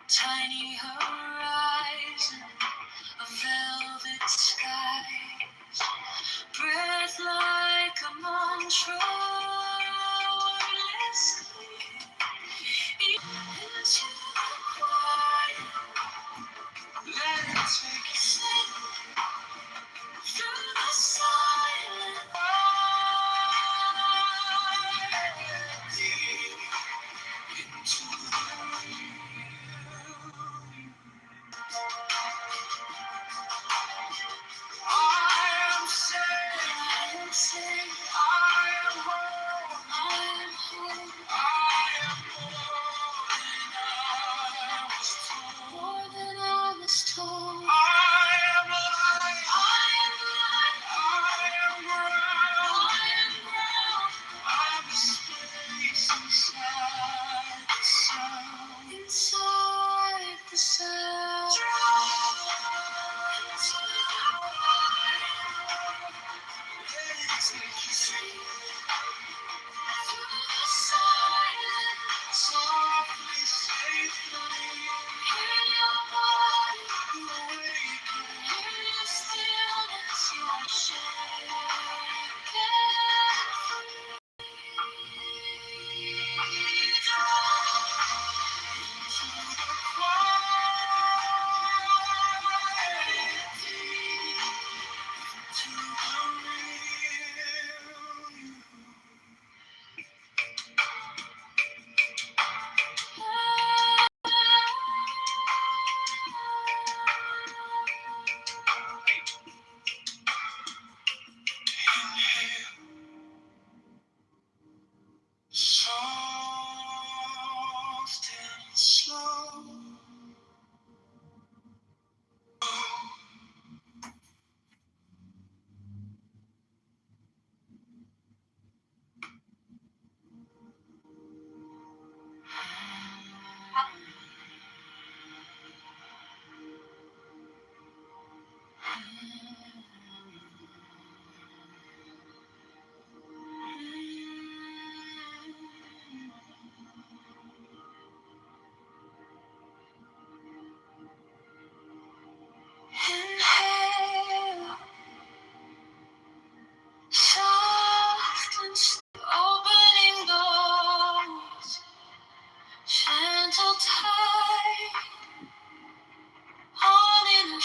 Tiny horizon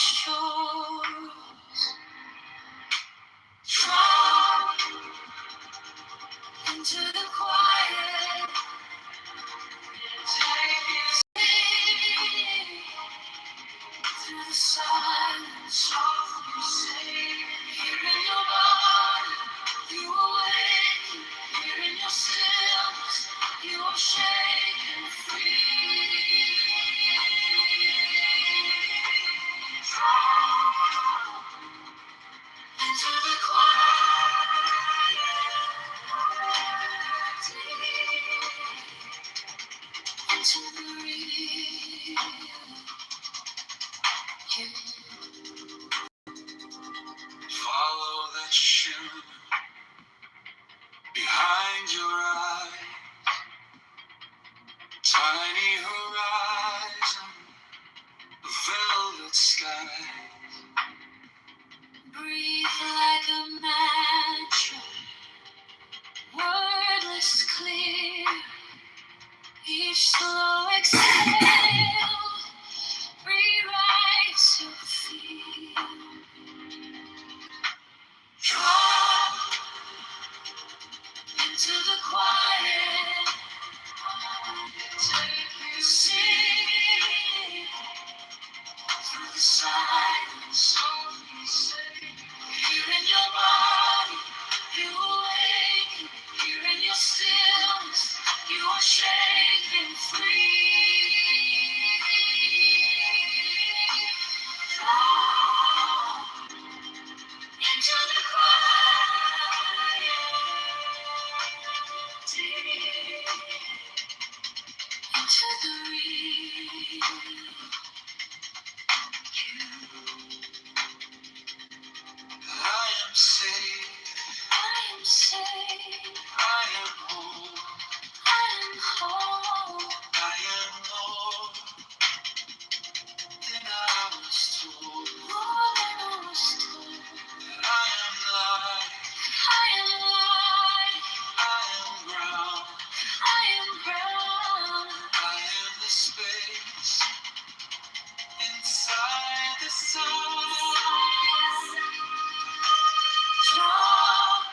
shores, drop into the quiet, take it through the silence, softly say, here in your body, you awaken, here in your stillness, you are shaken free. Into the quiet, into the real you. Follow that shoe behind your eye, tiny horizon, velvet sky. Breathe like a mantra, wordless clear. Each slow exhale rewrites your feel. Drop into the quiet, take your seat through the silence. Softly say, here in your body, you awaken. Here in your stillness, you are shaken free. Drop into the quiet, deep into the real you. I am safe. I am safe. I am whole. I am whole. I am more than I was told. More than I was told. I am light. I am light. I am ground. I am ground. I am the space inside the sun. Drop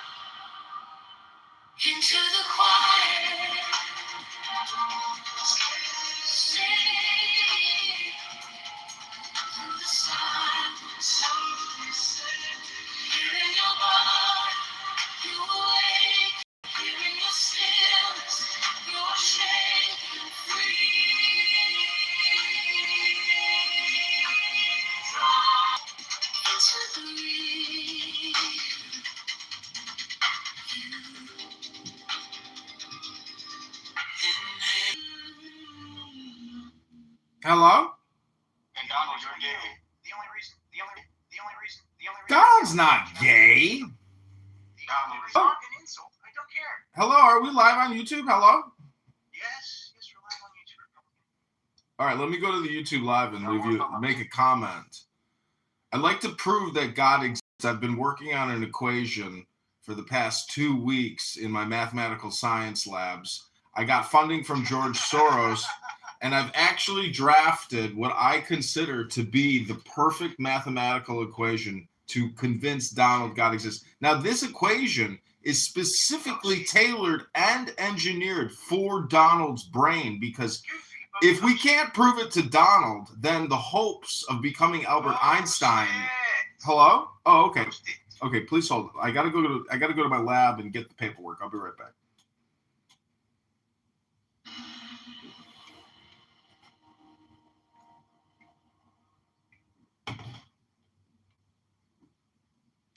into the quiet. Stay through the silence. Softly say, here in your body, you awake. Here in your stillness, you are shaken free. Drop into the real you. Hello? Hey, Donald, you're gay. The only reason. Donald's not gay. Donald is not an insult. I don't care. Hello, are we live on YouTube? Hello? Yes, we're live on YouTube. All right, let me go to the YouTube live and make a comment. I'd like to prove that God exists. I've been working on an equation for the past 2 weeks in my mathematical science labs. I got funding from George Soros, and I've actually drafted what I consider to be the perfect mathematical equation to convince Donald God exists. Now, this equation is specifically tailored and engineered for Donald's brain, because if we can't prove it to Donald, then the hopes of becoming Albert Einstein. Hello? Oh, okay. Okay, please hold. I gotta go to my lab and get the paperwork. I'll be right back.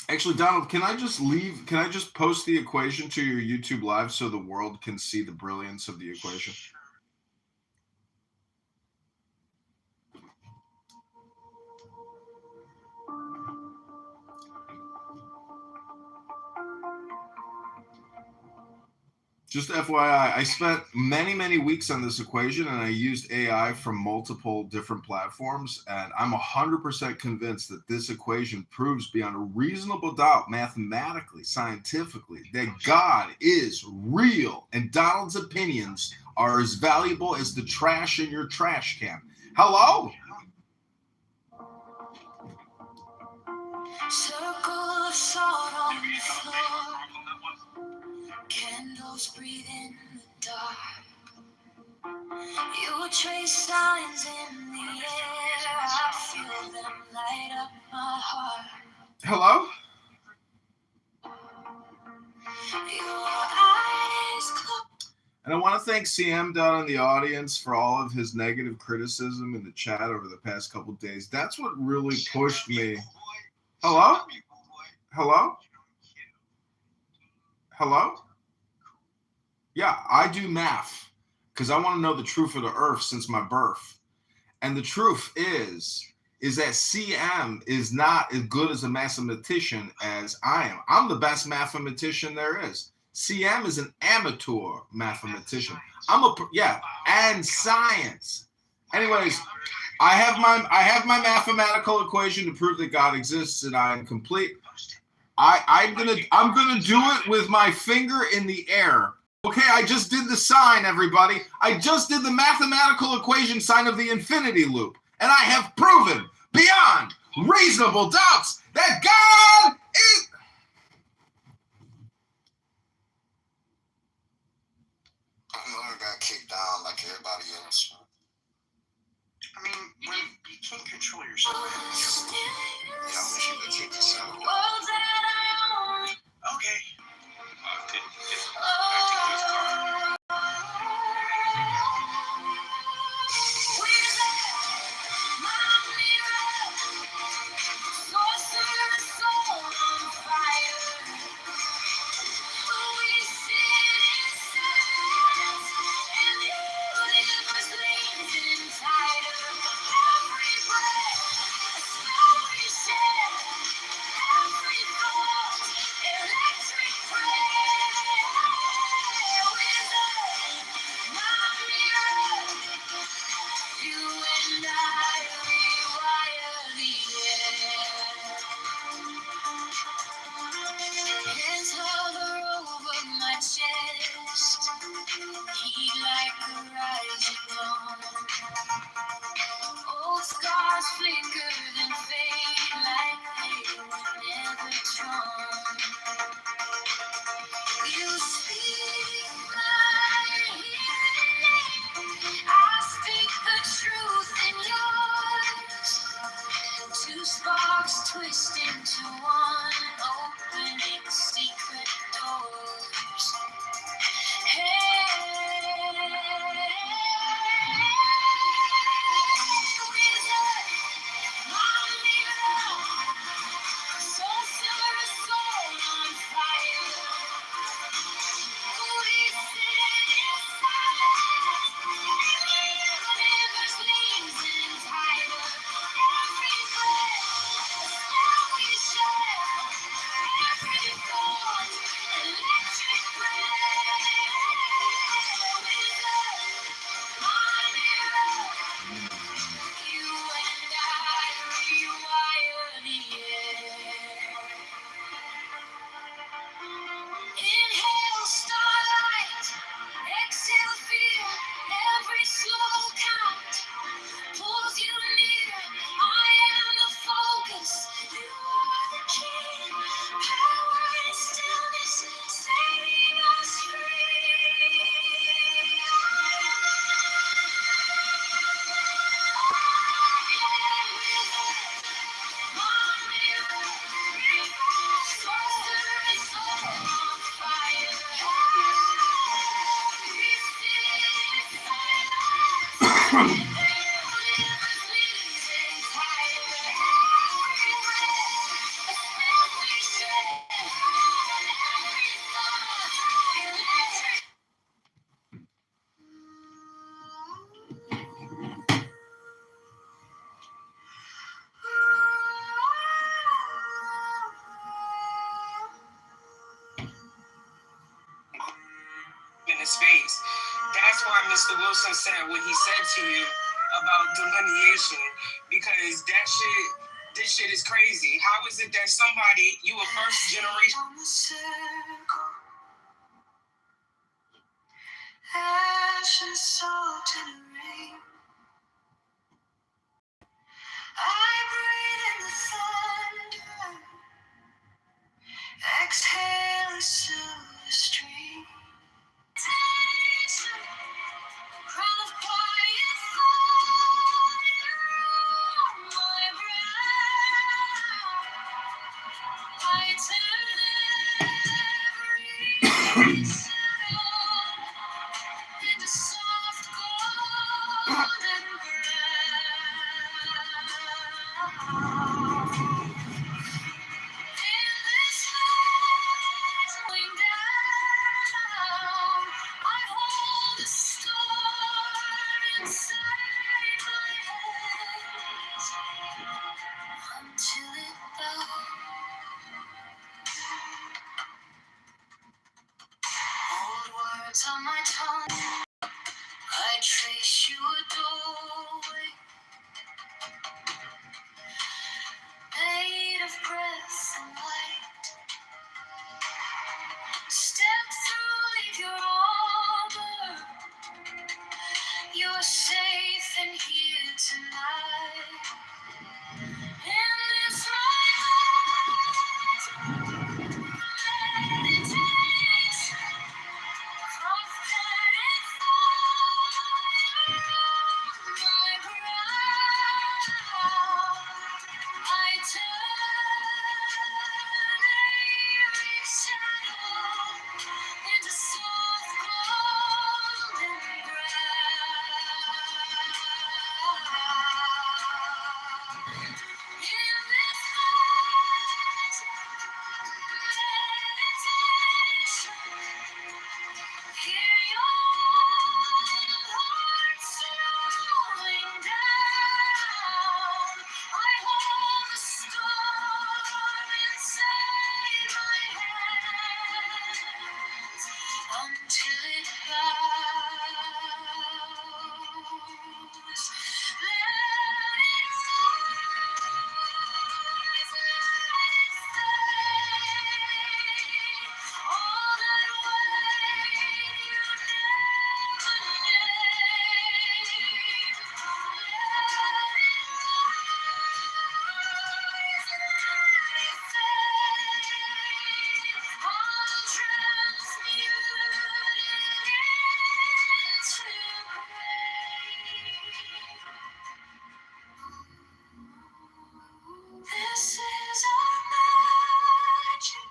Actually, Donald, can I just post the equation to your YouTube live so the world can see the brilliance of the equation? Just FYI, I spent many, many weeks on this equation, and I used AI from multiple different platforms, and I'm 100% convinced that this equation proves beyond a reasonable doubt, mathematically, scientifically, that God is real, and Donald's opinions are as valuable as the trash in your trash can. Hello? Circle of salt on the floor. Candles breathe in the dark. You trace signs in the air. I feel them light up my heart. Hello? Your eyes close. And I want to thank CM down in the audience for all of his negative criticism in the chat over the past couple days. That's what really pushed me. Hello? Hello? Hello? Yeah, I do math because I want to know the truth of the earth since my birth. And the truth is that CM is not as good as a mathematician as I am. I'm the best mathematician there is. CM is an amateur mathematician. And science. Anyways, I have my mathematical equation to prove that God exists and I am complete. I'm gonna do it with my finger in the air. Okay, I just did the sign, everybody. I just did the mathematical equation sign of the infinity loop. And I have proven beyond reasonable doubts that God is... I got kicked down like everybody else. I mean, when you can't control yourself. Yeah, I wish you would kick yourself. Okay. Hands hover over my chest, heat like a rising dawn. Old scars flicker and fade like they were never drawn. You speak my healing, I speak the truth in yours. Two sparks twist into one, opening secret doors. Hey, wizard, my mirror, soul silver, soul on fire. We sit in silence, and the universe leans in tighter. Every breath, a spell we share. Every thought, electric red. Wizard, my mirror, you and I rewire the air. Inhale starlight, exhale fear. Every slow count pulls you near. I am the focus, you are the key. Power and stillness, setting us free. In his face. That's why Mr. Wilson said what he said to you about delineation, because this shit is crazy. How is it that somebody, you a first generation? Ashes salt in the rain. I breathe in the thunder. words on my tongue. I trace you a doorway made of breath and light. Step through, leave your armor. You're safe in here tonight. In this moment, meditation, prophetic fire, my brow. I turn every shadow into soft golden brown. In this meditation, hear your heart slowing down. I hold the storm inside my hands until it bows. Let it rise, let it fade. All that weight you never named. Let it rise, let it fade. All transmuted into grace. This is our magic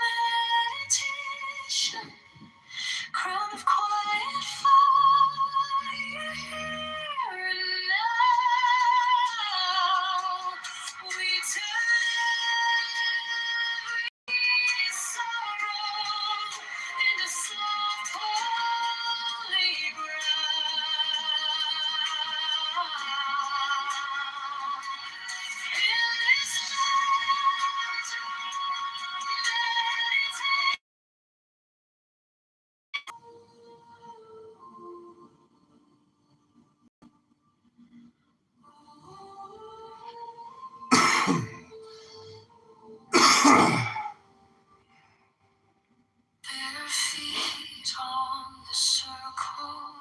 meditation, crown of quiet fire here and now. We turn every sorrow into soft holy ground. In this meditation. Bare feet on the circle,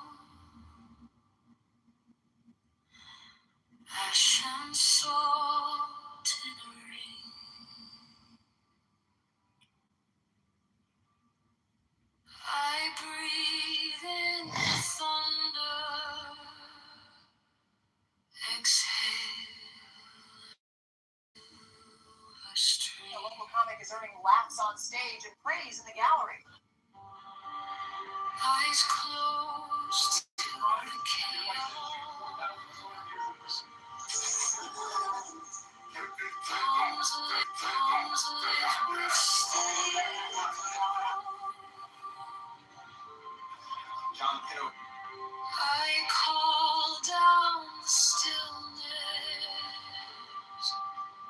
ash and salt in a ring. I breathe in the thunder, exhale a stream. The local comic is earning laughs on stage and praise in the gallery. Eyes closed to the chaos. Palms lit with steady John Kitover. I call down the stillness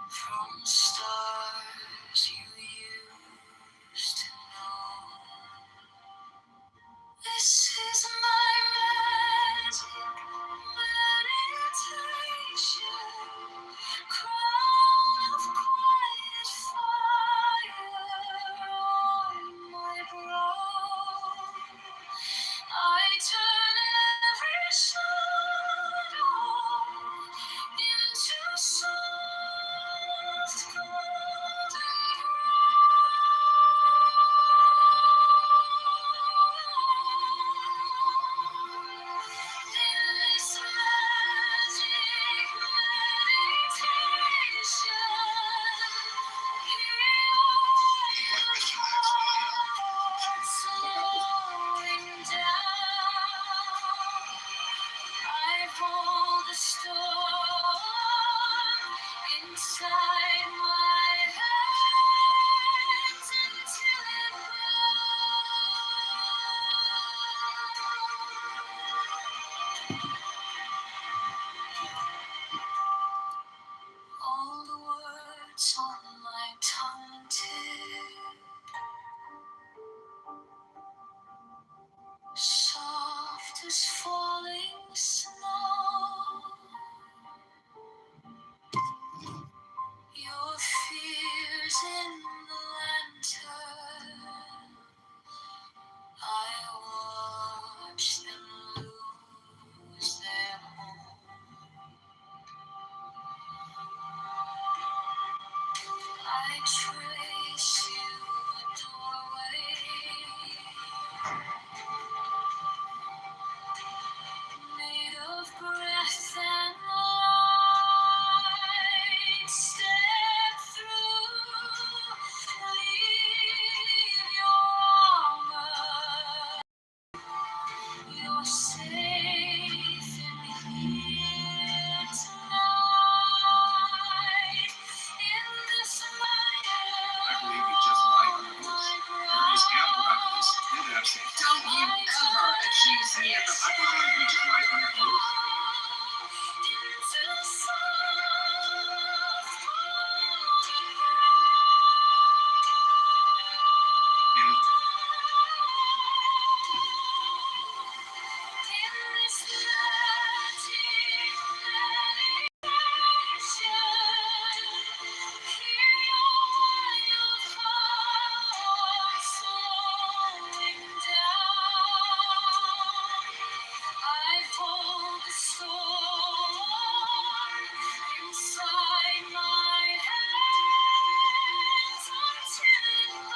from stars you used to know. This is my magic meditation, crown of quiet fire on my brow. I turn every shadow into soft golden this magic meditation, hear your heart slowing down. I hold the storm inside my hands until it blows. All the words on my tongue tip, this falling snow. Your fears in the lantern. I watch them lose their home. I trace you a doorway made of breath and light. Step through, leave your armor. You're safe in here tonight. In this light, I believe you just lied on the roof. Ernie's ample evidence and absent. Don't you ever accuse me of the I believe you just lied on the roof. into soft And in this magic meditation, hear your wild heart slowing down. I hold the storm inside my hands until it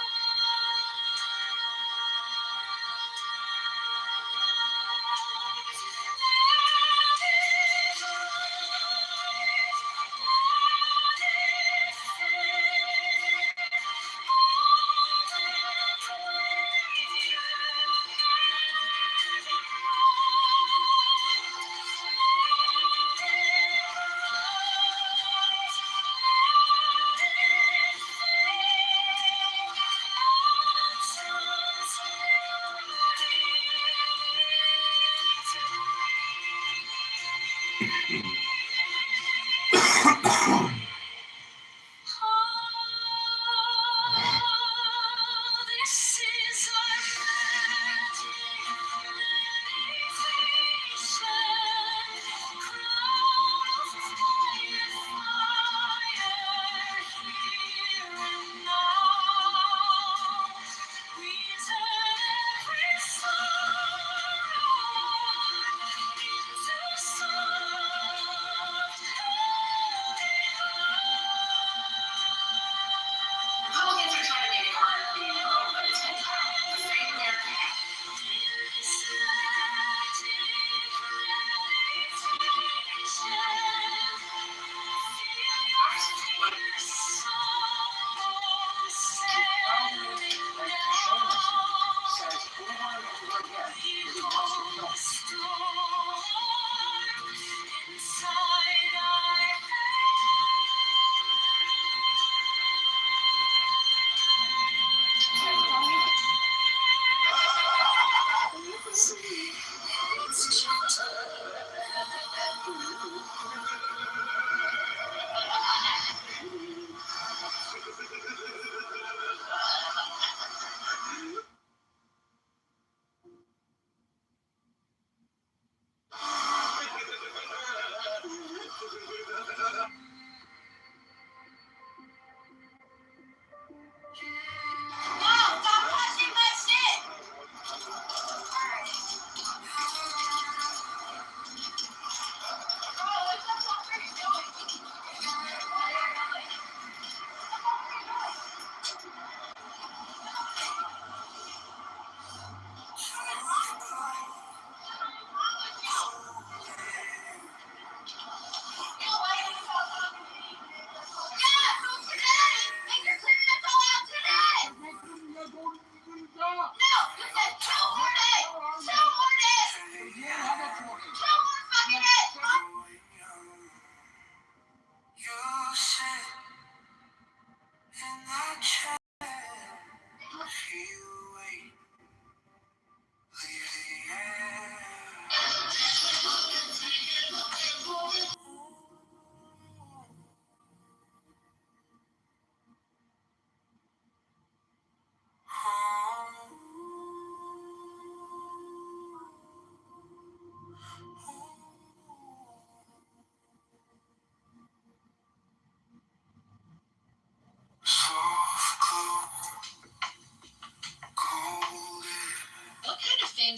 this is our magic meditation. Crown of fire, here and now. We turn every sorrow into soft Republicans are trying to make it harder for you to vote, but it's been tough. The same American inside I Mom, stop touching my shit!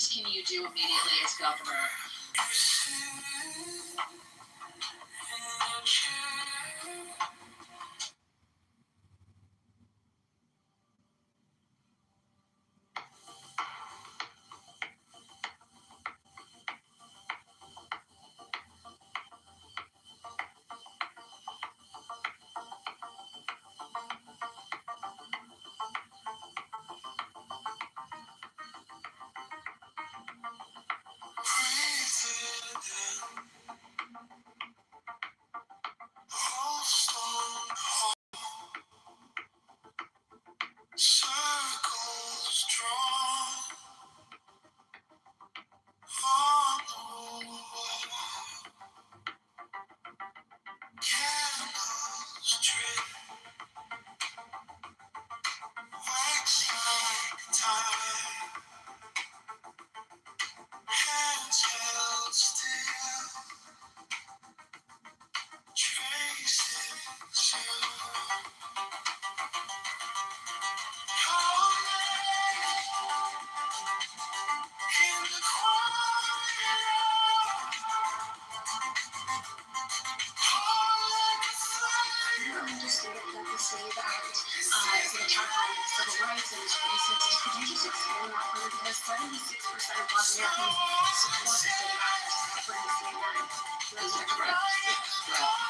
things can you do immediately as governor? Circles drawn on the wall, candles drip, wax like time, hands held still, traces you. In the just got to say that is an attack on civil rights and it's racist. Could you just explain that further? Because 76% of Black Americans support the city act for the CNN. Is that correct? Yeah.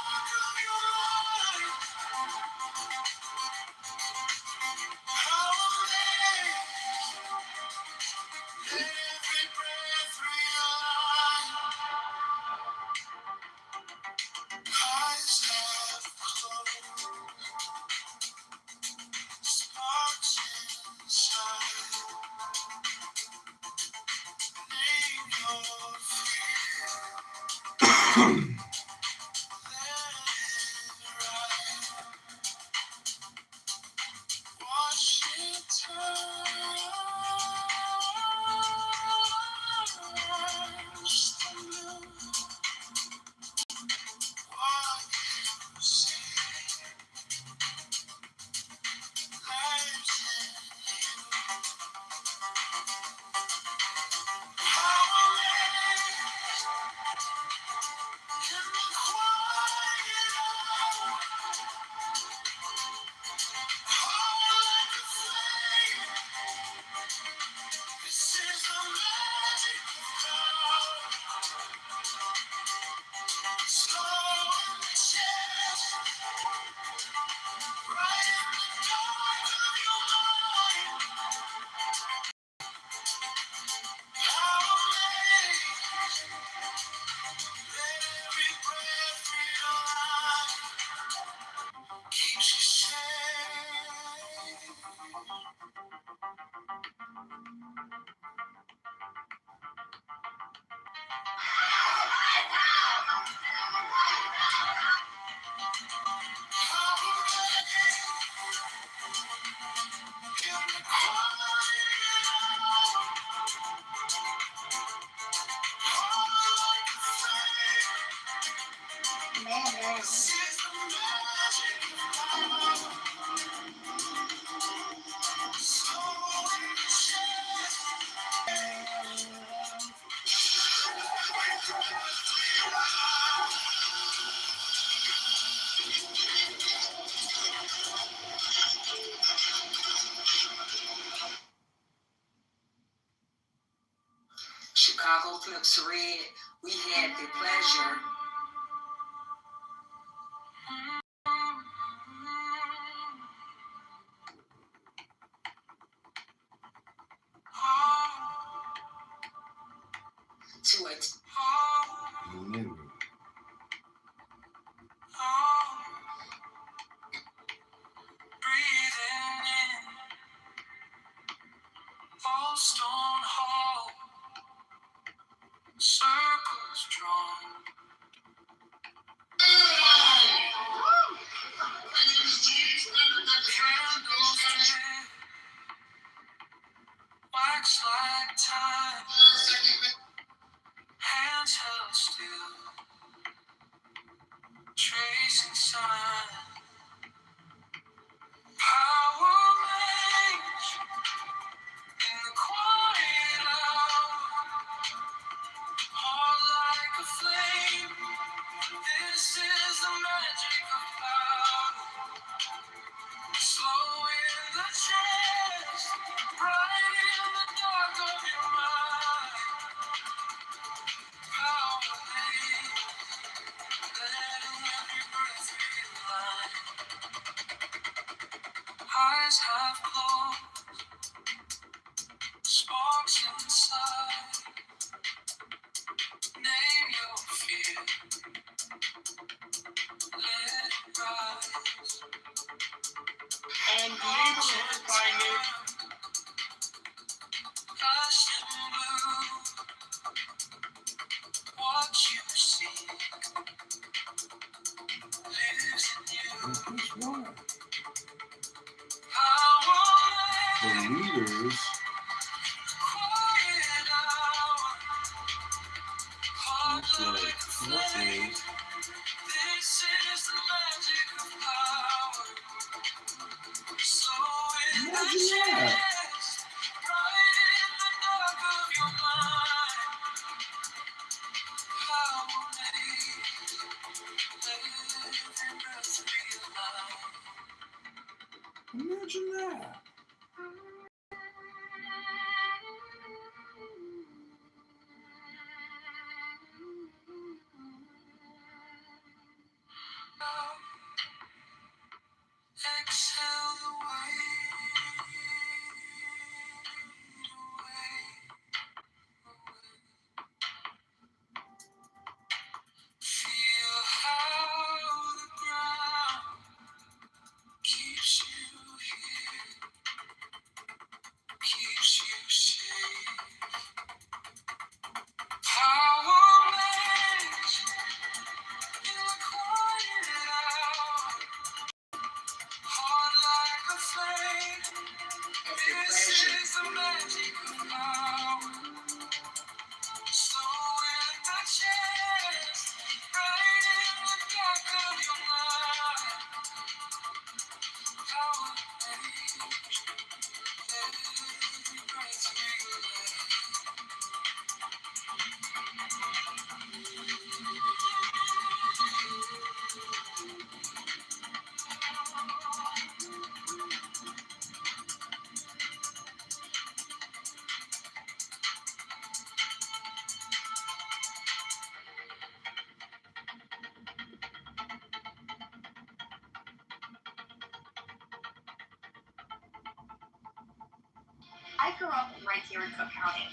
Chicago Flips Red, we had the pleasure to it. Stone Hall, circles drawn. Candles lit, wax like time. Sparks inside. Name your fear. Let it rise. And leadership by Nick. Passion blue. What you see lives in you. Guess what? Power The leaders. quiet hour. Heart Looks like like a flame. horses. This is the magic of power. Slow in the Imagine that. chest. Right in the dark of your mind. Power makes every breath be alive. Imagine that. Exhale the weight away. Feel how the ground keeps you here, keeps you safe. Power makes in the quiet hour. Heart like a flame. This is the magic of power. Slow in the chest. Right in the dark of your mind. Power makes every breath realize. I grew up right here in Cook County.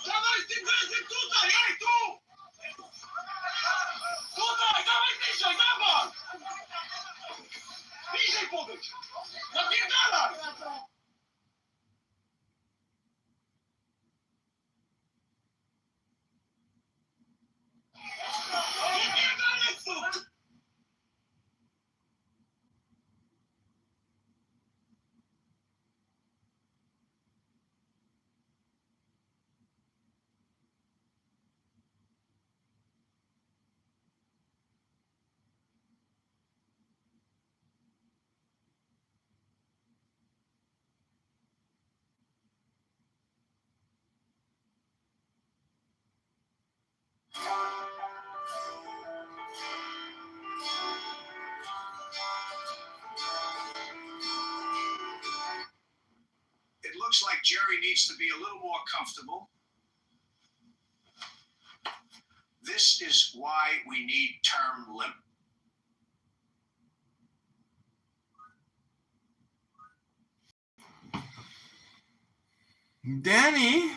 Dawaj z tym razem tutaj, ej tu! Tutaj, dawaj bliżej, dawaj! Bliżej podejdź! Napierdalaj! Napierdalaj stąd! It looks like Jerry needs to be a little more comfortable. This is why we need term limit. Danny.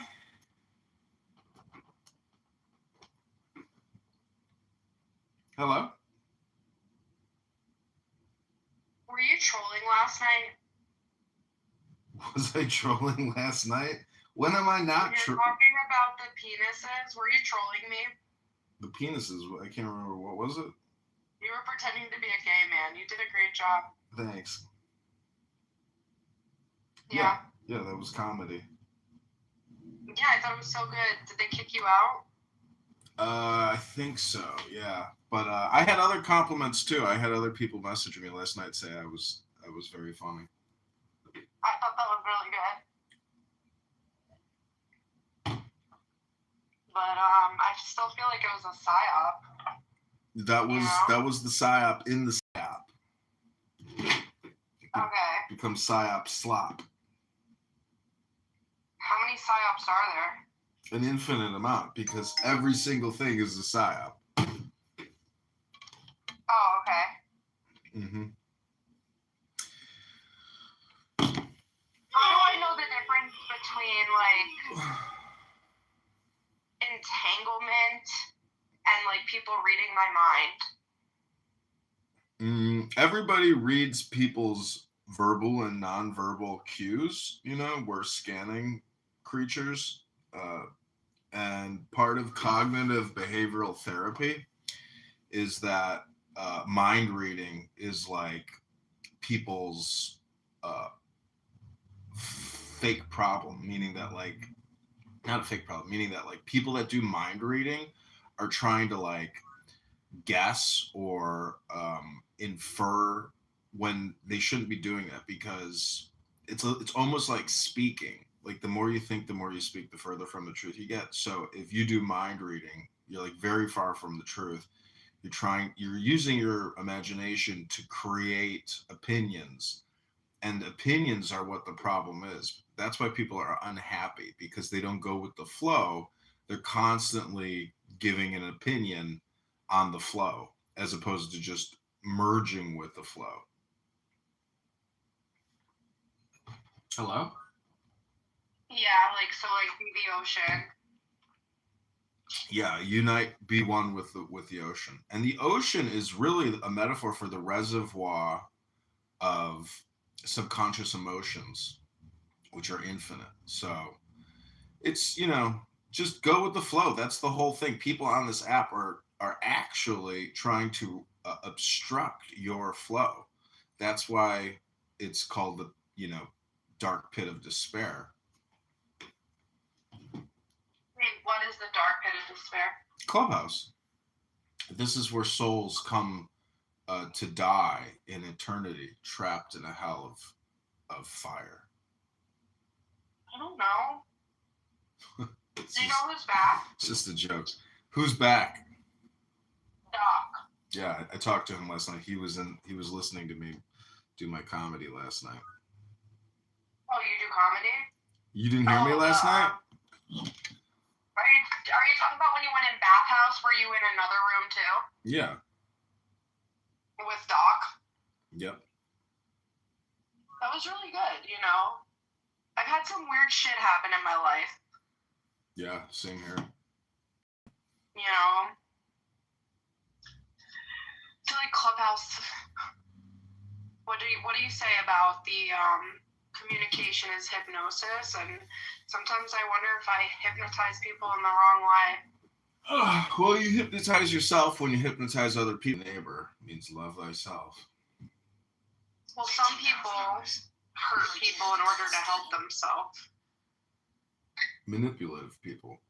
Hello? Were you trolling last night? Was I trolling last night? When am I not You're trolling? talking about the penises. Were you trolling me? The penises, I can't remember. What was it? You were pretending to be a gay man. You did a great job. Thanks. Yeah. Yeah, that was comedy. Yeah, I thought it was so good. Did they kick you out? I think so, yeah. But I had other compliments too. I had other people message me last night say I was very funny. I thought that was really good. But I still feel like it was a psyop. That was the psyop in the psyop. Okay. Becomes psyop slop. How many psyops are there? An infinite amount, because every single thing is a psyop. Oh, okay. Mm-hmm. How do I know the difference between entanglement and people reading my mind? Everybody reads people's verbal and nonverbal cues. We're scanning creatures. And part of cognitive behavioral therapy is that mind reading is people's fake problem, meaning that not a fake problem, meaning that people that do mind reading are trying to guess or infer when they shouldn't be doing that, because it's almost like speaking. The more you think, the more you speak, the further from the truth you get. So if you do mind reading, you're very far from the truth. You're using your imagination to create opinions, and opinions are what the problem is. That's why people are unhappy, because they don't go with the flow. They're constantly giving an opinion on the flow as opposed to just merging with the flow. Hello? Yeah, be the ocean. Yeah, unite, be one with the ocean. And the ocean is really a metaphor for the reservoir of subconscious emotions, which are infinite. So it's, just go with the flow. That's the whole thing. People on this app are actually trying to obstruct your flow. That's why it's called the, dark pit of despair. What is the dark pit of despair? Clubhouse. This is where souls come to die in eternity, trapped in a hell of fire. I don't know. Do you know who's back? It's just a joke. Who's back? Doc. Yeah, I talked to him last night. He was listening to me do my comedy last night. Oh, you do comedy? You didn't hear me last night? Are you talking about when you went in bathhouse? Were you in another room too? Yeah. With Doc? Yep. That was really good, I've had some weird shit happen in my life. Yeah, same here. So Clubhouse, what do you say about the communication is hypnosis? And sometimes I wonder if I hypnotize people in the wrong way. Well, you hypnotize yourself when you hypnotize other people. Neighbor means love thyself. Well, some people hurt people in order to help themselves. Manipulative people.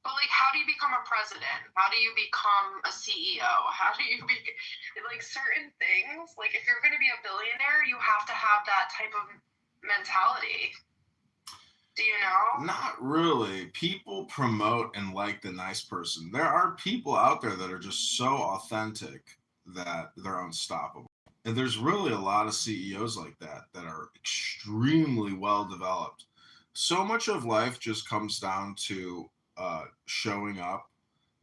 But how do you become a president? How do you become a CEO? How do you be certain things? If you're going to be a billionaire, you have to have that type of mentality. Do you know? Not really. People promote and like the nice person. There are people out there that are just so authentic that they're unstoppable. And there's really a lot of CEOs like that are extremely well developed. So much of life just comes down to showing up,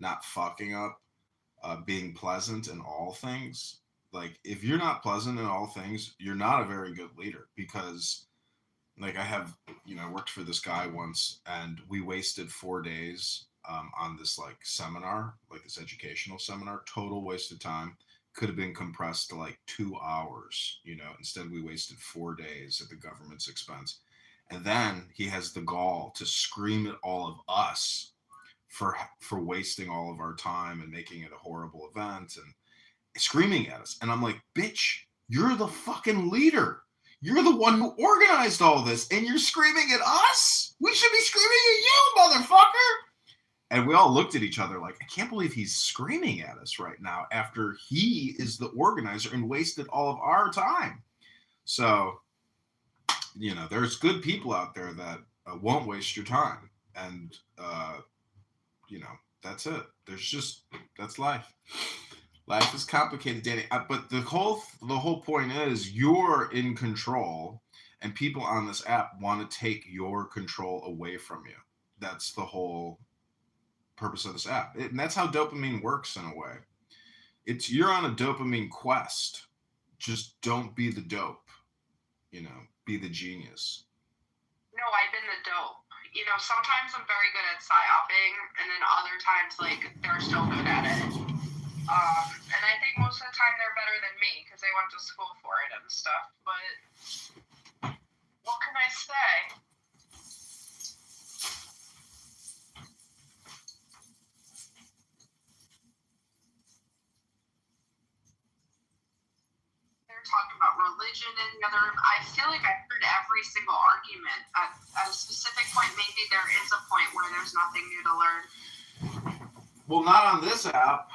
not fucking up, being pleasant in all things. If you're not pleasant in all things, you're not a very good leader, because I have, worked for this guy once, and we wasted 4 days on this like seminar, like this educational seminar. Total waste of time. Could have been compressed to like 2 hours. Instead we wasted 4 days at the government's expense. And then he has the gall to scream at all of us for wasting all of our time and making it a horrible event and screaming at us. And I'm like, bitch, you're the fucking leader. You're the one who organized all this, and you're screaming at us? We should be screaming at you, motherfucker. And we all looked at each other like, I can't believe he's screaming at us right now after he is the organizer and wasted all of our time. So, there's good people out there that won't waste your time. And, that's it. That's life. Life is complicated, Danny. But the whole point is you're in control, and people on this app want to take your control away from you. That's the whole purpose of this app. And that's how dopamine works in a way. You're on a dopamine quest. Just don't be the dope. Be the genius. No, I've been the dope. Sometimes I'm very good at psyoping, and then other times, like, they're so good at it. And I think most of the time they're better than me because they went to school for it and stuff. But what can I say? They're talking about religion in the other room. I feel like I've heard every single argument. At a specific point, maybe there is a point where there's nothing new to learn. Well, not on this app.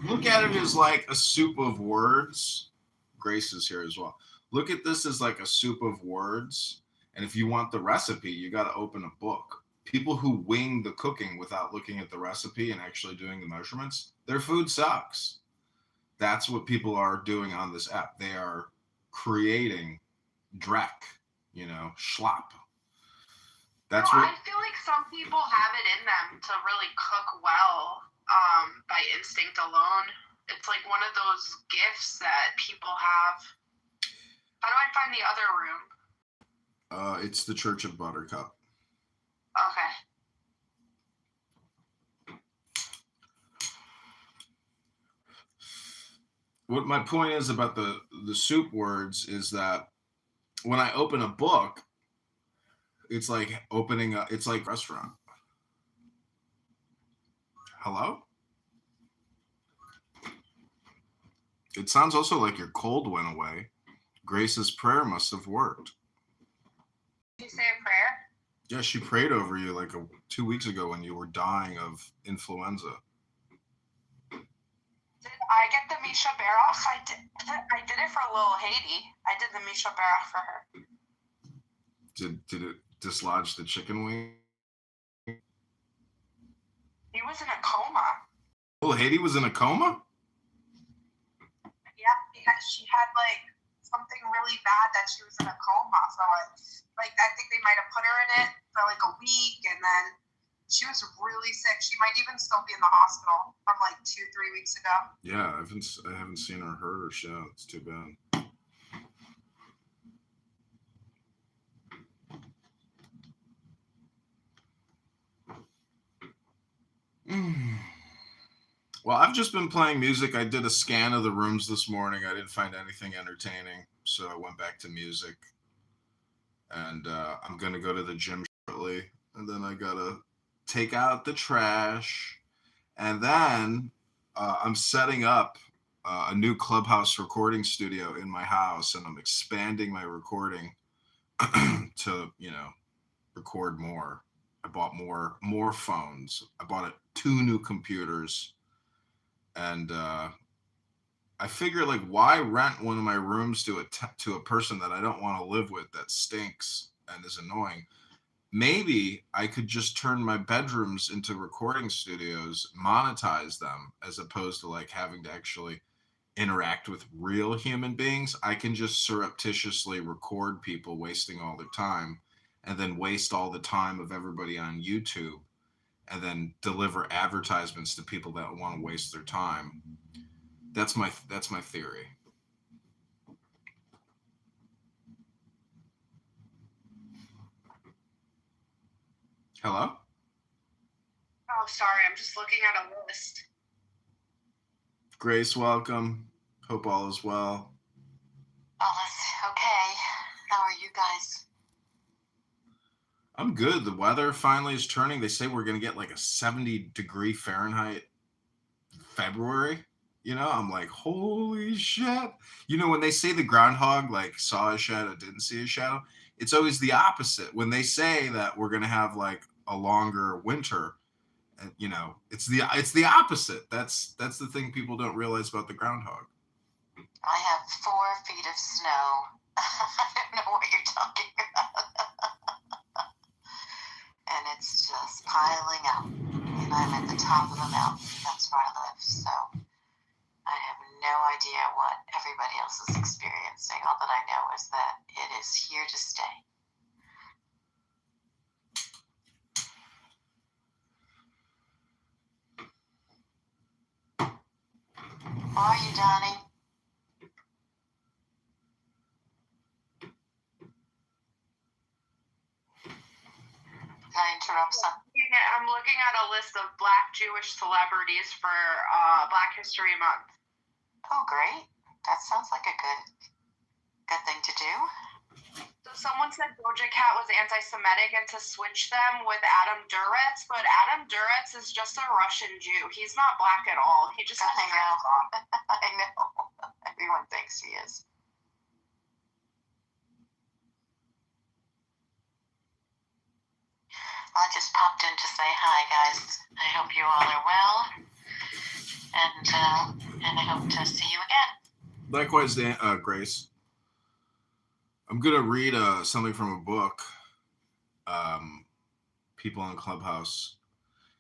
Look at it as like a soup of words. Grace is here as well. Look at this as like a soup of words. And if you want the recipe, you got to open a book. People who wing the cooking without looking at the recipe and actually doing the measurements, their food sucks. That's what people are doing on this app. They are creating dreck, schlop. I feel like some people have it in them to really cook well by instinct alone. It's like one of those gifts that people have. How do I find the other room? It's the Church of Buttercup. Okay. What my point is about the soup words is that when I open a book, it's like it's like a restaurant. Hello? It sounds also like your cold went away. Grace's prayer must have worked. Did you say a prayer? Yeah, she prayed over you like 2 weeks ago when you were dying of influenza. Did I get the Misha Baroff? I did it for little Haiti. I did the Misha Baroff for her. Did it dislodge the chicken wing? He was in a coma. Oh, Haiti was in a coma? Yeah, because she had like something really bad that she was in a coma. So I think they might have put her in it for like a week, and then she was really sick. She might even still be in the hospital from like 2-3 weeks ago. Yeah, I haven't seen her heard her show. It's too bad. Well, I've just been playing music. I did a scan of the rooms this morning. I didn't find anything entertaining, so I went back to music. And I'm going to go to the gym shortly. And then I got to take out the trash. And then I'm setting up a new Clubhouse recording studio in my house. And I'm expanding my recording to, record more. I bought more phones. I bought 2 new computers. And I figure, like, why rent one of my rooms to a person that I don't want to live with that stinks and is annoying? Maybe I could just turn my bedrooms into recording studios, monetize them, as opposed to like having to actually interact with real human beings. I can just surreptitiously record people wasting all their time and then waste all the time of everybody on YouTube and then deliver advertisements to people that want to waste their time. That's my theory. Hello? Oh, sorry. I'm just looking at a list. Grace, welcome. Hope all is well. Oh, that's okay. How are you guys? I'm good. The weather finally is turning. They say we're going to get like a 70-degree Fahrenheit February. You know, I'm like, holy shit. You know, when they say the groundhog like saw a shadow, didn't see a shadow, it's always the opposite. When they say that we're going to have like a longer winter, you know, it's the opposite. That's the thing people don't realize about the groundhog. I have 4 feet of snow. I don't know what you're talking about. And it's just piling up. And I'm at the top of the mountain. That's where I live. So I have no idea what everybody else is experiencing. All that I know is that it is here to stay. How are you, Donnie? Did I interrupt something? I'm looking at a list of Black Jewish celebrities for Black History Month. Oh, great. That sounds like a good thing to do. So someone said Doja Cat was anti-Semitic and to switch them with Adam Duritz, but Adam Duritz is just a Russian Jew. He's not black at all. He just has I know. dreads on. I know. Everyone thinks he is. I just popped in to say hi, guys. I hope you all are well, and I hope to see you again. Likewise, Grace. I'm gonna read something from a book. People in Clubhouse.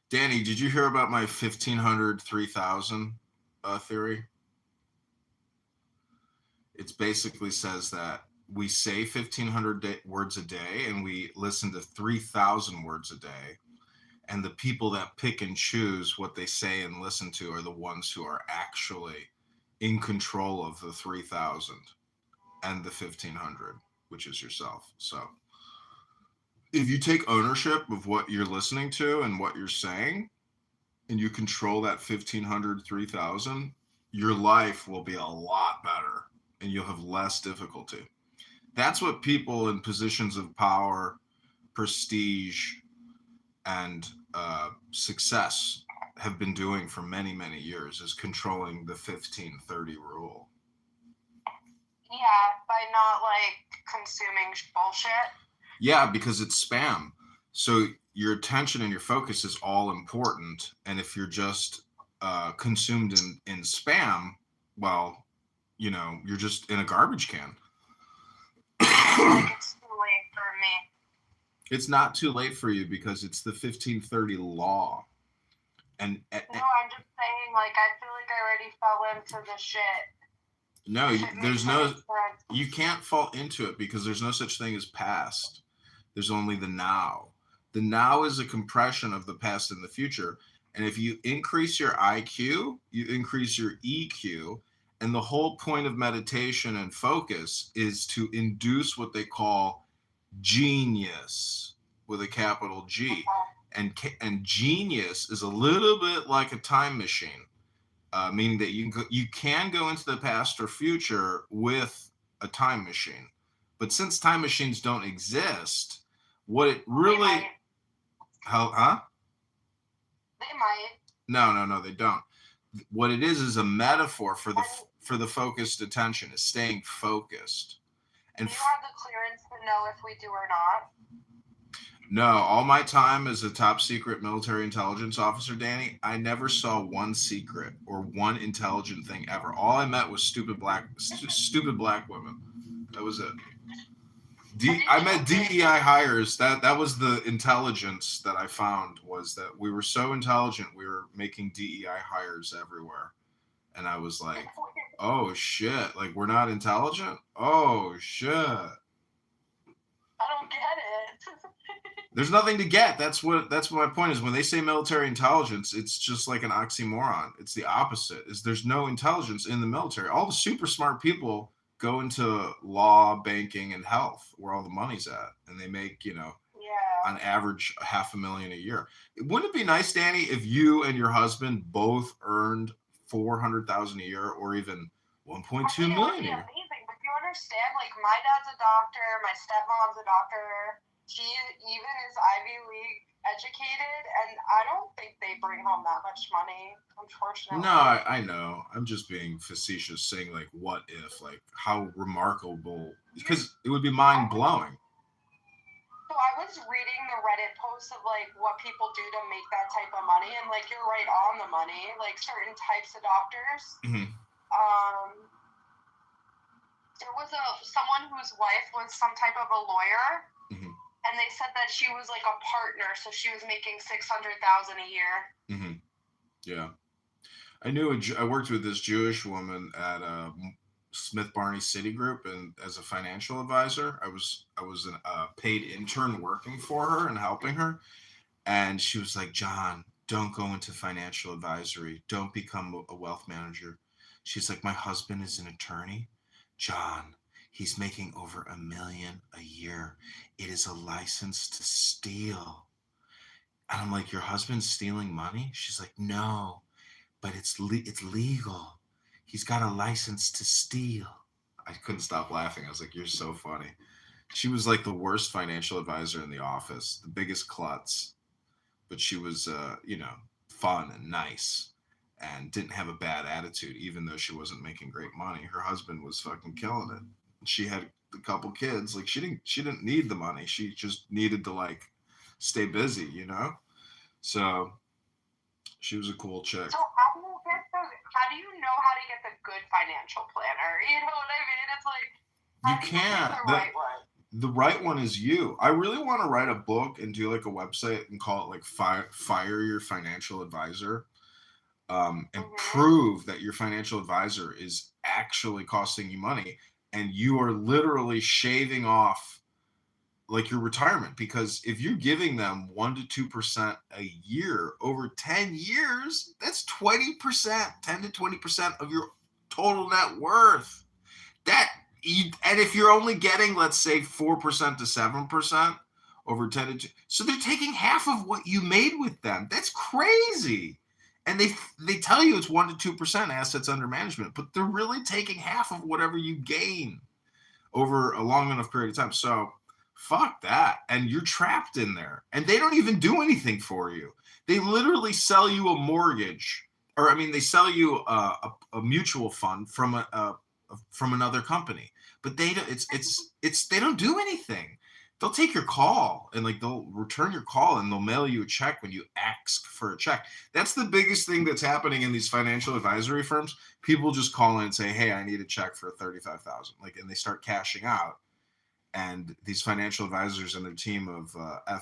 Danny, did you hear about my 1500 3000 theory? It basically says that we say 1,500 words a day and we listen to 3,000 words a day. And the people that pick and choose what they say and listen to are the ones who are actually in control of the 3,000 and the 1,500, which is yourself. So if you take ownership of what you're listening to and what you're saying, and you control that 1,500, 3,000, your life will be a lot better and you'll have less difficulty. That's what people in positions of power, prestige, and success have been doing for many, many years, is controlling the 15-30 rule. Yeah, by not consuming bullshit. Yeah, because it's spam. So your attention and your focus is all important. And if you're just consumed in spam, well, you know, you're just in a garbage can. It's too late for me. It's not too late for you because it's the 1530 law. And no, I'm just saying, I feel like I already fell into the shit. No, there's no, you can't fall into it because there's no such thing as past. There's only the now. The now is a compression of the past and the future. And if you increase your IQ, you increase your EQ. And the whole point of meditation and focus is to induce what they call genius with a capital G. And genius is a little bit like a time machine, meaning that you can go into the past or future with a time machine. But since time machines don't exist, what it really... Huh? They might. No, they don't. What it is a metaphor for the focused attention, is staying focused. And do you have the clearance to know if we do or not? No, all my time as a top secret military intelligence officer, Danny, I never saw one secret or one intelligent thing ever. All I met was stupid black women. That was it. I met DEI hires. That was the intelligence that I found, was that we were so intelligent we were making DEI hires everywhere. And I was like, oh shit, we're not intelligent? Oh shit. I don't get it. There's nothing to get. That's what my point is. When they say military intelligence, it's just like an oxymoron. It's the opposite. There's no intelligence in the military. All the super smart people go into law, banking, and health, where all the money's at, and they make, Yeah. on average $500,000 a year. Wouldn't it be nice, Danny, if you and your husband both earned $400,000 a year, or even 1.2 million It would a be year? amazing, but you understand, like, my dad's a doctor, my stepmom's a doctor, she even is Ivy League educated, and I don't think they bring home that much money, unfortunately. No, I know. I'm just being facetious, saying like, what if, like, how remarkable, because it would be mind blowing. So I was reading the Reddit posts of like what people do to make that type of money, and like you're right on the money. Like certain types of doctors. Mhm. There was someone whose wife was some type of a lawyer, Mhm. and they said that she was like a partner, so she was making $600,000 a year. Mm-hmm. Yeah, I worked with this Jewish woman at Smith Barney Citigroup, and as a financial advisor, I was a paid intern working for her and helping her. And she was like, John, don't go into financial advisory. Don't become a wealth manager. She's like, my husband is an attorney. John, he's making over $1 million a year. It is a license to steal. And I'm like, your husband's stealing money? She's like, no, but it's legal. He's got a license to steal. I couldn't stop laughing. I was like, you're so funny. She was like the worst financial advisor in the office, the biggest klutz. But she was, fun and nice, and didn't have a bad attitude, even though she wasn't making great money. Her husband was fucking killing it. She had a couple kids. Like, she didn't need the money. She just needed to like stay busy, you know. So she was a cool chick. So how do you know how to get the good financial planner? You know what I mean? It's like You can't. the right one. The right one is you. I really want to write a book and do like a website and call it like Fire Your Financial Advisor, and prove that your financial advisor is actually costing you money, and you are literally shaving off like your retirement. Because if you're giving them 1% to 2% a year over 10 years, that's 20%, 10 to 20% of your total net worth. And if you're only getting, let's say, 4% to 7% over 10 to, so they're taking half of what you made with them. That's crazy. And they tell you it's 1% to 2% assets under management, but they're really taking half of whatever you gain over a long enough period of time. So fuck that. And you're trapped in there. And they don't even do anything for you. They literally sell you a mortgage, or I mean, they sell you a mutual fund from another company, but they don't do anything. They'll take your call and like they'll return your call and they'll mail you a check when you ask for a check. That's the biggest thing that's happening in these financial advisory firms. People just call in and say, hey, I need a check for $35,000, like, and they start cashing out. And these financial advisors and their team of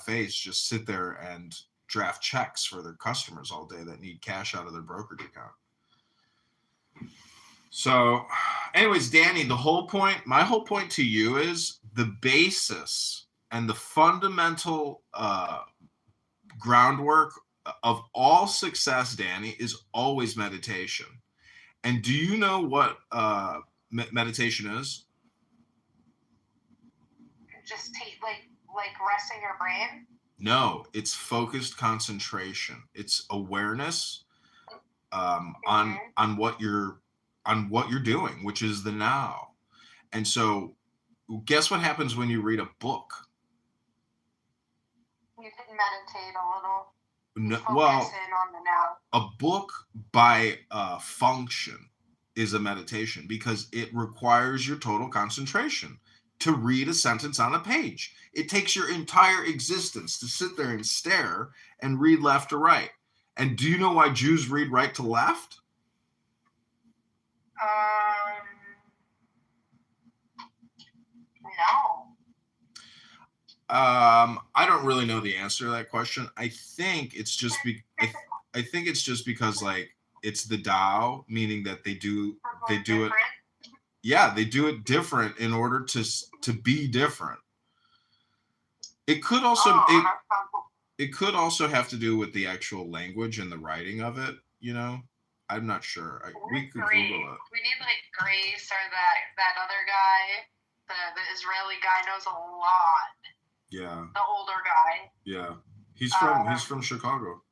FAs just sit there and draft checks for their customers all day that need cash out of their brokerage account. So anyways, Danny, my whole point to you is the basis and the fundamental groundwork of all success, Danny, is always meditation. And do you know what meditation is? Just take like resting your brain? No, it's focused concentration. It's awareness on what you're doing, which is the now. And so guess what happens when you read a book? You can meditate a little. Well, in on the now. A book by function is a meditation because it requires your total concentration to read a sentence on a page. It takes your entire existence to sit there and stare and read left to right. And do you know why Jews read right to left? No. I don't really know the answer to that question. I think it's just because like it's the Tao, meaning that they do it. Yeah, they do it different in order to be different. It could also it could also have to do with the actual language and the writing of it. You know, I'm not sure. We could Google it. We need like Grace or that other guy, the Israeli guy knows a lot. Yeah. The older guy. Yeah. He's from Chicago.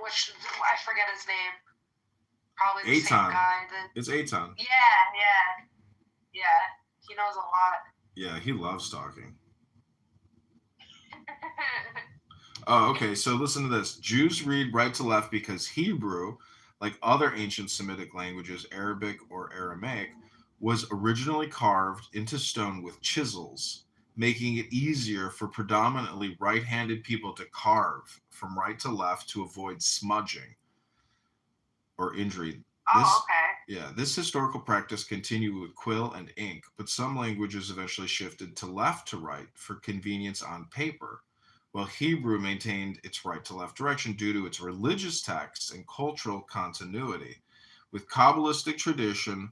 Which I forget his name. Probably the same Aton. guy. It's Aton. Yeah. He knows a lot. Yeah, he loves talking. Oh, okay. So listen to this. Jews read right to left because Hebrew, like other ancient Semitic languages, Arabic or Aramaic, was originally carved into stone with chisels, making it easier for predominantly right-handed people to carve from right to left to avoid smudging or injury. This historical practice continued with quill and ink, but some languages eventually shifted to left to right for convenience on paper, while Hebrew maintained its right to left direction due to its religious texts and cultural continuity, with Kabbalistic tradition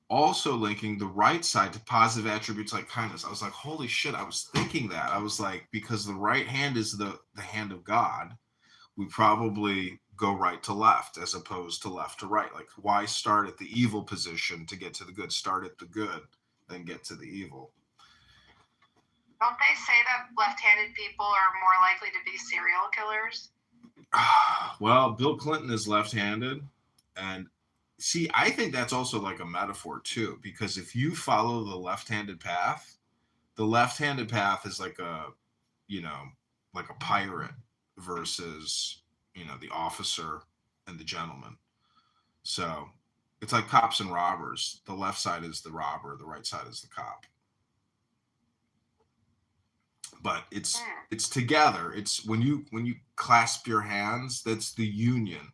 also linking the right side to positive attributes like kindness. I was like, holy shit, I was thinking that. I was like, because the right hand is the hand of God, we probably go right to left as opposed to left to right. Like, why start at the evil position to get to the good? Start at the good, then get to the evil. Don't they say that left-handed people are more likely to be serial killers? Well, Bill Clinton is left-handed, and see, I think that's also like a metaphor too, because if you follow the left-handed path is like a, like a pirate versus, the officer and the gentleman. So it's like cops and robbers. The left side is the robber, the right side is the cop. But it's together. It's when you clasp your hands, that's the union.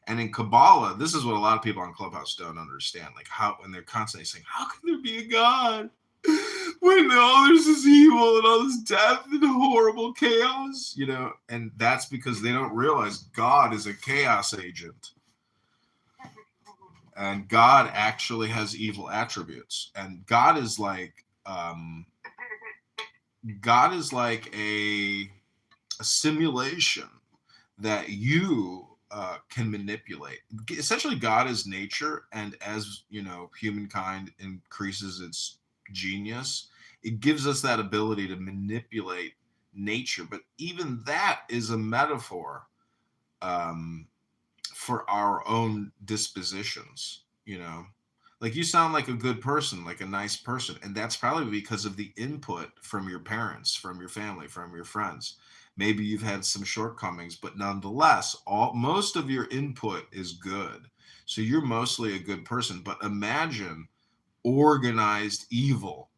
And in Kabbalah, this is what a lot of people on Clubhouse don't understand. Like how when they're constantly saying, how can there be a God when all there's this evil and all this death and horrible chaos, and that's because they don't realize God is a chaos agent. And God actually has evil attributes. And God is like a simulation that you can manipulate. Essentially, God is nature, and as humankind increases its genius, it gives us that ability to manipulate nature. But even that is a metaphor for our own dispositions. Like you sound like a good person, like a nice person, and that's probably because of the input from your parents, from your family, from your friends. Maybe you've had some shortcomings, but nonetheless, most of your input is good. So you're mostly a good person. But imagine organized evil,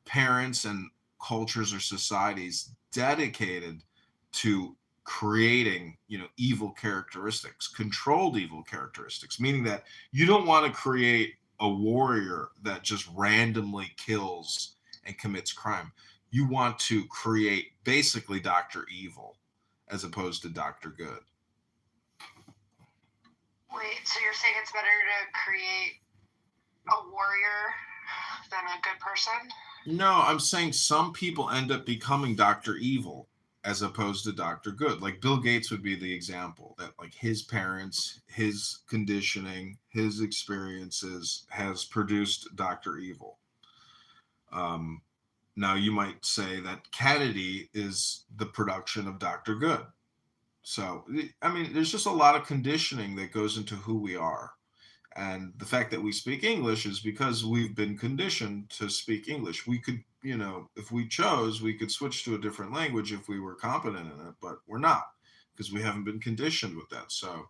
parents and cultures or societies dedicated to creating, evil characteristics, controlled evil characteristics, meaning that you don't want to create a warrior that just randomly kills and commits crime. You want to create basically Dr. Evil as opposed to Dr. Good. Wait, so you're saying it's better to create a warrior than a good person? No, I'm saying some people end up becoming Dr. Evil as opposed to Dr. Good. Like Bill Gates would be the example that like his parents, his conditioning, his experiences has produced Dr. Evil. Now you might say that Kennedy is the production of Dr. Good. So, I mean, there's just a lot of conditioning that goes into who we are. And the fact that we speak English is because we've been conditioned to speak English. We could, if we chose, we could switch to a different language if we were competent in it, but we're not because we haven't been conditioned with that. So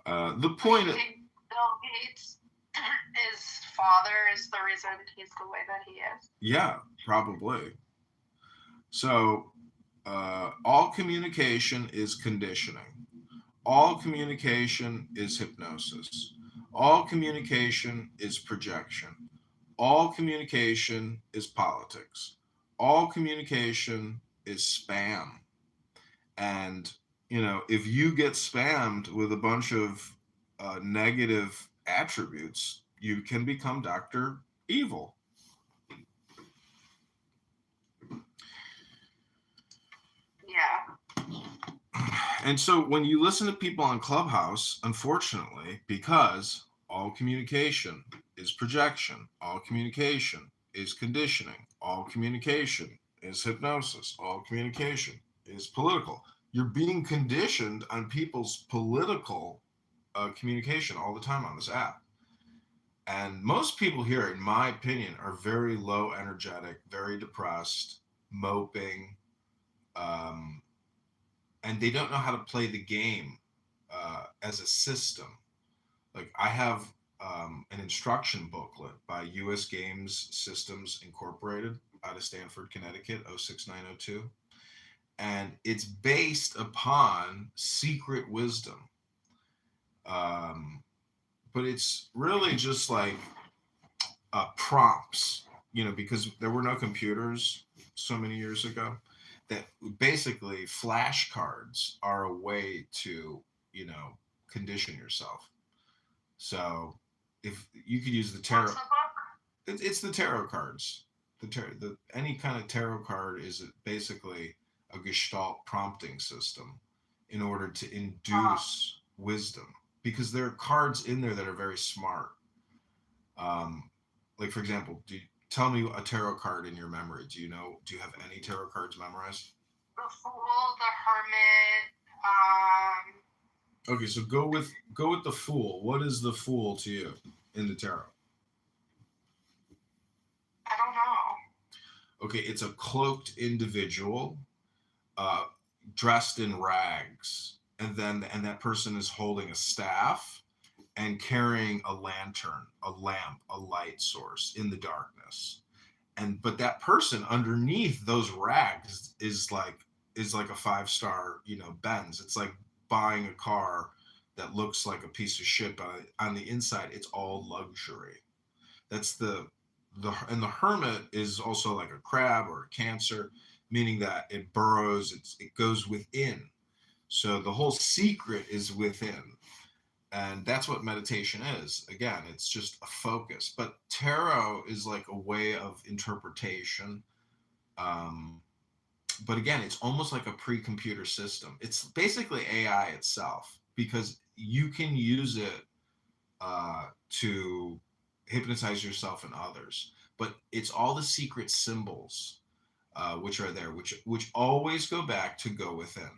the point I think Bill Gates, his father is the reason he's the way that he is. Yeah, probably. So all communication is conditioning. All communication is hypnosis. All communication is projection. All communication is politics. All communication is spam. And, if you get spammed with a bunch of negative attributes, you can become Dr. Evil. Yeah. And so when you listen to people on Clubhouse, unfortunately, because all communication is projection, all communication is conditioning, all communication is hypnosis. All communication is political. You're being conditioned on people's political communication all the time on this app. And most people here, in my opinion, are very low energetic, very depressed, moping, um, and they don't know how to play the game as a system. Like I have an instruction booklet by U.S. Games Systems Incorporated out of Stanford, Connecticut, 06902. And it's based upon secret wisdom. But it's really just like prompts, because there were no computers so many years ago, that basically flashcards are a way to, condition yourself. So if you could use the tarot, What's the book? it's the tarot cards. Any kind of tarot card is basically a gestalt prompting system in order to induce wisdom, because there are cards in there that are very smart. Like for example, tell me a tarot card in your memory. Do you have any tarot cards memorized? The Fool, the Hermit. Okay, so go with the Fool. What is the Fool to you in the tarot? I don't know. Okay, it's a cloaked individual, dressed in rags, and that person is holding a staff and carrying a lantern, a lamp, a light source in the darkness. But that person underneath those rags is like a 5-star, Benz. It's like buying a car that looks like a piece of shit, but on the inside it's all luxury. That's and the hermit is also like a crab or a Cancer, meaning that it burrows, it goes within. So the whole secret is within. And that's what meditation is. Again, it's just a focus. But tarot is like a way of interpretation. But again, it's almost like a pre-computer system. It's basically AI itself, because you can use it to hypnotize yourself and others. But it's all the secret symbols which are there, which always go back to go within.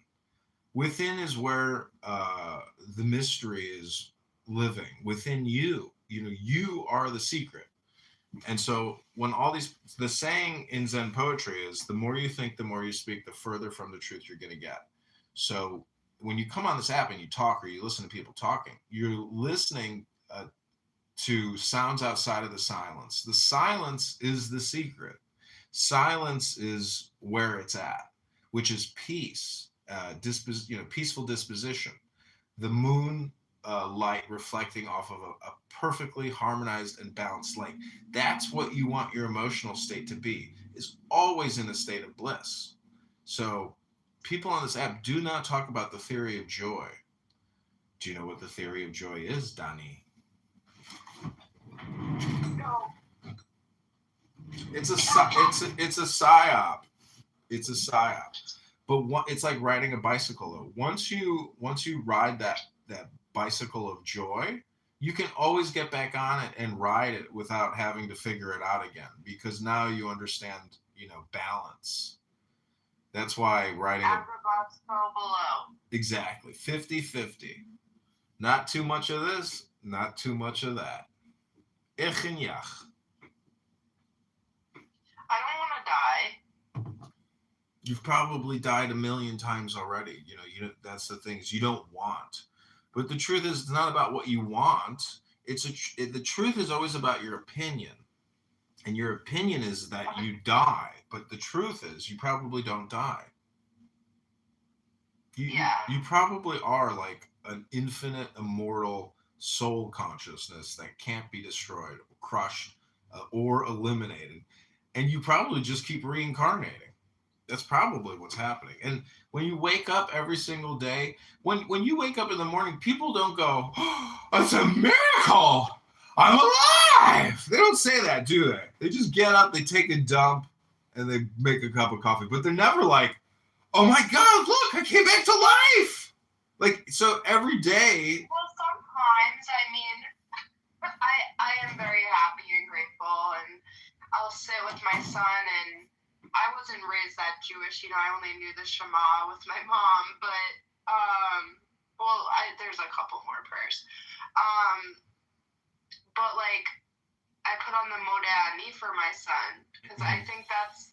Within is where the mystery is living. Within you, you are the secret. And so when the saying in Zen poetry is, the more you think, the more you speak, the further from the truth you're going to get. So when you come on this app and you talk, or you listen to people talking, you're listening to sounds outside of the silence. The silence is the secret. Silence is where it's at, which is peace. Peaceful disposition. The moon light reflecting off of a perfectly harmonized and balanced light. That's what you want your emotional state to be, is always in a state of bliss. So people on this app do not talk about the theory of joy. Do you know what the theory of joy is, Dani? No. It's a psyop. It's a psyop. But it's like riding a bicycle. Though. Once you ride that bicycle of joy, you can always get back on it and ride it without having to figure it out again, because now you understand, balance. That's why riding below. Exactly. 50-50. Not too much of this, not too much of that. Ich en jach. I don't want to die. You've probably died a million times already. That's the thing, is you don't want. But the truth is, it's not about what you want. The truth is always about your opinion. And your opinion is that you die. But the truth is, you probably don't die. You probably are like an infinite, immortal soul consciousness that can't be destroyed, or crushed, or eliminated. And you probably just keep reincarnating. That's probably what's happening. And when you wake up every single day, when you wake up in the morning, people don't go, "Oh, it's a miracle! I'm alive!" They don't say that, do they? They just get up, they take a dump, and they make a cup of coffee. But they're never like, "Oh my God, look, I came back to life!" Like, so every day. Well, sometimes, I am very happy and grateful, and I'll sit with my son, and I wasn't raised that Jewish, I only knew the Shema with my mom, but, there's a couple more prayers. But, like, I put on the Modeh Ani for my son, because I think that's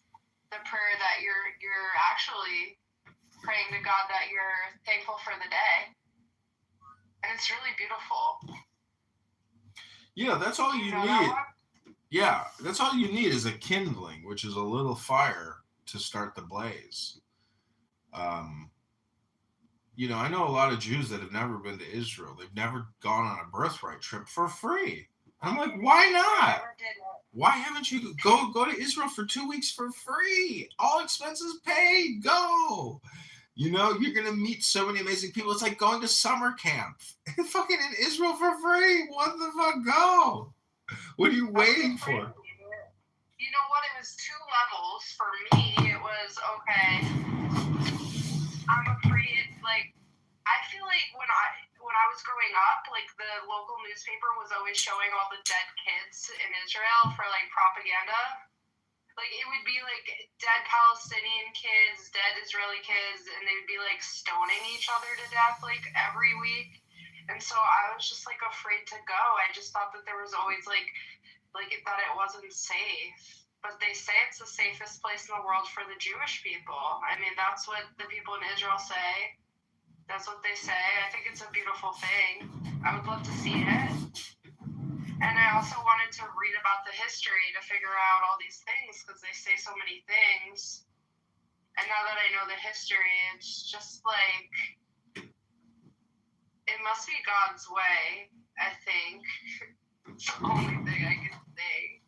the prayer that you're actually praying to God, that you're thankful for the day. And it's really beautiful. Yeah, that's all you need. Yeah, that's all you need is a kindling, which is a little fire to start the blaze. I know a lot of Jews that have never been to Israel. They've never gone on a birthright trip for free. I'm like, why not? Why haven't you go to Israel for 2 weeks for free? All expenses paid. Go. You're gonna meet so many amazing people. It's like going to summer camp. Fucking in Israel for free. What the fuck? Go. What are you waiting for? You know what? It was 2 levels for me. It was, okay, I'm afraid, like, I feel like when I was growing up, like, the local newspaper was always showing all the dead kids in Israel for, like, propaganda. Like, it would be, like, dead Palestinian kids, dead Israeli kids, and they would be, like, stoning each other to death, like, every week. And so I was just, like, afraid to go. I just thought that there was always, like that it wasn't safe. But they say it's the safest place in the world for the Jewish people. I mean, that's what the people in Israel say. That's what they say. I think it's a beautiful thing. I would love to see it. And I also wanted to read about the history to figure out all these things, because they say so many things. And now that I know the history, it's just like, it must be God's way, I think. It's the only thing I can say.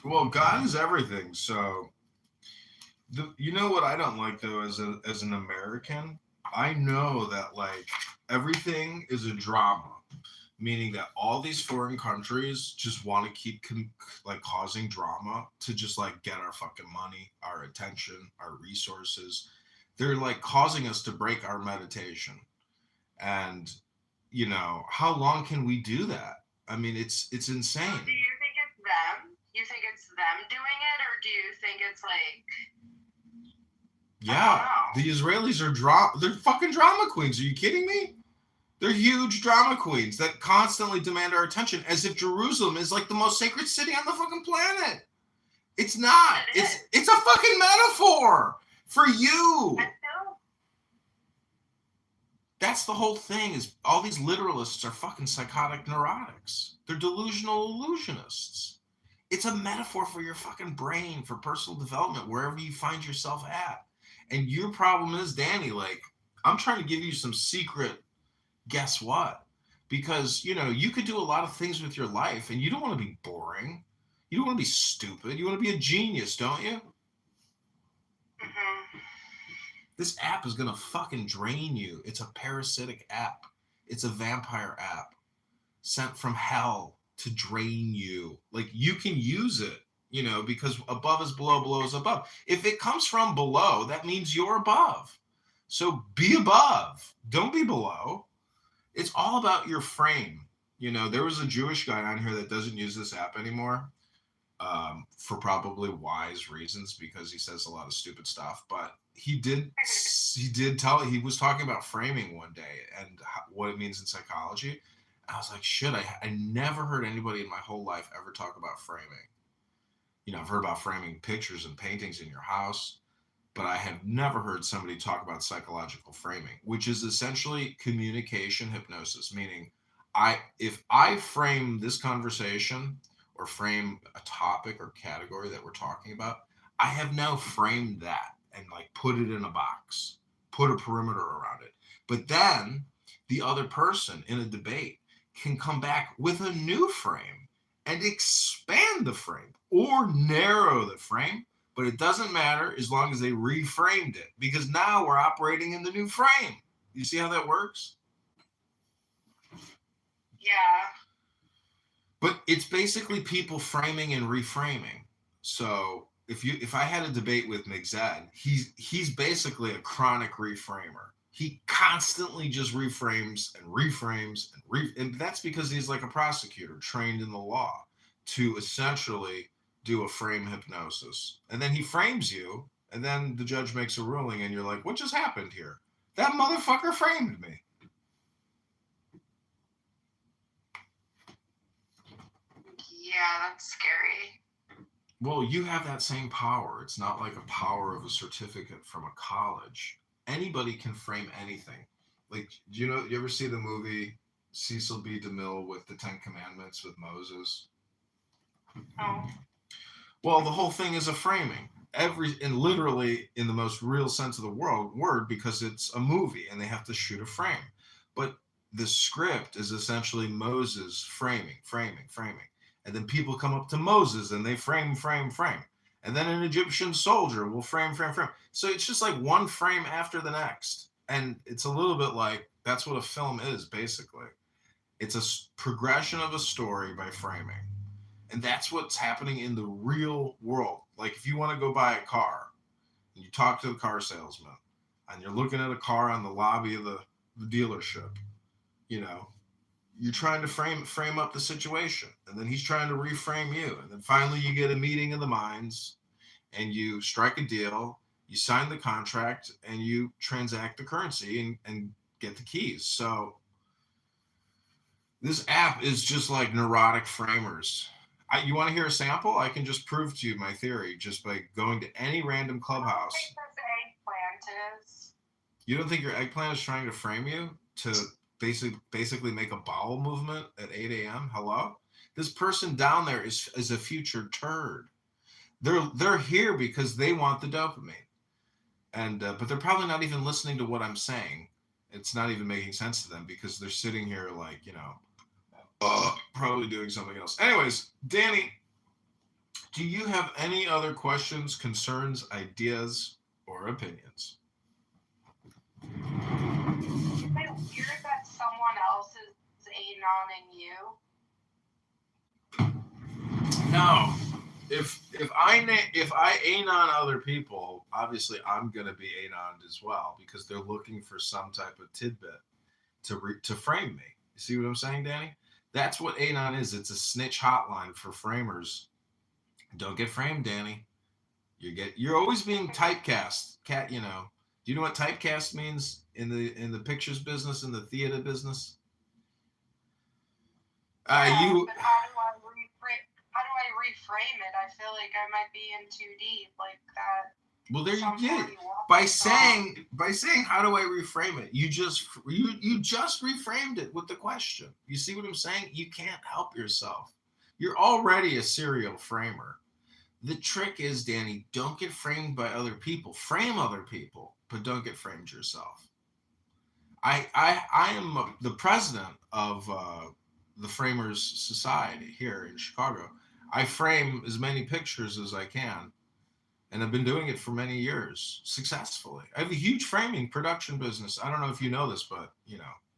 Well, God is everything. So, what I don't like, though, as an American, I know that, like, everything is a drama, meaning that all these foreign countries just want to keep causing drama to just, like, get our fucking money, our attention, our resources. They're, like, causing us to break our meditation. And, how long can we do that? I mean, it's insane. So do you think it's them? You think it's them doing it, or do you think it's like... Yeah, the Israelis they're fucking drama queens. Are you kidding me? They're huge drama queens that constantly demand our attention, as if Jerusalem is like the most sacred city on the fucking planet. It's not. It's a fucking metaphor for you. That's the whole thing, is all these literalists are fucking psychotic neurotics. They're delusional illusionists. It's a metaphor for your fucking brain, for personal development, wherever you find yourself at. And your problem is, Danny, like, I'm trying to give you some secret, guess what? Because, you could do a lot of things with your life, and you don't want to be boring. You don't want to be stupid. You want to be a genius, don't you? Mm-hmm. This app is going to fucking drain you. It's a parasitic app. It's a vampire app sent from hell to drain you. Like, you can use it, because above is below, below is above. If it comes from below, that means you're above. So be above. Don't be below. It's all about your frame. There was a Jewish guy on here that doesn't use this app anymore, for probably wise reasons, because he says a lot of stupid stuff. But he was talking about framing one day and what it means in psychology. I was like, shit, I never heard anybody in my whole life ever talk about framing. I've heard about framing pictures and paintings in your house, but I have never heard somebody talk about psychological framing, which is essentially communication hypnosis, meaning if I frame this conversation or frame a topic or category that we're talking about, I have now framed that and, like, put it in a box, put a perimeter around it. But then the other person in a debate can come back with a new frame and expand the frame or narrow the frame. But it doesn't matter as long as they reframed it, because now we're operating in the new frame. You see how that works? Yeah. But it's basically people framing and reframing. So if I had a debate with Migzad, he's basically a chronic reframer. He constantly just reframes and reframes and that's because he's like a prosecutor trained in the law to essentially do a frame hypnosis. And then he frames you, and then the judge makes a ruling, and you're like, what just happened here? That motherfucker framed me. Yeah, that's scary. Well, you have that same power. It's not like a power of a certificate from a college. Anybody can frame anything. Like, you ever see the movie Cecil B. DeMille with the Ten Commandments with Moses? Oh. Well, the whole thing is a framing. And literally in the most real sense of the word, because it's a movie and they have to shoot a frame. But the script is essentially Moses framing. And then people come up to Moses and they frame. And then an Egyptian soldier will frame. So it's just like one frame after the next. And it's a little bit like, that's what a film is, basically. It's a progression of a story by framing. And that's what's happening in the real world. Like if you want to go buy a car and you talk to the car salesman and you're looking at a car on the lobby of the dealership, you're trying to frame up the situation, and then he's trying to reframe you. And then finally you get a meeting of the minds and you strike a deal, you sign the contract, and you transact the currency and get the keys. So this app is just like neurotic framers. You want to hear a sample? I can just prove to you my theory just by going to any random clubhouse. I think this eggplant is. You don't think your eggplant is trying to frame you to basically make a bowel movement at 8 a.m.? Hello? This person down there is a future turd. They're here because they want the dopamine. And but they're probably not even listening to what I'm saying. It's not even making sense to them because they're sitting here like, probably doing something else. Anyways, Danny, do you have any other questions, concerns, ideas, or opinions? Is it weird that someone else is anoning you? No. If I anon other people, obviously I'm gonna be anoned as well because they're looking for some type of tidbit to frame me. You see what I'm saying, Danny? That's what anon is. It's a snitch hotline for framers. Don't get framed, Danny. You're always being typecast. Do you know what typecast means in the pictures business, in the theater business? But how do I reframe it? I feel like I might be in too deep, like that. Well, there you get it. By saying how do I reframe it? You just reframed it with the question. You see what I'm saying? You can't help yourself. You're already a serial framer. The trick is, Danny, don't get framed by other people. Frame other people, but don't get framed yourself. I am the president of the Framers Society here in Chicago. I frame as many pictures as I can. And I've been doing it for many years successfully. I have a huge framing production business. I don't know if you know this, but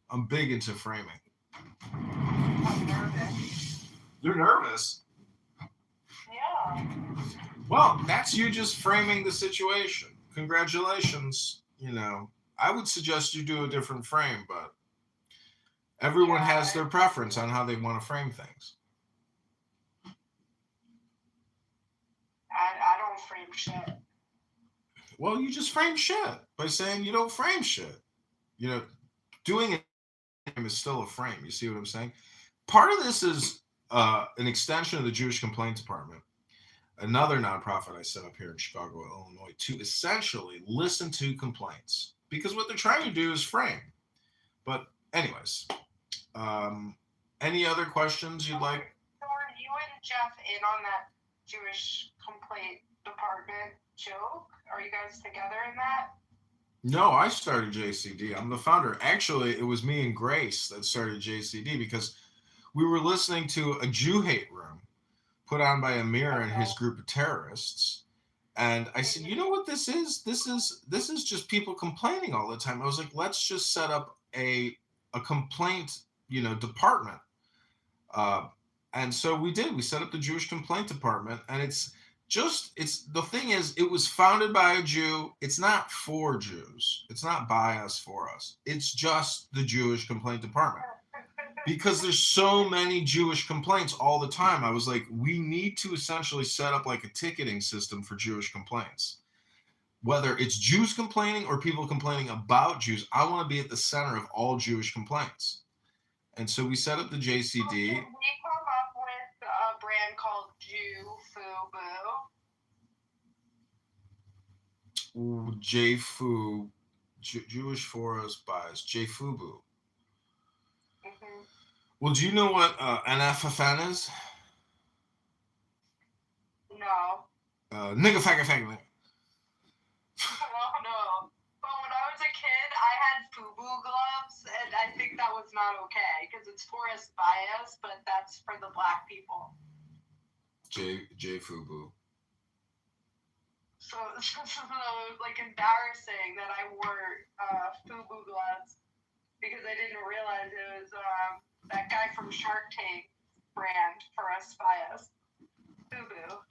I'm big into framing. I'm nervous. You're nervous? Yeah. Well, that's you just framing the situation. Congratulations. I would suggest you do a different frame, but everyone has their preference on how they want to frame things. I don't frame shit. Well, you just frame shit by saying you don't frame shit. Doing it is still a frame. You see what I'm saying? Part of this is an extension of the Jewish Complaint Department, another nonprofit I set up here in Chicago, Illinois, to essentially listen to complaints because what they're trying to do is frame. But anyways, any other questions you'd like? So are you and Jeff in on that Jewish Complaint Department joke? Are you guys together in that? No, I started JCD. I'm the founder. Actually, it was me and Grace that started JCD because we were listening to a Jew hate room put on by Amir and his group of terrorists. And I said, you know what this is? This is just people complaining all the time. I was like, let's just set up a complaint, department. And so we did. We set up the Jewish Complaint Department, and it's the thing is, it was founded by a Jew. It's not for Jews. It's not by us, for us. It's just the Jewish Complaint Department. because there's so many Jewish complaints all the time. I was like, we need to essentially set up like a ticketing system for Jewish complaints. Whether it's Jews complaining or people complaining about Jews, I want to be at the center of all Jewish complaints. And so we set up the JCD. We come up with a brand called Fubu. JFU, Jewish Forest buys JFubu. Mm-hmm. Well, do you know what NFFN is? No. Nigga faggot faggot. No. But when I was a kid, I had Fubu gloves, and I think that was not okay because it's forest bias, but that's for the black people. JFubu. So it was like embarrassing that I wore Fubu gloves because I didn't realize it was that guy from Shark Tank brand forest bias. Fubu.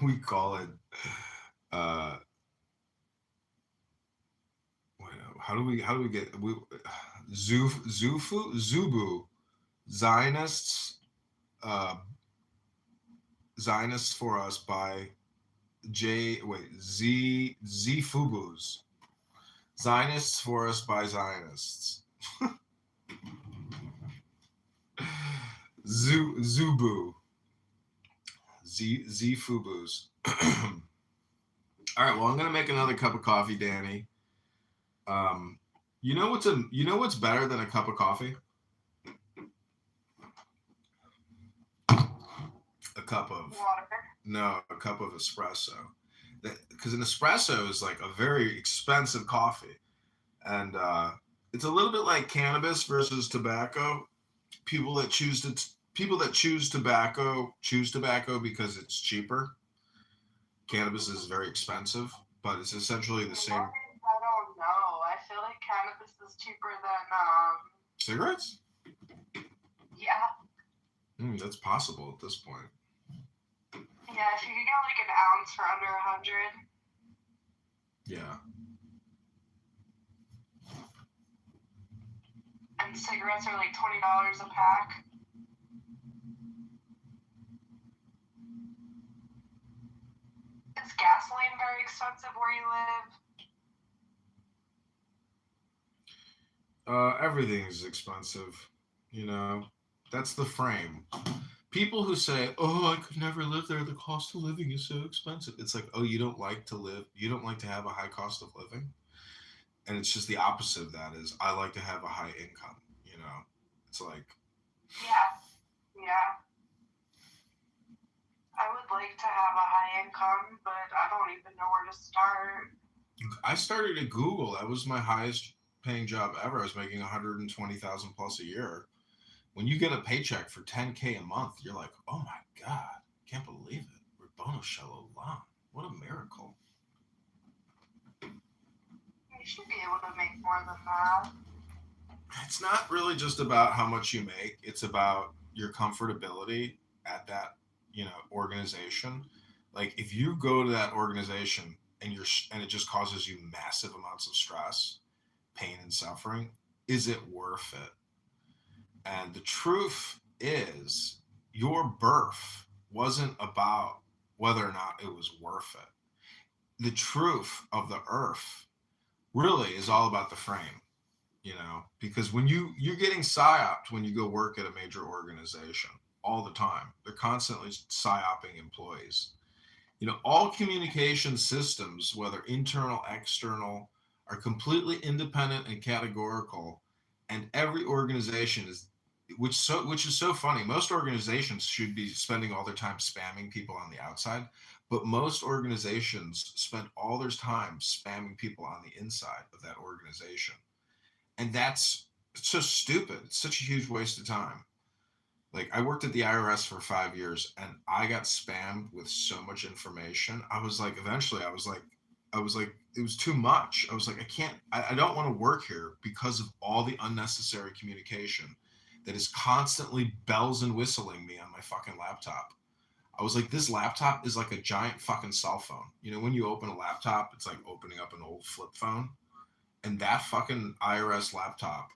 We call it how do we get Zubu Zionists Zionists for us by Fubus. Zionists for us by Zionists. Zubu. Fubus. All right, well, I'm gonna make another cup of coffee, Danny. You know what's better than a cup of coffee? A cup of water. No, a cup of espresso. Because an espresso is like a very expensive coffee, and it's a little bit like cannabis versus tobacco. People that choose tobacco choose tobacco because it's cheaper. Cannabis is very expensive, but it's essentially the same. I don't know. I feel like cannabis is cheaper than cigarettes. Yeah. That's possible at this point. Yeah, if you could get like an ounce for under 100. Yeah. And cigarettes are like $20 a pack. Is gasoline very expensive where you live? Everything is expensive. You know, that's the frame. People who say, "Oh, I could never live there. The cost of living is so expensive." It's like, oh, you don't like to live. You don't like to have a high cost of living. And it's just the opposite of that is I like to have a high income, you know? It's like... Yeah. I would like to have a high income, but I don't even know where to start. I started at Google. That was my highest paying job ever. I was making $120,000 plus a year. When you get a paycheck for $10K a month, you're like, oh my God, can't believe it. Rabbanu Shalom. What a miracle. You should be able to make more than that. It's not really just about how much you make. It's about your comfortability at that, organization. Like if you go to that organization and it just causes you massive amounts of stress, pain and suffering, is it worth it? And the truth is your birth wasn't about whether or not it was worth it. The truth of the earth really is all about the frame, because when you're getting psyoped when you go work at a major organization all the time. They're constantly psyoping employees. All communication systems, whether internal, external, are completely independent and categorical, and every organization is which is so funny. Most organizations should be spending all their time spamming people on the outside, but most organizations spend all their time spamming people on the inside of that organization. And it's so stupid. It's such a huge waste of time. Like I worked at the IRS for 5 years and I got spammed with so much information. Eventually I was like, it was too much. I was like, I don't want to work here because of all the unnecessary communication that is constantly bells and whistling me on my fucking laptop. I was like, this laptop is like a giant fucking cell phone. When you open a laptop, it's like opening up an old flip phone. And that fucking IRS laptop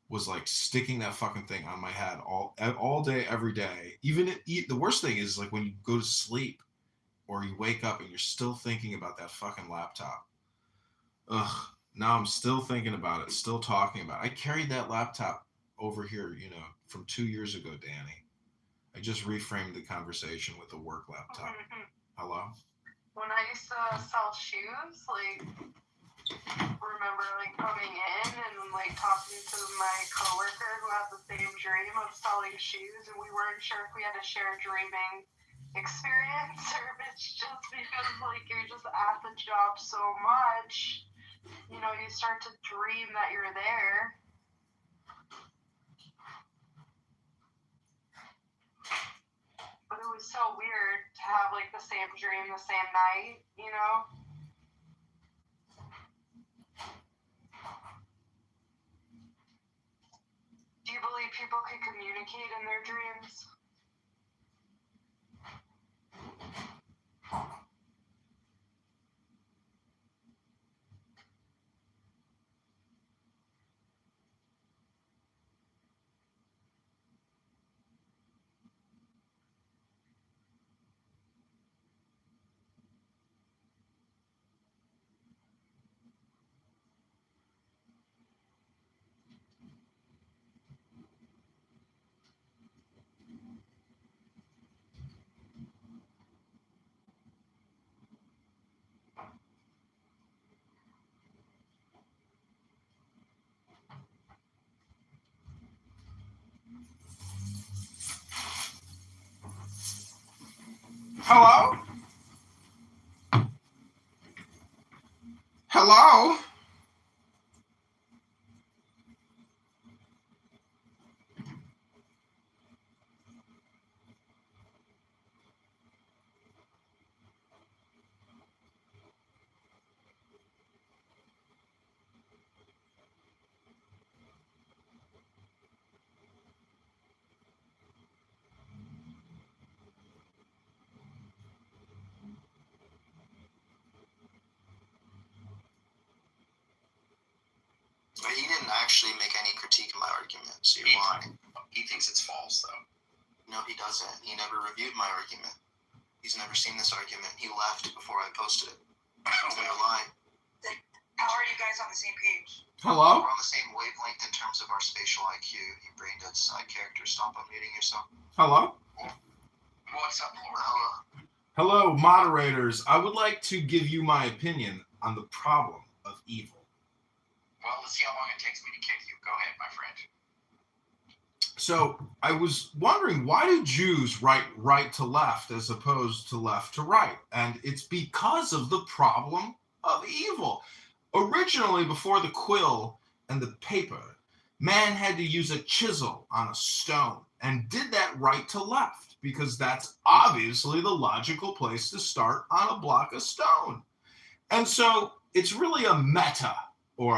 was like sticking that fucking thing on my head all day, every day. Even the worst thing is like when you go to sleep or you wake up and you're still thinking about that fucking laptop. Ugh. Now I'm still thinking about it, still talking about it. I carried that laptop over here, from 2 years ago, Danny. I just reframed the conversation with a work laptop. Hello? When I used to sell shoes, like, remember, like, coming in and, like, talking to my coworker who had the same dream of selling shoes, and we weren't sure if we had to share a dreaming experience or if it's just because, like, you're just at the job so much, you start to dream that you're there. But it was so weird to have, like, the same dream the same night, Do you believe people can communicate in their dreams? Hello? Hello? But he didn't actually make any critique of my argument, so you're lying. He thinks it's false, though. No, he doesn't. He never reviewed my argument. He's never seen this argument. He left before I posted it. He's gonna lie. How are you guys on the same page? Hello? We're on the same wavelength in terms of our spatial IQ. You brain dead side character. Stop unmuting yourself. Hello? What's up, Laura? Hello, moderators. I would like to give you my opinion on the problem of evil. Well, let's see how long it takes me to kick you. Go ahead, my friend. So I was wondering, why do Jews write right to left as opposed to left to right? And it's because of the problem of evil. Originally, before the quill and the paper, man had to use a chisel on a stone and did that right to left because that's obviously the logical place to start on a block of stone. And so it's really a meta or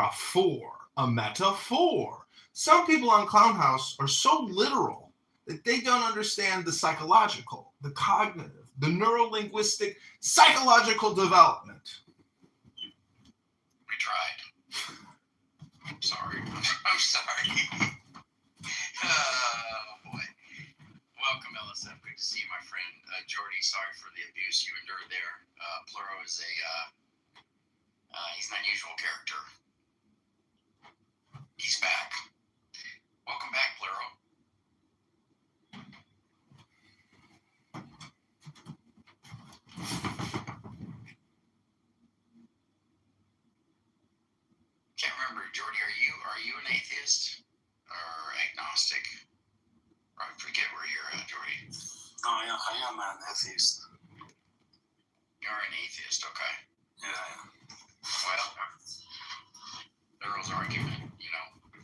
a metaphor. Some people on Clown House are so literal that they don't understand the psychological, the cognitive, the neuro-linguistic, psychological development. We tried. I'm sorry. I'm sorry. Oh, boy. Welcome, Melissa. Good to see you, my friend. Jordy, sorry for the abuse you endured there. Pluro is he's an unusual character. He's back. Welcome back, Pluro. Can't remember, Jordy, are you an atheist or agnostic? Or I forget where you're at, Jordy. Oh, yeah, I am an atheist. You're an atheist, okay. Yeah, I am. Well, Daryl's argument,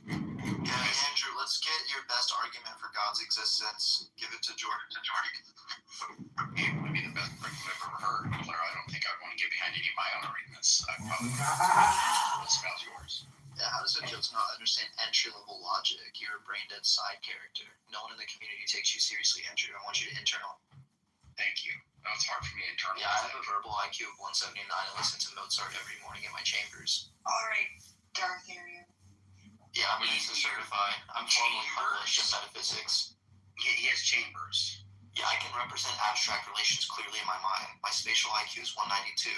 Yeah, Andrew, let's get your best argument for God's existence. Give it to Jordan. It would be the best argument I've ever heard. Claire, I don't think I'd want to get behind any of my own arguments. I'd probably espouse yours. Yeah, how does a Jones not understand entry-level logic? You're a brain-dead side character. No one in the community takes you seriously, Andrew. I want you to internal. Thank you. No, it's hard for me to internalize. Yeah, I have a verbal IQ of 179 and listen to Mozart every morning in my chambers. All right, dark area. Yeah, I'm going to certify. I'm formally published in metaphysics. He has chambers. Yeah, I can represent abstract relations clearly in my mind. My spatial IQ is 192.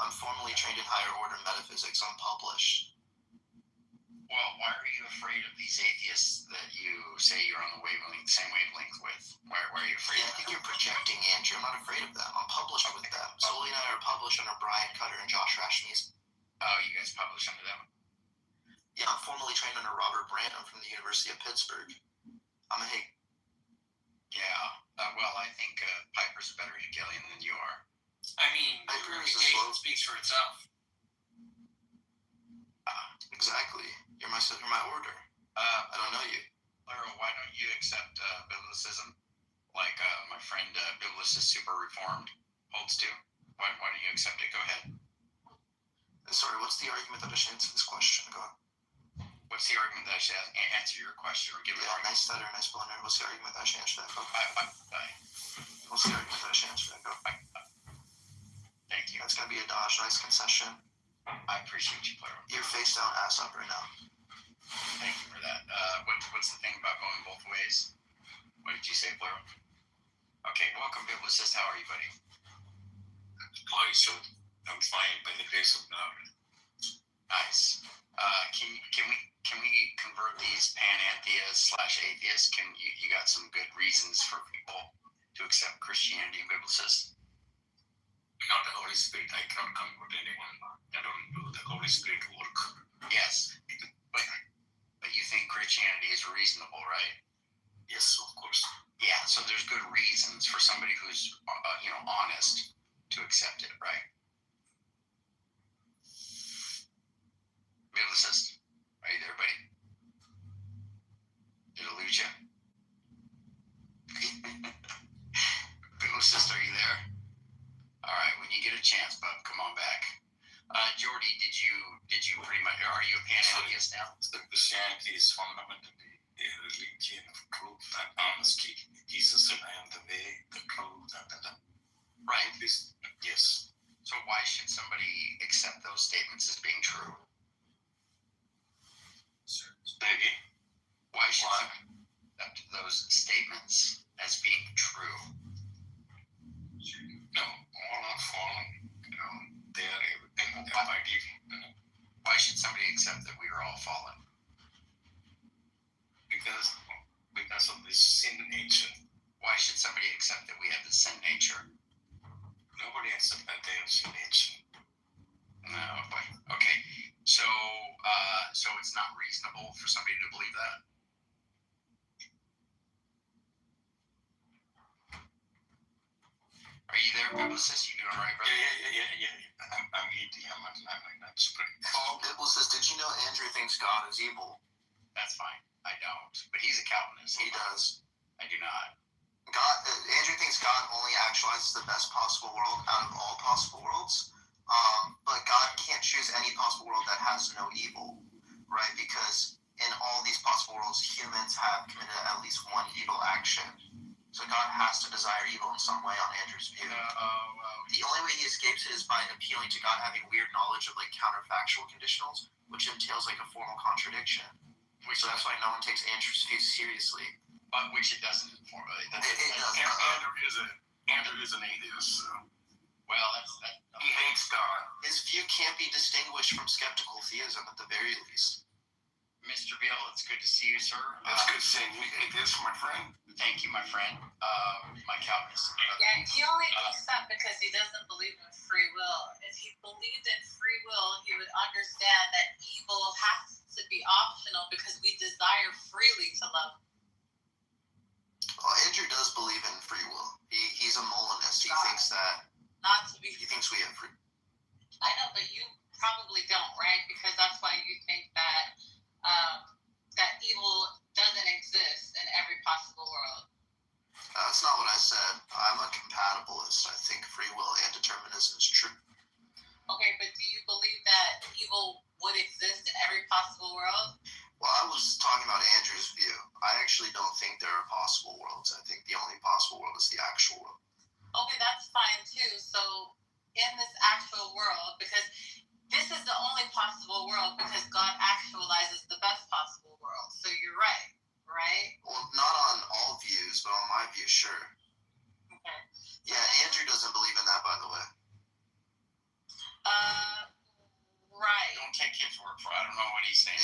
I'm formally trained in higher order metaphysics. I'm published. Well, why are you afraid of these atheists that you say you're on the same wavelength with? Why are you afraid Yeah, I of think them? you're projecting, Andrew. I'm not afraid of them. I'm published with them. Sully and I are published under Brian Cutter and Josh Rashmi's. Oh, you guys publish under them? Yeah, I'm formally trained under Robert Brand. I'm from the University of Pittsburgh. I'm a Hegel. Yeah. Well, I think Piper's a better Hegelian than you are. I mean, Piper your is a reputation slow- speaks for itself. Exactly. You're my order. I don't know you. Lara, why don't you accept biblicism like my friend Biblicist Super Reformed holds to? Why don't you accept it? Go ahead. Sorry, what's the argument that I should answer this question? Go on. What's the argument that I should answer your question or give it? Yeah, nice stutter, nice blunder. What's the argument that I should answer that? Go. What's the argument that I should answer that? Go. Thank you. That's gonna be a dodge, nice concession. I appreciate you, Plaro. You're face down, ass up right now. Thank you for that. What's the thing about going both ways? What did you say, Plaro? Okay, welcome, Biblicist. How are you, buddy? Hi, so I'm fine by the grace of God. Nice. Can we convert these panentheists / atheists? You got some good reasons for people to accept Christianity and Biblicist? Without the Holy Spirit, I cannot convert anyone. I don't do the Holy Spirit work. Yes, but you think Christianity is reasonable, right? Yes, of course. Yeah. So there's good reasons for somebody who's honest to accept it, right? Biblicist, are you there, buddy? Did I lose you? Biblicist, are you there? All right, when you get a chance, bub, come on back. Jordy, did you pretty much, are you a panentheist now? The Christianity is fundamentally a religion of truth and honesty. Jesus said, I am the way, the truth, and the Right. Yes. So why should somebody accept those statements as being true? Maybe. Why should somebody accept those statements as being true? No, all are fallen. They are everything Almighty. Why should somebody accept that we are all fallen? Because of this sin nature. Why should somebody accept that we have the sin nature? Nobody accepts that they have sin nature. No, but okay. So it's not reasonable for somebody to believe that. Are you there, Biblicist? You doing all right, brother? Yeah. I'm eating. I'm not spreading. Oh, Biblicist, did you know Andrew thinks God is evil? That's fine. I don't. But he's a Calvinist. He does. I do not. Andrew thinks God only actualizes the best possible world out of all possible worlds. But God can't choose any possible world that has no evil, right? Because in all these possible worlds, humans have committed at least one evil action. So God has to desire evil in some way on Andrew's view. The only way he escapes it is by appealing to God having weird knowledge of like counterfactual conditionals, which entails like a formal contradiction. So that's why no one takes Andrew's view seriously. But which it doesn't inform. It does. Andrew is an atheist. So. Well, He hates God. His view can't be distinguished from skeptical theism at the very least. Mr. Beal, it's good to see you, sir. That's good saying we atheists, my friend. Thank you, my friend. My Calvinist. Yeah, he only thinks that because he doesn't believe in free will. If he believed in free will, he would understand that evil has to be optional because we desire freely to love. Well, Andrew does believe in free will. He's a Molinist. He thinks that. Not to be. He thinks we have free. I know, but you probably don't, right? Because that's why you think that that evil doesn't exist in every possible world. That's not what I said. I'm a compatibilist. I think free will and determinism is true. Okay, but do you believe that evil would exist in every possible world? Well, I was talking about Andrew's view. I actually don't think there are possible worlds. I think the only possible world is the actual world. Okay, that's fine too. So in this actual world, because this is the only possible world because God actualizes the best possible world. So you're right, right? Well, not on all views, but on my view, sure. Okay. Yeah, Andrew doesn't believe in that, by the way. Right. Don't take his word for it. I don't know what he's saying.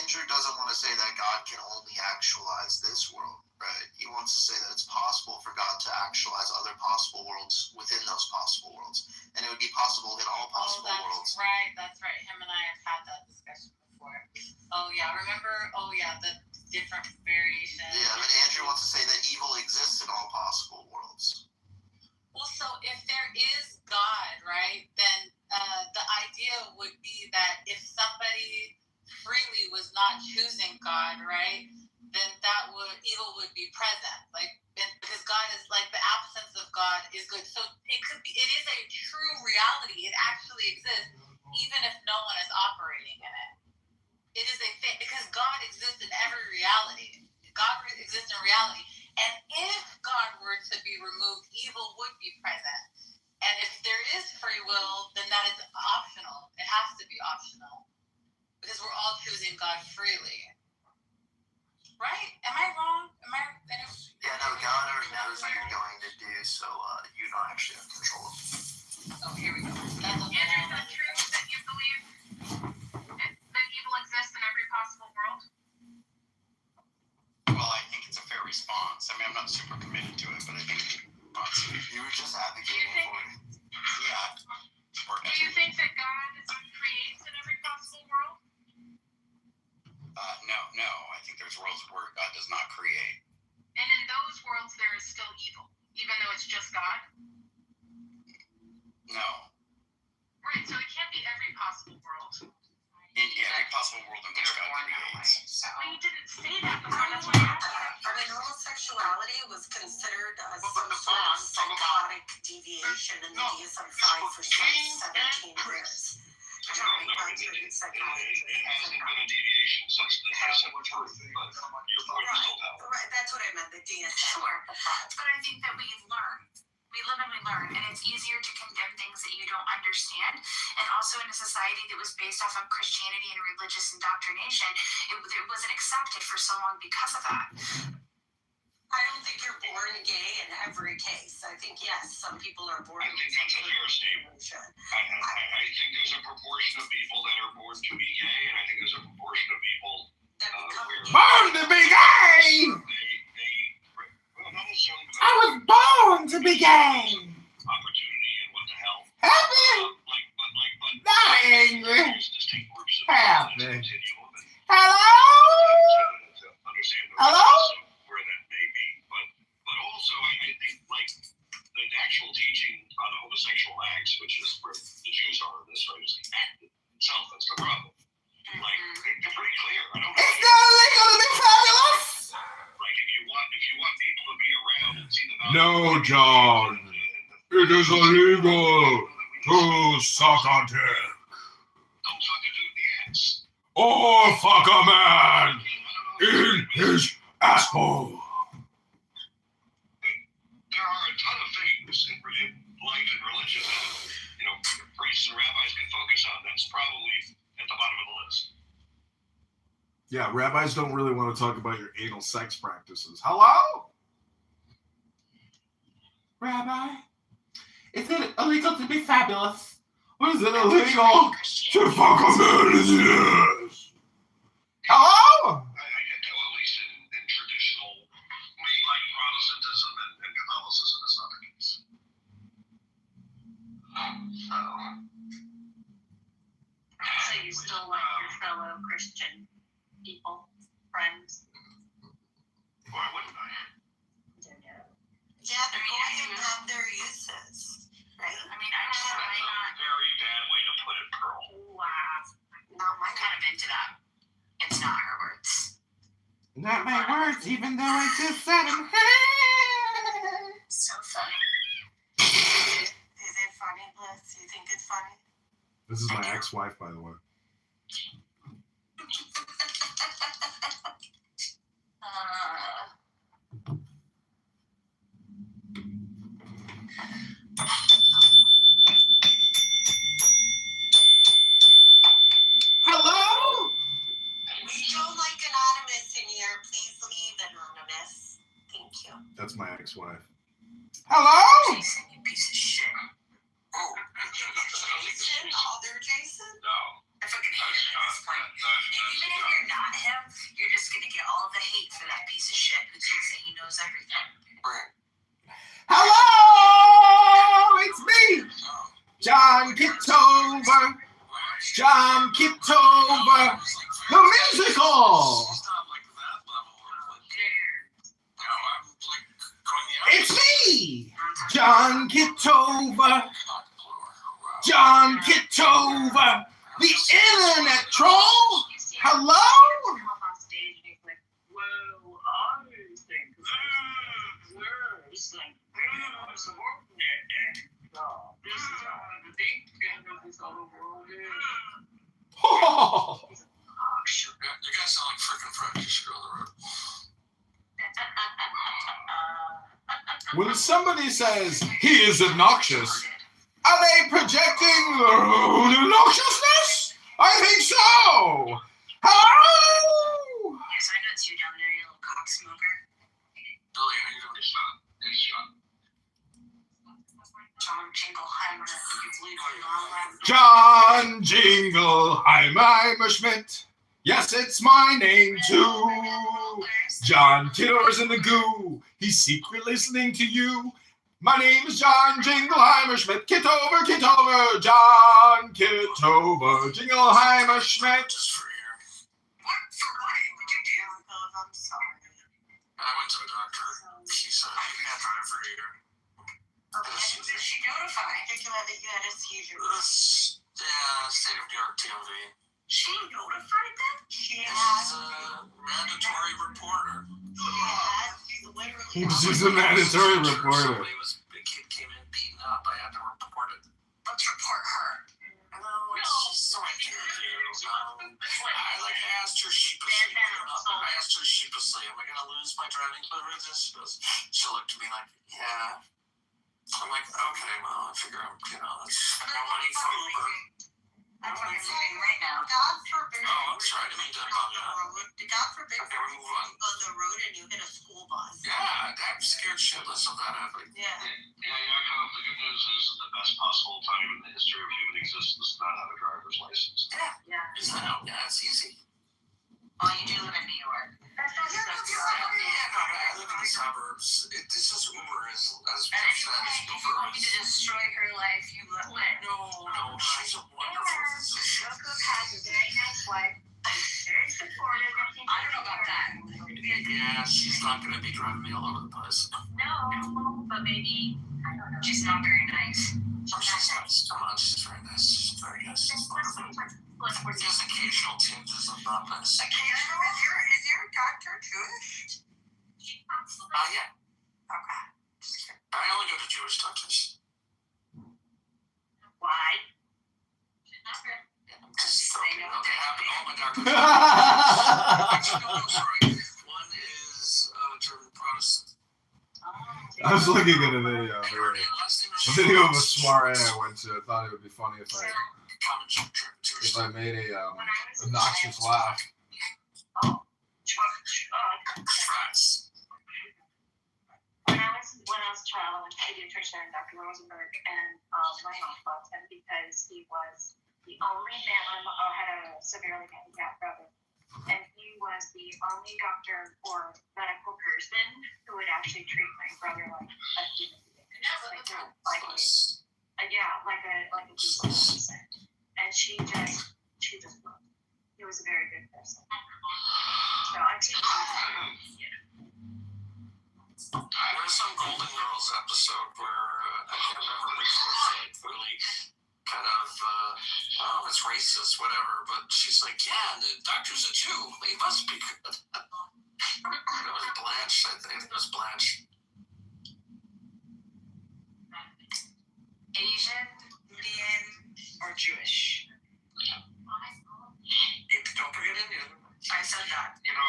Andrew doesn't want to say that God can only actualize this world, right? He wants to say that it's possible for God to actualize other possible worlds within those possible worlds. And it would be possible in all possible worlds. That's right. Him and I have had that discussion before. Oh, yeah. Remember? Oh, yeah. The different variations. Yeah, but Andrew wants to say that evil exists in all possible worlds. Well, so if there is God, right, then the idea would be that if somebody freely was not choosing God, right, then evil would be present. Like, because God is like the absence of God is good. So it is a true reality. It actually exists, even if no one is operating in it. It is a thing because God exists in every reality. God exists in reality. And if God were to be removed, evil would be present. And if there is free will, then that is optional. It has to be optional. Because we're all choosing God freely. Right? Am I wrong? Yeah, no, God already knows what you're going to do, so you don't actually have control. Oh, here we go. Is that true that you believe that evil exists in every possible world? Well, I think it's a fair response. I mean, I'm not super committed to it, but I think it's a response. You were just advocating for it. Yeah. Do you think that God creates in every possible world? No. I think there's worlds where God does not create. And in those worlds, there is still evil, even though it's just God? No. Right, so it can't be every possible world. In every possible world in which God creates. Well, you didn't say that before, that's why I asked you. I mean, homosexuality was considered some sort of psychotic deviation in the DSM-5 for some 17 years. During psychology. It hasn't been a deviation since the DSM-5, but you're still out. Right, that's what I meant, the DSM. Sure, but I think that we learn. We live and we learn, and it's easier to condemn things that you don't understand. And also in a society that was based off of Christianity and religious indoctrination, it wasn't accepted for so long because of that. I don't think you're born gay in every case. I think, yes, some people are born I think that's a fair statement. I think there's a proportion of people that are born to be gay, and I think there's a proportion of people that become where Born to be gay! well, not necessarily, but I was born to be gay! opportunity and what the hell. Happy! But Not angry. there's distinct groups of Happy. people that continue on and Hello? to understand the Hello? process of where that may be. But also, I think, like, the actual teaching on homosexual acts, which is where the Jews are in this, right, is the act itself that's the problem. Like, they're pretty clear. I don't know. It's not illegal to be fabulous! Like, if you want people to be around and see the value. No, John. It is illegal to suck a dick. Don't suck a dude in the ass. Or fuck a man in his asshole. There are a ton of things in life and religion that, priests and rabbis can focus on. That's probably at the bottom of the list. Yeah, rabbis don't really want to talk about your anal sex practices. Hello? Rabbi, is it illegal to be fabulous? Or is it illegal to fuck a man in the ass? Hello? I can tell, at least in traditional mainline Protestantism and Catholicism, it's not the case. So you still like your fellow Christian people, friends? Why wouldn't I? Yeah, they're going to have their uses, right? I mean, I That's try a not. very bad way to put it, Pearl. Wow. Not my I'm kind of into that. It's not her words. Not my words, even though I just said them. So funny. Is it funny, Bliss? You think it's funny? This is my ex-wife, by the way. John Kitover. John Kitover. The musical. It's me, John Kitover. John Kitover, the internet troll. Hello? Oh. You guys sound like freaking friends. You should go on the road. When somebody says he is obnoxious, are they projecting their own obnoxiousness? I think so. Hello? Yes, I know it's you down there, you little cock smoker. Billy, how you doing? It's Sean. It's Sean. John Jingleheimer, you believe in all that? John Jingleheimer Schmidt. Yes, it's my name too. John Kitover's in the goo. He's secretly listening to you. My name is John Jingleheimer Schmidt. Kitover, Kitover, John Kitover, Jingleheimer Schmidt. Just for you. What? For what? What did you do? I'm sorry. I went to the doctor. She said you can't drive for a year. Okay, who did she notify? I think you had a seizure. State of New York TMV. She notified them? She She's has. a mandatory reporter. Yeah, she's literally. She's a mandatory reporter. A kid came in beaten up. I had to report it. Let's report her. No, it's just so I can't do. I asked her sheepishly. I asked her sheepishly, am I going to lose my driving privileges? She looked at me like, yeah. I'm like, okay, well, I figure that's more money for Uber. That's what you're saying right now. God forbid. Oh, I'm sorry, I didn't mean to bum you out. God forbid. Okay, we'll move on. You go on the road and you hit a school bus. Yeah, I'm scared shitless of that happening. Yeah. Yakov, the good news is that the best possible time in the history of human existence is not have a driver's license. Yeah. Is that out? Yeah, it's easy. Oh, you do live in New York. That's not Yeah, no, I live in the suburbs. It's just Uber is, as And Jeff said, anyway, if it's you Uber want me to is. destroy her life, you let me. No, she's a wonderful physician. Yakov has a very nice wife. Very supportive. I don't know about that. Yeah, she's not going to be driving me all over the place. No, but maybe, I don't know. She's not very nice. Oh, she's nice. Come on, she's very nice. She's very nice. She's wonderful. There's occasional tinges of not nice. Occasional? Is your doctor Jewish? Yeah. Okay. I only go to Jewish doctors. Why? Just they happen. All my doctors. Actually, no, sorry. One is German Protestant. I was looking at a video. And her last name is A video of a soiree I went to. I thought it would be funny if Jewish. I made a obnoxious laugh. Frats. When I was a child, I went to a pediatrician, Dr. Rosenberg, and my mom loved him because he was the only man. I had a severely handicapped brother, and he was the only doctor or medical person who would actually treat my brother like a human being, like a decent person. And she just loved him. He was a very good person. So I think There's some Golden Girls episode where I can't remember which was like really kind of it's racist, whatever. But she's like, yeah, the doctor's a Jew. He must be good. It was Blanche, I think. It was Blanche. Asian, Indian, or Jewish? Don't forget Indian. I said that. Did you dismissed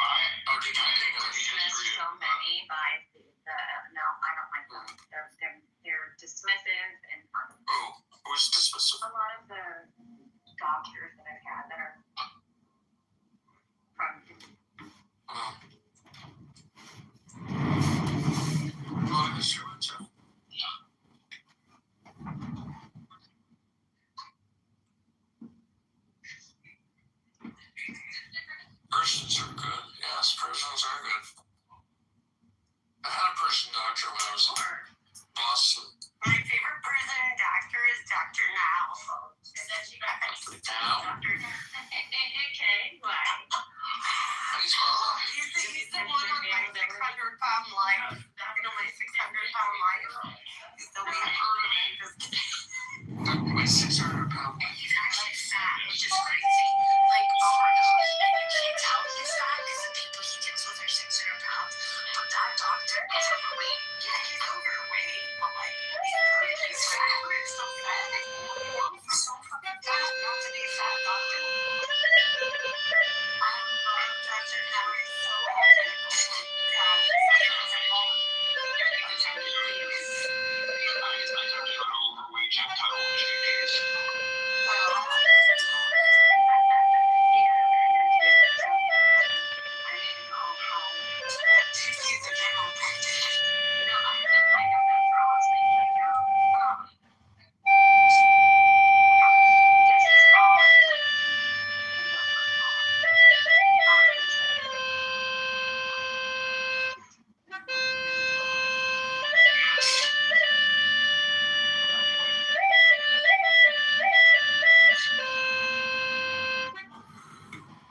so many by no, I don't like them. They're dismissive and who's dismissive? a lot of the doctors that I've had that are from weighs 600 pounds. And he's actually fat, which is crazy. Like, oh my God. And you can't tell he's fat because the people he deals with are 600 pounds. But that doctor is overweight. Yeah, he's overweight. But like, he's fat. It's so fat. He's so fucking fat not to be a fat doctor. I love Dr. Howard. He's so epic. Oh my God. I talked to an overweight Gentile HPPs. He's a general practitioner. No, I know that for Osmond. You know. Because he's on.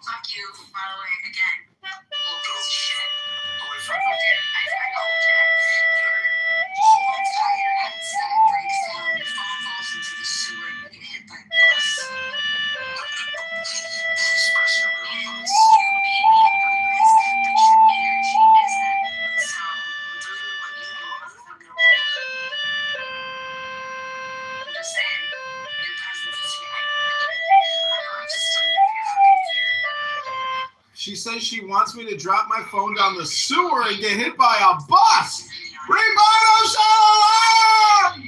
Fuck you, by the way, again. Little piece of shit. I hope that your whole entire headset breaks down, your phone falls into the sewer, and you get hit by a bus. Express your real thoughts. You may be nervous, but your energy isn't. So, literally what you do is fucking weird. I'm just saying, your presence is here. I know I'm just turning up your fucking fear. She says she wants me to drop my phone down the sewer and get hit by a bus. Rebuttal Shalom!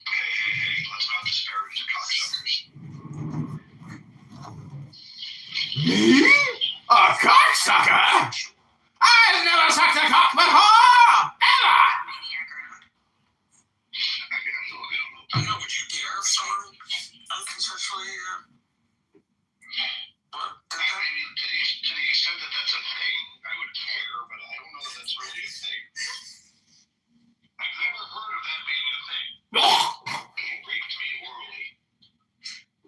Hey, let's not disparage the cocksuckers. Me? A cocksucker? I've never sucked a cock before! Ever! Maniac around. I know, but you care if someone unconsensually, to the extent that that's a thing, I would care, but I don't know if that's really a thing. I've never heard of that being a thing. He raped me orally.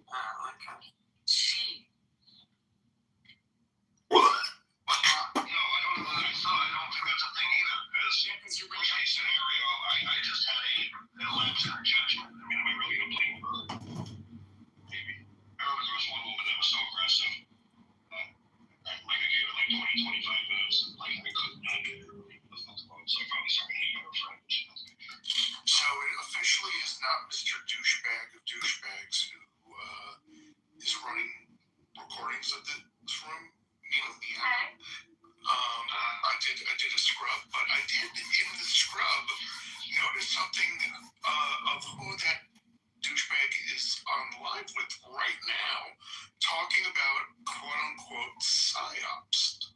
Okay. She. No, I don't know that I don't think that's a thing either, because you worst case scenario, I just had a lapse in her judgment. I mean, am I really going to blame her? Maybe. I remember there was one woman that was so aggressive. I gave her like 20, 25 minutes. Like, I couldn't handle it. So I finally started hitting on her friend. So it officially is not Mr. Douchebag of Douchebags who is running recordings of this room. Neil Ian. I did a scrub, but I did in the scrub notice something of who that douchebag is on live with right now, talking about quote unquote psyops.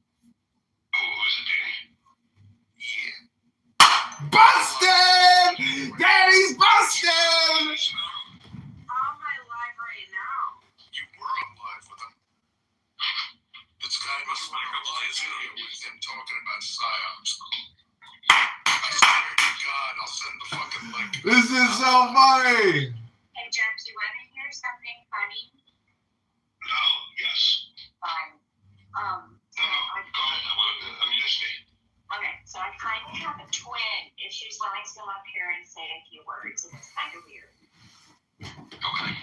Oh, is it Danny? Yeah. Busted! Daddy's busted! On my live right now. You were on live with him. This guy must have a live video with him talking about psyops. I swear to God, I'll send the fucking link. This is so funny! Hey, Jeff, do you want to hear something funny? No, yes. Fine. No, go ahead. Amuse me. Okay, so I kind of have a twin. If she's willing to come up here and say a few words, and it's kind of weird. Okay.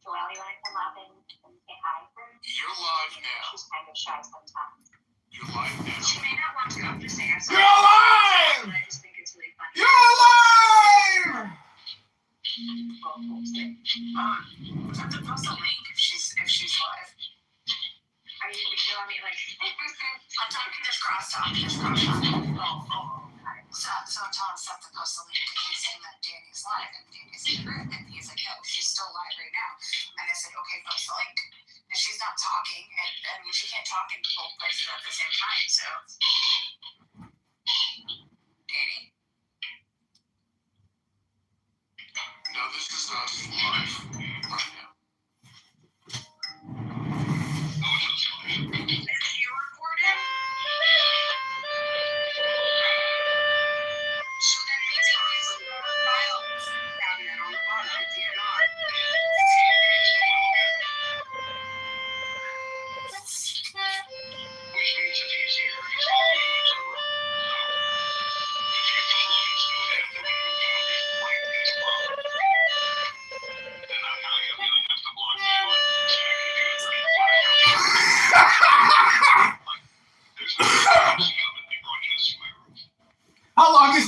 Joelle, you want to come up and say hi first? You're live now. She's kind of shy sometimes. You're live now. She may not want to come up to say her. You're alive! But I just think it's really funny. You're alive! We have to post a link if she's live. Are you want me like? I'm talking just crosstalk. Oh, okay. So I'm telling Seth to post a link because he's saying that Danny's live and Danny's in the group and he's like, no, she's still live right now. And I said, okay, post the link. And she's not talking, and I mean she can't talk in both places at the same time. So, Danny. No, this is us live right now. Is you recording?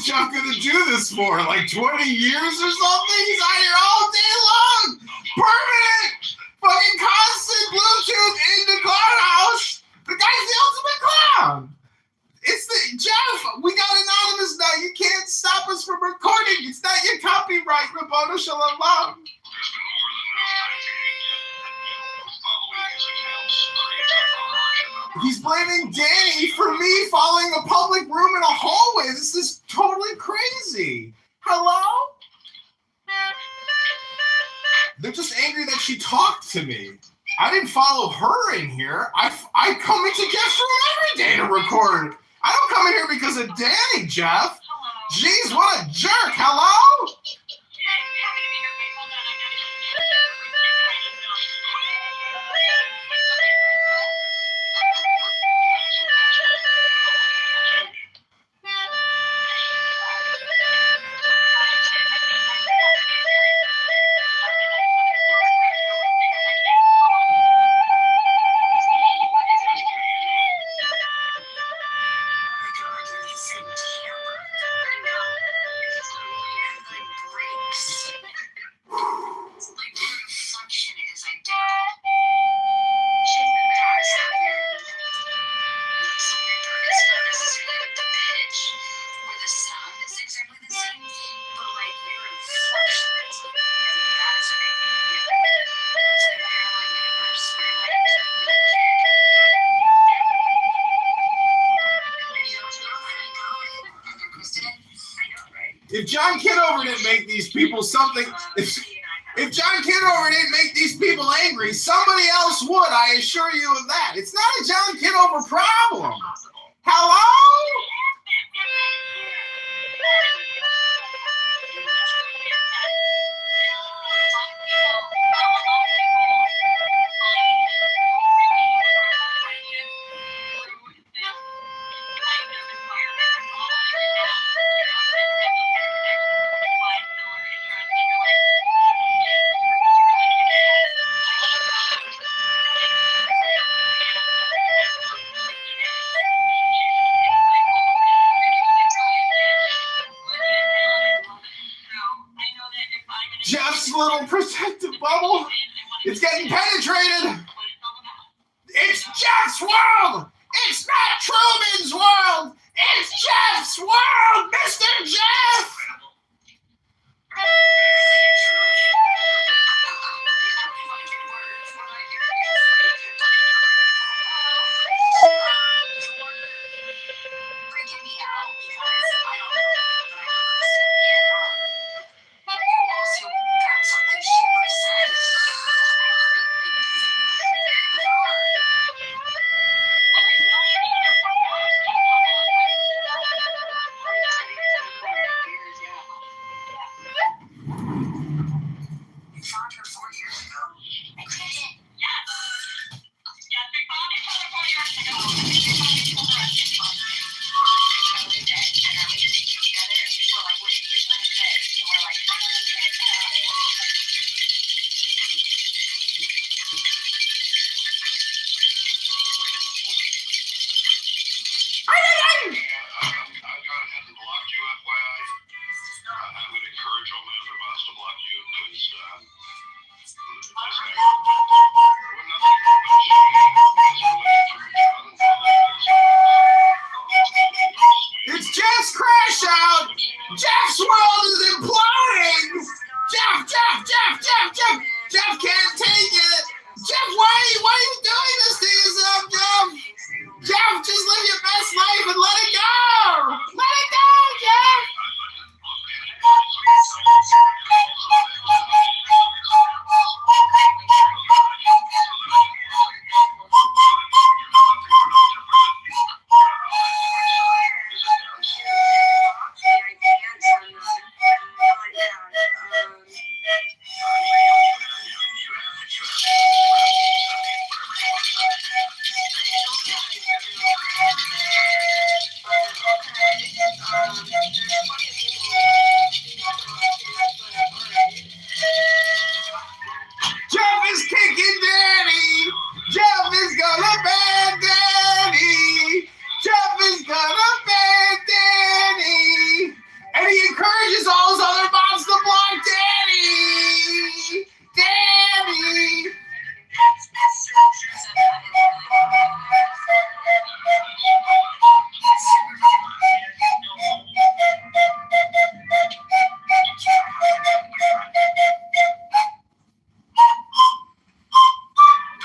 is Jeff gonna do this for? Like 20 years or something? He's out here all day long! Permanent! Fucking constant Bluetooth in the clubhouse! The guy's the ultimate clown! It's the Jeff, we got anonymous now. You can't stop us from recording. It's not your copyright, Rabbanu Shalom. There's been more than enough time to following his accounts, creating hardship. He's blaming Danny for me following a public room in a hallway. This is totally crazy. Hello? They're just angry that she talked to me. I didn't follow her in here. I come into Jeff's room every day to record. I don't come in here because of Danny, Jeff. Jeez, what a jerk. Hello? If John Kitover didn't make these people something, if John Kitover didn't make these people angry, somebody else would, I assure you of that. It's not a John Kitover problem. Hello? Jeff's little protective bubble, it's getting penetrated. It's Jeff's world. It's not Truman's world. It's Jeff's world, Mr. Jeff.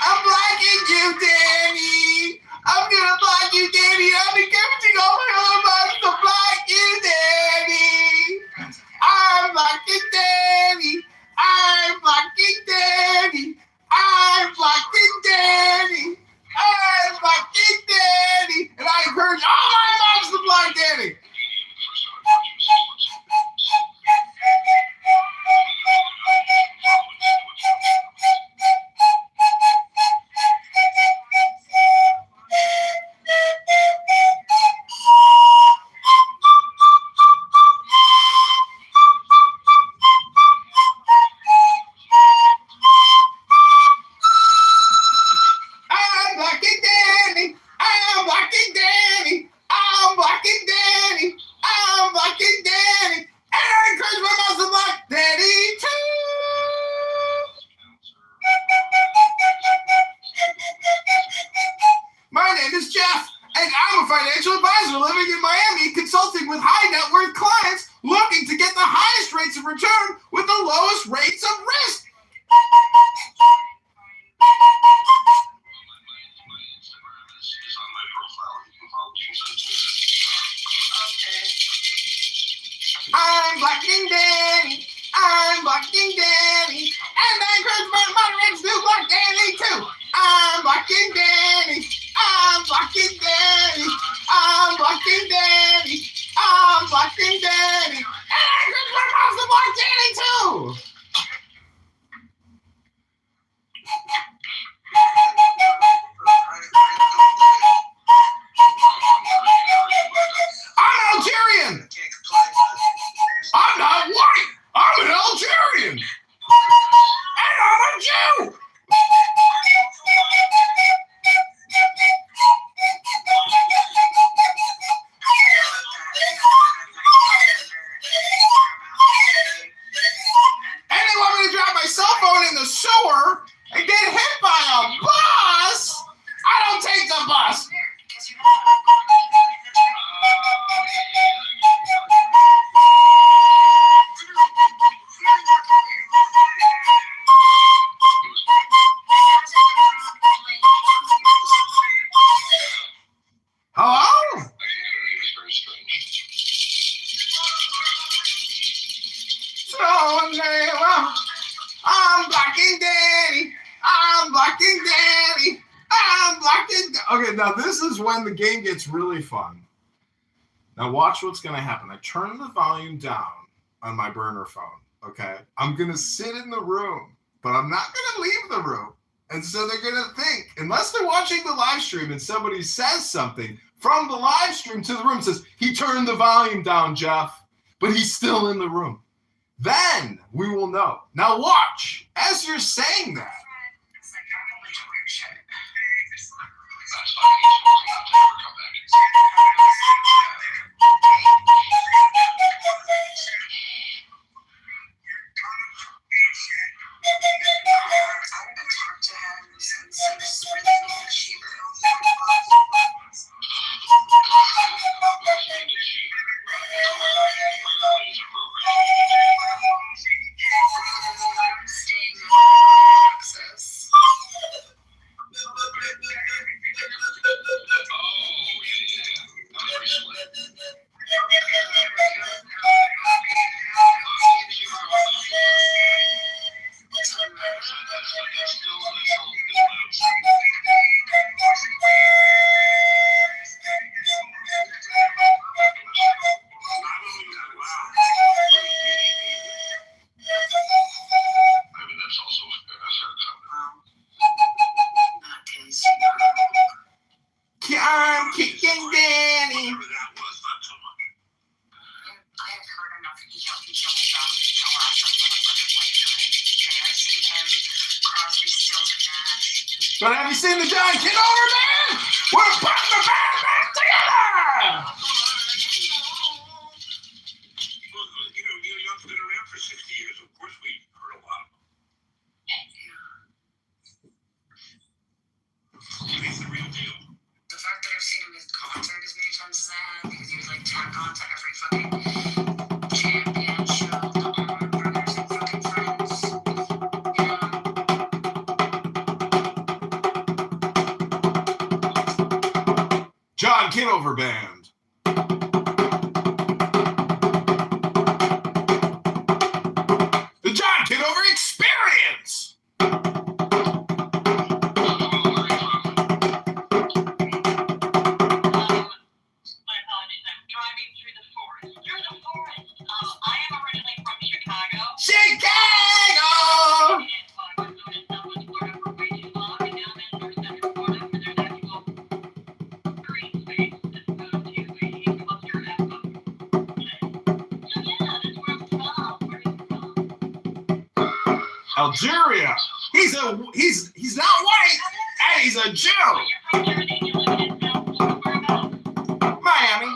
I'm blocking you, Danny. I'm gonna block you, Danny. I'm encouraging all my other moms to block you, Danny. I'm blocking Danny. I'm blocking Danny. I'm blocking Danny. I'm blocking Danny. And I encourage all my moms to block Danny. I'm blocking Danny. I'm blocking Danny. I'm blocking Danny. I'm blocking Danny. And I encourage my moms to block Danny too. My name is Jeff, and I'm a financial advisor living in Miami, consulting with high net worth clients looking to get the highest rates of return with the lowest rates of risk. My Instagram is on my profile. You can follow me and send it to me. I'm blocking Danny. I'm blocking Danny. And I encourage my moderators to block Danny too. I'm blocking Danny. I'm blocking Danny. I'm blocking Danny. I'm blocking Danny. And I encourage my moms to block Danny too. I'm Algerian. I'm not white. I'm an Algerian. And I'm a Jew. And they want me to drop my cell phone in the sewer and get hit by a bus. I don't take the bus. Hello? It's very strange. So I'm blocking Danny. I'm blocking Danny. I'm blocking. Okay, now this is when the game gets really fun. Now watch what's gonna happen. I turn the volume down on my burner phone. Okay, I'm gonna sit in the room, but I'm not gonna leave the room. And so they're gonna think, unless they're watching the live stream and somebody says something from the live stream to the room, says he turned the volume down, Jeff, but he's still in the room. Then we will know. Now watch, as you're saying that. That's fine. Come back. I'm kicking Danny. But have you seen the John Kitover band? We're putting the band back together! Young's been around for 60 years. Of course we heard a lot of them. He's the real deal. The fact that I've seen contact as many times as I had because he would like tag on to every fucking champion show, the Allman Brothers and fucking friends. John Kitover Band. The John Kitover Experience. Chicago! Algeria. He's not white, and he's a Jew. Miami.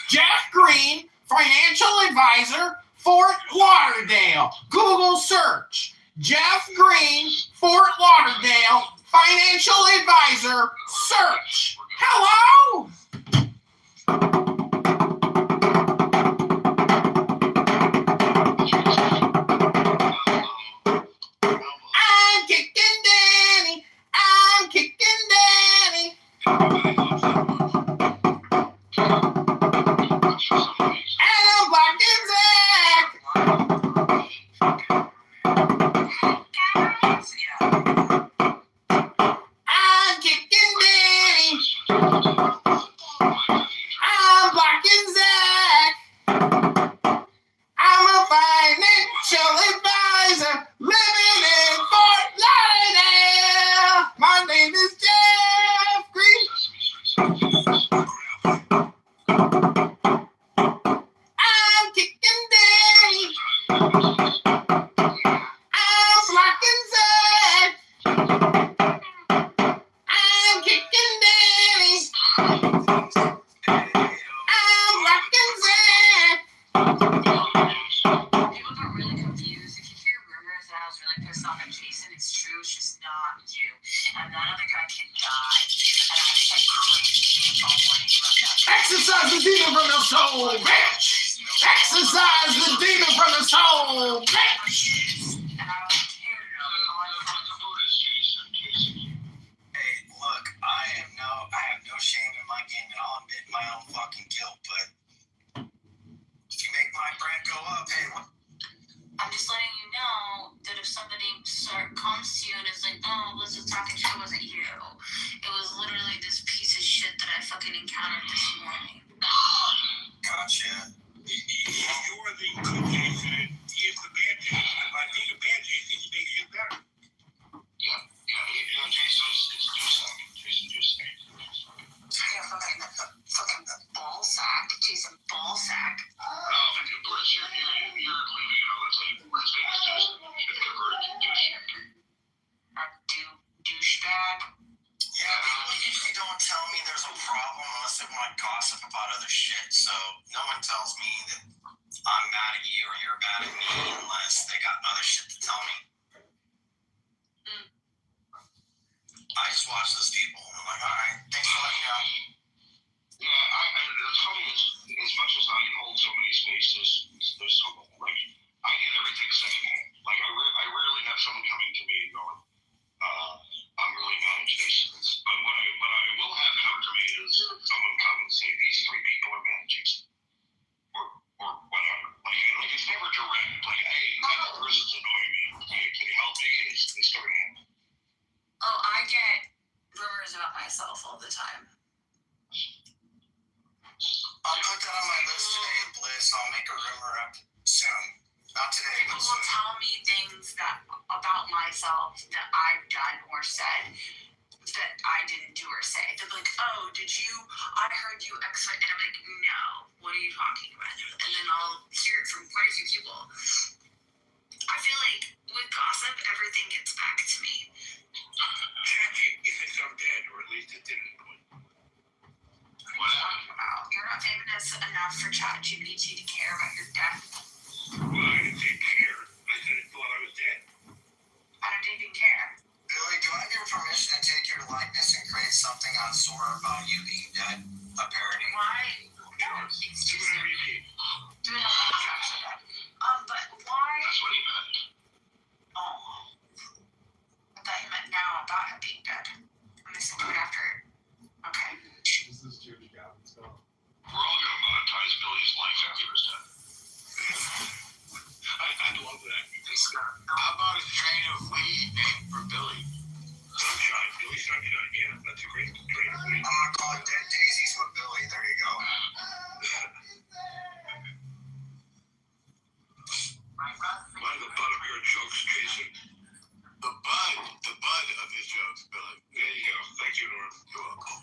Jeff Green, financial advisor, Fort Lauderdale. Google search. Jeff Green, Fort Lauderdale, financial advisor, search. Hello? I'm kicking Danny. I'm kicking Danny. And I'm blocking Zach. I'm kicking Danny. I'm blocking Zach. I'm a financial advisor living in Fort Lauderdale. My name is Jeff Green. I'm kicking Danny. I'm blocking Zach. I'm kicking Danny. I'm blocking Zach. People got really confused. If you hear rumors that I was really pissed off at Jason, it's true. It's just not you. And that other guy can die. And I said crazy things all morning about that. Exercise the demon from the soul, bitch! Exercise the demon from the soul, bitch! And I don't care how I felt. Hey, look, I have no shame in my game, and I'll admit my own fucking guilt, but if you make my brand go up, hey, what? I'm just letting you know that if somebody comes to you and is like, oh, Liz was talking shit, it wasn't you. It was literally this piece of shit that I fucking encountered this morning. Gotcha. You're the good Jason. He is the bad Jason. And by being a bad Jason, he makes you better. Yeah. Jason just said. Yeah, fucking ball sack. Jason ball sack. You're leaving it on the table. His name is Jason. You should convert it to douchebag. A douchebag. Yeah, people usually don't tell me there's a problem unless they want to gossip about other shit, so no one tells me that I'm mad at you or you're mad at me unless they got other shit to tell me. I just watch those people and I'm like, alright, thanks for letting me know. Yeah, the funny is, today. People will tell me things about myself that I've done or said that I didn't do or say. They're like, oh, I heard you X, and I'm like, no, what are you talking about? And then I'll hear it from quite a few people. I feel like with gossip, everything gets back to me. Jackie, you think I'm dead, or at least it didn't. What are you talking about? You're not famous enough for ChatGPT to care about your death. Well, I didn't say care. I said it thought I was dead. I don't even care. Billy, do I have your permission to take your likeness and create something on Sora about you being dead? A parody? Why? No, do whatever you need. Do it on but why? That's what he meant. Oh. I thought you meant now about him being dead. I'm listening to it after. Okay. This is Jimmy Gavin's stuff. We're all going to monetize Billy's life after his death. I love that. How about a strain of weed named for Billy? Sunshine. Billy Sunshine. Yeah, that's a great strain of weed. I'm going to call it Dead Daisies with Billy. There you go. Why the butt of your jokes, Jason? The bud of his jokes, Billy. There you go. Thank you, Norm. You're welcome.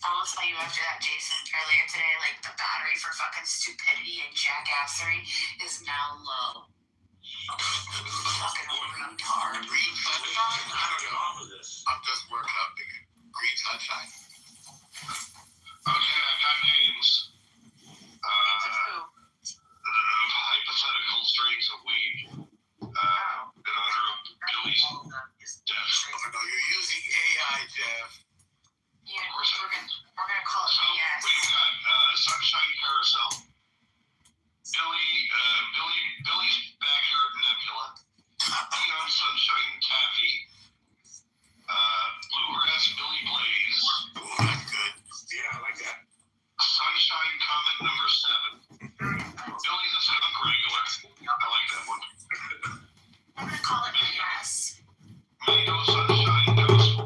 I will tell you after that, Jason, earlier today, like the battery for fucking stupidity and jackassery is now low. Fucking retard. Green sunshine? I don't get off of this. I'm just working up the green sunshine. Okay, I've got names. Hypothetical strains of weed. In honor of Billy's death. Oh, no, you're using AI, Jeff. Yeah, Of course we're gonna call it So BS. we've got Sunshine Carousel, Billy's Backyard Nebula, Neon Sunshine Taffy, Bluegrass Billy Blaze. Ooh, that's good. Yeah, I like that. Sunshine Comet number 7. Billy the Skunk Wrangler. I like that one. I'm gonna call it BS. Mango Sunshine Gospel.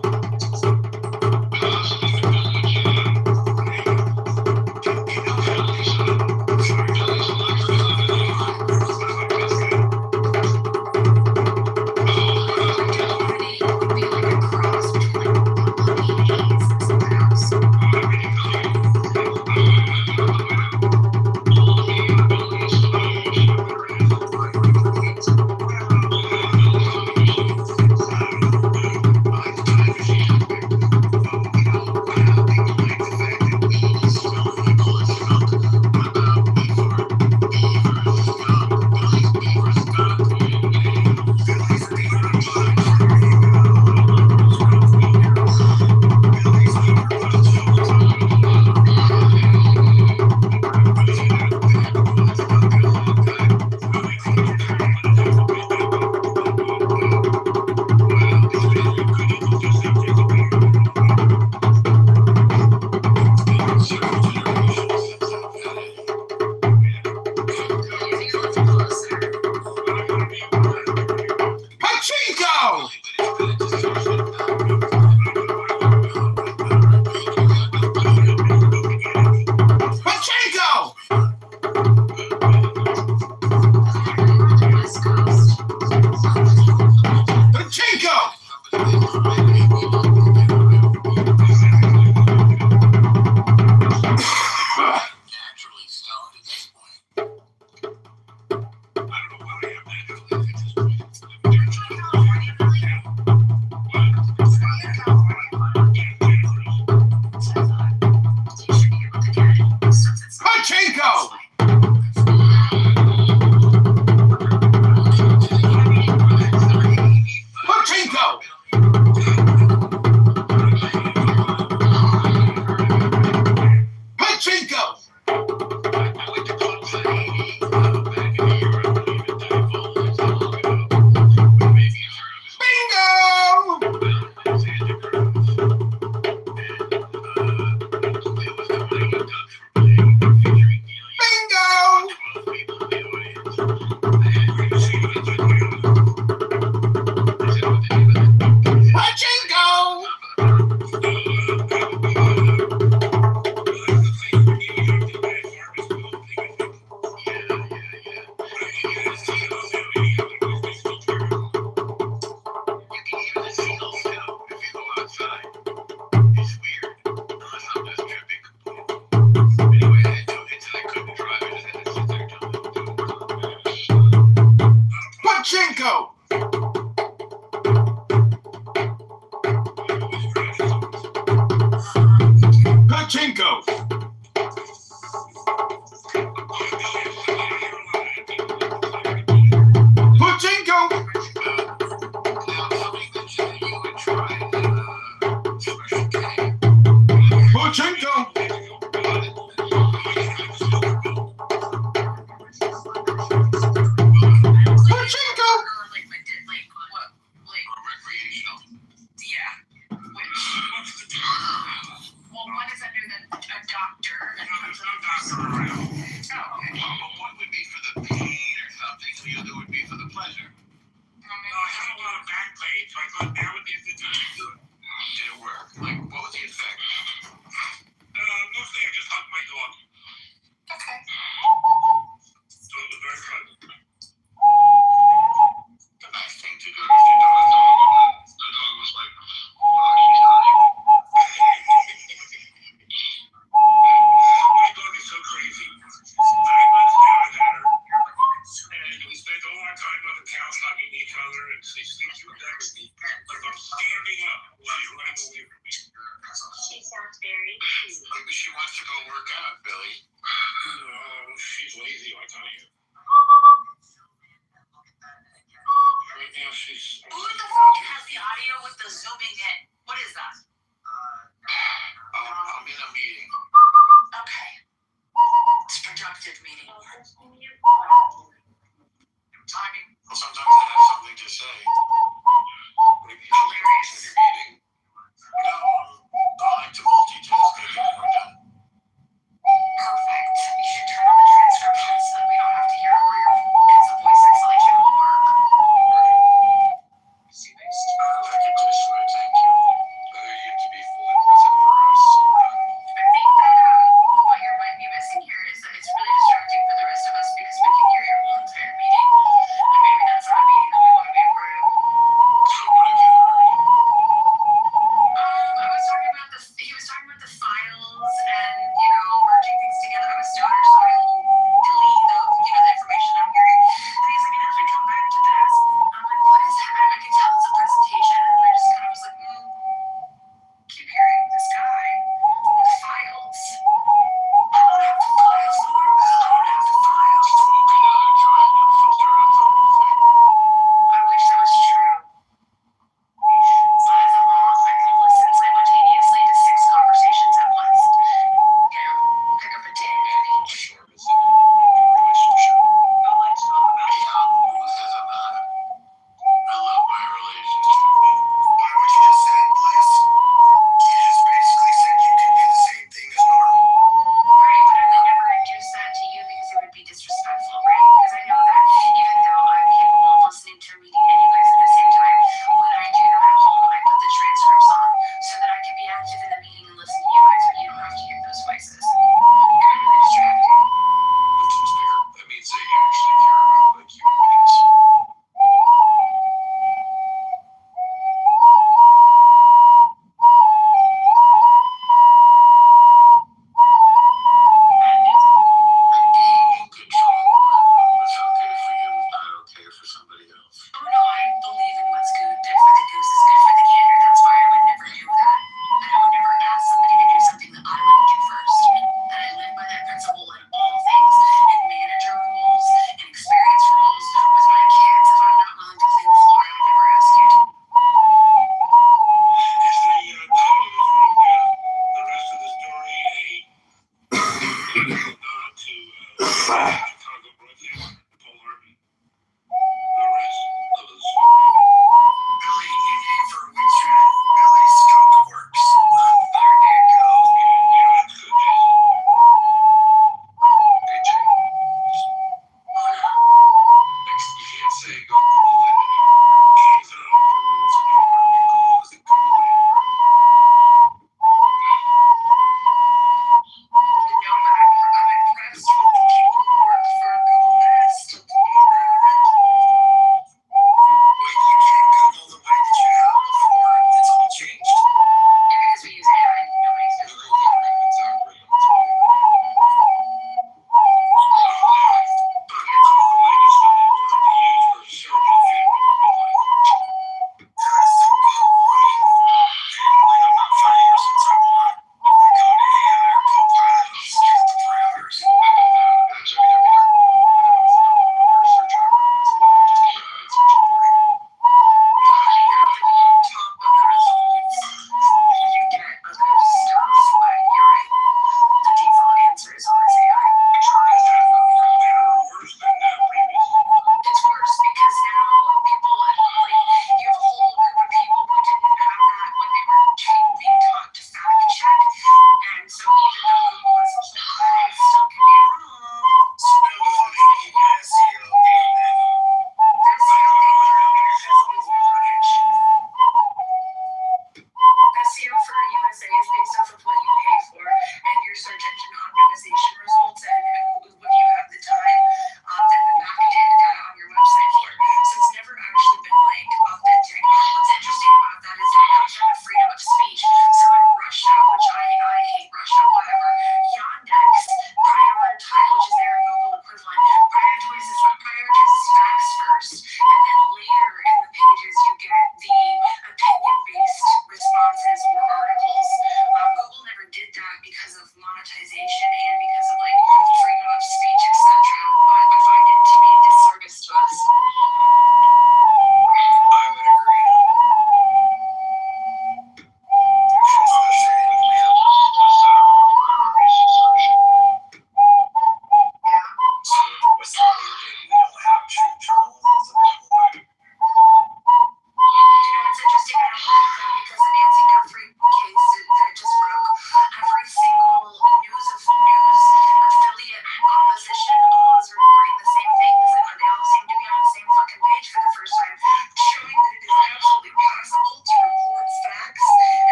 One would be for the pain or something, and the other would be for the pleasure. I had a lot of back pain, so I thought now would be the time to do it. Did it work? Like, what was the effect? Mostly I just hugged my dog. Okay. So it was very pleasant. The nice thing to do with your dog. The dog was like, oh, she's dying. My dog is so crazy. 9 months now I got her. And we spent all our time on the couch hugging each other, and she sleeps in bed with me. Like I'm standing up while she's running away from me. She sounds very cute. Maybe she wants to go work out, Billy. No, she's lazy like I am. Right now she's... Who the fuck has the audio with the zooming in? What is that? I'm in a meeting. Okay. It's a productive meeting. Timing. Well, sometimes I have something to say. Maybe you should focus in your meeting. No, I like to multitask and get more done. Perfect. You should turn on the transcription so that we don't have to hear it where because the voice isolation won't work. I like it this way, thank you.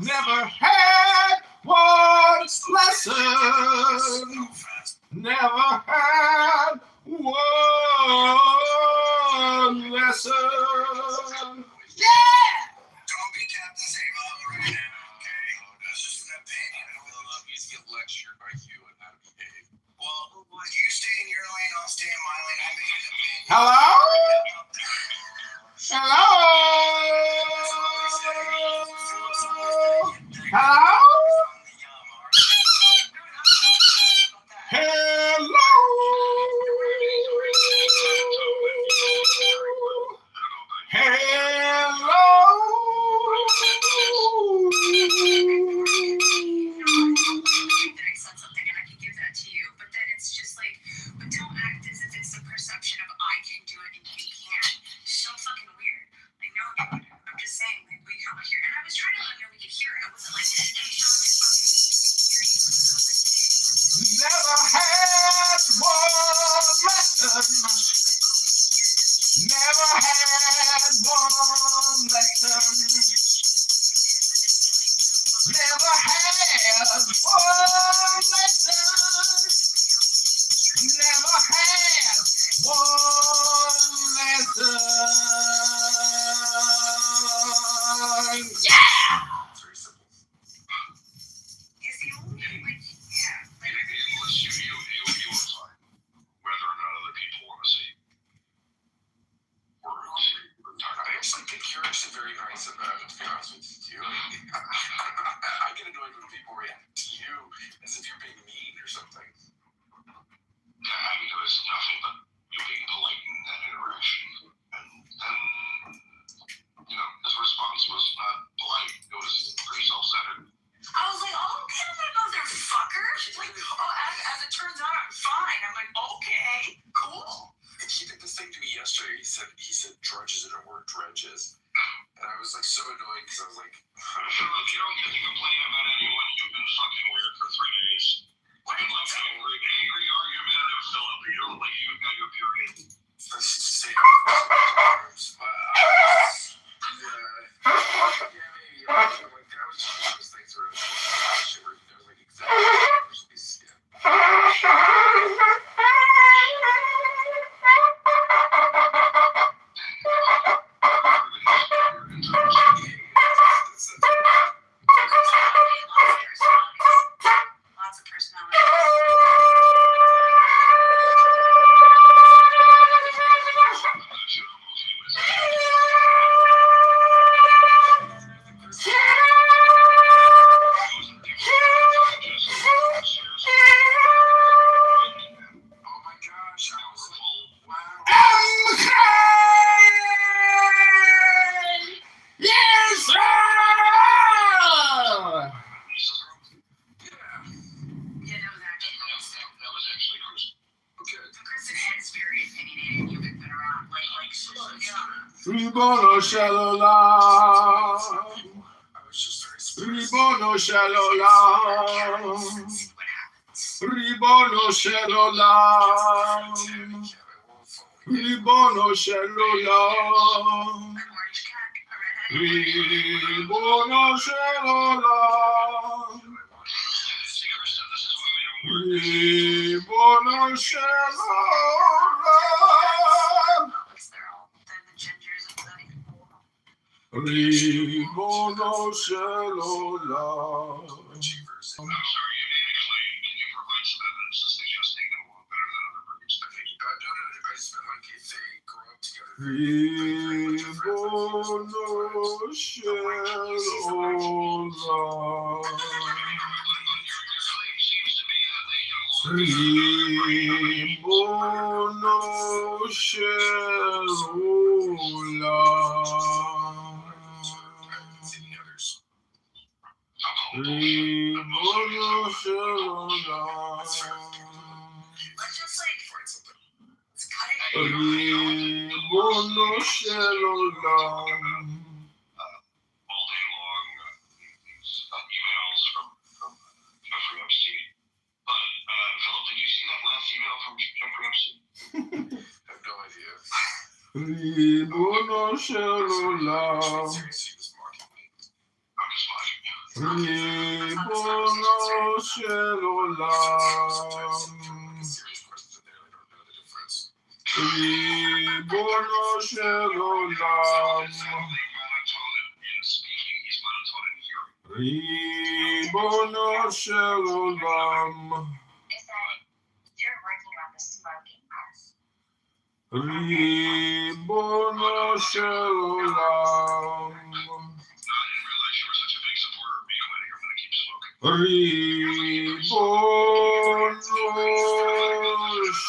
Never had one lesson. Never had one lesson. Yeah! Don't be Captain Save-All right now, okay? That's just an opinion. I don't love you to get lectured by you and not behave. Well, you stay in your lane, I'll stay in my lane. I made an opinion. Hello? Hello? Hello? Hello? That I said something and I can give that to you, but then it's just like, but don't act as if it's the perception of I can do it and you can't. It's so fucking weird. I know you. I'm just saying, like, we come here, and I was trying to let you know we could hear it. I wasn't like, hey, Sean, just fucking hear you. I was like, hey, Never had one lesson. Never had one lesson. Never had one lesson. Never had one lesson. Yeah! It's very simple. is the only, like, yeah, like, You were fine. Whether or not other people want to see words. I actually think you're actually very nice about it, to be honest with you. I get annoyed when people react to you as if you're being mean or something. Yeah, I mean, there was nothing but you being polite in that interaction. And then, his response was not polite. It was pretty self-centered. I was like, oh, okay, motherfucker. She's like, oh, as it turns out, I'm fine. I'm like, okay, cool. And he did this thing to me yesterday. He said drudges and word dredges. And I was like so annoyed because I was like, So if you don't get to complain about anyone, you've been fucking weird for 3 days. You've been like angry, argumentative, Philip. You don't like you've got your period. I should say it sometimes. Yeah, maybe. Like, that was just one of those things where shit where he knows like exactly what he's Lots of personalities. Oh my gosh, I was like, wow. Yes, sir! Yeah, that was actually That was actually Chris. Okay. Kristen is very opinionated. You've been around, like, yeah. Ribono Shalola. I was just very surprised. Ribono Shalola. Ribono Shalola. Ribono Shalola. Orange cat, a redhead. Ribono Shalola. See, Kristen, this is why we don't work. Ribono Shalola. They're all, they're the gingers of the Ribono Shalola. Achievers. I'm sorry, you made a claim. Can you provide some evidence to suggest they get along better than other groups? I think No, I just meant like if they grow up together. Ribono Shalola. your claim seems to be that they get along. Ribono Shalola. I haven't seen the others. Ribono Shalola. let's just like Find something. let's cut it. Ribono Shalola. All day long, these emails from Jeffrey Epstein. But, Philip, did you see that last email from Jeffrey Epstein? I have no idea. Ribono Shalola. Seriously, he was mocking me. I'm just watching you. Ribono shel olam. Ribono shel olam. Ribono shel olam. Is that you're working on the smoking part? Ribono shel olam. No, I didn't realize you were such a big supporter of me quitting. I'm gonna keep smoking. Ribono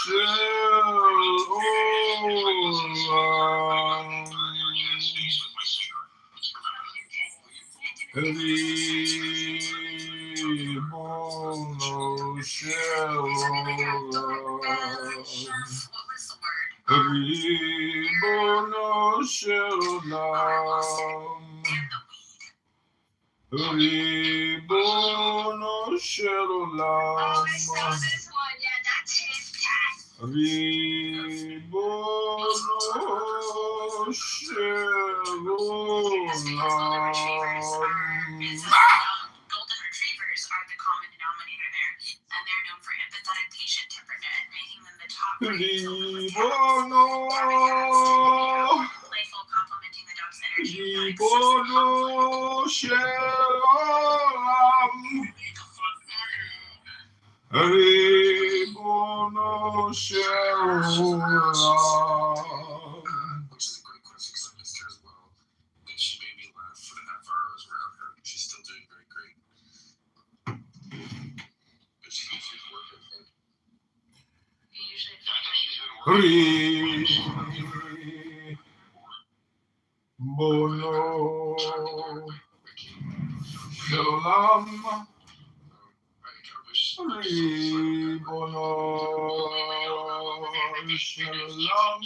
shel olam. Ribono shel olam. What was the word? Ribono shel olam. And the weed. Ribono shel Oh, olam. I saw this one. Yeah, that's his cat. Ribono shel olam. Golden retrievers are the common denominator there, and they're known for empathetic patient temperament, making them the top rated to live with cats. Ribono. Playful, complimenting the dog's energy without excessive Ribono shel olam. Ribono shel olam. Which is a great question because I missed her as well. And she made me laugh for the half hour I was around her. She's still doing very great. But she's working. You usually I think she's been Ribono shel olam. Ribono shel olam.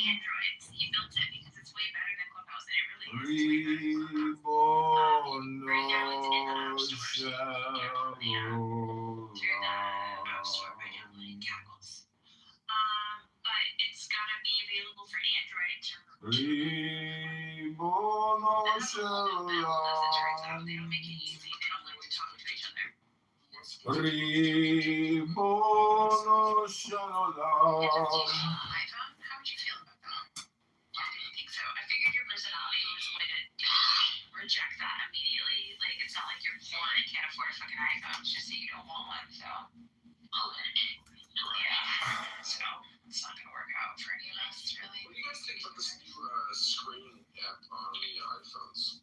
He built it because it's way better than Clubhouse, and it really is. Ribono shel Cackles. But it's gotta be available for Android to Ribono shel olam. They don't make it easy. They don't like to talk to each other. Ribono shel olam. iPhone? How would you feel about that? I didn't think so. I figured your personality was going to reject that immediately. Like, it's not like you're poor and can't afford a fucking iPhone. It's just that you don't want one, so. Yeah. So, it's not going to work out for any of us, really. What do you guys think about this new screen app on the iPhones?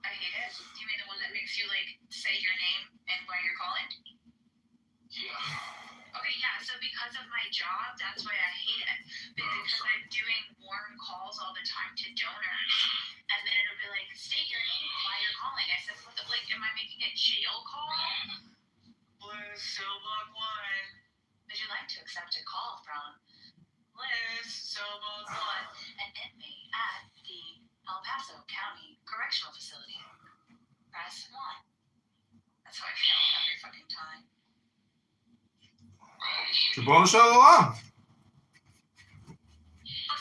I hate it. You mean the one that makes you, like, say your name and why you're calling? Yeah. Okay, yeah, so because of my job, that's why I hate it. Because I'm doing warm calls all the time to donors. And then it'll be like, state your name and why you're calling. I said, what the, like, am I making a jail call? Bliss, cell block 1. Would you like to accept a call from Bliss, cell block 1, an inmate at the El Paso County Correctional Facility? Press 1. That's how I feel every fucking time. Ribono shel olam. Plus,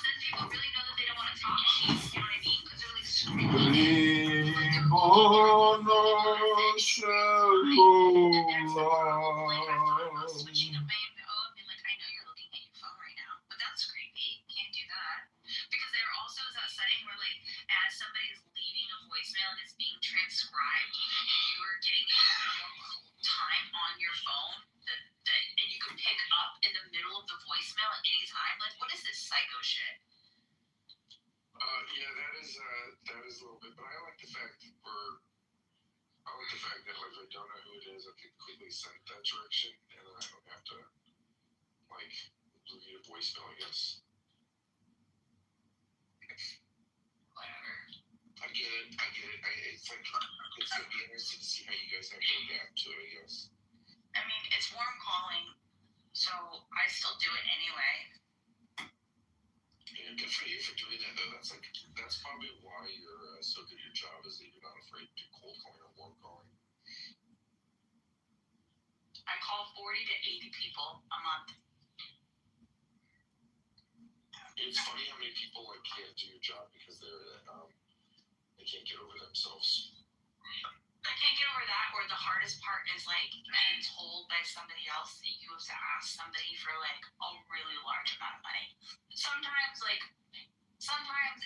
then people really know that they don't want to talk to you. You know what I mean? Because they're like screaming. Ribono shel olam. Switching the main mode and like, I know you're looking at your phone right now, but that's creepy. Can't do that. Because there also is that setting where like, as somebody is leaving a voicemail and it's being transcribed, you are getting time on your phone and you can pick up in the middle of the voicemail at any time. Like, what is this psycho shit? Yeah, that is a little bit, but I like the fact that like, if I don't know who it is, I can quickly send that direction, and then I don't have to like read a voicemail, I guess. Whatever. I get it. It's like it's gonna be interesting to see how you guys have to adapt to it, I guess. I mean, it's warm calling, so I still do it anyway. Yeah, good for you for doing that though. That's probably why you're so good at your job, is that you're not afraid to cold calling or warm calling. I call 40 to 80 people a month. It's funny how many people like can't do your job because they can't get over themselves. I can't get or the hardest part is like being told by somebody else that you have to ask somebody for like a really large amount of money. Sometimes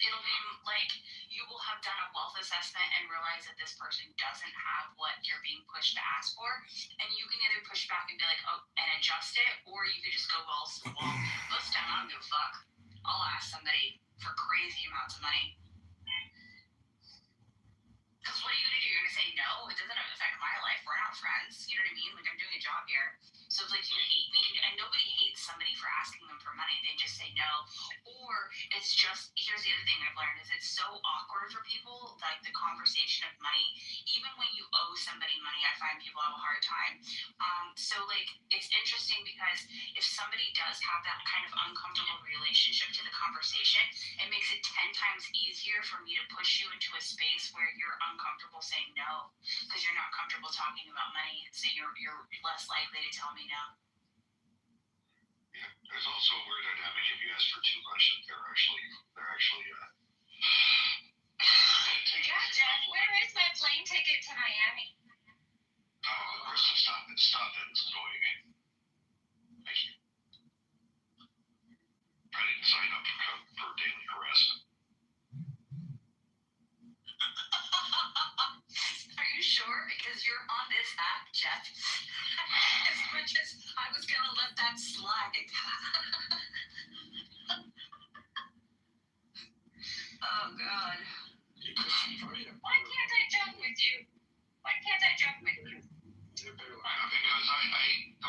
it'll be like you will have done a wealth assessment and realize that this person doesn't have what you're being pushed to ask for, and you can either push back and be like, oh, and adjust it, or you could just go balls to the wall. Most of the time, I don't give a fuck. I'll ask somebody for crazy amounts of money. Because what are you gonna do? You're gonna say no? It doesn't affect my life. We're not friends. You know what I mean? Like, I'm doing a job here. So it's like you hate me, and nobody hates somebody for asking them for money. They just say no. Or it's just, here's the other thing I've learned, is it's so awkward for people, like the conversation of money. Even when you owe somebody money, I find people have a hard time. So like, it's interesting because if somebody does have that kind of uncomfortable relationship to the conversation, it makes it 10 times easier for me to push you into a space where you're uncomfortable saying no, because you're not comfortable talking about money, so you're less likely to tell me no. Yeah, there's also a weird dynamic if you ask for too much that they're actually Yeah, Jeff, where is my plane ticket to Miami? Oh, Kristen, stop it. It's annoying. Thank you. I didn't sign up for daily harassment. Are you sure? Because you're on this app, Jeff. As much as I was gonna let that slide. Oh God. Why can't I jump with you? Because I don't.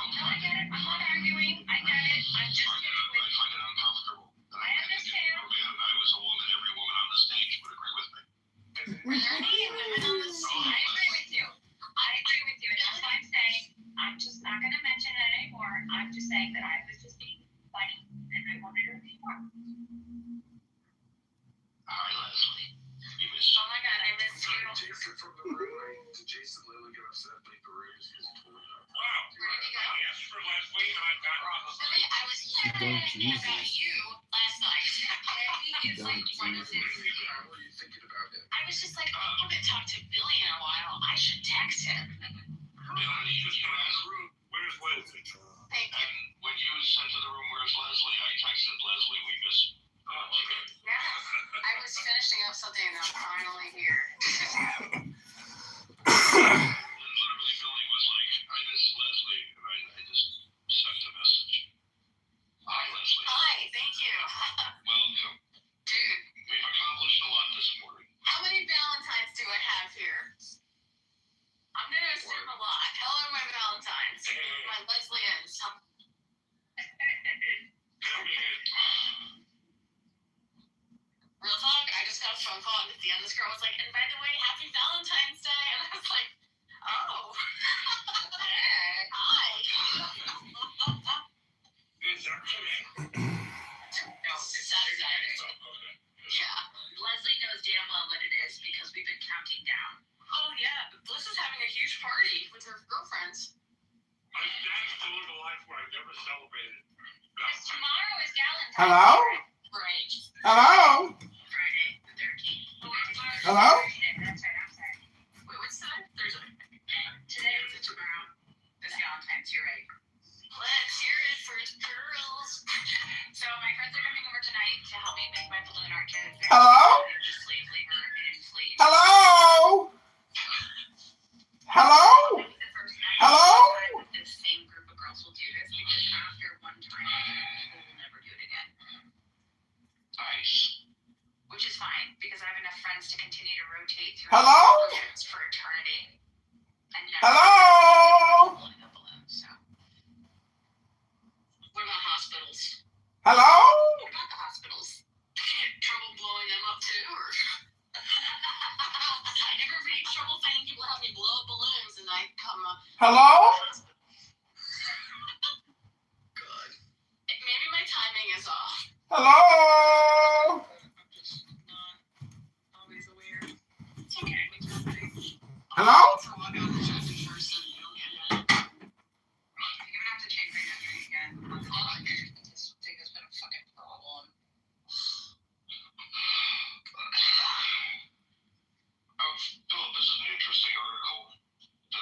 No, I get it. I'm not arguing. I get it. I'm just I kidding with find it uncomfortable. I understand. If I was a woman, every woman on the stage would agree with me. Women on the scene. I agree with you. And that's why I'm saying I'm just not going to mention it anymore. I'm just saying that I was just being funny and I wanted to be more. Hi, Leslie. You missed Oh my God, I missed you. Jason from the room. Did Jason Lily get upset with the room? Wow. Where did you go? I asked for Leslie and I got Really, I was yelling about you last night. Okay? It's like, what is this? How were you thinking about him? I was just like, I haven't talked to Billy in a while. I should text him. You just got out of the room. Where's Leslie? Thank you. And when you said to the room, where's Leslie? I texted Leslie, we miss. Oh, okay. Yeah. I was finishing up something and I'm finally here. Literally, Billy was like, I miss Leslie. And I just sent a message. Hi, Leslie. Hi, thank you. Welcome. Dude, We've accomplished a lot this morning. how many Valentines do I have here? I'm gonna assume a lot. Hello, my Valentines. My Leslieans. Real talk, I just got a phone call and at the end this girl was like, and by the way, happy Valentine's Day. And I was like, oh. Hey. Hi. Is that today? No, it's Saturday. Yeah. Leslie knows damn well what it is because we've been counting down. Oh yeah, Bliss is having a huge party with her girlfriends. I danced to live a life where I never celebrated. Because tomorrow is Valentine's Hello? Day. Right. Hello? Friday the 13th. Oh, wait, tomorrow's Hello? Thursday. That's right, I'm sorry. Wait, what's today? Thursday. Today is tomorrow. It's Valentine's, you're right. Let's hear it for girls. So my friends are coming over tonight to help me make my balloon art kit. Hello? Slave labor and slave. Hello? Hello? The first night, Hello? I with this same group of girls will do this because after one time, people will never do it again. Nice. Which is fine because I have enough friends to continue to rotate through Hello? projects for eternity. And Hello? blowing up balloons. So. What about hospitals? Hello? What about the hospitals? Do you get trouble blowing them up too, or? I never have any trouble finding people help me blow up balloons, and I come up. Hello? Good. Maybe my timing is off. Hello? I'm just not always aware. It's okay. Hello? So I'll go to the chapter first, and you'll get it. You're gonna have to change my memory again. This thing has been a fucking problem. Philip, this is an interesting article. The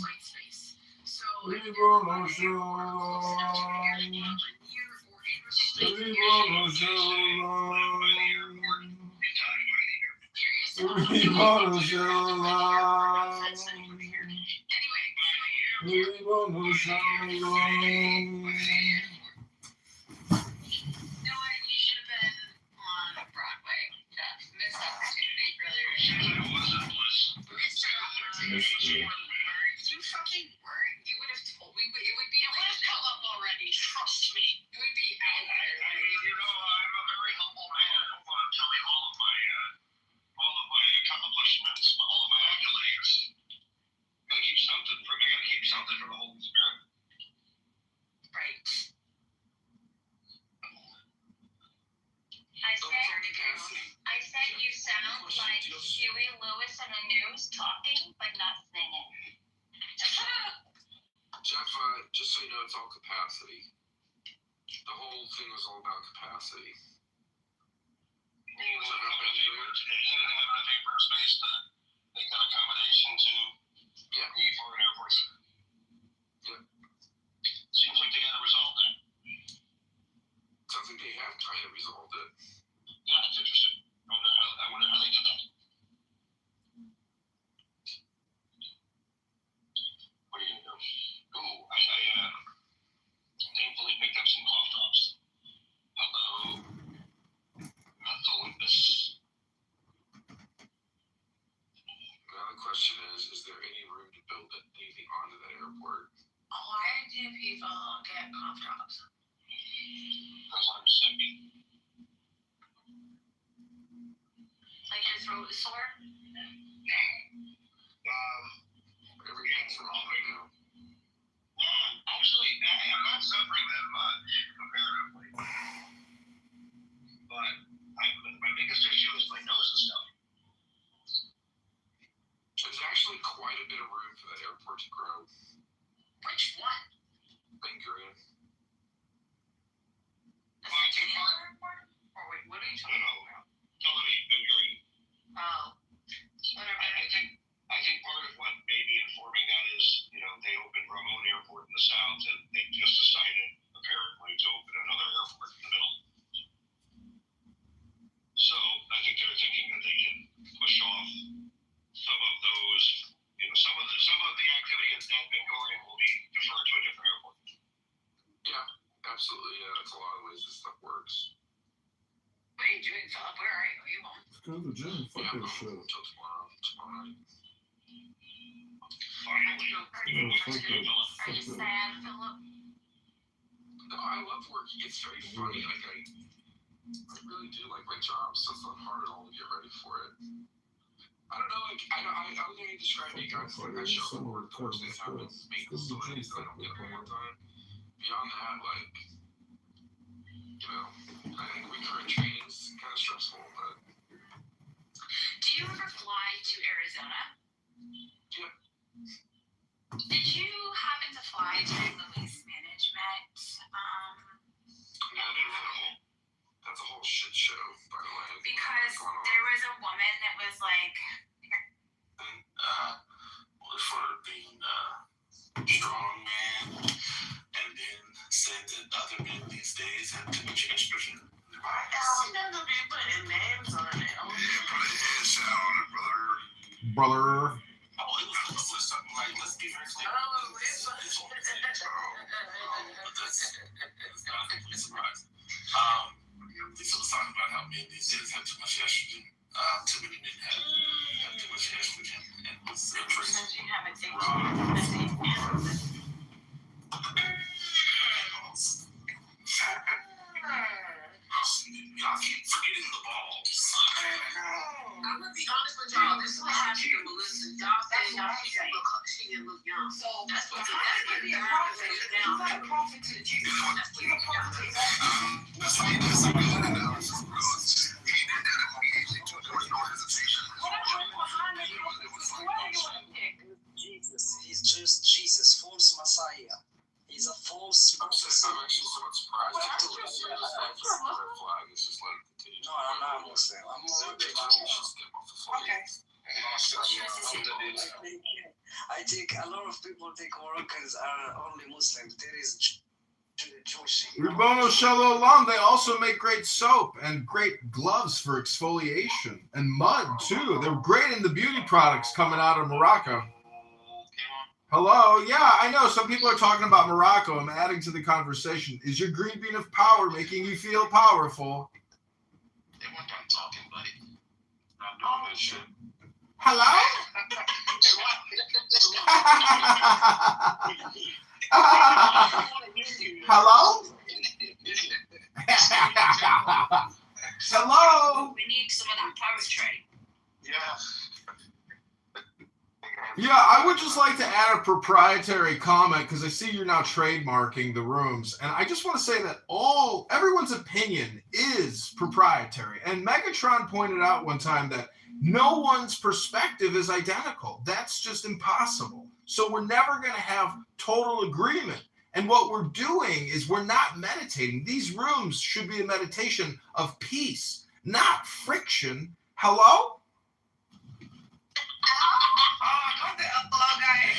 white space. So if We you're wanna close show enough to the area, near or in We restricted wanna areas, show seriously. We wanna show Anyway, We wanna show you know what? You should have been on Broadway. Jeff. Missed opportunity. Really, Mr. Opportunity. You fucking weren't. You would have told me. It would be like. It would have come up already. Trust me. It would be out there. I'm a very humble man. I don't want to tell you all of my accomplishments, all of my accolades. Gotta keep something for the Holy Spirit. Right. I said you sound like Huey Lewis in the news talking, but not singing. Jeff, just so you know, it's all capacity. The whole thing was all about capacity. He didn't have enough paper space to make an accommodation to the foreign airports. Yep. Seems like they gotta resolve that. Sounds like they have kind of resolved it. Yeah, it's interesting. I wonder how they did that. What are you gonna do? Ooh, I thankfully picked up some cough drops. Although eucalyptus. Now the question is there any room to build anything onto that airport? Why do people get cough drops? Because I'm sick. Like your throat is sore? Everything's wrong right now. Actually, I'm not suffering that much, comparatively. But my biggest issue is my nose and stuff. There's actually quite a bit of room for that airport to grow. Which one? Ben Gurion. The city airport? Or wait, what are you talking about? Tel Aviv, Ben Gurion. Oh. Whatever. I think part of what may be informing that is, they opened Ramon Airport in the south, and they just decided, apparently, to open another airport in the middle. So I think they're thinking that they can push off some of those, some of the activity at Ben Gurion will be deferred to a different airport. Yeah, absolutely. Yeah, that's a lot of ways this stuff works. What are you doing, Philip? Where are you? Are you home? Let's go to the gym. Fuck Yeah, that shit. until tomorrow night. Finally. Are you sad, Philip? No, I love working. It's very funny. Like I really do like my job, so it's not hard at all to get ready for it. I don't know, like I don't know how to describe it, guys. Like I show up at work, the worst things happen, make facilities that I don't get one more time. Beyond that, like I think recurrent training is kind of stressful, but. Do you ever fly to Arizona? Yeah. Did you happen to fly during the waste management? That's a whole shit show, by the way. Because there was a woman that was like, For being strong man, and then said that other men these days have too much estrogen. Never be putting names on it. Brother. Oh, it was something like, let's be very clear. But that's not a complete surprise. Lisa was talking about how men these days have too much estrogen. Too many men have too much estrogen, and was because you have addiction. Y'all keep forgetting the balls. I'm gonna be honest with y'all. This is what happened to Melissa. Y'all said she didn't look young. So that's what you gotta get down. You gotta profit to the Jews. That's what you gotta do. That's why he did something in the analysis because he did that immediately. There was no hesitation. Jesus, he's just Jesus, false Messiah. He's a false prophet. I'm actually somewhat surprised. Red flag is just like No, I'm not Muslim. I'm more skip off the flag. Okay. I think a lot of people think Moroccans are only Muslims. There is Jewish. Ribono Shalom, they also make great soap and great gloves for exfoliation and mud too. They're great in the beauty products coming out of Morocco. Hello, yeah, I know some people are talking about Morocco. I'm adding to the conversation. Is your green bean of power making you feel powerful? They weren't done talking, buddy. Not doing this shit. Hello? Hello? Hello? We need some of that poetry. Yeah. Yeah, I would just like to add a proprietary comment because I see you're now trademarking the rooms. And I just want to say that everyone's opinion is proprietary. And Megatron pointed out one time that no one's perspective is identical. That's just impossible. So we're never going to have total agreement. And what we're doing is we're not meditating. These rooms should be a meditation of peace, not friction. Hello? Hello, guys.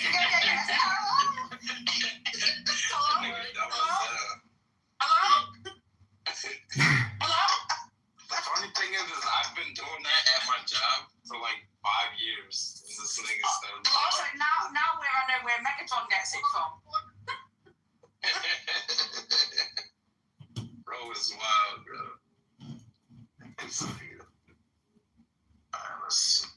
Hello? The funny thing is I've been doing that at my job for like 5 years. And this nigga started. So now I know where Megatron gets it from. Bro is wild, bro. It's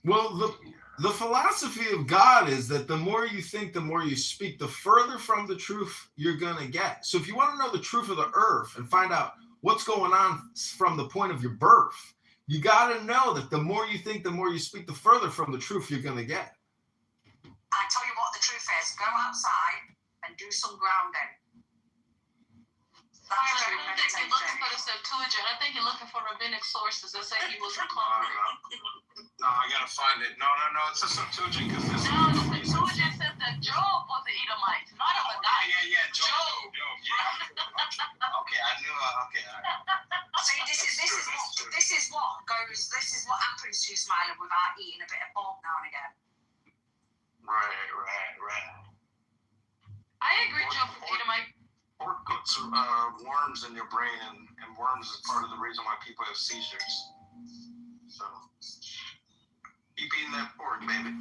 Well, the philosophy of God is that the more you think, the more you speak, the further from the truth you're going to get. So if you want to know the truth of the earth and find out what's going on from the point of your birth, you got to know that the more you think, the more you speak, the further from the truth you're going to get. I tell you what the truth is. Go outside and do some grounding. I don't think you're looking for the Septuagint. I think you're looking for rabbinic sources that say he was a conqueror. No, I gotta find it. No, it's a Septuagint because this. No, the Septuagint says that Job was an Edomite, not a Benite. Yeah, Job. Yeah. Okay, I knew. Okay. See, this is what happens to you smiling without eating a bit of pork now and again. Right. I agree, Job was Edomite. Pork puts worms in your brain, and worms is part of the reason why people have seizures. So, keep eating that pork, baby.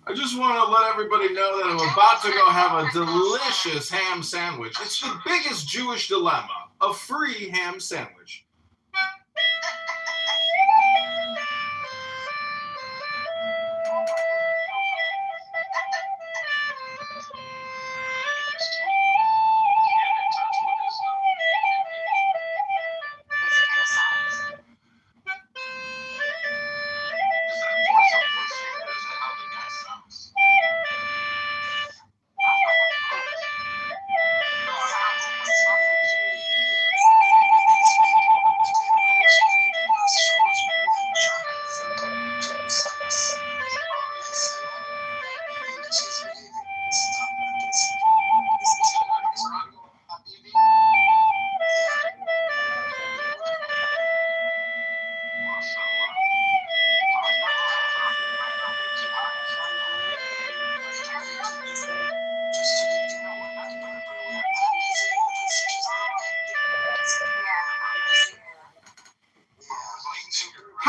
I just want to let everybody know that I'm about to go have a delicious ham sandwich. It's the biggest Jewish dilemma, a free ham sandwich.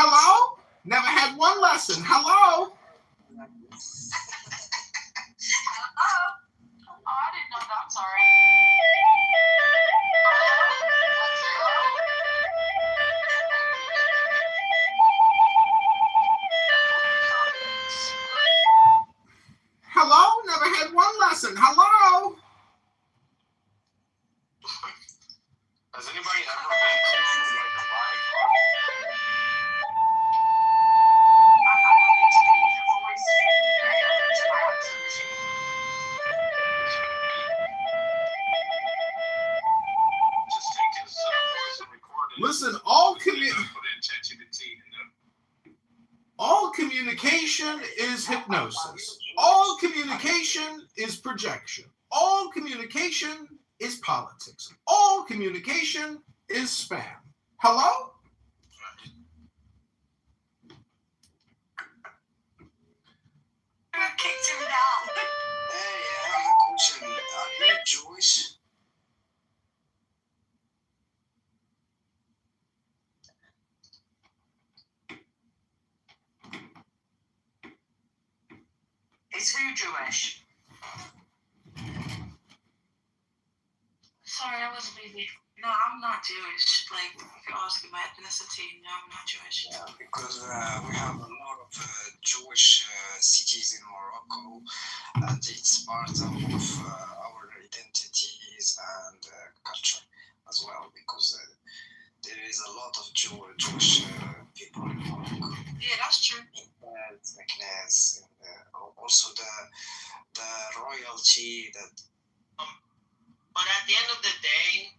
Hello? Never had one lesson. Hello? Hello? Oh, I didn't know that. I'm sorry. Hello? Never had one lesson. Hello? Has anybody ever been to like a live Just take his voice and record it. Listen, all communication is hypnosis. All communication is projection. All communication is politics. All communication is spam. Hello? Jewish? Is who Jewish? Sorry, I was busy. No, I'm not Jewish. Like, if you're asking my ethnicity, no, I'm not Jewish. Yeah, because we have a lot of Jewish cities in Morocco, and it's part of our identities and culture as well, because there is a lot of Jewish people in Morocco. Yeah, that's true. And Meknes, and also the royalty that. But at the end of the day,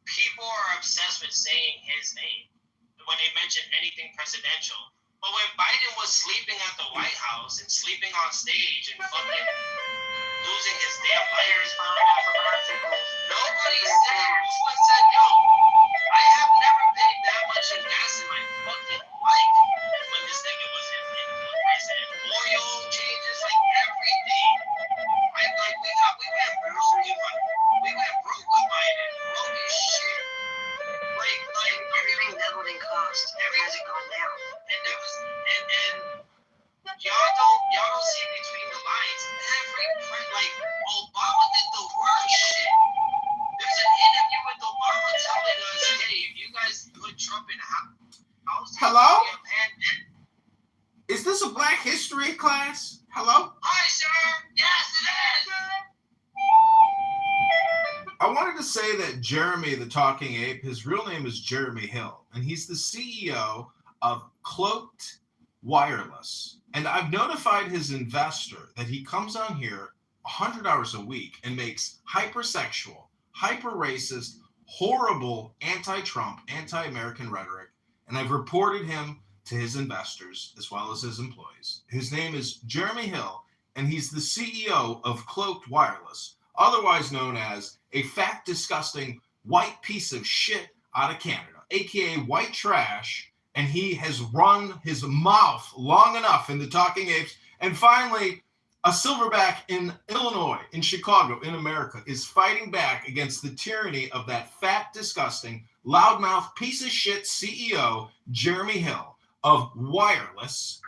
people are obsessed with saying his name when they mention anything presidential. But when Biden was sleeping at the White House and sleeping on stage and fucking losing his damn life, nobody said, yo, I have never paid that much in gas in my fucking life when this nigga was in president. Oil changes, like everything. Right? Like we went broke with Biden. Broke as shit. Like Everything doubled in cost. Hasn't gone down. And there was and y'all don't see between the lines. Like Obama did the worst shit. There's an interview with Obama telling us, hey, if you guys put Trump in house, Hello? Is this a Black History class? Hello? Hi, sir. Yes, it is. I wanted to say that Jeremy the Talking Ape, his real name is Jeremy Hill, and he's the CEO of Cloaked Wireless. And I've notified his investor that he comes on here 100 hours a week and makes hypersexual, hyper-racist, horrible anti-Trump, anti-American rhetoric. And I've reported him to his investors as well as his employees. His name is Jeremy Hill, and he's the CEO of Cloaked Wireless, otherwise known as a fat, disgusting, white piece of shit out of Canada, aka white trash, and he has run his mouth long enough in the Talking Apes, and finally, a silverback in Illinois, in Chicago, in America, is fighting back against the tyranny of that fat, disgusting, loudmouth piece of shit CEO, Jeremy Hill, of Wireless,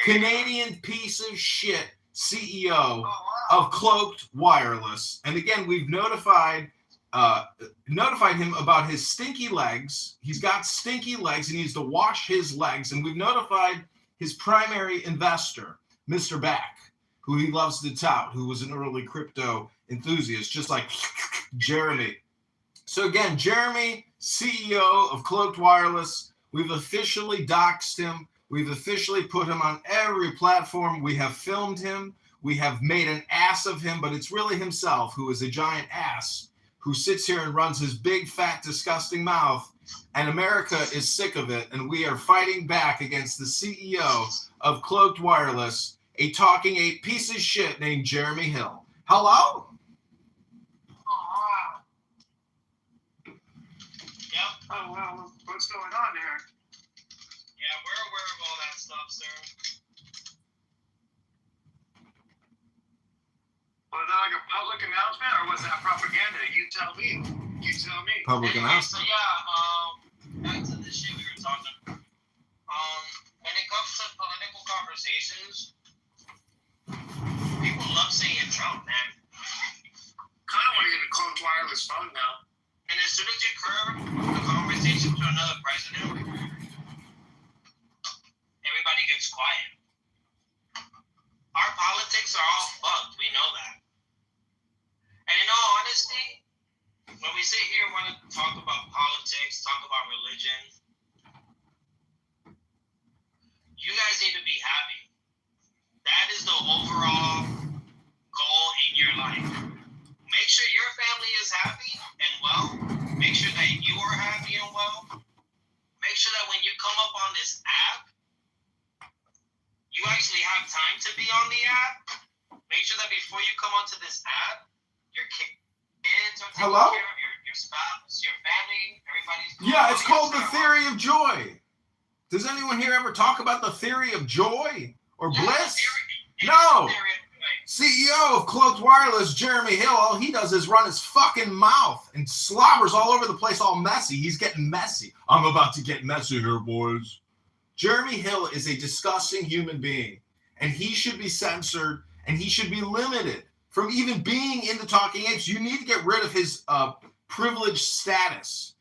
Canadian piece of shit CEO of Cloaked Wireless. And again, we've notified him about his stinky legs. He's got stinky legs. He needs to wash his legs. And we've notified his primary investor, Mr. Back, who he loves to tout, who was an early crypto enthusiast, just like Jeremy. So again, Jeremy, CEO of Cloaked Wireless, we've officially doxed him. We've officially put him on every platform. We have filmed him. We have made an ass of him, but it's really himself who is a giant ass who sits here and runs his big, fat, disgusting mouth. And America is sick of it. And we are fighting back against the CEO of Cloaked Wireless, a talking ape piece of shit named Jeremy Hill. Hello? Yep. Oh, wow. What's going on here? Yeah, we're aware of all that stuff, sir. Was that like a public announcement, or was that propaganda? You tell me. You tell me. Public So announcement. yeah, back to the shit we were talking about. When it comes to political conversations, people love saying Trump, man. Kind of want to get a Cloaked Wireless phone now. And as soon as you curve the conversation to another president, everybody gets quiet. Our politics are all fucked. We know that. And in all honesty, when we sit here and want to talk about politics, talk about religion, you guys need to be happy. That is the overall goal in your life. Make sure your family is happy and well. Make sure that you are happy and well. Make sure that when you come up on this app, you actually have time to be on the app. Make sure that before you come onto this app, your kids are taken care of, your spouse, your family, everybody's cool. Yeah, it's called the theory of joy. Does anyone here ever talk about the theory of joy or bliss? No. CEO of Cloaked Wireless, Jeremy Hill, all he does is run his fucking mouth and slobbers all over the place, all messy. He's getting messy. I'm about to get messy here, boys. Jeremy Hill is a disgusting human being, and he should be censored, and he should be limited from even being in the Talking Apes. You need to get rid of his privileged status.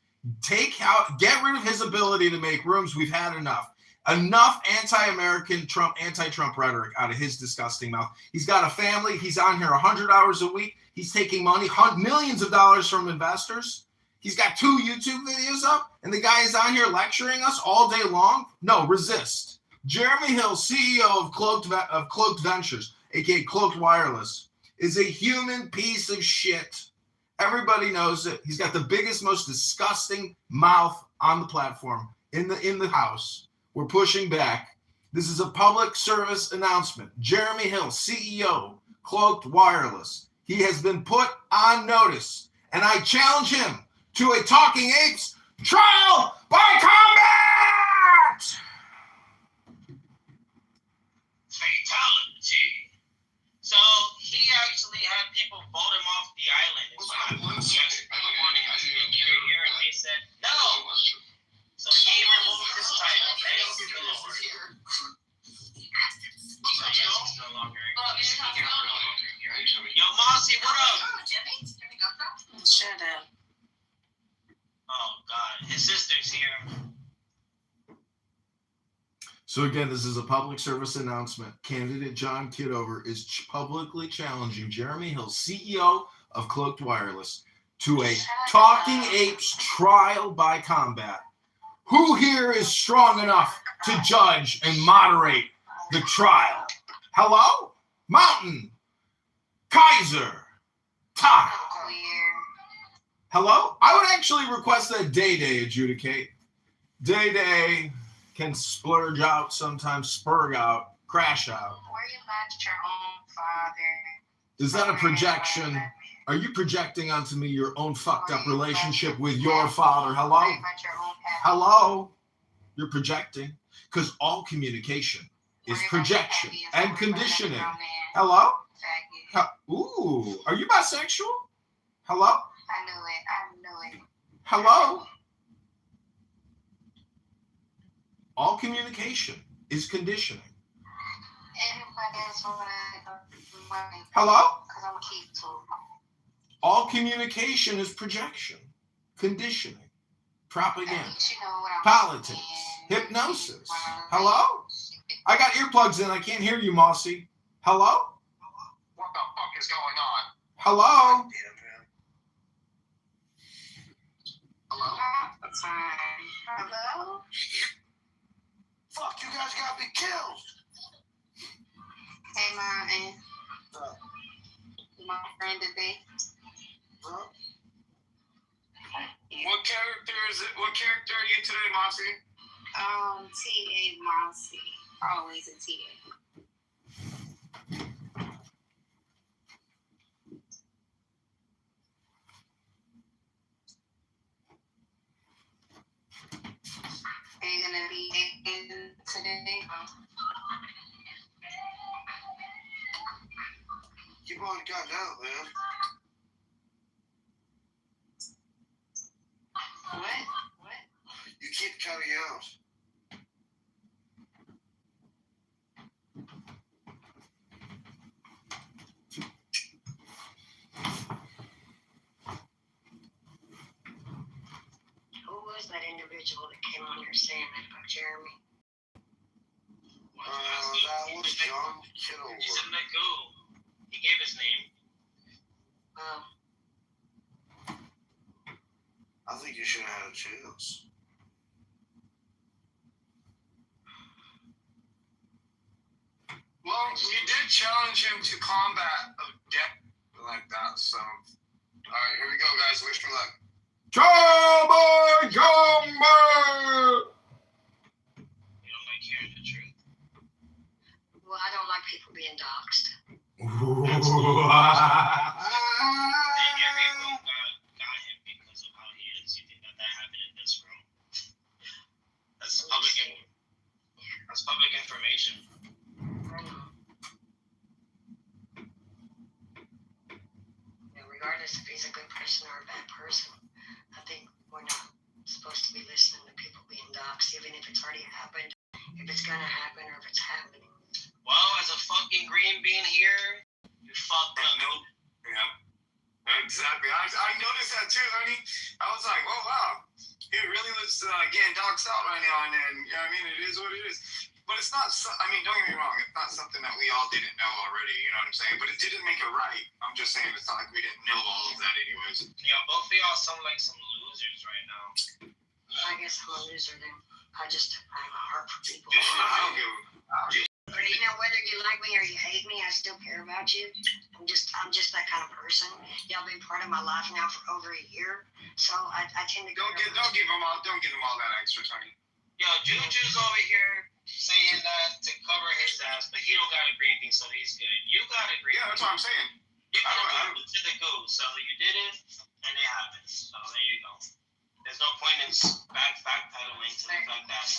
Get rid of his ability to make rooms. We've had enough. Enough anti-American anti-Trump rhetoric out of his disgusting mouth. He's got a family. He's on here 100 hours a week. He's taking money, millions of dollars from investors. He's got 2 YouTube videos up, and the guy is on here lecturing us all day long. No, resist. Jeremy Hill, CEO of Cloaked Ventures, aka Cloaked Wireless, is a human piece of shit. Everybody knows it. He's got the biggest, most disgusting mouth on the platform in the house. We're pushing back. This is a public service announcement. Jeremy Hill, CEO, Cloaked Wireless. He has been put on notice, and I challenge him to a Talking Apes trial by combat! Fatality. So he actually had people vote him off the island. And they said no. So he removed his title. He's no longer Yo, Mossy, what up? Shut up. Oh, God. His sister's here. So again, this is a public service announcement. Candidate John Kitover is publicly challenging Jeremy Hill, CEO of Cloaked Wireless, to a Talking Apes trial by combat. Who here is strong enough to judge and moderate the trial? Hello? Mountain. Kaiser. Top. Hello? I would actually request that Day adjudicate. Day can splurge out, sometimes spurg out, crash out. Were you not your own father? Is that a projection? Are you projecting onto me your own fucked up relationship with your father? Hello? Hello? You're projecting. Because all communication is projection and conditioning. Hello? Ooh, are you bisexual? Hello? I knew it. Hello? All communication is conditioning. Everybody else wanna Hello? because I'm a Kitover. All communication is projection, conditioning, propaganda, politics, hypnosis. Hello? I got earplugs in. I can't hear you, Mossy. Hello? What the fuck is going on? Hello? Hello? Hello? Fuck, you guys got me killed. Hey, Mom, and my friend today. What character is it? What character are you today, Mossy? T.A. Mossy. Always a T.A. Are you gonna be in today? You've already gotten out, man. What? You keep cutting out. Who was that individual that came on here saying that about Jeremy? That was John Kitover. He's a Magoo. He gave his name. I think you should have had a chance. Well, you did challenge him to combat of death like that, so. Alright, here we go, guys. Wish me luck. Cowboy Jumbo! You don't like hearing the truth. Well, I don't like people being doxxed. And everyone got him because of how he is. You think that happened in this room? That's public information. regardless if he's a good person or a bad person. I think we're not supposed to be listening to people being doxxed, even if it's already happened, if it's gonna happen, or if it's happening. Well, as a fucking green bean here, you fucked up. Nope. Yeah. Exactly. I noticed that too, honey. I was like, oh wow, he really was getting doxxed out right now, and then you know what I mean, it is what it is. But it's not. I mean, don't get me wrong. It's not something that we all didn't know already. You know what I'm saying? But it didn't make it right. I'm just saying it's not like we didn't know all of that, anyways. Yeah, both of y'all sound like some losers right now. I guess I'm a loser then. I have a heart for people. I don't give a. But you know, whether you like me or you hate me, I still care about you. I'm just that kind of person. Y'all been part of my life now for over a year, so I tend to Don't give them all that extra, honey. Yo, Juju's over here saying that to cover his ass, but he don't got a green bean, so he's good. You got a green bean. Yeah, that's what I'm saying. You did the goose, so you did it, and it happened. So there you go. There's no point in backpedaling to the fact that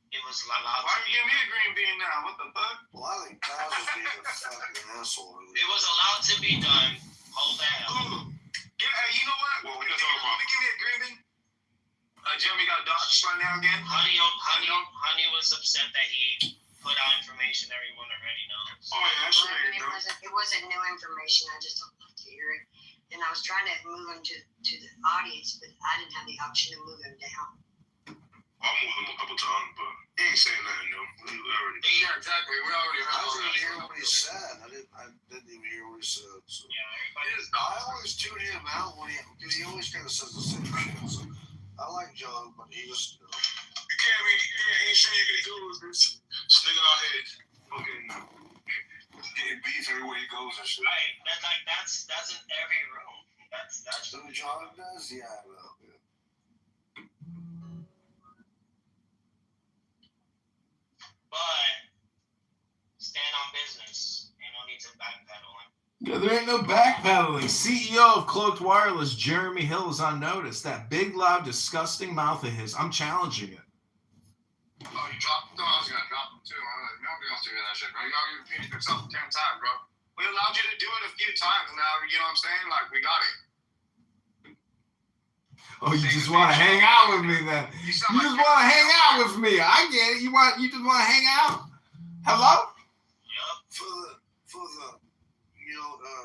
it was allowed. Why are you giving me a green bean now? What the fuck? Well, I think Kyle was being a fucking asshole. It was allowed to be done. Hold that. Ooh. You know what? Well, give me a green bean. Jeremy got doxxed right now again. Honey was upset that he put out information everyone already knows. Oh yeah, that's right. It wasn't new information. I just don't like to hear it. And I was trying to move him to the audience, but I didn't have the option to move him down. I moved him a couple times, but he ain't saying nothing new. Yeah, exactly. We already heard. I didn't even hear what he said. I didn't even hear what he said. So. Yeah, everybody is. I always tune him out because he always kind of says the same shit. So I like John, but he just. You can't be. Ain't shit you can do is this nigga out here fucking getting beef everywhere he goes and shit. Right. That's in every room. That's. So John does, yeah. Well, yeah. But stand on business. Ain't no need to backpedal. Yeah, there ain't no backpedaling. CEO of Cloaked Wireless, Jeremy Hill, is on notice. That big, loud, disgusting mouth of his. I'm challenging it. Oh, you dropped? No, I was gonna drop him too. Nobody else do that shit, bro. You already repeated yourself 10 times, bro. We allowed you to do it a few times now. You know what I'm saying? Like we got it. Oh, you just want to hang out with me then? You just want to hang out with me. I get it. You just want to hang out? Hello? Yep. For the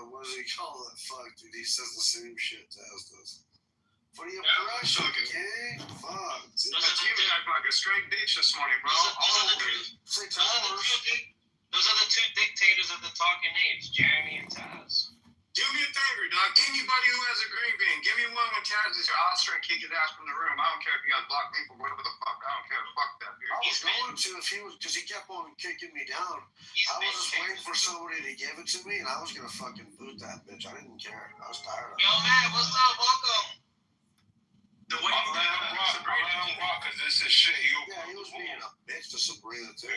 what does he call that? Fuck, dude. He says the same shit as does. For the impression, gang. Fuck. Dude. You act like a straight bitch this morning, bro. Those are the two dictators of the talking age, Jeremy and Taz. Do me a favor, dog. Anybody who has a green bean, give me one when Taz is your. I'll straight kick his ass from the room. I don't care if you guys block me for whatever the fuck. I don't care. Fuck that, dude. I was going to if he was, because he kept on kicking me down. I was just waiting for somebody to give it to me, and I was gonna fucking boot that bitch. I didn't care. I was tired of it. Yo, man, what's up? Welcome. The way you let him walk, because this is shit. He was being a bitch to Sabrina, too.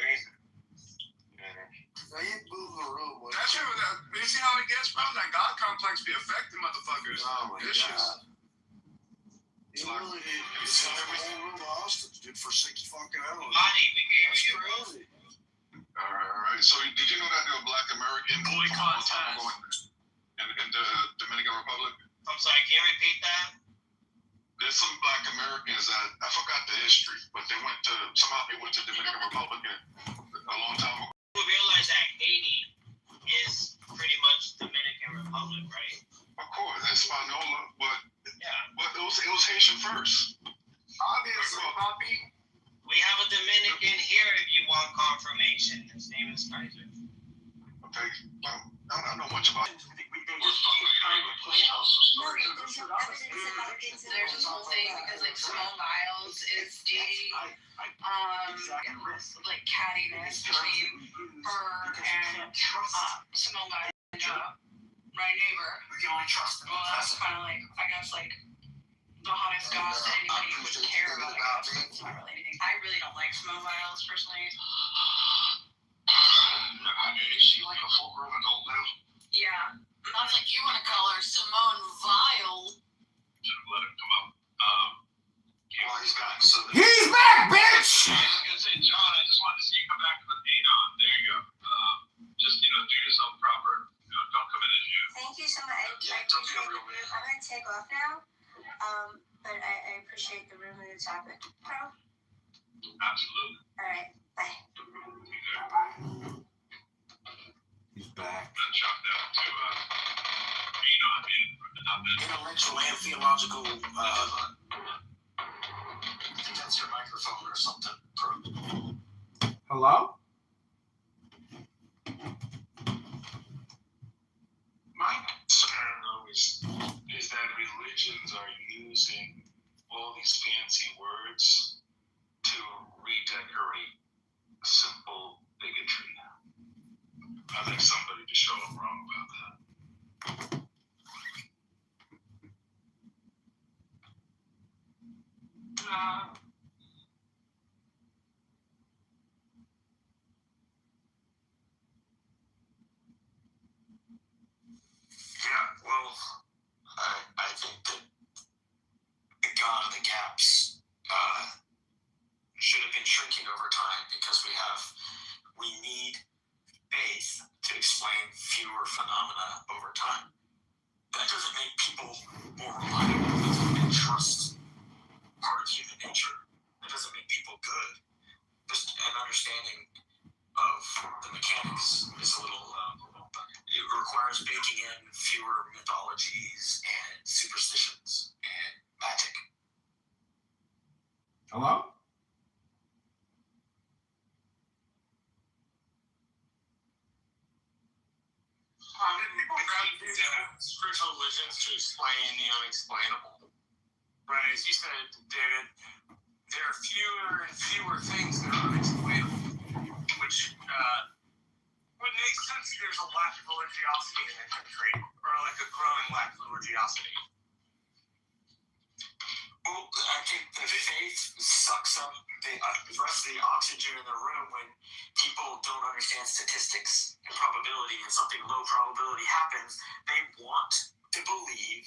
Now he booed the room. That's true. You see how it gets, bro? That God complex be affecting motherfuckers. Oh my God. He like, really did. He set the whole room hostage, dude, for 6 fucking hours. Money, we can hear That's you, bro. crazy. All right. So did you know that there were Black Americans boycott in the Dominican Republic? I'm sorry, can you repeat that? There's some Black Americans that I forgot the history, but they went to Dominican Republic a long time ago. We realize that Haiti is pretty much Dominican Republic, right? Of course, Espanola, but yeah, but it was Haitian first. Obviously, Poppy. We have a Dominican here if you want confirmation. His name is Kaiser. Okay, well, I don't know much about it. There's this whole thing because like Simone Biles is dating like cattiness between her and Simone Biles, my neighbor. Well, that's kind of like, I guess, like the hottest gossip that anybody would care about. It's not really anything. I really don't like Simone Biles personally. Is she like a full-grown adult now? Yeah. I was like, you want to call her Simone Vile? Let him come up. He's back. So He's back, bitch! I was gonna say, John, I just wanted to see you come back with the on. There you go. Just do yourself proper. Don't come in as you. Thank you so much. Yeah, don't feel real bad. Absolutely. All right. Bye. He's back. Chopped out to Intellectual and theological. I think that's your microphone or something. Hello? My concern though is that religions are using all these fancy words to redecorate simple bigotry. I'd like somebody to show them wrong about that. Yeah, well, I think that the God of the gaps should have been shrinking over time because we need faith to explain fewer phenomena over time. That doesn't make people more reliable. That doesn't make trust part of human nature. That doesn't make people good. Just an understanding of the mechanics is a little. It requires baking in fewer mythologies and superstitions and magic. Hello? Spiritual religions to explain the unexplainable. Right, as you said, David, there are fewer and fewer things that are unexplainable, which would make sense if there's a lack of religiosity in the country, or like a growing lack of religiosity. Well, I think the faith sucks up the rest of the oxygen in the room when people don't understand statistics and probability, and something low probability happens. They want to believe.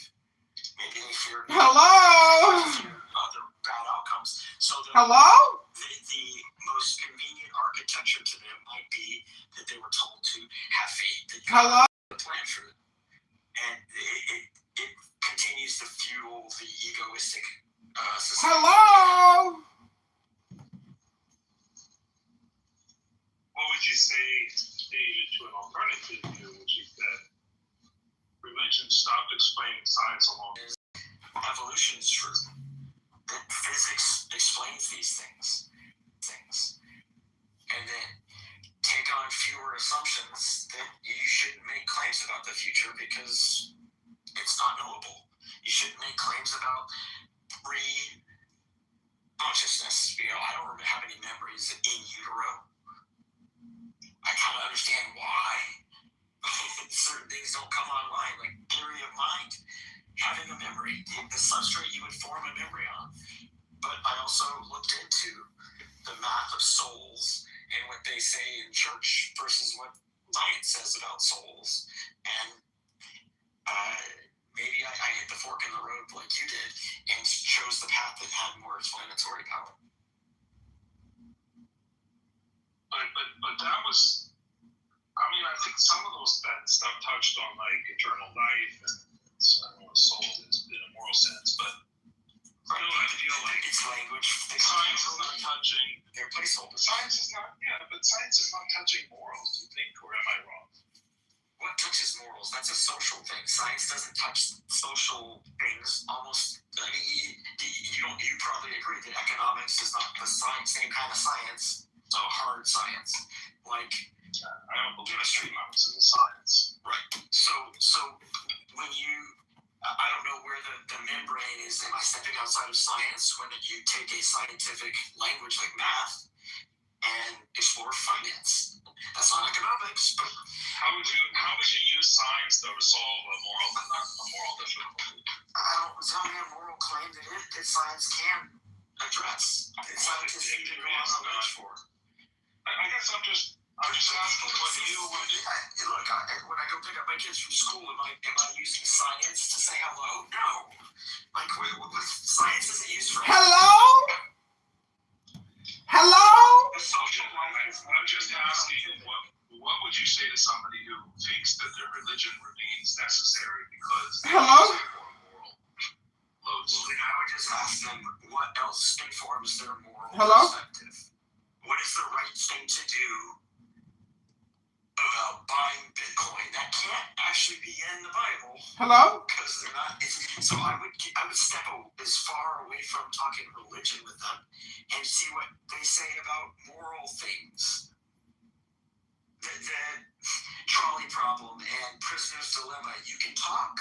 Maybe they fear. Hello? Other bad outcomes. So Hello? The most convenient architecture to them might be that they were told to have faith. That Hello? plan for it, and it continues to fuel the egoistic society. Hello? What would you say, David, to an alternative view, which is that religion stopped explaining science alone? Evolution is true. That physics explains these things. And then take on fewer assumptions that you shouldn't make claims about the future because it's not knowable. You shouldn't make claims about pre-consciousness. I don't have any memories in utero. I kind of understand why certain things don't come online, like theory of mind, having a memory, the substrate you would form a memory on. But I also looked into the math of souls and what they say in church versus what science says about souls. And maybe I hit the fork in the road like you did and chose the path that had more explanatory power. But that was, I mean, I think some of that stuff touched on like eternal life and I don't know what soul is in a moral sense, but I feel like it's language. Science is not touching. They're placeholders. Science is not touching morals. Do you think, or am I wrong? What touches morals? That's a social thing. Science doesn't touch social things. Almost. I mean, you probably agree that economics is not the same kind of science. It's a hard science. Like I don't believe economics is a science. Right. So when you, I don't know where the membrane is. Am I stepping outside of science when you take a scientific language like math and explore finance? That's not economics, but how would you use science though to solve a moral difficulty? It's not a moral claim that science can address. That scientists need to go on the ledge for. I guess I'm just asking what you would. Look, when I go pick up my kids from school, am I using science to say hello? No. Like, science isn't used for. Hello? Hello? The social life. I'm just asking, what would you say to somebody who thinks that their religion remains necessary because Hello? moral loads? Well, then I would just ask them what else informs their moral Hello? perspective. is the right thing to do about buying Bitcoin? That can't actually be in the Bible. Hello? Because they're not. So I would step as far away from talking religion with them and see what they say about moral things. The trolley problem and prisoner's dilemma. You can talk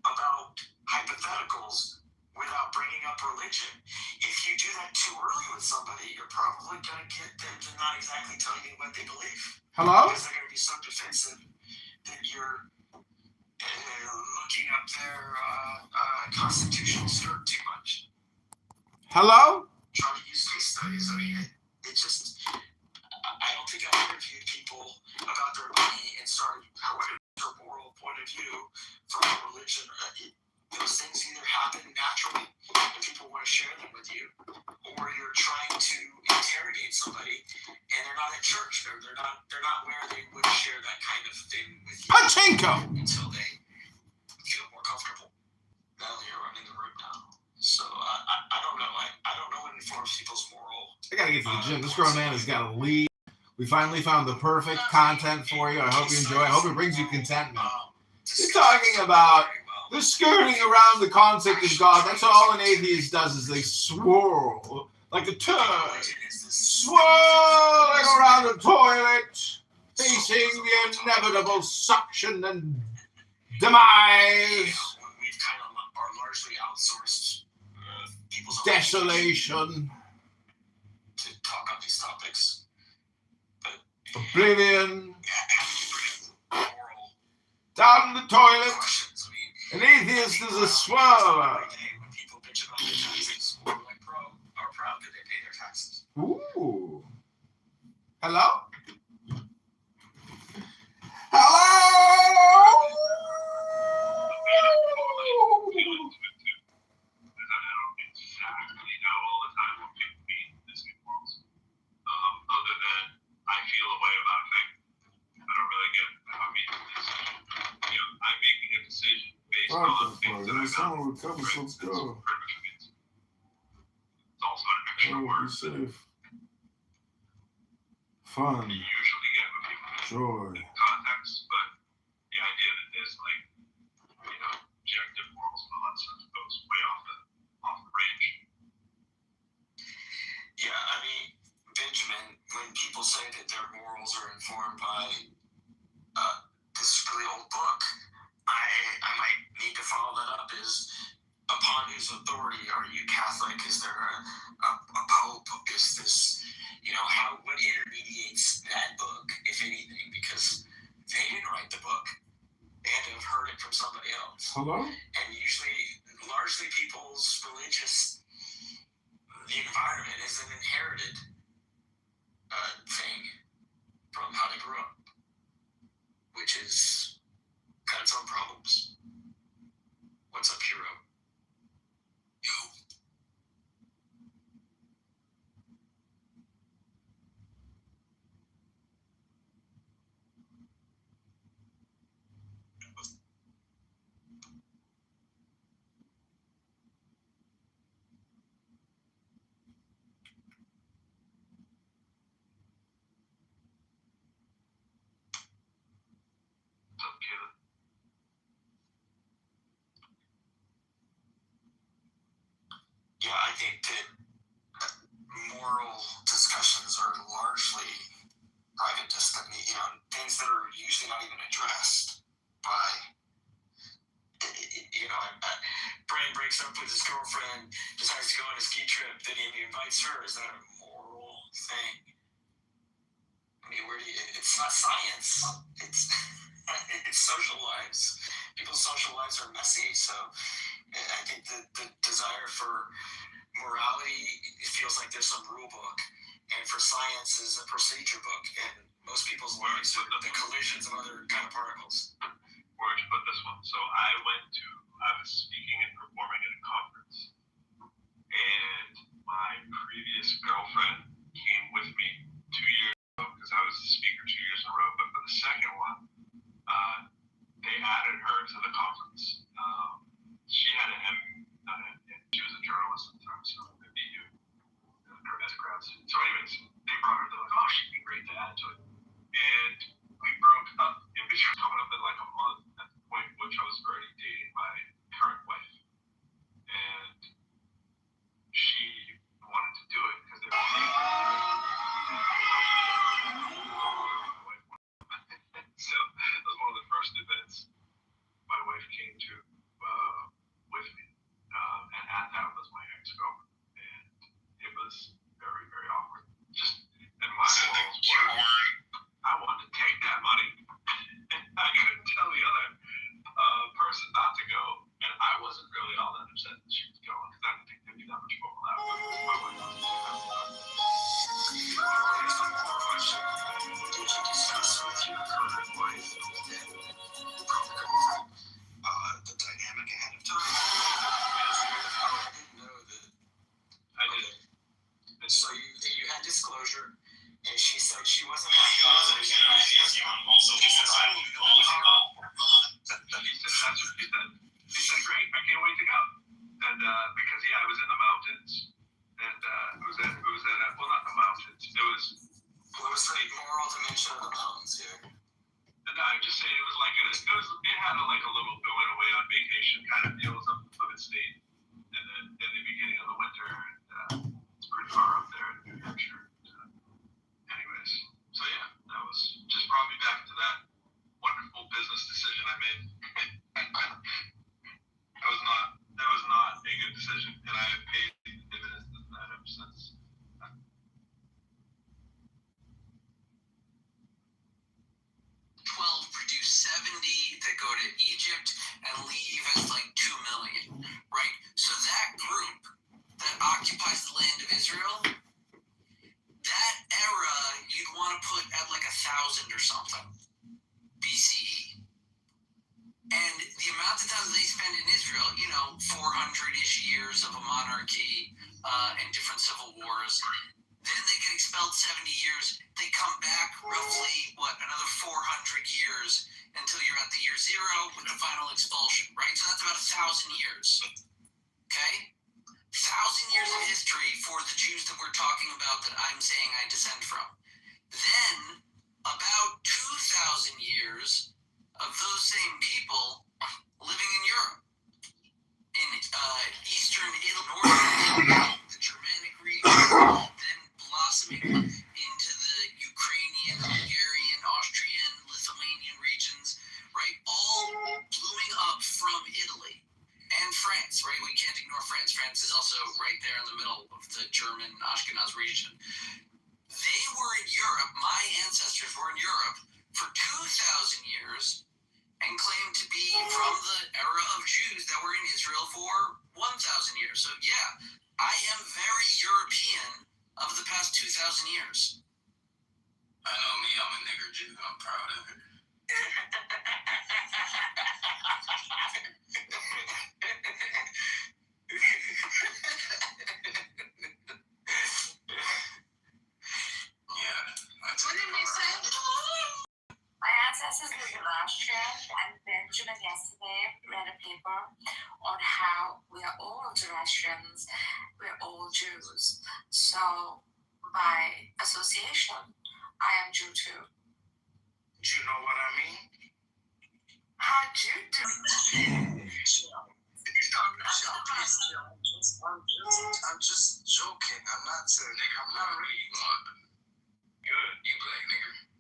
about hypotheticals without bringing up religion. If you do that too early with somebody, you're probably going to get them to not exactly tell you what they believe. Hello? Because they're going to be so defensive that you're looking up their constitutional skirt too much. Hello? Trying to use case studies. I mean, it just, I don't think I interviewed people about their money and started what is their moral point of view from religion. Those things either happen naturally and people want to share them with you, or you're trying to interrogate somebody and they're not at church. They're not where they would share that kind of thing with you. Until they feel more comfortable. Now you're running the room now. So I don't know. I don't know what informs people's moral. I gotta get to the gym. This grown man has got to leave. We finally found the perfect content for you. I hope you enjoy. I hope it brings you contentment. He's talking about the skirting around the concept of God. That's all an atheist does is they swirl like a turd. Swirling around the toilet, facing the inevitable suction and demise. We've kind of are largely outsourced people's Desolation. To talk on these topics. Oblivion. Down the toilet. An atheist is a swirler. When people bitch about their taxes, we're like, are proud that they pay their taxes. Ooh. Hello? Hello? Other than I feel a way about a thing. I don't really get how people decide. I'm making a decision based on things that I got. Let's go. It's also an extra word. Safe. Fun. You usually get when people Joy. in context, but the idea that there's objective morals and all that stuff goes way off the range. Yeah, I mean, Benjamin, when people say that their morals are informed by this really old book, I might need to follow that up. Is upon whose authority are you Catholic? Is there a pope? Is this, what intermediates that book, if anything? Because they didn't write the book and have heard it from somebody else. Hello? And usually, largely people's religious, the environment is an inherited thing from how they grew up, which is got its own problems. What's up, hero? Yo. Yeah, I think that moral discussions are largely private, things that are usually not even addressed by, Brian breaks up with his girlfriend, decides to go on a ski trip, then he invites her. Is that a moral thing? I mean, it's not science. It's social lives. People's social lives are messy, so I think the desire for morality, it feels like there's some rule book, and for science is a procedure book, and most people's lives are the collisions of other kind of particles. Where would you put this one? So I was speaking and performing at a conference, and my previous girlfriend came with me 2 years ago, because I was the speaker 2 years in a row, but for the second one, they added her to the conference. She had she was a journalist at the time, so maybe you, as a grad student. So anyways, they brought her to like, oh, she'd be great to add to it. And we broke up in between, coming up in like a month at the point in which I was already dating my current wife. And she wanted to do it because they were so it was one of the first events my wife came to with me. And at that was my ex-girlfriend. And it was very, very awkward. Just, and my walls were, I wanted to take that money. And I couldn't tell the other person not to go. And I wasn't really all that upset that she was going because I didn't think there'd be that much overlap. But my wife was Did you discuss with your current wife the dynamic ahead of time? I didn't know that. I did. And so you had disclosure, and she said she wasn't happy with it. She said, I don't even know what's wrong. That's what she said. She said, great, I can't wait to go. And because, yeah, it was in the mountains. And it was at, well, not the mountains. What was the moral dimension of the mountains here? And I would just say it was like it had like a little going away on vacation kind of deal. It was up in state in the beginning of the winter, and it's pretty far up there in New Hampshire. Anyways, so yeah, that was just brought me back to that wonderful business decision I made. That was not a good decision, and I have paid dividends of that ever since. 12 produce 70 that go to Egypt and leave as like 2 million, right? So that group that occupies the land of Israel, that era you'd want to put at like 1,000 or something BCE. And the amount of time they spend in Israel, 400-ish years of a monarchy and different civil wars. Then they get expelled 70 years. They come back roughly, another 400 years until you're at the year 0 with the final expulsion, right? So that's about 1,000 years. Okay? 1,000 years of history for the Jews that we're talking about that I'm saying I descend from. Then, about 2,000 years of those same people living in Europe. In Eastern Italy, Northern Italy, the Germanic region, then blossoming into the Ukrainian, Hungarian, Austrian, Lithuanian regions, right? All blooming up from Italy and France, right? We can't ignore France. France is also right there in the middle of the German Ashkenaz region. They were in Europe, my ancestors were in Europe for 2,000 years and claimed to be from the era of Jews that were in Israel for 1,000 years. So yeah, I am very European of the past 2,000 years. I know me, I'm a nigger Jew. I'm proud of it. Yeah, that's What did they say? My ancestors were Zoroastrian, and Benjamin yesterday read a paper on how we are all Zoroastrians, we're all Jews. So, by association, I am Jew too. Do you know what I mean? How'd you do? I'm just joking. I'm not really one. Good. You black nigger.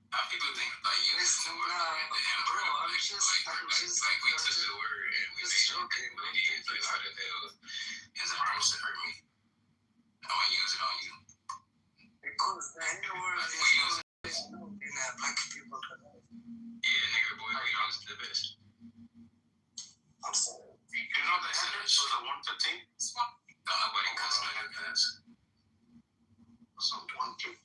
How people think like you listen to it and the emperor, like we took the word and we made it what it is. Like how the hell is that supposed to hurt me? I'm gonna use it on you. because the word is known in black people. Yeah, nigga, boy, we know it's the best. I'm sorry. You know the entrance was a 115? Don't nobody cuss on your pants. So 1, 2, 3.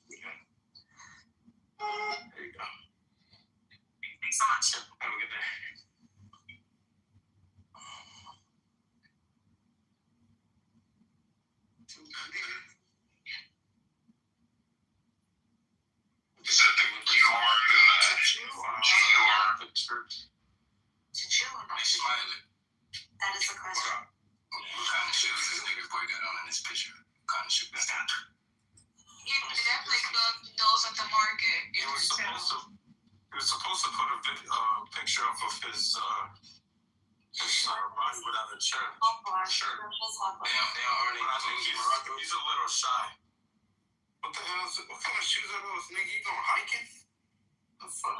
There you go. Thanks so much. Have a good day. Is that the To Jew or not They to Jew? smiling. That is the question. What kind of shoes this nigga boy got on in this picture? church. Sure. They already he's a little shy. What the hell is it? What kind of shoes are those, nigga? You going hiking? The fuck?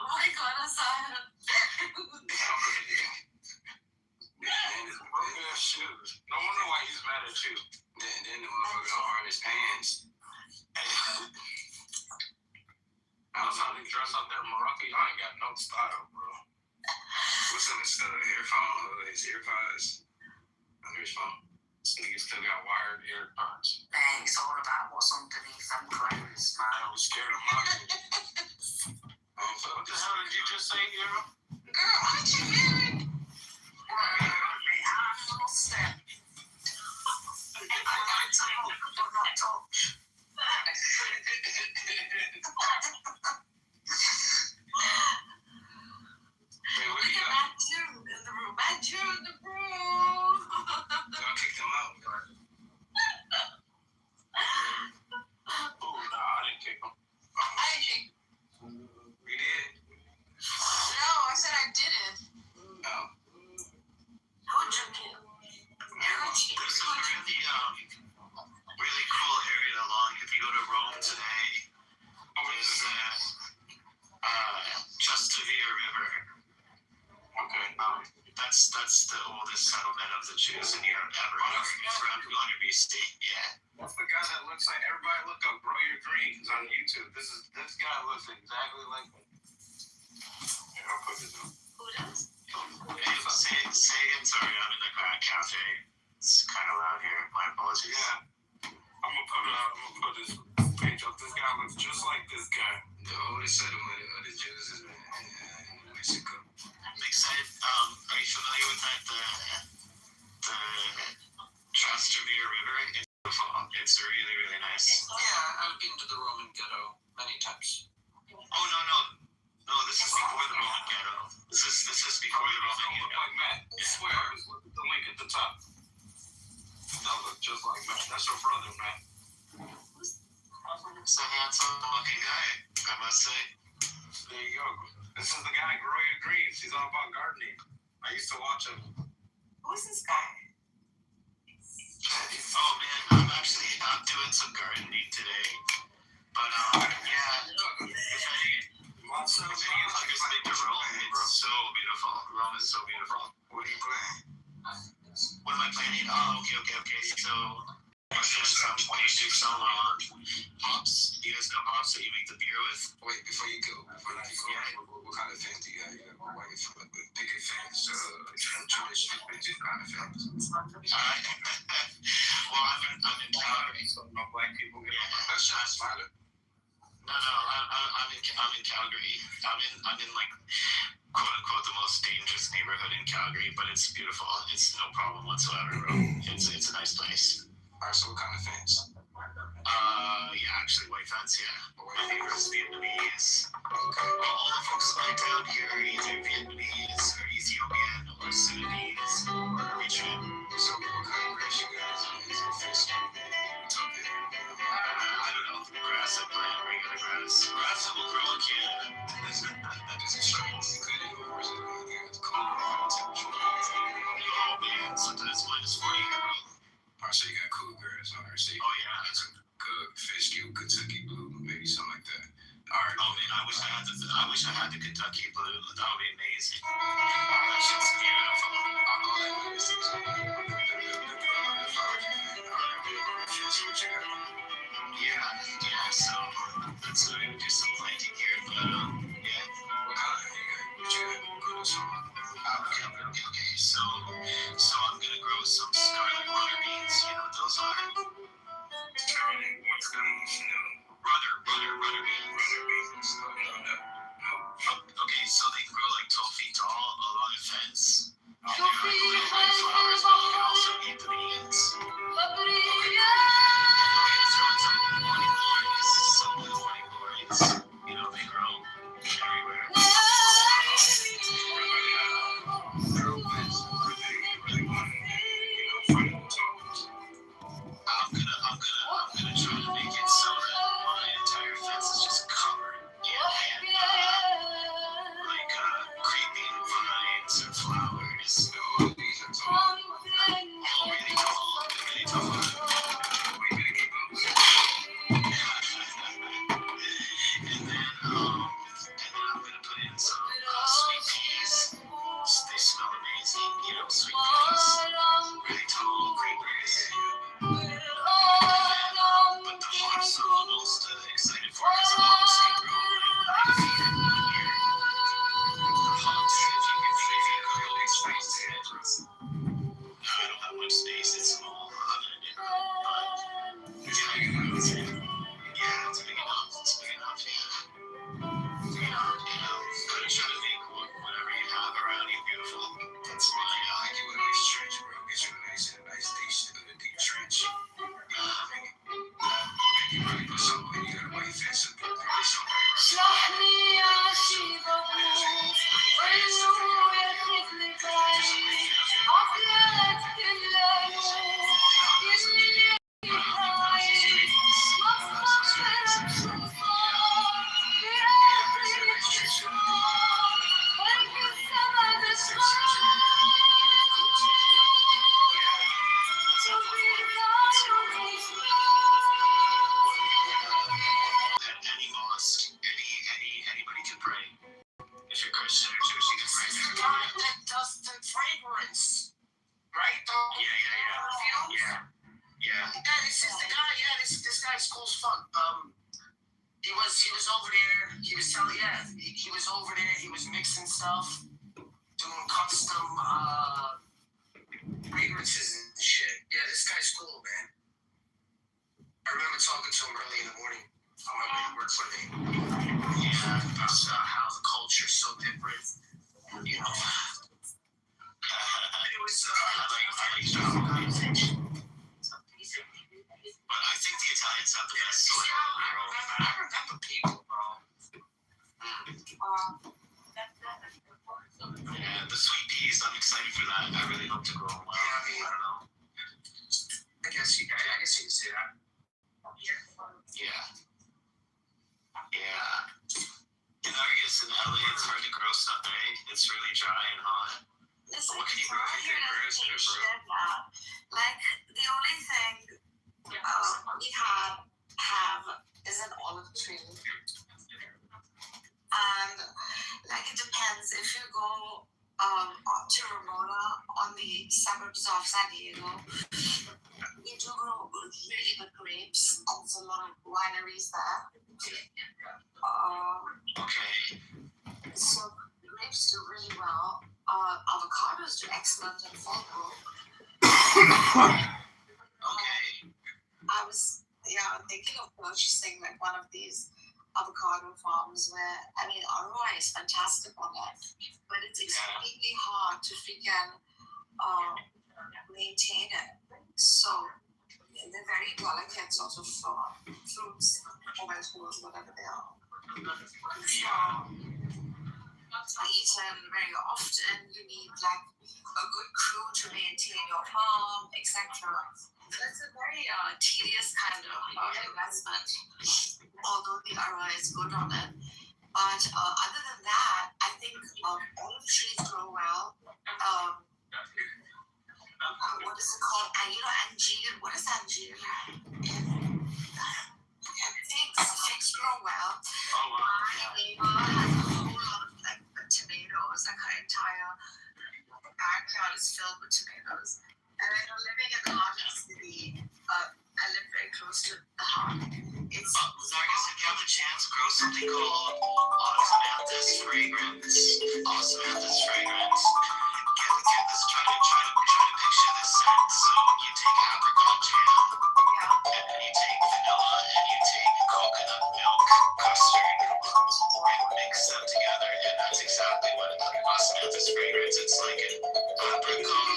Broken ass shoes. No wonder why he's mad at you. Then the motherfucker don't earn his pants. That's how they dress out there in Morocco. Y'all ain't got no style, bro. What's in this his earpods? Under his phone. This nigga still got wired earpods. Hey, it's all about what's underneath them clothes, man. I was scared of mine. What the hell did you just say, Hero? Girl, aren't you hearing? I lost it. Wait, what do you got? Bad Jew in the room. Y'all kicked him out. Oh, nah, I didn't kick him. We did? No, I said I didn't. Oh. How'd you kill? There's a really cool area along. If you go to Rome today, there's Kitover River. Okay. That's the oldest settlement of the Jews in Europe ever. It's around 200 BC. Yeah. That's the guy that looks like everybody. Look up Grow Your Greens on YouTube. This guy looks exactly like me. Here, I'll put this up. Who does? Say again. Sorry, I'm in the cafe. It's kind of loud here. My apologies. Yeah. I'm gonna put this page up. This guy looks just like this guy. The oldest settlement of the Jews is in Mexico. I'm excited. Are you familiar with that? The Kitover River. It's beautiful. It's really, really nice. Yeah, I've been to the Roman ghetto many times. Oh no! This is before the Roman ghetto. This is before the Roman ghetto. Like Matt. I swear. Look at the link at the top. That look just like Matt. That's your brother, Matt. It's a handsome looking guy, I must say. There you go. This is the guy, Grow Your Greens. He's all about gardening. I used to watch him. Who's this guy? Oh man, I'm doing some gardening today. But yeah, if you just make the Rome, it's so beautiful. Rome is so beautiful. What are you playing? What am I planning? Oh, okay. So I'm doing some hops. You guys know hops that you make the beer with? Wait, before you go, what kind of fans do you have? You have white picket fans, traditional kind of fans. Well, I'm in Calgary. So no black people get on my shots, smiler. No, I'm in Calgary. I'm in like quote unquote the most dangerous neighborhood in Calgary, but it's beautiful. It's no problem whatsoever, bro. It's a nice place. Alright, so what kind of fans? Yeah, actually white fans, yeah. My neighbor's Vietnamese. Okay. All the folks in town here are either Vietnamese or Ethiopian or Sudanese or Eritrean. So what kind of grass you guys? Is it fish? I don't know. Grass I plant, regular grass. Grass that will grow in Canada. Is it straight? You cut it or is it cold temperature? Oh man, sometimes minus 40 here, bro. Alright, so you got cool grass. Alright, so you Oh yeah. good fish, you Kentucky blue, maybe something like that. Alright. Oh man, I wish I had the Kentucky blue. That would be amazing. That shit's beautiful. All that noise is Yeah. So that's why we do some planting here, but yeah. What kind of you got? Okay. So I'm gonna grow some scarlet runner beans. You know what those are? Scarlet beans, no. Runner beans. No. Okay, so they can grow like 12 feet tall along a fence. They're like little red flowers, but you can also eat the beans. Morning glories. You know, they grow everywhere. this is the guy. Yeah, this guy's cool as fuck. He was over there. He was telling. Yeah, he was over there. He was mixing stuff, doing custom fragrances and shit. Yeah, this guy's cool, man. I remember talking to him early in the morning on my way to work for me. Yeah, about how the culture's so different. You know. It was I like travel conversation. But I think the Italians have the best soil in the world. I remember people, bro. Yeah, the sweet peas, I'm excited for that. I really hope to grow them well. Yeah, I mean, I don't know. I guess you can say that. Yeah. Yeah. In Argus in LA, it's hard to grow stuff, right? It's really dry and hot. Listen, What can you it's grow? right here in the station now. Like, the only thing we have is an olive tree. And, like, it depends. If you go to Ramona on the suburbs of San Diego, we do grow really good grapes. There's a lot of wineries there. Okay. So grapes do really well. Avocados do excellent in fall growth. Okay. I was thinking of purchasing like one of these avocado farms where ROI is fantastic on it, but it's extremely hard to freaking maintain it. So they're very delicate sort of fruits or vegetables, whatever they are. So eaten very often. You need like a good crew to maintain your farm, etc. So it's a very tedious kind of investment, although the ROI is good on it. But other than that, I think olive trees grow well. What is it called? Angeal. What is Angeal? Figs grow well. Oh, wow. My neighbor has a whole lot of like tomatoes. Like her entire backyard is filled with tomatoes. And I know living in the heart of the city, I live very close to the heart. It's Zargus, if you have a chance, grow something called Osmanthus fragrance. Osmanthus fragrance. Get this. Try to picture this scent. So you take apricot jam, and then you take vanilla, and you take coconut milk custard, and mix them together, and that's exactly what Osmanthus fragrance. It's like an apricot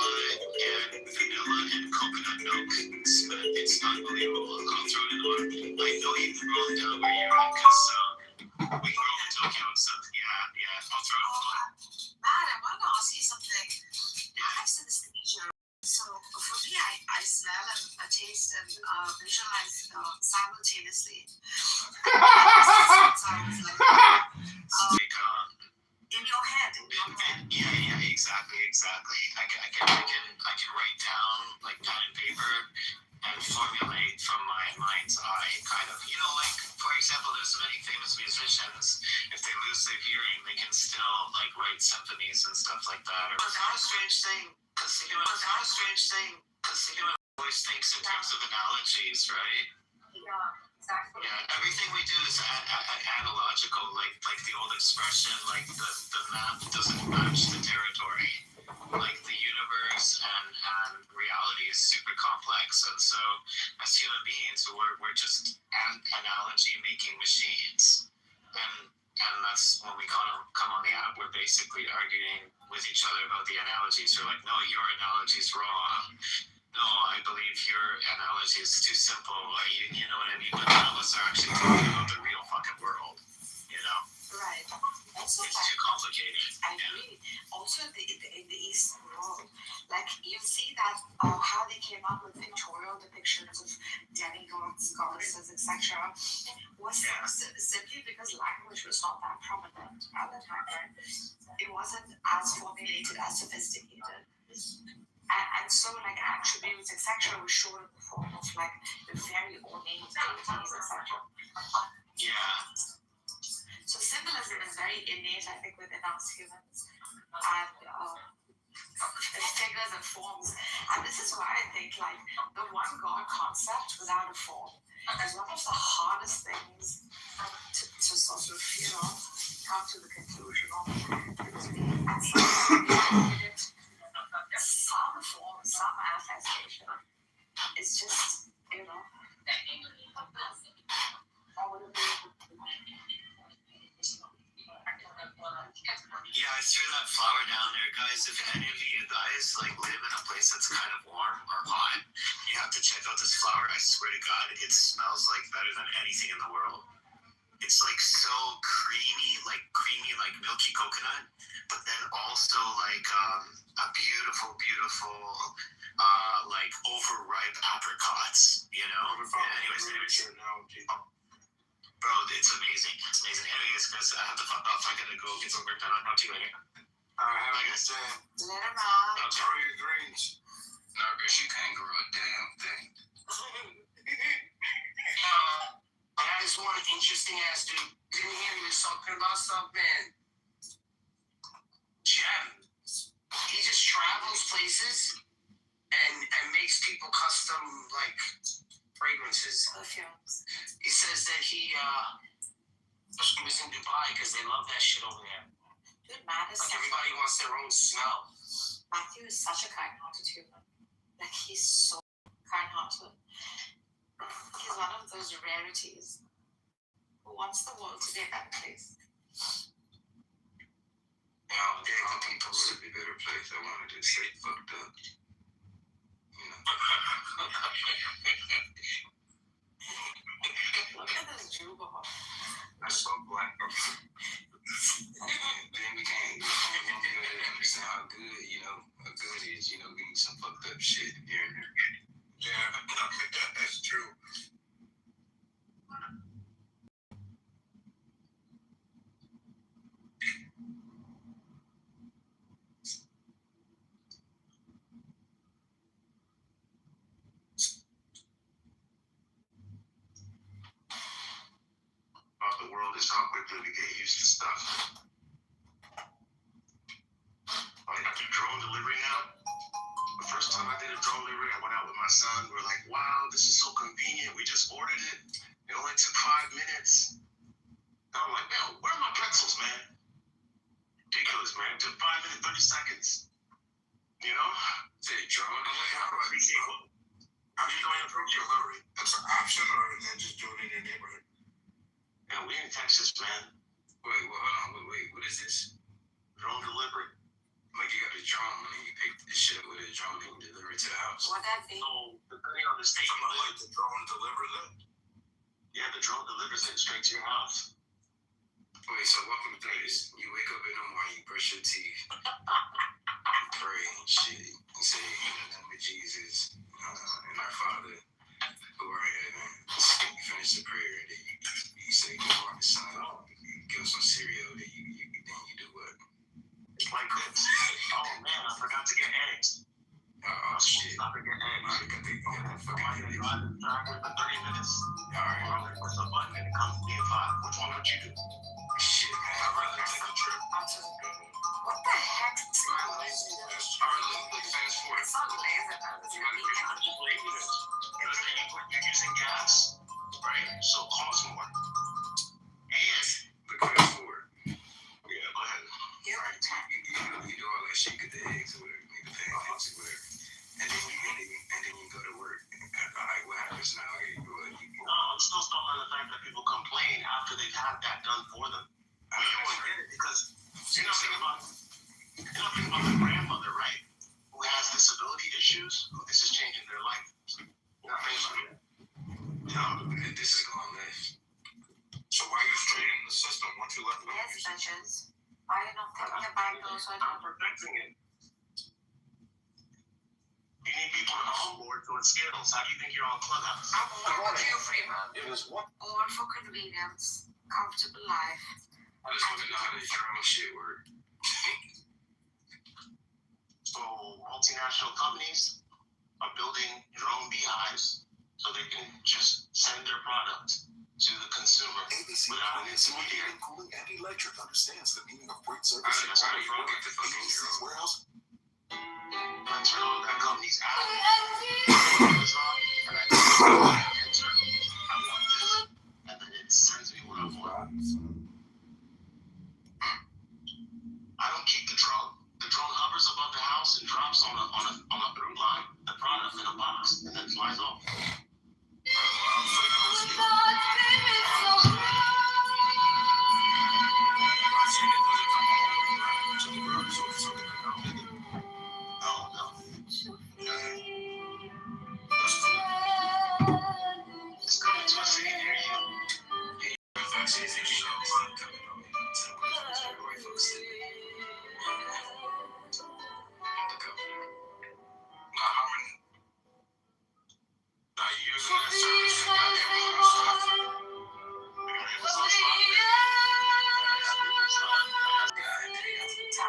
and vanilla and coconut milk. It's unbelievable. I'll throw it in order. I know you can roll it down where you're at, because we grew up in Tokyo, so yeah, I'll throw it in order. Matt, I want to ask you something. I have synesthesia. So for me, I smell and I taste and visualize simultaneously. Sounds like in your head. Yeah, exactly. I can write down like pen and paper and formulate from my mind's eye, kind of. Like for example, there's many famous musicians. If they lose their hearing, they can still like write symphonies and stuff like that. It's not a strange thing, considering Always thinks in terms of analogies, right? Yeah, exactly. Yeah, everything we do is analogical, like the old expression, like the map doesn't match the territory. Like the universe and reality is super complex, and so as human beings, we're just analogy making machines, and that's when we come on the app, we're basically arguing with each other about the analogies. We're like, no, your analogy's wrong. No, I believe your analogy is too simple. You know what I mean? But none of us are actually talking about the real fucking world. Right. Also, it's too complicated. I agree. Also, in the Eastern world, like you see that how they came up with pictorial depictions of demigods, goddesses, etc., was simply because language was not that prominent at the time. Right? It wasn't as formulated, as sophisticated. And so, like, attributes, etc., were shown in the form of, like, the very ornate deities, etc. Yeah. So symbolism is very innate, I think, within us humans. And figures and forms. And this is why I think like the one God concept without a form is one of the hardest things to sort of, come to the conclusion of. Because we at some point needed some form, some manifestation. It's just, Yeah, I threw that flower down there, guys. If any of you guys live in a place that's kind of warm or hot, you have to check out this flower. I swear to God, it smells like better than anything in the world. It's like so creamy, like milky coconut, but then also like a beautiful, like overripe apricots. Anyways. Bro, it's amazing. It's amazing. Anyways, guys, I have to fuck off. I gotta go get some work done. I'll talk to you later. Alright, have a nice day. Later, Mom. I'll throw your greens. No, bitch, you can't grow a damn thing. I just want an interesting ass dude. Didn't hear he was talking about something. Gem. He just travels places and makes people custom fragrances. Perfumes. He says that he was in Dubai because they love that shit over there. Dude, Matt is Everybody wants their own smell. Matthew is such a kind-hearted human. Like, he's so kind-hearted. He's one of those rarities who wants the world to be a better place. Yeah, the people would be a better place. I wanted to say fucked up. Look at this Jew boy. That's so black. Then we can't understand how good, how good it is, give me some fucked up shit here and there. Yeah, that's true. The world is how quickly we get used to stuff. I do drone delivery now. The first time I did a drone delivery, I went out with my son. We're like, wow, this is so convenient. We just ordered it. It only took 5 minutes. And I'm like, man, where are my pretzels, man? Ridiculous, man. It took 5 minutes, 30 seconds. Say drone delivery? How do you go in and drone delivery? That's an option, or is that just doing it in your neighborhood? Yeah, we in Texas, man. Wait, hold on. Wait, what is this? Drone delivery. Like, you got a drone, and you pick the shit up with a drone and you deliver it to the house. What that be? So, depending on the state, Like the drone delivers it? yeah, the drone delivers it straight to your house. Wait, so welcome to this. You wake up in the morning, you brush your teeth, you pray and shit. You say, in the name of Jesus, and our Father, who are in heaven. You finish the prayer, and then you say, good morning, son. You give some cereal, then you do what? It's like this. Oh, man, I forgot to get eggs. Oh, shit. I forgot the fucking eggs. Drive for 30 minutes. All right. I'm going to push the button, and it comes to me at 5. Which one would you do? Shit, man. I'd rather take a trip. What the heck? It's not laziness. All right, look, fast forward. It's not laziness. You gotta be laziness. Because then you're using gas, right? So it costs more. And look, fast forward. Yeah, go ahead. You do all that shit, you get the eggs or whatever, you make the pancakes or whatever. And then you go to work. All right, what happens now? I'm still stuck on the fact that people complain after they've had that done for them. I mean, you won't get it because you're not thinking about the grandmother, right? Who has disability issues, who this is changing their life. You're not thinking about it. This is going left. So why are you straightening the system once you let them Yes, use it? bitches. Why are you not thinking about those who I'm protecting it. You need people to onboard so it's Skittles. How do you think you're on Clubhouse? I'm all for you, Freeman. It is what? All for convenience, comfortable life. I just want to know how this drone shit work. So multinational companies are building drone beehives so they can just send their product to the consumer without an intermediary. Cooling and Electric understands the meaning of great service. That's how you get the fucking ABC's warehouse. turn on that company's app. Amazon, and I enter. I want this, and then it sends me what I want. I don't keep the drone. The drone hovers above the house and drops on a through line, the product in a box, and then flies off. Oh no. It's coming to a city near you.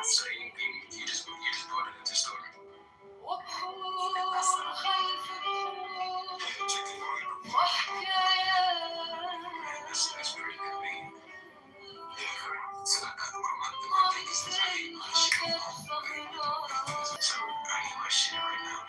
So you just brought it into store. That's very convenient. So my thing is that I need my shit. So I need my shit right now.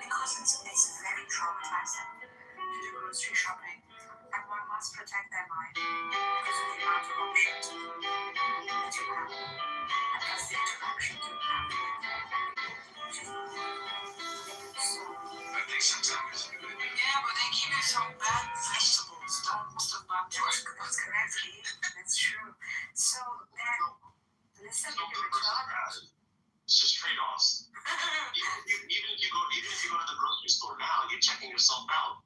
Because it's very traumatizing to do grocery shopping, and one must protect their mind because of the amount of options that you have, and because the interactions you have. So, I think sometimes it's good. yeah, but they give you some bad vegetables, most of them. That's correct, Keith. That's true. So then, listen to the retarded. It's just trade-offs. Even if you go to the grocery store now, you're checking yourself out,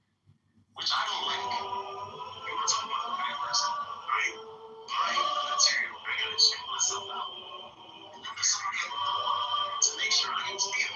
which I don't like. You were talking about the right person. I buy the material. I gotta check myself out. And then there's somebody to make sure I can steal.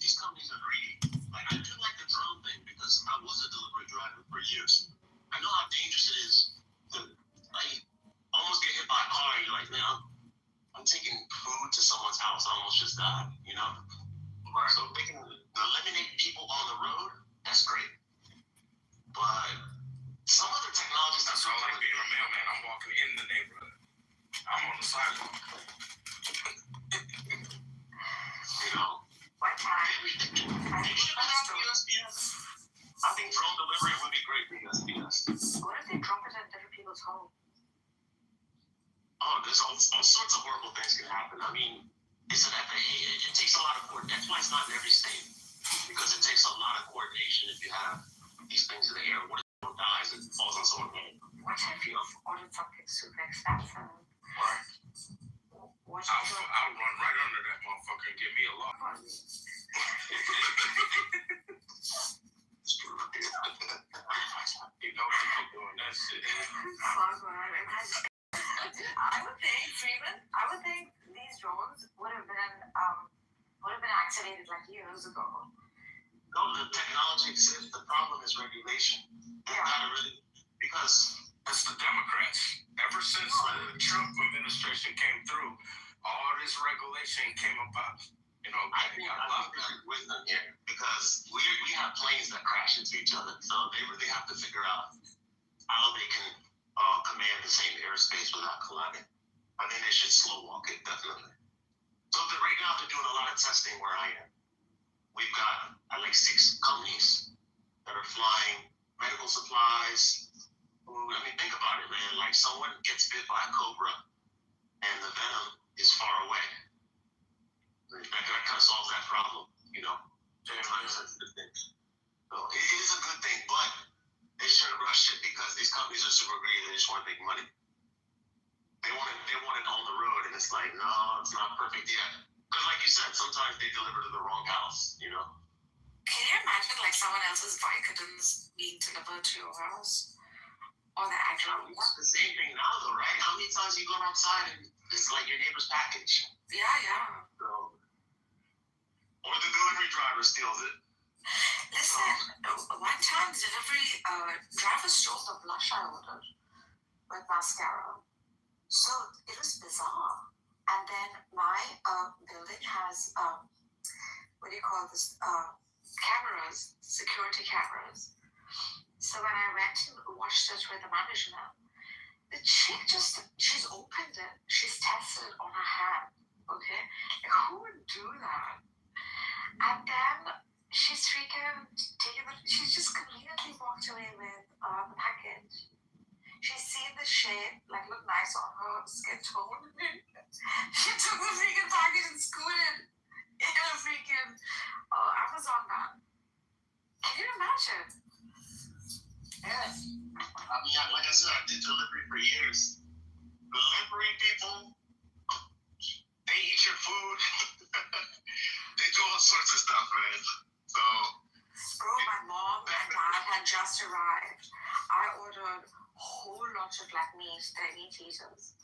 These companies are greedy. Like, I do like the drone thing because I was a delivery driver for years. I know how dangerous it is to almost get hit by a car and you're like, man, I'm taking food to someone's house. I almost just died, you know? Right. So they can eliminate people on the road, that's great. But some other technologies... That's all like being a mailman. I'm walking in the neighborhood. I'm on the sidewalk. You know? I think drone delivery would be great for USPS. What if they drop it at other people's home? Oh, there's all sorts of horrible things can happen. I mean, it's an FAA. It takes a lot of coordination. That's why it's not in every state. Because it takes a lot of coordination if you have these things in the air. What if someone dies and falls on someone's head? What if you ordered something super expensive? Right. I'll run right under that motherfucker and give me a lot. It's true. You know people doing that shit. I would think, Freeman, these drones would have been activated like years ago. No, the technology exists. The problem is regulation. Yeah. Not really, because it's the Democrats. Ever since the Trump administration came through, all this regulation came about. And You know, I think with them here because we have planes that crash into each other, so they really have to figure out how they can command the same airspace without colliding. I think they should slow walk it, definitely. So right now they're doing a lot of testing where I am. We've got like 6 companies that are flying medical supplies. I mean, think about it, man. Like someone gets bit by a cobra and the venom is far away. That kind of solves that problem, you know. So it is a good thing, but they shouldn't rush it because these companies are super greedy. They just want to make money. They want it on the road, and it's like, no, it's not perfect yet. Because like you said, sometimes they deliver to the wrong house, you know. Can you imagine like someone else's Vicodins being delivered to your house? Or the actual... It's the same thing now though, right? How many times you go outside and it's like your neighbor's package? Yeah. So, or the delivery driver steals it. Listen, one time the delivery driver stole the blush I ordered with mascara. So it was bizarre. And then my building has, what do you call this, cameras, security cameras. So when I went and watched it with the management, the chick she's opened it, she's tested it on her hand, okay? Like, who would do that? And then she's freaking she's just conveniently walked away with the package. She's seen the shade, like, look nice on her skin tone. She took the freaking package and scooted in a freaking Amazon van. Can you imagine? Yeah. I mean, like I said, I did delivery for years. Delivery people, they eat your food. They do all sorts of stuff, man. So, bro, my mom and dad had just arrived. I ordered a whole lot of like meat eaters,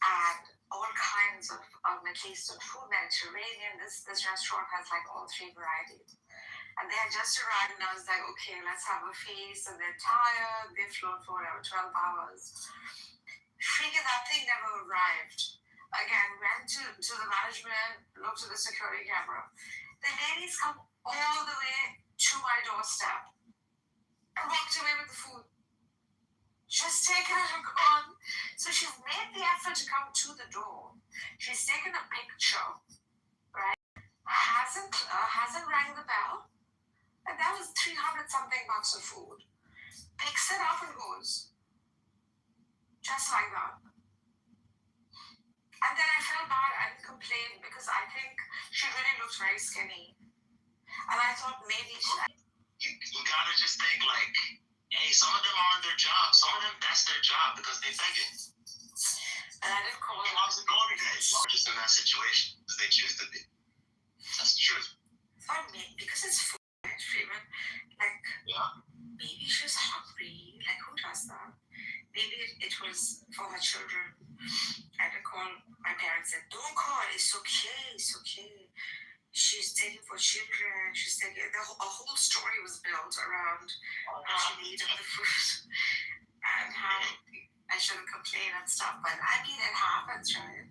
and all kinds of Middle Eastern food, Mediterranean. This restaurant has like all 3 varieties. And they had just arrived, and I was like, okay, let's have a feast. And they're tired. They've flown for whatever, 12 hours. Freaking that thing never arrived. Again, went to the management, looked at the security camera. The ladies come all the way to my doorstep and walked away with the food. Just taken it and gone. So she's made the effort to come to the door. She's taken a picture, right? Hasn't rang the bell. And that was $300-something of food. Picks it up and goes. Just like that. And then I felt bad. I didn't complain because I think she really looked very skinny. And I thought maybe you gotta just think like, hey, some of them are on their job. Some of them, that's their job because they're begging. And I didn't call it. How's it going today? Just in that situation because they choose to be. That's the truth. For me, because it's food, Freeman, like, maybe she was hungry. Like, who does that? Maybe it was for her children. I didn't call my parents and said, don't call, it's okay. She's taking for children. She's taking, a whole story was built around how she needed the food and how I shouldn't complain and stuff. But I mean, it happens, right?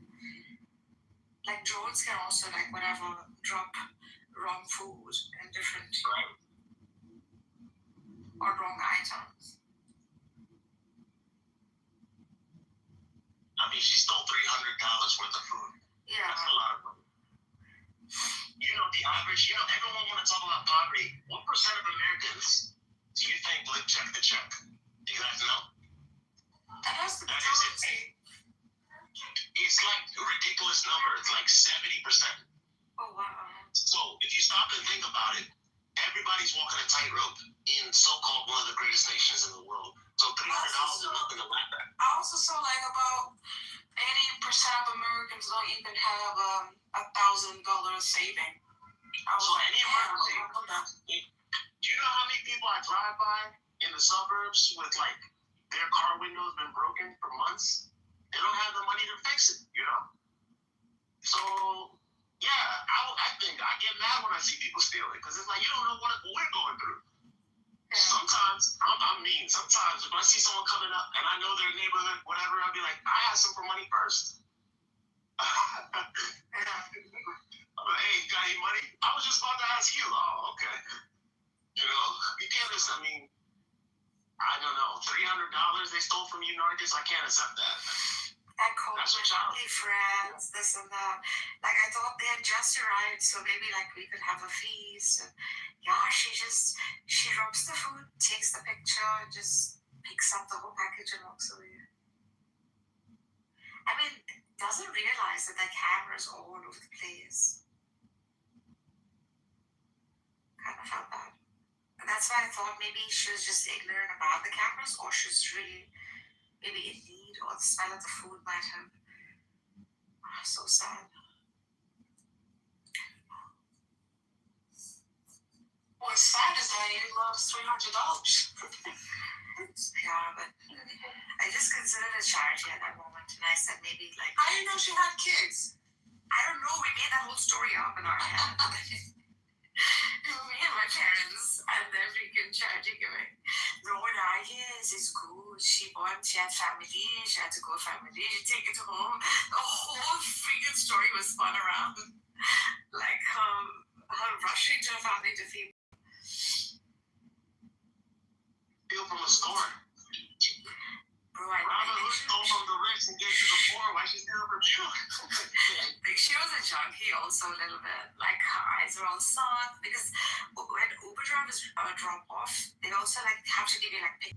Like, drones can also, like, whatever, drop wrong food and different or wrong items. I mean, she stole $300 worth of food. Yeah. That's a lot of money. You know, the average, everyone want to talk about poverty. What percent of Americans do you think live check to check? Do you guys know? That is insane. It's like a ridiculous number. It's like 70%. Oh, wow. So if you stop and think about it, everybody's walking a tightrope in so-called one of the greatest nations in the world. So $300 is nothing to laugh at. I also saw like about 80% of Americans don't even have $1,000 saving. So any emergency, do you know how many people I drive by in the suburbs with like their car windows been broken for months? They don't have the money to fix it, So yeah, I think I get mad when I see people steal it because it's like you don't know what we're going through. Sometimes I'm mean. Sometimes if I see someone coming up and I know their neighborhood, whatever, I'll be like, I ask them for money first. I'm hey, you got any money? I was just about to ask you. Oh, okay. You know, you can't just, I mean, I don't know, $300 they stole from you, Narcus? I can't accept that. I called That's my a child. family friends, this and that. Like, I thought they had just arrived, so maybe, like, we could have a feast. And, yeah, she rubs the food, takes the picture, and just picks up the whole package and walks away. I mean, doesn't realize that the camera's all over the place. Kind of felt bad. And that's why I thought maybe she was just ignorant about the cameras, or she's really maybe in need, or the smell of the food might have. Oh, so sad. What's sad is that you lost $300. Yeah, but I just considered it charity at that moment, and I said maybe like. I didn't know she had kids. I don't know. We made that whole story up in our head. Me and my parents and their freaking charity giving. No, yes, it's good. She had family. She had to go family. She take it home. The whole freaking story was spun around, like her rushing to her family to feed. Steal from a store. Bro, Robin Hood stole from the rich and gave to the poor. Why she steal from you? She was a junkie also a little bit. Like, her eyes were all soft. Because when Uber drivers drop off, they also like have to give you like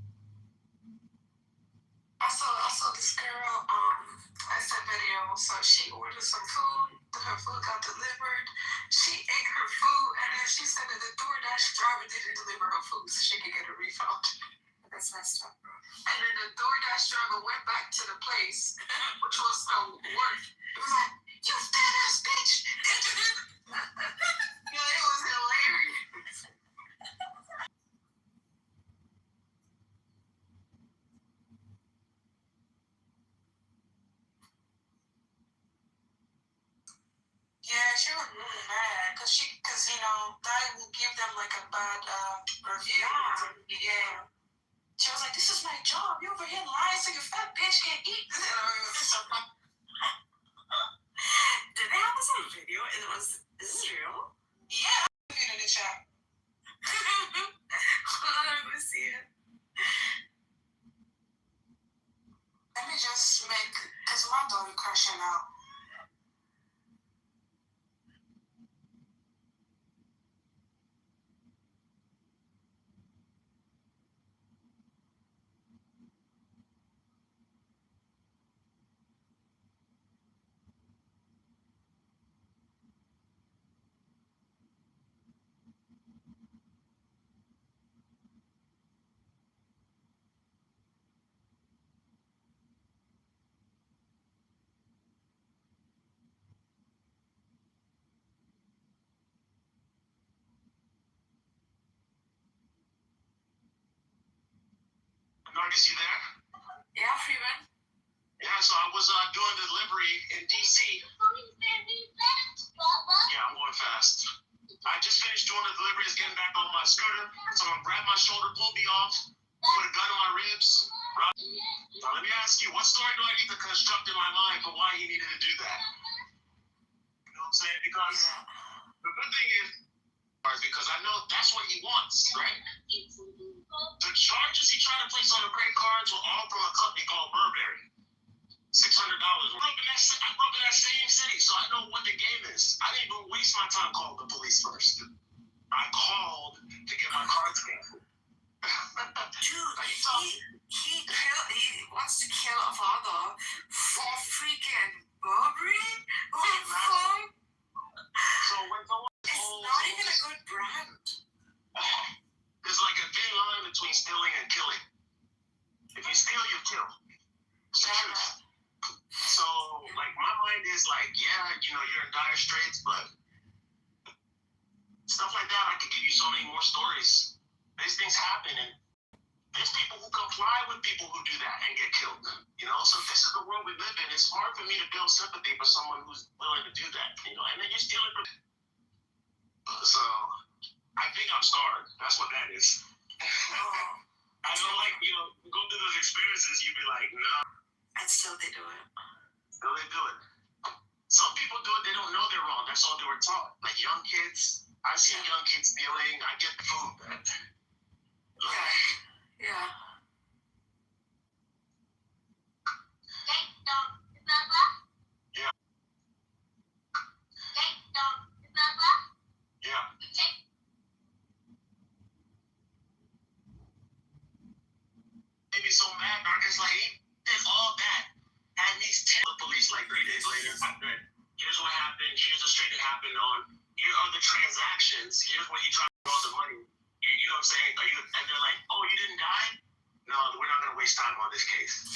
I saw this girl, I said video, so she ordered some food, her food got delivered, she ate her food, and then she said that the DoorDash driver didn't deliver her food so she could get a refund. That's messed up, bro. And then the DoorDash driver went back to the place, which was some work. It was like, you fat ass bitch! Yeah, it was hilarious. Yeah, she was really mad because you know, that will give them like a bad review. Yeah. She was like, this is my job. You over here lying so your fat bitch can't eat. Did they have this on video? Is this real? Yeah, I'll put it in the chat. Hold on, let me see it. Let me just make, because my daughter crashing out. Narcus, you there? Yeah, Freeman. Yeah, so I was doing delivery in DC. Yeah, I'm going fast. I just finished doing the delivery, is getting back on my scooter. So I'm gonna grab my shoulder, pull me off, put a gun on my ribs. Now let me ask you, what story do I need to construct in my mind for why he needed to do that? You know what I'm saying? Because the good thing is, because I know that's what he wants, right? The charges he tried to place on the credit cards were all from a company called Burberry. $600. I grew up in that same city, so I know what the game is. I didn't even waste my time calling the police first. I called to get my cards canceled. Dude, he wants to kill a father for freaking Burberry? What the fuck? So when someone it's not even a good brand. There's like a thin line between stealing and killing. If you steal, you kill. It's the truth. So, like, my mind is like, yeah, you know, you're in dire straits, but stuff like that, I could give you so many more stories. These things happen, and there's people who comply with people who do that and get killed. You know, so this is the world we live in. It's hard for me to build sympathy for someone who's willing to do that, you know, and then you're stealing from. So, I think I'm scarred. That's what that is. I don't like, you know, go through those experiences, you'd be like, no. And still they do it. Still they do it. Some people do it, they don't know they're wrong. That's all they were taught. Like young kids, I've seen young kids stealing. I get the food, man. Yeah. Yeah. They be so mad, bro. It's like he did all that, and he's telling the police like 3 days later. Here's what happened. Here's the street it happened on. Here are the transactions. Here's where he tried to draw the money. You know what I'm saying? And they're like, oh, you didn't die? No, we're not gonna waste time on this case.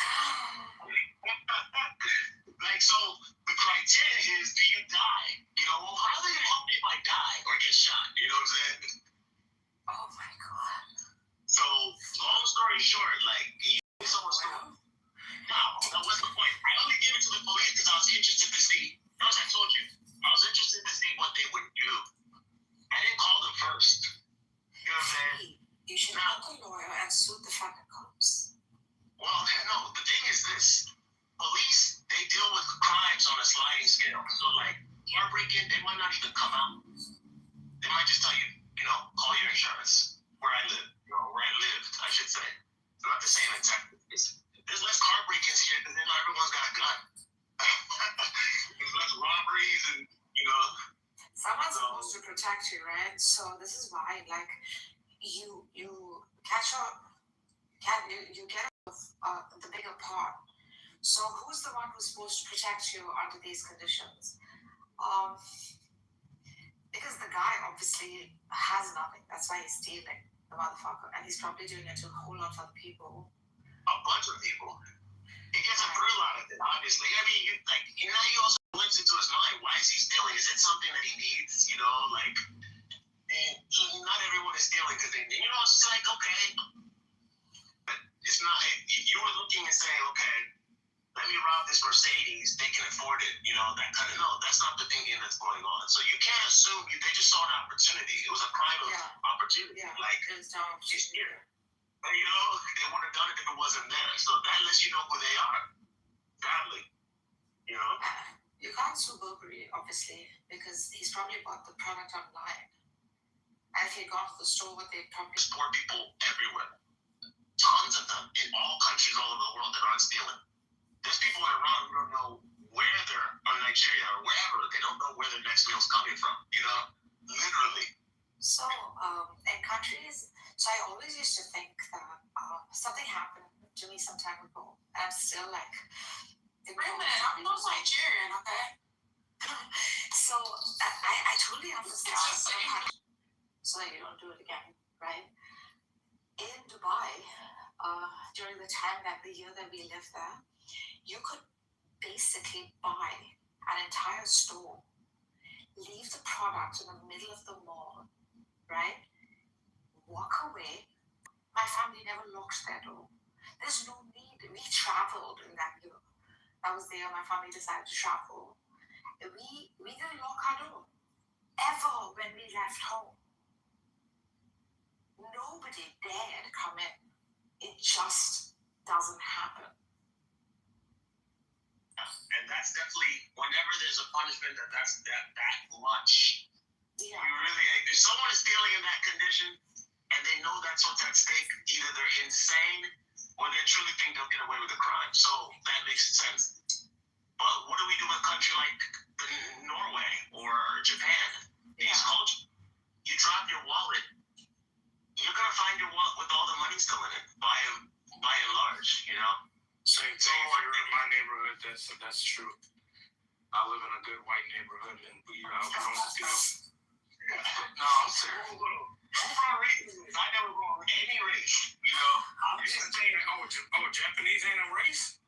Like, so the criteria is, do you die? You know, well, how are they gonna help me if I die or get shot? You know what I'm saying? Oh my God. So, long story short, like, he's almost now, what's the point? I only gave it to the police because I was interested to see. As I told you, I was interested to see what they would do. I didn't call them first. You know what I'm saying? You should have a lawyer and sue the fucking cops. Well, no, the thing is this. Police, they deal with crimes on a sliding scale. So, like, heartbreaking, they might not even come out. They might just tell you, you know, call your insurance. Where I live, where I lived, I should say. It's not the same in Texas. There's less car break-ins here because then everyone's got a gun. There's less robberies and, you know. Someone's supposed to protect you, right? So this is why, like, you catch up, you get the bigger part. So who's the one who's supposed to protect you under these conditions? Because the guy obviously has nothing. That's why he's stealing, the motherfucker, and he's probably doing it to a whole lot of other people. A bunch of people. He gets a thrill out of it, obviously. I mean, you also links into his mind. Why is he stealing? Is it something that he needs? You know, like, not everyone is stealing because it's just like, okay. But it's not, if you were looking and saying, okay, let me rob this Mercedes, they can afford it, that kind of, no, that's not the thinking that's going on. So you can't assume, they just saw an opportunity. It was a crime of opportunity. Yeah. Like, it's no he's here. But, they would have done it if it wasn't there. So that lets you know who they are. Sadly. You can't sue Burberry, obviously, because he's probably bought the product online. And if he had gone to the store, they probably... There's poor people everywhere. Tons of them in all countries all over the world that aren't stealing. There's people in Iran who don't know where they're, or Nigeria, or wherever. They don't know where their next meal's coming from, literally. So, in countries... So I always used to think that something happened to me some time ago. And I'm still like... Wait a minute, I'm not Nigerian, okay? So, I totally understand. So that you don't do it again, right? In Dubai, during the time the year that we lived there, you could basically buy an entire store, leave the product in the middle of the mall, right? Walk away. My family never locked their door. There's no need. We traveled in that year. I was there. My family decided to travel. We didn't lock our door ever when we left home. Nobody dared come in. It just doesn't happen. And that's definitely, whenever there's a punishment that's that much, you really, if someone is stealing in that condition and they know that's what's at stake, either they're insane or they truly think they'll get away with the crime. So that makes sense. But what do we do with a country like Norway or Japan? These cultures, you drop your wallet, you're going to find your wallet with all the money still in it, by and large, Same thing if you're in my neighborhood, that's true. I live in a good white neighborhood and we don't steal. No, I'm serious. I never wrong any race, I'm just saying, Japanese ain't a race?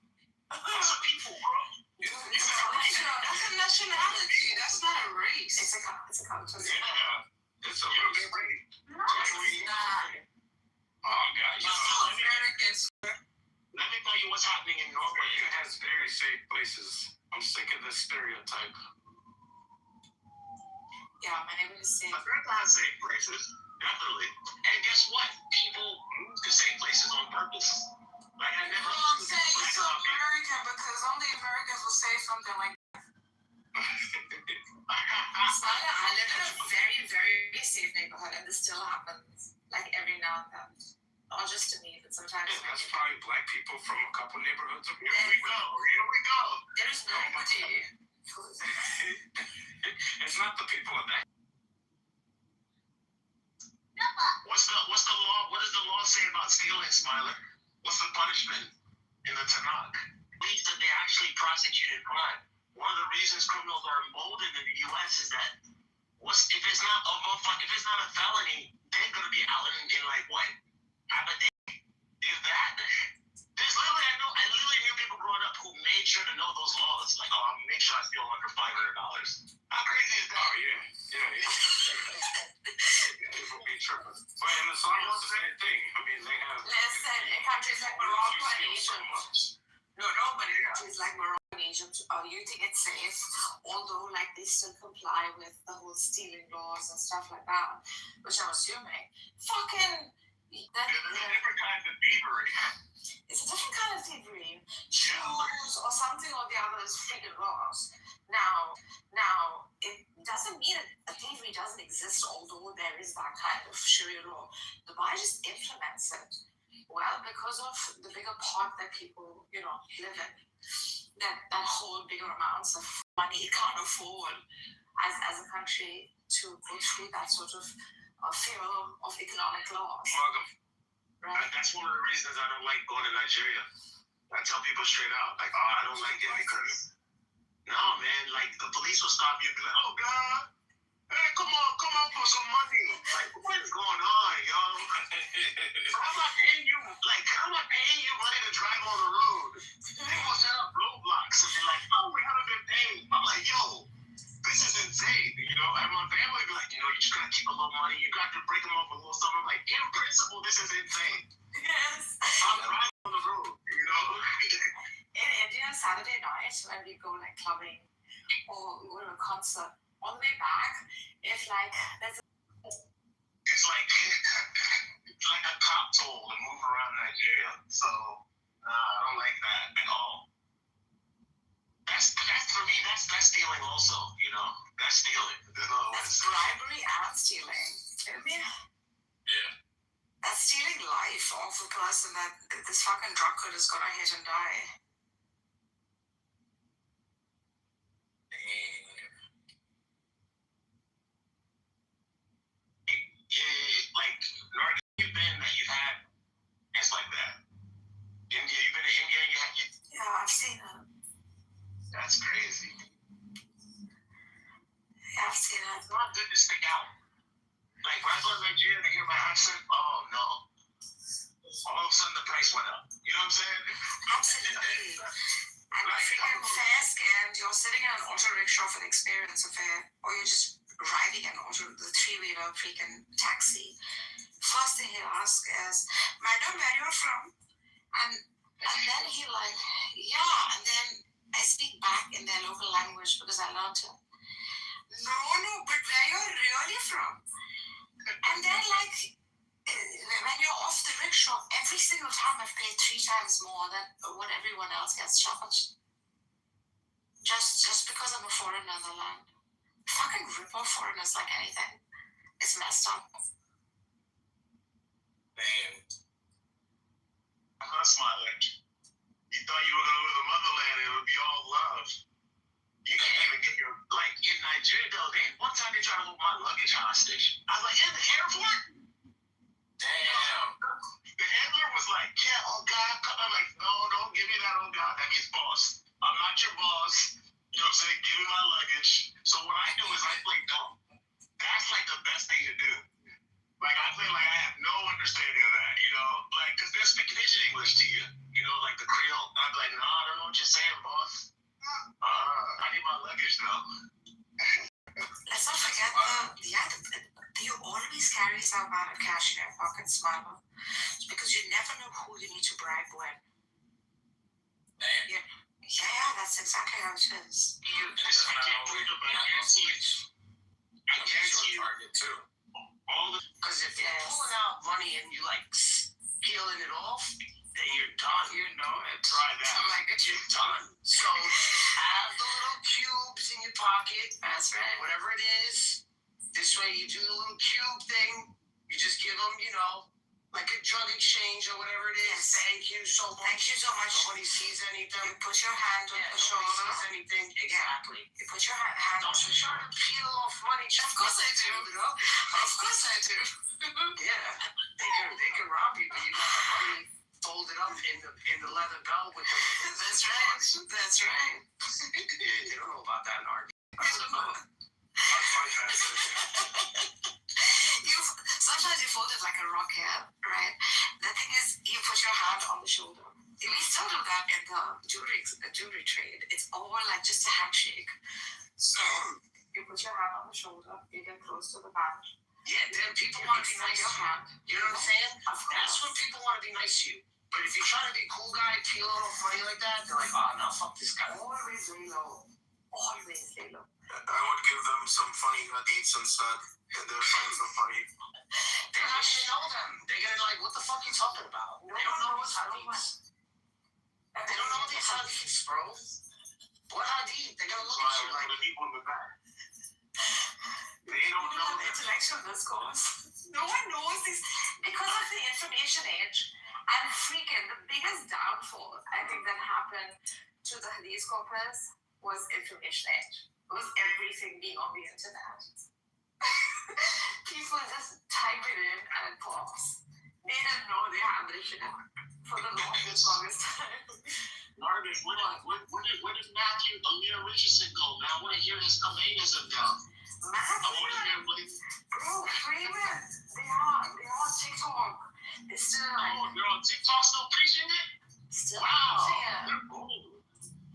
It's a people, bro. That's a nationality. That's not a race. It's a culture. Yeah. It's a race. No, it's not. Oh, God. Americans. Let me tell you what's happening in Norway. America has very safe places. I'm sick of this stereotype. Yeah, my neighborhood is safe. America has safe places, definitely. And guess what? People move to safe places on purpose. Like I never. Well, I'm saying it's so American because only Americans will say something like that. Smiler, I live in a very, very safe neighborhood, and this still happens, like every now and then. Not just to me, but sometimes. Yeah, that's probably black people from a couple neighborhoods. Here we go. There's nobody. It's not the people of that. What's the law? What does the law say about stealing, Smiler? What's the punishment in the Tanakh? Means that they actually prosecuted crime. One of the reasons criminals are emboldened in the U.S. is that if it's not a felony, they're gonna be out in like what? Half a day. If that, there's literally I literally knew people growing up who made sure to know those laws. Like, oh, I'll make sure I steal under $500. How crazy is that? Oh yeah. People be tripping. But in the South, it's the same thing. I mean, they have. Listen, in countries like Morocco and Egypt. No, but in countries like Morocco and Egypt, you think it's safe, although like they still comply with the whole stealing laws and stuff like that, which I'm assuming. Fucking. There's a different kind of thievery. It's a different kind of thievery. Shoes or something or the other is freaking laws. Now, it doesn't mean that thievery doesn't exist, although there is that kind of Sharia law. The Bible just implements it. Well, because of the bigger pot that people, live in, that hold bigger amounts of money it can't afford as a country to go through that sort of fear of economic loss. Right. That's one of the reasons I don't like going to Nigeria. I tell people straight out, like, oh, I don't like it because, no, man, like, the police will stop you and be like, oh, God, hey, come on for some money. Like, what is going on, yo? I'm not paying you money to drive on the road. They will set up roadblocks and be like, oh, we haven't been paid. I'm like, yo, this is insane, and my family be like, you just gotta keep a little money, you got to break them off a little something. I'm like, in principle, this is insane. Yes. I'm driving on the road, In India, Saturday night, when we go like clubbing or we go to a concert, on the way back, if like there's it's like a cop toll to move around Nigeria. So I don't like that at all. That's for me. That's stealing also. That's stealing. That's bribery and stealing. I mean, yeah. That's stealing life of the person that this fucking drunkard is gonna hit and die. Like, where you've been that you've had, it's like that. India, you've been to India, Yeah, I've seen it. That's crazy. Yeah, I've seen it. It's not good to stick out. Like, when I go to Nigeria, they hear my accent, oh no. All of a sudden the price went up. You know what I'm saying? Absolutely. And you're freaking fair-skinned, you're sitting in an auto rickshaw for the experience of it, or you're just riding the three-wheeler freaking taxi. First thing he'll ask is, madam, where you're from? And then he like, yeah, and then I speak back in their local language because I learned it. No, but where you're really from? And then like, when you're off the rickshaw, every single time I've paid 3 times more than what everyone else gets charged. Just because I'm a foreigner in the land. Fucking rip off foreigners like anything. It's messed up. Man. I'm not smiling. You thought you were going to go to the motherland and it would be all love. You can't even get your, like, in Nigeria, though, one time they tried to hold my luggage hostage. I was like, in the airport? Damn. The handler was like, yeah, oh God, I'm like, no, don't give me that, oh God. That means boss. I'm not your boss. You know what I'm saying? Give me my luggage. So what I do is I play dumb. That's like the best thing to do. Like, I play like I have no understanding of that, like, because they're speaking Asian English to you, like the Creole. I'm like, no, I don't know what you're saying, boss. I need my luggage, though. Let's not forget you always carry some amount of cash in your pocket, Smiler, because you never know who you need to bribe when. Yeah, that's exactly how it is. I guarantee you. Because if you're pulling out money and you like peeling it off, then you're done. You know it. Try that. Like you're done. So have the little cubes in your pocket. pocket. That's right. Whatever it is. This way you do the little cube thing. You just give them, like a drug exchange or whatever it is. Yes. Thank you so much. Thank you so much. Nobody sees anything. You put your hand on the shoulder. Nobody sees anything. Exactly. You put your hand on Don't the you try to peel off money. Of course I do. Of course I do. Yeah. They can rob you, but you got the money folded up in the leather belt with the That's right. That's right. They don't know about that in our I don't know. That's my translation. Sometimes you fold it like a rocket, right? The thing is, you put your hand on the shoulder. We still do that in the jewelry trade. It's all like just a handshake. So you put your hand on the shoulder, you get close to the band. Yeah, then people want to be nice to you. You know what I'm saying? That's when people want to be nice to you. But if you try to be a cool guy, peel off money like that, they're like, oh, no, fuck this guy. Always lay low. Always lay low. I would give them some funny hadiths instead, and they'll find some funny. They're not going to know them. They're going to like, what the fuck are you talking about? They don't know what's hadiths. They don't know these hadiths, bro. What hadith? They're going to look at you like the people in the back. They don't know the intellectual discourse. No one knows this because of the information age. And freaking the biggest downfall I think that happened to the hadith corpus was information age. It was everything being on the internet. People just type it in and it pops. They didn't know they had this shit for the longest time. Margaret, where did Matthew Amir Richardson go? Man, I want to hear his Khomainism now. I want to hear what he... Bro, Freeman, they're on TikTok. They're still they're on TikTok still preaching it? Still preaching it. They're bold.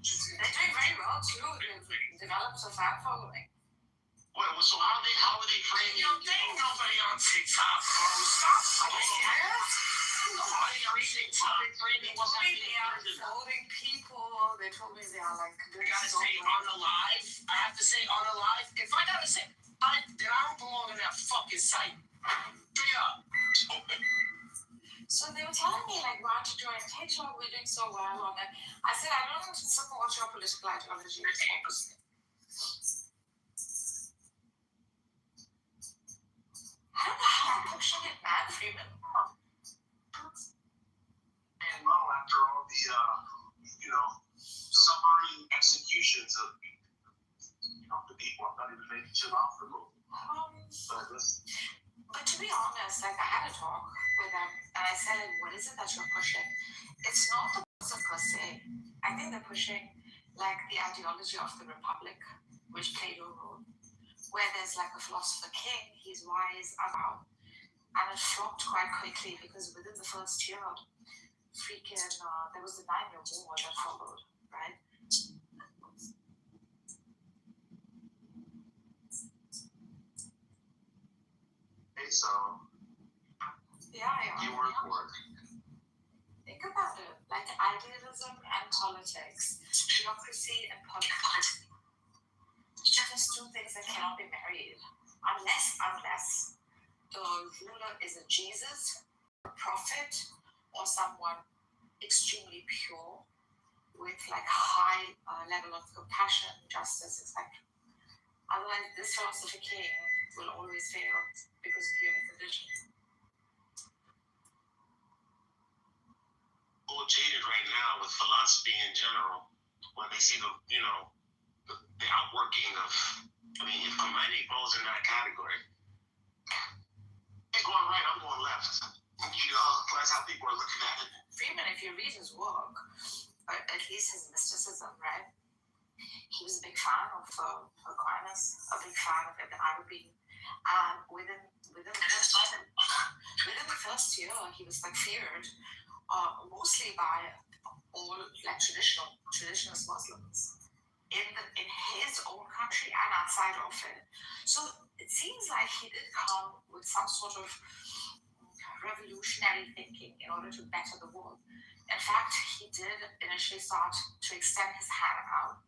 They're doing very well too. They've developed a fan following. Well, so how are they framing? There ain't nobody on TikTok, bro. Stop saying that. Nobody on TikTok. They told me they are following people. They told me they are like. I gotta say on the live. I have to say on the live. If I gotta say, then I don't belong in that fucking site. Yeah. So they were telling me like, why don't you join TikTok? We're doing so well on it. I said I don't want to support your political ideology. I don't know how I'm pushing it, man, Freeman. And well, after all the, summary executions of, the people, I'm not even making shit off the road. But to be honest, like I had a talk with them and I said, what is it that you're pushing? It's not the person per se. I think they're pushing like the ideology of the Republic, which played a role. Where there's like a philosopher king, he's wise about, and it flopped quite quickly because within the first year, there was the 9-year war that followed, right? Hey, so Yeah. you work for it. Think about it, like idealism and politics, democracy and politics. There's two things that cannot be married, unless the ruler is a Jesus, a prophet, or someone extremely pure with like high level of compassion, justice, etc. Otherwise, this philosophy king will always fail because of human condition. All jaded right now with philosophy in general, when they see the outworking of, if Khomeini falls in that category, they're going right, I'm going left. That's how people are looking at it. Freeman, if you read his work, or at least his mysticism, right? He was a big fan of Aquinas, a big fan of Ibn Arabi, and within the first year, he was like feared, mostly by all like traditionalist Muslims in his own country and outside of it. So it seems like he did come with some sort of revolutionary thinking in order to better the world. In fact, he did initially start to extend his hand out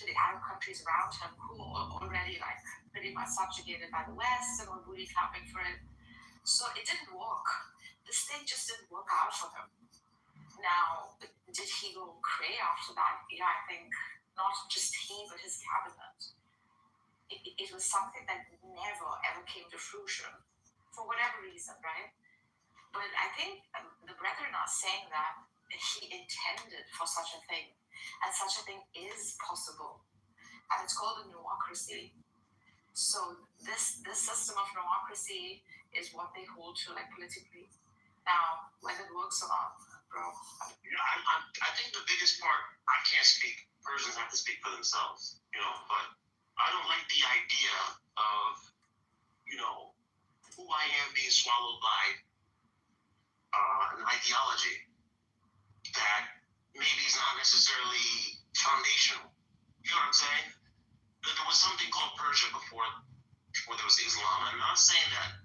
to the Arab countries around him who were already like pretty much subjugated by the West and were booty clapping for it. So it didn't work. This thing just didn't work out for him. Now, did he go cray after that? Yeah, I think not just he, but his cabinet. it was something that never ever came to fruition for whatever reason, right? But I think the brethren are saying that he intended for such a thing, and such a thing is possible, and it's called a noocracy. So this system of noocracy is what they hold to, like, politically. Now, whether it works or not, bro. I think the biggest part, I can't speak. Persons have to speak for themselves, but I don't like the idea of, who I am being swallowed by an ideology that maybe is not necessarily foundational. You know what I'm saying? There was something called Persia before there was Islam. I'm not saying that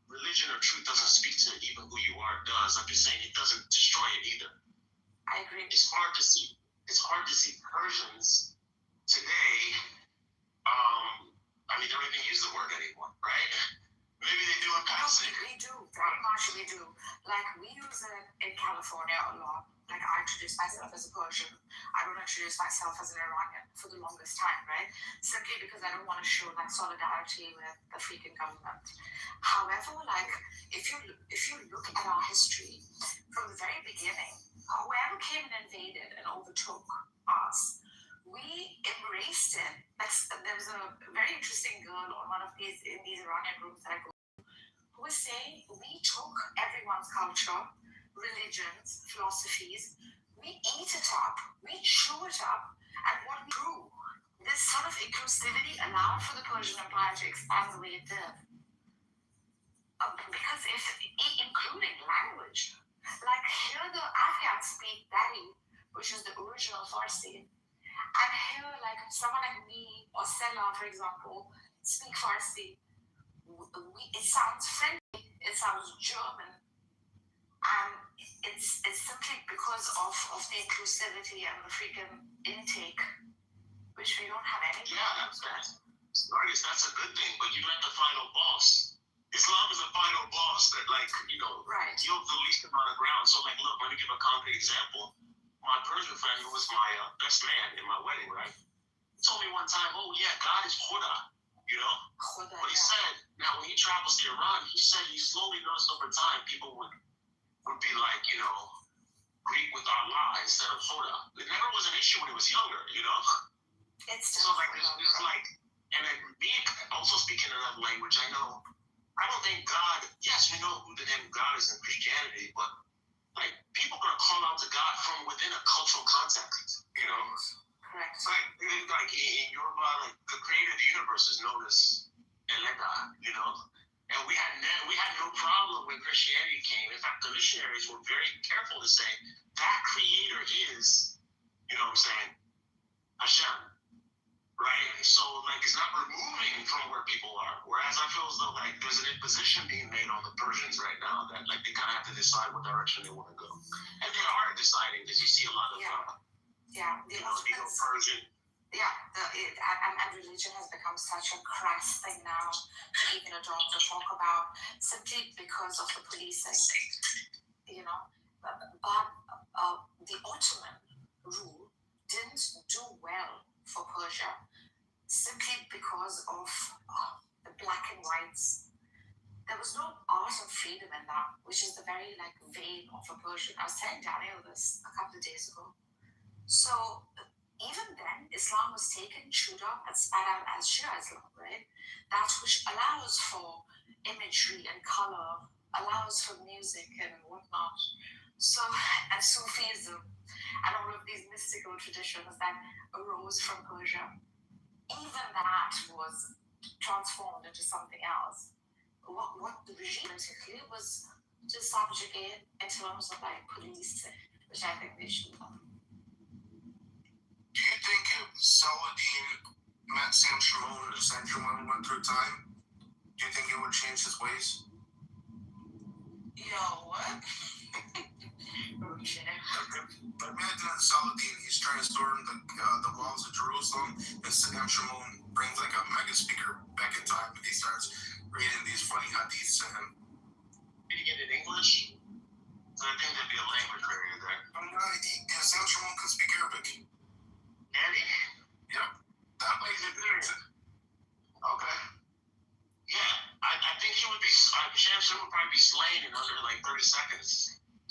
religion or truth doesn't speak to even who you are. It does. I'm just saying it doesn't destroy it either. I agree. It's hard to see Persians today. They don't even use the word anymore, right? Maybe they do in passing. We do, very much we do. Like, we use it in California a lot. Like, I introduce myself as a Persian. I don't introduce myself as an Iranian for the longest time, right? Simply because I don't want to show, like, solidarity with the freaking government. However, like, if you look at our history, from the very beginning, whoever came and invaded and overtook us, we embraced it. Like, there was a very interesting girl on one of these Iranian groups that I go, who was saying we took everyone's culture, religions, philosophies, we eat it up, we chew it up, and what we do, this sort of inclusivity allowed for the Persian Empire to expand the way it did. Because including language, like, here the Afghans speak Dari, which is the original Farsi. And here, like, someone like me or Sela, for example, speak Farsi. It sounds friendly, it sounds German, and it's simply because of the inclusivity and the freaking intake, which we don't have any problems with. Marcus, that's a good thing, but you met the final boss. Islam is the final boss that, right, deals the least amount of ground. So, like, look, let me give a concrete example. My Persian friend, who was my best man in my wedding, right? He told me one time, oh, yeah, God is Khuda, But he said, now when he travels to Iran, he said he slowly noticed over time people would be like, Greek with Allah instead of Khuda. It never was an issue when he was younger, It's so, like, there's like, and then me also speaking another language, I don't think God, yes, we know who the name God is in Christianity, but, like, people are going to call out to God from within a cultural context, Correct. Like in Yoruba, like, the creator of the universe is known as Eleda, and we had no problem when Christianity came. In fact, the missionaries were very careful to say that creator is, Hashem, right? So, like, it's not removing from where people are. Whereas I feel as though, like, there's an imposition being made on the Persians right now that, like, they kind of have to decide what direction they want to go, and they are deciding because you see a lot of Persian. And religion has become such a crass thing now to even adopt or talk about, simply because of the policing, But the Ottoman rule didn't do well for Persia, simply because of the black and whites. There was no art of freedom in that, which is the very, like, vein of a Persian. I was telling Daniel this a couple of days ago. So even then, Islam was taken, chewed up, and spat out as Shia Islam, right? That which allows for imagery and color, allows for music and whatnot. So, and Sufism, and all of these mystical traditions that arose from Persia, even that was transformed into something else. What the regime basically was to subjugate in terms of, like, police, which I think they should have. Do you think if Saladin met Sam Shimon and Sam Shimon went through time, do you think he would change his ways? Yo, what? Imagine Saladin, he's trying to storm the walls of Jerusalem, and Sam Shimon brings, like, a mega speaker back in time, and he starts reading these funny hadiths to him. Did he get it in English? So I think there'd be a language barrier there. Sam Shimon can speak Arabic. Can he?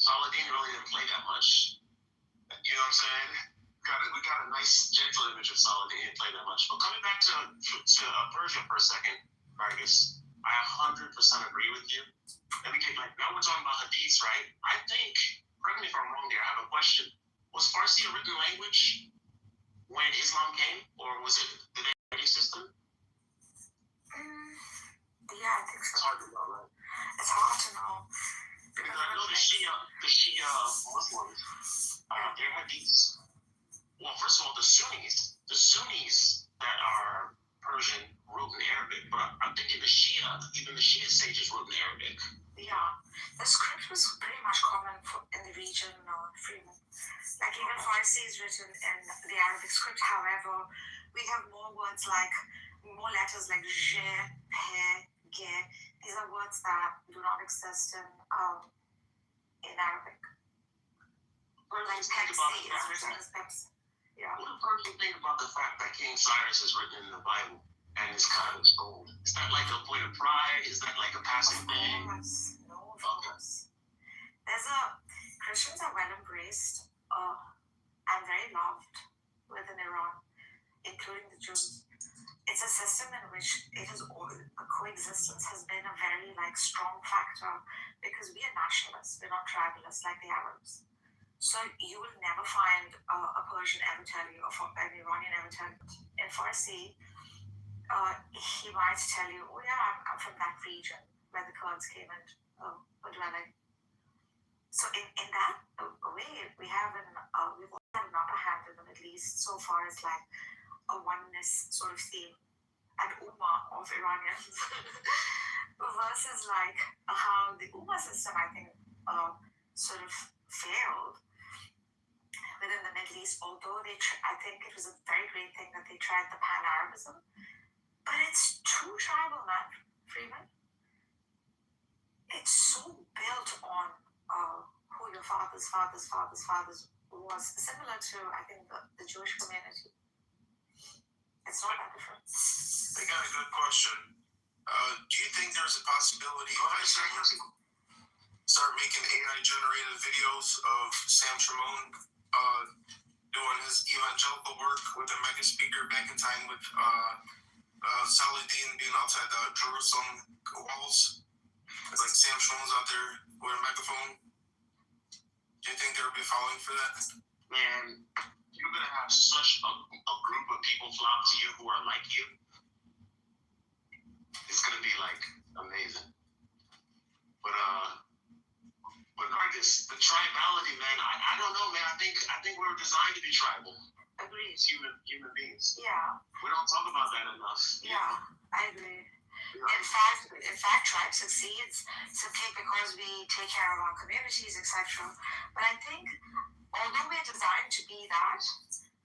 Saladin really didn't play that much. You know what I'm saying? We got a nice, gentle image of Saladin. He didn't play that much. But coming back to Persia for a second, Vargas, I 100% agree with you. Let me get now we're talking about hadiths, right? I think, correct me if I'm wrong there, I have a question. Was Farsi a written language when Islam came, or was it the writing system? Yeah, I think so. It's hard to know, right? It's hard to know. Because I know the Shia Muslims, their hadiths. Well, first of all, the Sunnis that are Persian wrote in Arabic, but I'm thinking even the Shia sages wrote in Arabic. Yeah, the script was pretty much common in the region, Freeman. Like even Farsi is written in the Arabic script. However, we have more letters like je, pe, ge. These are words that do not exist in Arabic. Or like Pepsi is written as Pepsi. Yeah. What do you think about the fact that King Cyrus is written in the Bible and is kind of extolled? Is that like a point of pride? Is that like a passing thing? No, of course. Christians are well embraced and very loved within Iran, including the Jews. It's a system in which a coexistence has been a very strong factor because we are nationalists, we're not tribalists like the Arabs. So you will never find a Persian ever tell you, or an Iranian ever tell you. In Farsi, he might tell you, oh yeah, I'm from that region where the Kurds came and were dwelling. So in that way, we've always had an upper hand in the Middle East so far as a oneness sort of theme, an ummah of Iranians versus how the ummah system, I think, sort of failed within the Middle East, although I think it was a very great thing that they tried the pan-Arabism, but it's too tribal, man, Freeman. It's so built on who your father's was, similar to, I think, the Jewish community. It's not that different. I got a good question. Do you think there's a possibility start making AI-generated videos of Sam Shimon doing his evangelical work with the mega speaker back in time with Saladin being outside the Jerusalem walls? It's like Sam Shimon's out there with a megaphone. Do you think there will be following for that? Man, you're going to have such a group of people flock to you who are like you. It's going to be amazing. But Marcus, the tribality, man, I don't know, man. I think we're designed to be tribal. Agreed. As human beings. Yeah. We don't talk about that enough. Yeah, I agree. Yeah. In fact, tribe succeeds simply because we take care of our communities, etc. But I think, although we're designed to be that,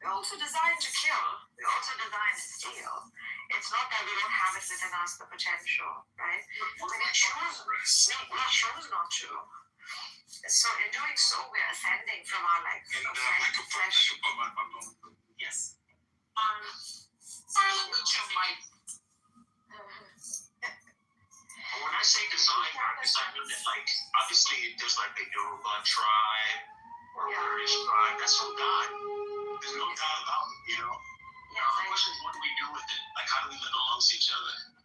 we're also designed to kill. We're also designed to steal. It's not that we don't have it within us, the potential, right? But we choose not to. So in doing so, we're ascending from our flesh. Yes. When I say design, Marcus, I mean that obviously there's the Yoruba tribe or Kurdish tribe. That's from God. There's no doubt about it, you know? The question is, what do we do with it? How do we live amongst each other?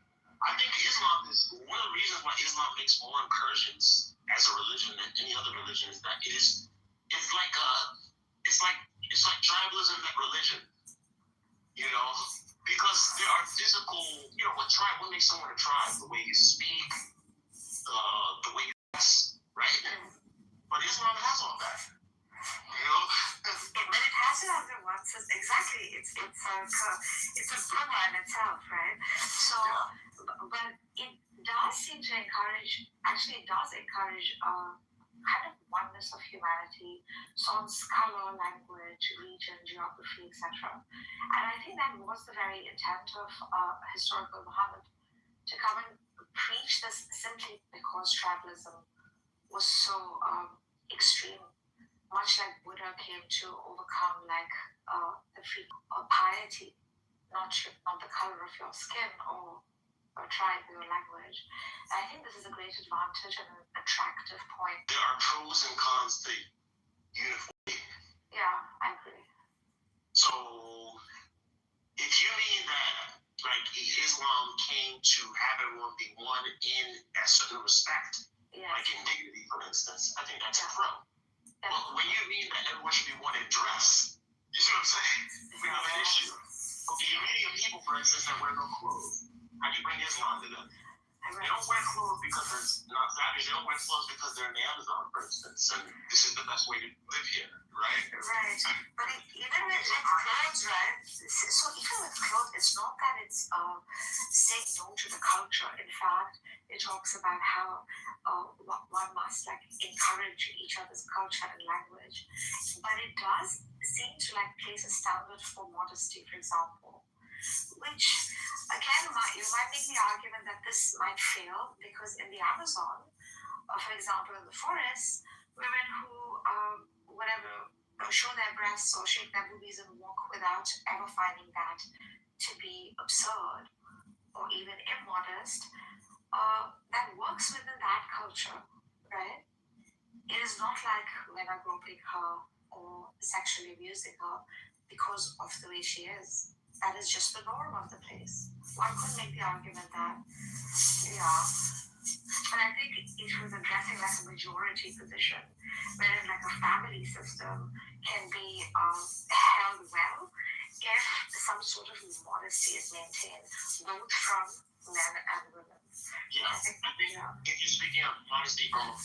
I think Islam is one of the reasons why Islam makes more incursions as a religion than any other religion is that it's like tribalism that religion, you know, because there are physical, what makes someone a tribe? The way you speak, the way you dress, right? But Islam has all that, you know. But it has to have the ones. Exactly, it's a drama in itself, right? So, but it does seem to encourage. Actually, it does encourage kind of oneness of humanity, songs, color, language, region, geography, etc. And I think that was the very intent of historical Muhammad, to come and preach this simply because tribalism was so extreme, much like Buddha came to overcome the free piety, not the color of your skin or tribe or language. And I think this is a great advantage and an attractive point. There are pros and cons to have everyone be one in a certain respect, Yes. like in dignity, for instance, I think that's a pro. But when you mean that everyone should be one in dress, you see what I'm saying? We have an issue. Okay, you're meeting people, for instance, that wear no clothes. How do you bring Islam to them? They don't wear clothes because they're not savage. They don't wear clothes because they're in the Amazon, for instance. And this is the best way to live here, right? Right. But even with clothes, right? So even with clothes, it's not that it's saying no to the culture. In fact, it talks about how one must like encourage each other's culture and language. But it does seem to like place a standard for modesty, for example, which again you might make the argument that this might fail because in the Amazon, for example, in the forest, women who whatever show their breasts or shake their boobies and walk without ever finding that to be absurd or even immodest, that works within that culture, right? It is not like when I'm groping her or sexually abusing her because of the way she is. That is just the norm of the place. One could make the argument that, yeah. But I think it was addressing like a majority position, wherein like a family system can be held well if some sort of modesty is maintained, both from men and women. Yeah, I think if you're speaking of modesty from a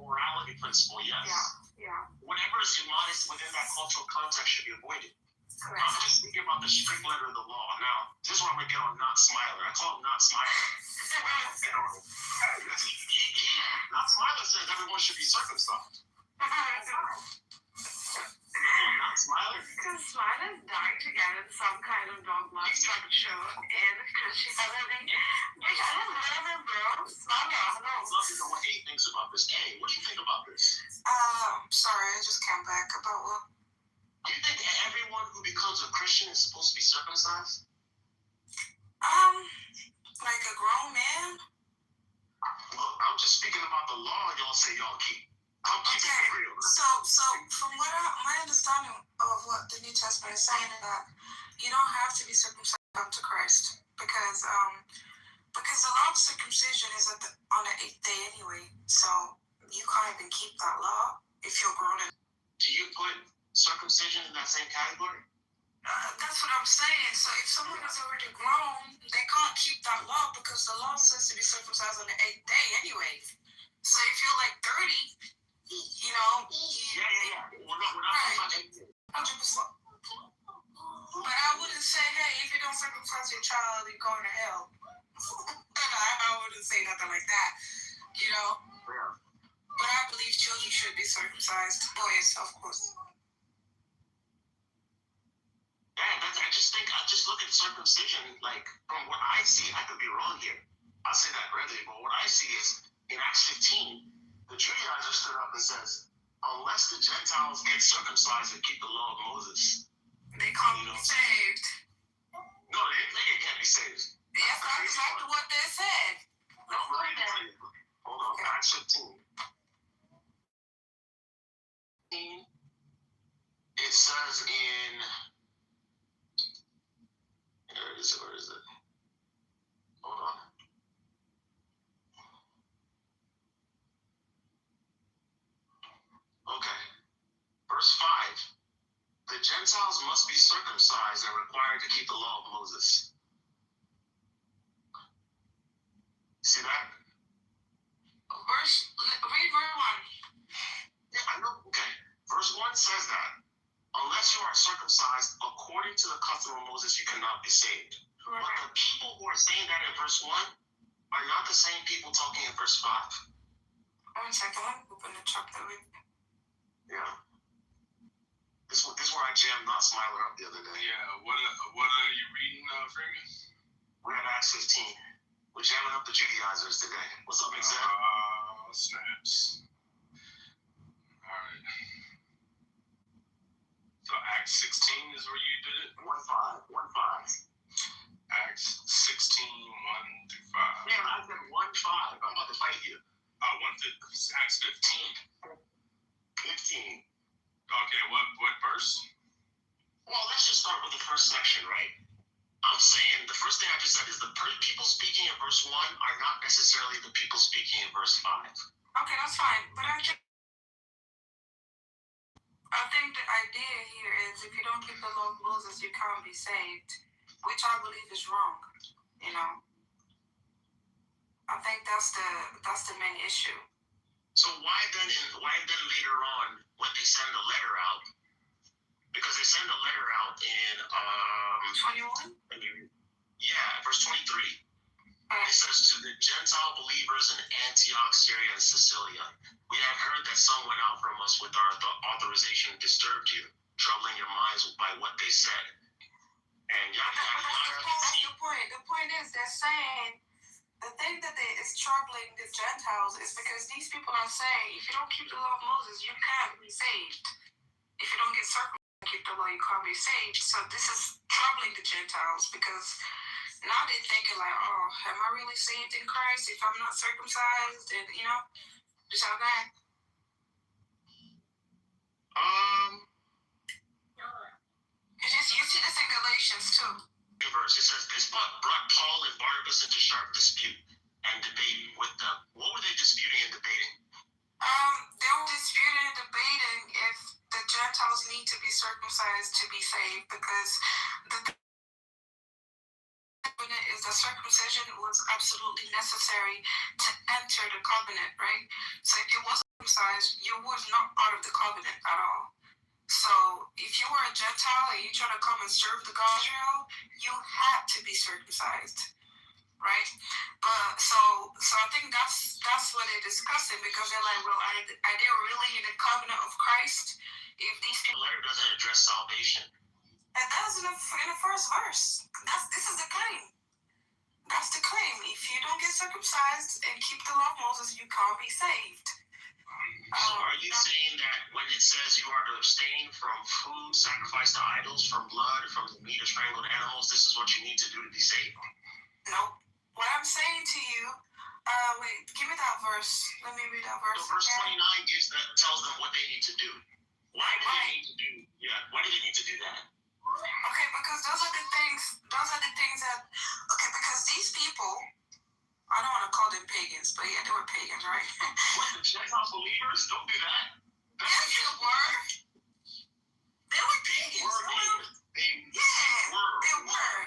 morality principle, yes. Yeah. Whatever is immodest within that cultural context should be avoided. Correct. I'm just thinking about the strict letter of the law. Now, this is where I'm going to get on Not Smiler. I call him Not Smiler. Not Smiler says everyone should be circumcised. Not Smiler? Because Smiler is dying to get in some kind of dogma structure in Christianity. Which I don't know, bro. Smiler, I'd love to know what A thinks about this. A, what do you think about this? Sorry, I just came back about what? Do you think everyone who becomes a Christian is supposed to be circumcised? Like a grown man? Look, I'm just speaking about the law y'all say y'all keep. I'm keeping it real. So from what my understanding of what the New Testament is saying is that you don't have to be circumcised unto Christ because the law of circumcision is on the 8th day anyway. So you can't even keep that law if you're grown. Do you put circumcision in that same category? That's what I'm saying. So if someone is already grown, they can't keep that law because the law says to be circumcised on the 8th day anyway. So if you're like 30, you know. Yeah. We're not talking about 8 days. 100%. But I wouldn't say, hey, if you don't circumcise your child, you're going to hell. I wouldn't say nothing like that, you know. Yeah. But I believe children should be circumcised. Boys, of course. I just look at circumcision, like, from what I see, I could be wrong here. I'll say that readily, but what I see is, in Acts 15, the Judaizer stood up and says, unless the Gentiles get circumcised and keep the law of Moses, they can't be saved. No, they can't be saved. Yes, that's exactly what they said. Hold on, Acts 15. It says in... Where is it? Hold on. Okay. Verse 5. The Gentiles must be circumcised and required to keep the law of Moses. See that? Read verse 1. Yeah, I know. Okay. Verse 1 says that unless you are circumcised according to the custom of Moses, you cannot be saved. But the people who are saying that in verse 1 are not the same people talking in verse 5. 1 second, let me open the chapter. Yeah. This is where I jammed Not Smiler up the other day. Yeah, what are you reading, Freeman? We're at Acts 15. We're jamming up the Judaizers today. What's up, Exam? Snaps. Alright. So Acts 16 is where you did it? 1-5. Acts 16, 1 through 5. Man, I said 1-5. I'm about to fight you. Acts 15. 15. Okay, what verse? Well, let's just start with the first section, right? I'm saying the first thing I just said is the people speaking in verse 1 are not necessarily the people speaking in verse 5. Okay, that's fine. But I think the idea here is if you don't keep the law of Moses, you can't be saved, which I believe is wrong. You know, I think that's the main issue. So why then later on when they send the letter out? Because they send a letter out in 21? Yeah, verse 23. It says to the Gentile believers in Antioch, Syria, and Sicilia, we have heard that some went out from us with our authorization disturbed you, troubling your minds by what they said. And that's the point. The point is they're saying the thing that is troubling the Gentiles is because these people are saying if you don't keep the law of Moses, you can't be saved. If you don't get circumcised, keep the law, you can't be saved. So this is troubling the Gentiles because now they're thinking like, oh, am I really saved in Christ if I'm not circumcised? And you know, just how that. You see this in Galatians too. Verse, it says this brought Paul and Barnabas into sharp dispute and debate with them. What were they disputing and debating? They were disputing and debating if the Gentiles need to be circumcised to be saved because the covenant is that circumcision was absolutely necessary to enter the covenant, right? So if you wasn't circumcised, you was not part of the covenant at all. So if you were a Gentile and you try to come and serve the God of Israel, you had to be circumcised, right? So I think that's what they're discussing because they're like, well, are they really in the covenant of Christ? If these people, the letter doesn't address salvation. It does in the first verse. This is the claim. That's the claim. If you don't get circumcised and keep the law of Moses, you can't be saved. So are you saying that when it says you are to abstain from food sacrificed to idols, from blood, from the meat of strangled animals, this is what you need to do to be saved? No. What I'm saying to you, wait, give me that verse. Let me read that verse. So verse 29 tells them what they need to do. Why do they need to do? Yeah. Why do they need to do that? Okay, because those are the things that. Okay, because these people. I don't want to call them pagans, but yeah, they were pagans, right? What, the Gentile believers? Don't do that. Yes, they were. They were pagans. They were.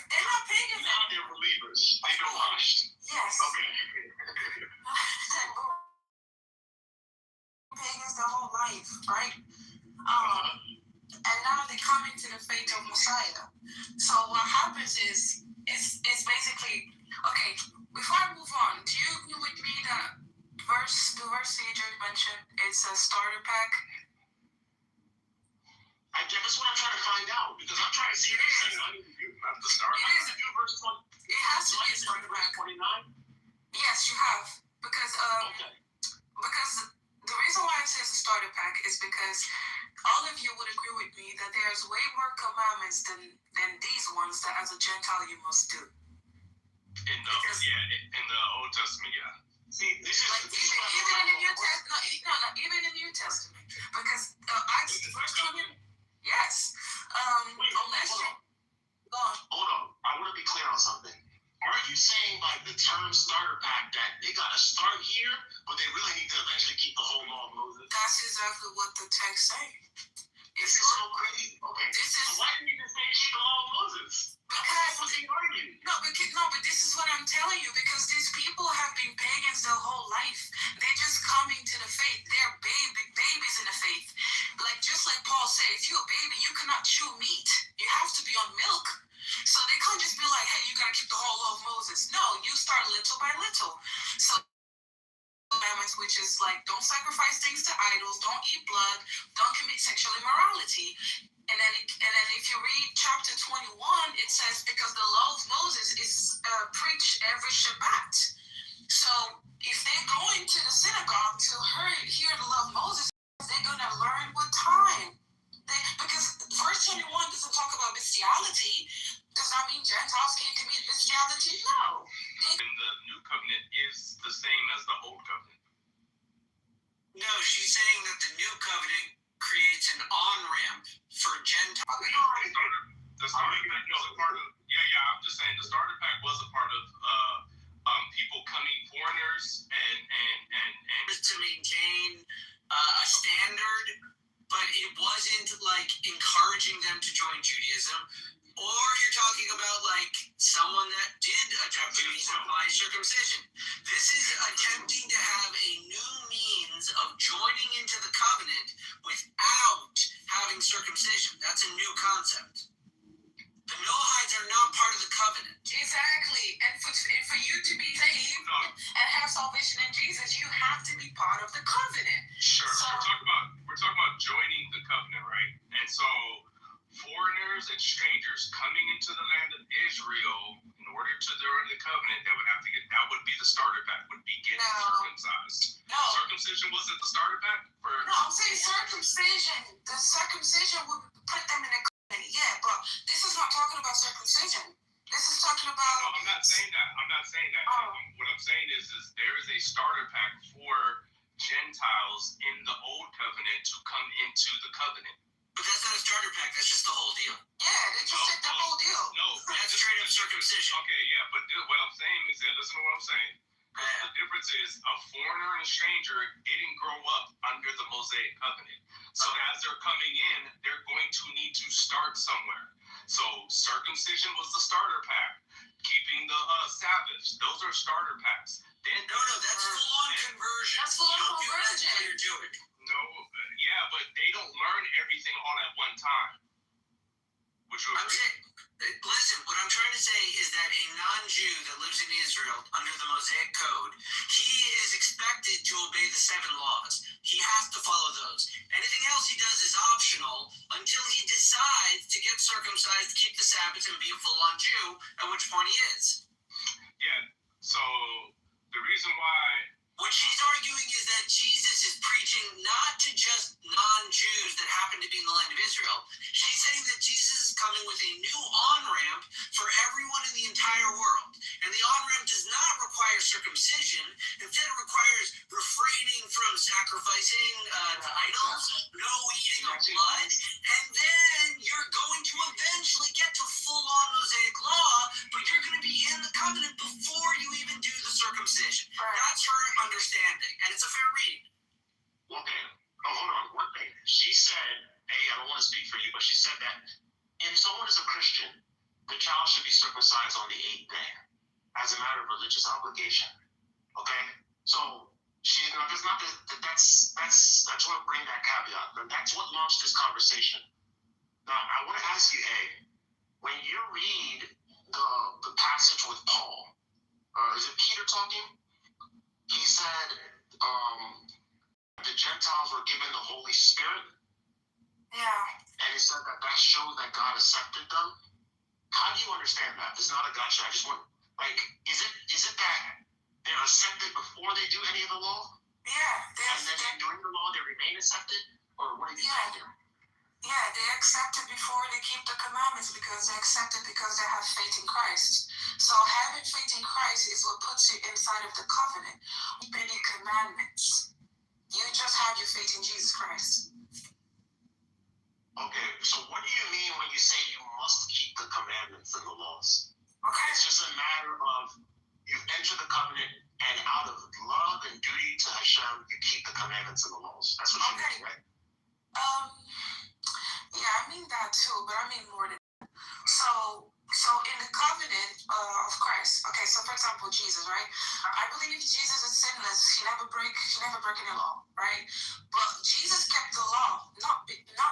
They're not pagans. Now they're believers. They've been washed. Yes. Okay. Pagans their whole life, right? And now they come into the faith of Messiah. So what happens is, it's basically, okay, before I move on, do you agree with me that the verse CJ mentioned, it's a starter pack? I guess that's what I'm trying to find out, because I'm trying to see if it's the starter pack. It is. It has to be a starter pack. 29? Yes, you have. Because the reason why it says a starter pack is because all of you would agree with me that there's way more commandments than these ones that as a Gentile you must do. In the Old Testament, yeah. See, this is like even in the New Testament. No, even in the New Testament, because verse 20. Yes. Unless you go on. Hold on. I want to be clear on something. Are you saying by the term starter pack that they got to start here, but they really need to eventually keep the whole law of Moses? That's exactly what the text say. This is so crazy. Okay. So why didn't you say keep the law of Moses? But this is what I'm telling you, because these people have been pagans their whole life. They're just coming to the faith. They're babies in the faith. Like just like Paul said, if you're a baby, you cannot chew meat. You have to be on milk. So they can't just be like, hey, you gotta keep the whole law of Moses. No, you start little by little. So commandments, which is like don't sacrifice things to idols, don't eat blood, don't commit sexual immorality. And then if you read chapter 21, it says because the law of Moses is preached every Shabbat. So if they're going to the synagogue to hear the law of Moses, they're going to learn what time. Because verse 21 doesn't talk about bestiality. Does that mean Gentiles can't commit bestiality? No. And the new covenant is the same as the old covenant. No, she's saying that the new covenant creates an on-ramp for Gentiles. The starter pack was a part of. Yeah. I'm just saying the starter pack was a part of people coming, foreigners, and to maintain a standard, but it wasn't like encouraging them to join Judaism. Or you're talking about like someone that did adopt Judaism by circumcision. This is attempting to have a new means of joining into the covenant without having circumcision. That's a new concept. The Noahides are not part of the covenant. Exactly. And for you to be saved and have salvation in Jesus, you have to be part of the covenant. Sure. So, we're talking about joining the covenant, right? And so foreigners and strangers coming into the land of Israel, in order to join the covenant, that would be the starter pack, would be getting circumcised. No. Circumcision wasn't the starter pack? No, I'm saying circumcision. The circumcision would put them in the covenant, yeah, but this is not talking about circumcision. This is talking about... No, I'm not saying that. What I'm saying is there is a starter pack for Gentiles in the old covenant to come into the covenant. But that's not a starter pack, that's just the whole deal. Yeah, they just said the whole deal. No, that's straight up circumcision. Okay, yeah, but what I'm saying is that, listen to what I'm saying. The difference is a foreigner and a stranger didn't grow up under the Mosaic covenant. So as they're coming in, they're going to need to start somewhere. So circumcision was the starter pack. Keeping the Sabbaths, those are starter packs. Then that's full-on conversion. That's full-on conversion. You're doing. No, yeah, but they don't learn everything all at one time. Would you agree? Listen, what I'm trying to say is that a non-Jew that lives in Israel under the Mosaic Code, he is expected to obey the 7 laws. He has to follow those. Anything else he does is optional until he decides to get circumcised, keep the Sabbath, and be a full-on Jew, at which point he is. Yeah, so the reason why... What she's arguing is that Jesus is preaching not to just non-Jews that happen to be in the land of Israel. She's saying that Jesus is coming with a new on-ramp for everyone in the entire world. And the on-ramp does not require circumcision. Instead, it requires refraining from sacrificing to idols, no eating of blood, and then you're going to eventually get to full-on Mosaic law, but you're going to be in the covenant before you even do the circumcision. That's her understanding, and it's a fair read. Okay, hold on, one thing. She said, I don't want to speak for you, but she said that if someone is a Christian, the child should be circumcised on the 8th day as a matter of religious obligation. Okay? So she's not, that's not, that's, I just want to bring that caveat. That's what launched this conversation. Now, I want to ask you, when you read the passage with Paul, is it Peter talking? He said the Gentiles were given the Holy Spirit. Yeah. And he said that showed that God accepted them. How do you understand that? It's not a gotcha. I just want, is it that they're accepted before they do any of the law? Yeah. And then during the law they remain accepted? Or what are you saying here? Yeah, they're accepted before they keep the commandments because they're accepted because they have faith in Christ. So having faith in Christ is what puts you inside of the covenant. Keeping the commandments. You just have your faith in Jesus Christ. Okay, so what do you mean when you say you must keep the commandments and the laws? Okay. It's just a matter of you've entered the covenant and out of love and duty to Hashem, you keep the commandments and the laws. That's what you mean, right? Yeah, I mean that too, but I mean more than that. So in the covenant of Christ, okay, so for example, Jesus, right? I believe Jesus is sinless. He never break any law, right? But Jesus kept the law not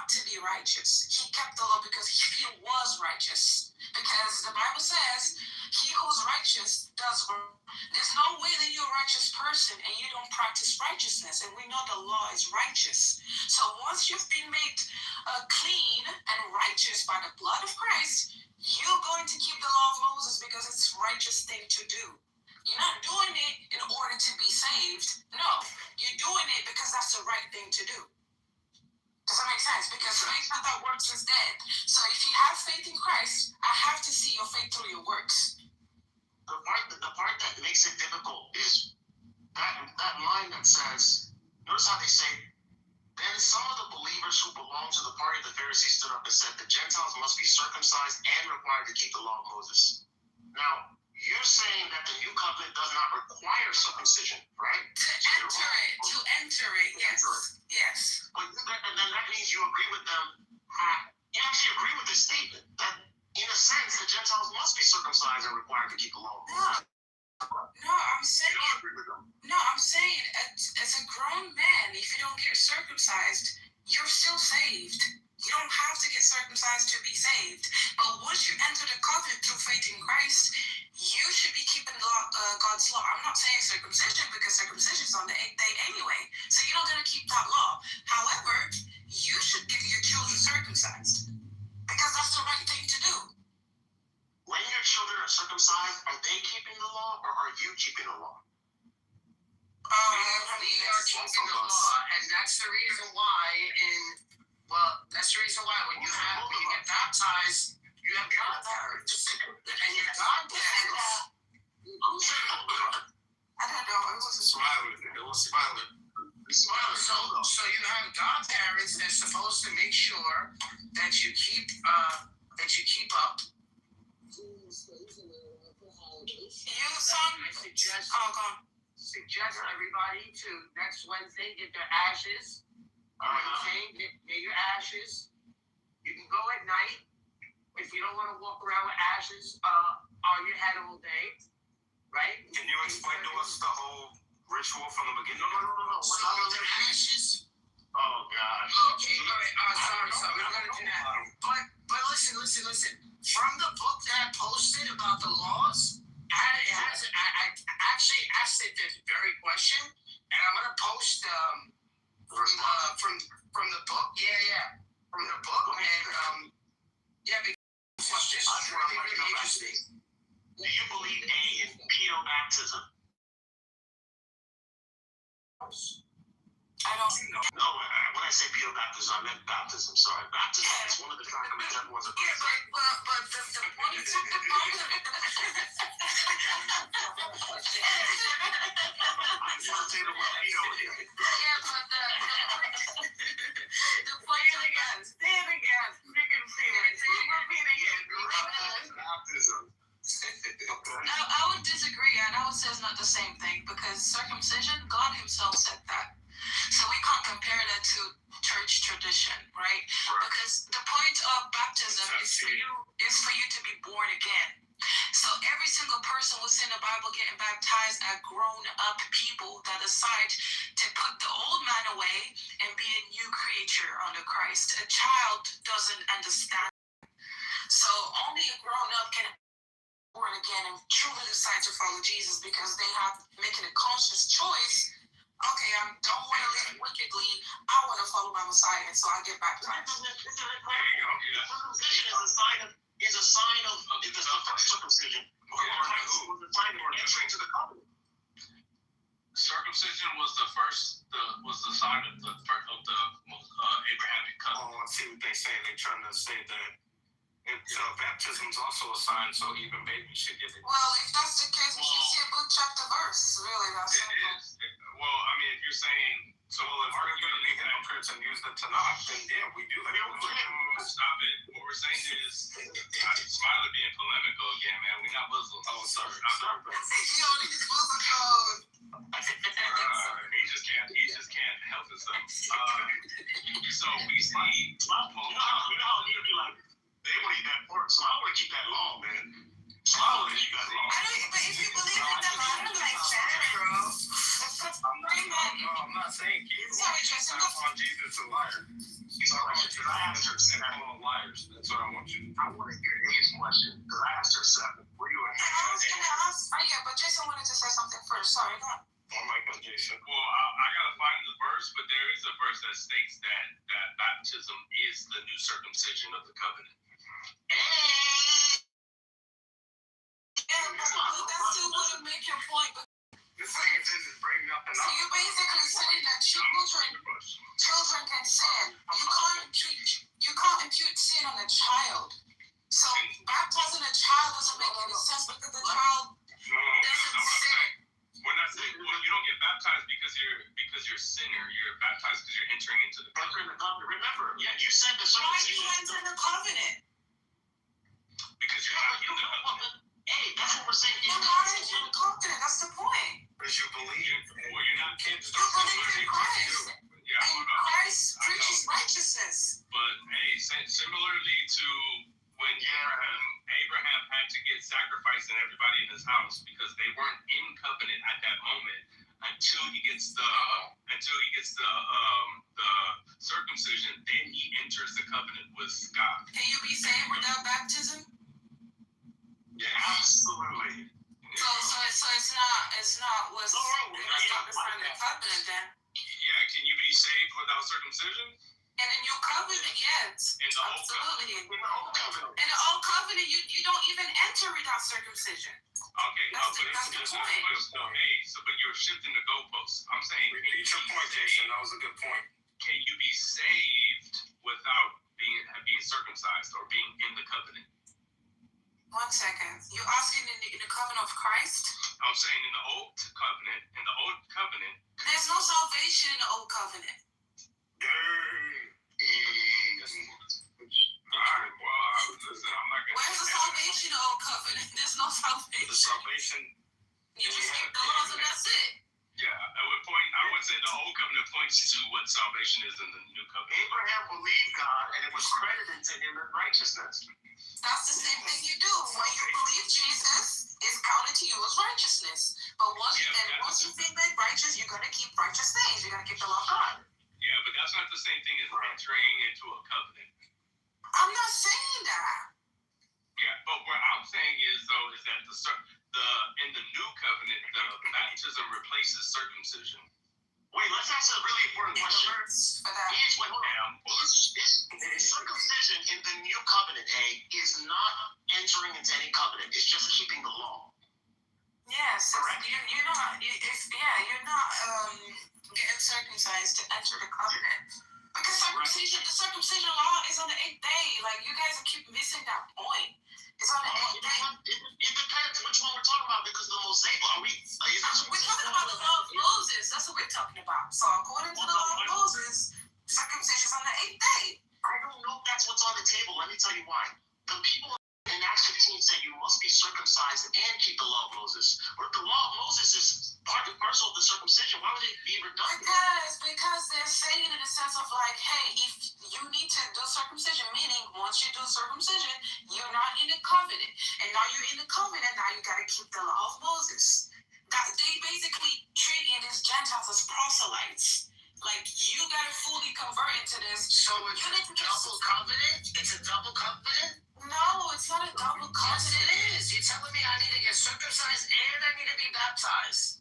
to be righteous. He kept the law because he was righteous. Because the Bible says, he who's righteous does wrong. There's no way that you're a righteous person and you don't practice righteousness. And we know the law is righteous. So once you've been made clean and righteous by the blood of Christ, you're going to keep the law of Moses because it's a righteous thing to do. You're not doing it in order to be saved. No, you're doing it because that's the right thing to do. Does that make sense? Because faith without works is dead. So if you have faith in Christ, I have to see your faith through your works. The part that makes it difficult is that line that says, notice how they say, Then some of the believers who belonged to the party of the Pharisees stood up and said, the Gentiles must be circumcised and required to keep the law of Moses. Now, you're saying that the new covenant does not require circumcision, right? To enter it, yes. Yes. But and then that means you agree with them. You actually agree with this statement that, in a sense, the Gentiles must be circumcised and required to keep the law of Moses. No, I'm saying. You don't agree with them. No, I'm saying as a grown man, if you don't get circumcised, you're still saved. You don't have to get circumcised to be saved. But once you enter the covenant through faith in Christ, you should be keeping God's law. I'm not saying circumcision because circumcision is on the 8th day anyway. So you're not going to keep that law. However, you should get your children circumcised because that's the right thing to do. When your children are circumcised, are they keeping the law or are you keeping the law? We are keeping the law, and that's the reason why when you get baptized, you have godparents. And your godparents. Who said I don't know. It was a smiling. It was smiling. So you have godparents that's supposed to make sure that you keep up. Suggest everybody to next Wednesday get their ashes. Get your ashes. You can go at night if you don't want to walk around with ashes on your head all day, right? Can you explain to us the whole ritual from the beginning? No. So the ashes. Oh gosh. Okay, all right. Sorry. We're not gonna do that. But listen. From the book that I posted about the laws, I asked it this very question, and I'm gonna post from the book. Yeah. From the book, and because this is really interesting. Do you believe in pedo baptism? I don't. No, when I say pedo baptism, I meant baptism. Sorry, baptism is one of the sacraments everyone's agreed. But the point of I just want to say the word pedo here. Yeah, but the point again. Say it again. Baptism. I would disagree, and I would say it's not the same thing because circumcision, God Himself said that. So we can't compare that to church tradition, right? Because the point of baptism is for you to be born again. So every single person who's in the Bible getting baptized are grown-up people that decide to put the old man away and be a new creature under Christ. A child doesn't understand. So only a grown-up can be born again and truly decide to follow Jesus because they have making a conscious choice. Okay, I don't want to live wickedly. I want to follow my Messiah, and so I get baptized. Circumcision is a sign of the first circumcision. Was a sign of entering to the covenant. Circumcision was the sign of the Abrahamic covenant. Oh, I see what they say. They're trying to say that baptism is also a sign, so even babies should get it. Well, if that's the case, we should see a book, chapter, verse. It's really that simple. It is. Well, I mean, if you're saying, so if we're going to be hypocrites and use the Tanakh, then yeah, we do that. Stop it. What we're saying is, Smiley being polemical again, man. We're not Muslims. Oh, sorry. He only is Muslim code. He just can't help himself. So we see. You know how it be like, they want to eat that pork, so I want to keep that law, man. So I want to keep that law. But if you believe in the Bible like that, bro. I'm not saying keep it. Sorry, Justin. I want Jesus a liar. He's all right. Because I asked her 7 liars. That's what I want you to do. I want to hear A's question. Because I asked her 7. Where you at? I was going to ask. Oh, yeah, but Jason wanted to say something first. Sorry, go on. Oh my God, Jason. Well, I gotta find the verse, but there is a verse that states that baptism is the new circumcision of the covenant. Yeah, that still wouldn't make your point. The thing is bringing up the So you're basically saying that children can sin. You can't impute sin on a child. So baptizing a child doesn't make any sense because the child doesn't sin. We're not saying, well, you don't get baptized because you're a sinner. You're baptized because you're entering into the covenant. Why do you enter the covenant? Because you're not in the covenant. Hey, that's what we're saying. Then why did you confident? That's the point. Because you believe. Well, you're not kids. You believe in Christ. Yeah, And Christ preaches righteousness. But hey, similarly to when Abraham had to get sacrificed and everybody in his house because they weren't in covenant at that moment until he gets the circumcision, then he enters the covenant with God. Can you be saved without baptism? Yeah, absolutely. So it's not what's defined in the covenant then. Yeah, can you be saved without circumcision? In the new covenant, yes. In the absolutely. In the old covenant. In the old covenant, you don't even enter without circumcision. Okay, that's the point. But you're shifting the goalposts. I'm saying, repeat your point, Jason. That was a good point. Can you be saved without being circumcised or being in the covenant? 1 second. You're asking in the covenant of Christ? I'm saying in the old covenant. There's no salvation in the old covenant. Where's the salvation in the old covenant? There's no salvation. The salvation. You just keep the laws and that's it. Yeah, I would say the old covenant points to what salvation is in the new covenant. Abraham believed God and it was credited to him as righteousness. That's the same thing you do. When you believe Jesus, it's counted to you as righteousness. But once you've been made righteous, you're going to keep righteous things. You're going to keep the law of God. Yeah, but that's not the same thing as entering into a covenant. I'm not saying that. Yeah, but what I'm saying is that in the new covenant, the baptism replaces circumcision. Wait, let's ask a really important question. Circumcision in the new covenant, is not entering into any covenant. It's just keeping the law. Yes, correct. You're not getting circumcised to enter the covenant. Because the circumcision law is on the 8th day. Like, you guys keep missing that point. It's on the 8th day. It depends which one we're talking about because the Mosaic law. We're talking about the law of Moses. That's what we're talking about. So according to the law of Moses, circumcision is on the 8th day. I don't know if that's what's on the table. Let me tell you why. The people in Acts 15 said you must be circumcised and keep the law of Moses. But if the law of Moses is part and parcel of the circumcision, why would it be redundant? Because they're saying in the sense of like, hey, if you need to do circumcision, meaning once you do circumcision, you're not in the covenant. And now you're in the covenant, now you got to keep the law of Moses. They basically treating these Gentiles as proselytes. Like, you got to fully convert into this. So it's a double covenant? It's a double covenant? No, it's not a double covenant. Yes, it is. You're telling me I need to get circumcised and I need to be baptized.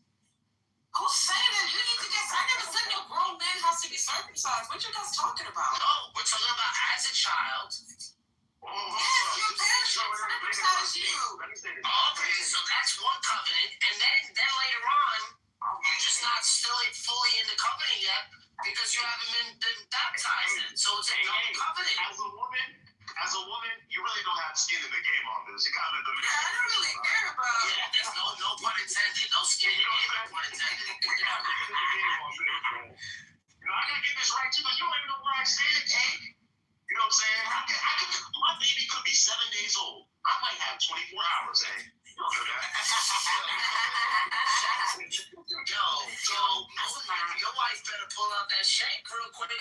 Who's saying that? You need to get... I never said no grown man has to be circumcised. What you guys talking about? No, we're talking about as a child. Yes, your parents circumcised you. Okay, so that's one covenant. And then later on, you're just not still fully in the covenant yet because you haven't been baptized. So it's a double covenant. As a woman, you really don't have skin in the game on this. You kind of I don't really care about it. Yeah, there's no pun intended. No skin in the game, no pun intended. You're not skin in the game on this, man. I gotta get this right too, because you don't even know where I stand, Hank. You know what I'm saying? My baby could be 7 days old. I might have 24 hours, Hank. You know that? Your wife better pull out that shank real quick. I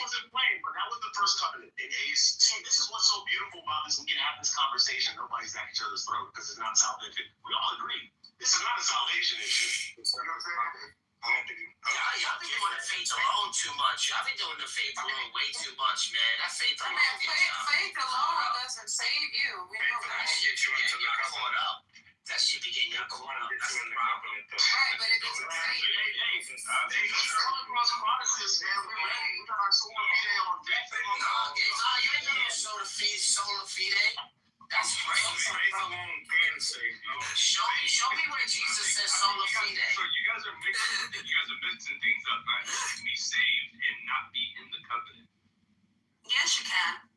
wasn't playing, but that was the first covenant. And see, this is what's so beautiful about this. We can have this conversation. Nobody's at each other's throat because it's not salvation. We all agree. This is not a salvation issue. You know what I'm saying? Y'all been doing the faith alone too much. Y'all been doing the faith alone way too much, man. That faith alone. Faith alone doesn't save you. We know that. That shit you get you caught up. That shit be getting you caught up. That's the problem. Right, but it doesn't save you. Hey, come across Protestants, man. We're ready. We got our sola fide on deck. You ain't got no sola fide. That's crazy. Faith alone can save you. Show me where Jesus says sola fide. So you guys are mixing things up, man. You can be saved and not be in the covenant. Yes, you can.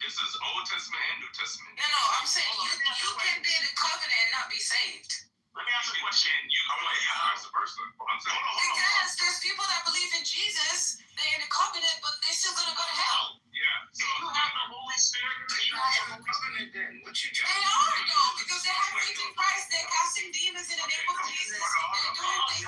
This is Old Testament and New Testament. No, I'm saying you can be in the covenant and not be saved. Let me ask you a question. You vice versa. I'm saying, because there's people that believe in Jesus, they're in the covenant, but they're still gonna go to hell. Yeah. So you have the Holy Spirit. You're not in the covenant then. What you got? They are though, because they have faith in Christ. They're casting demons in the name of Jesus. They're doing things.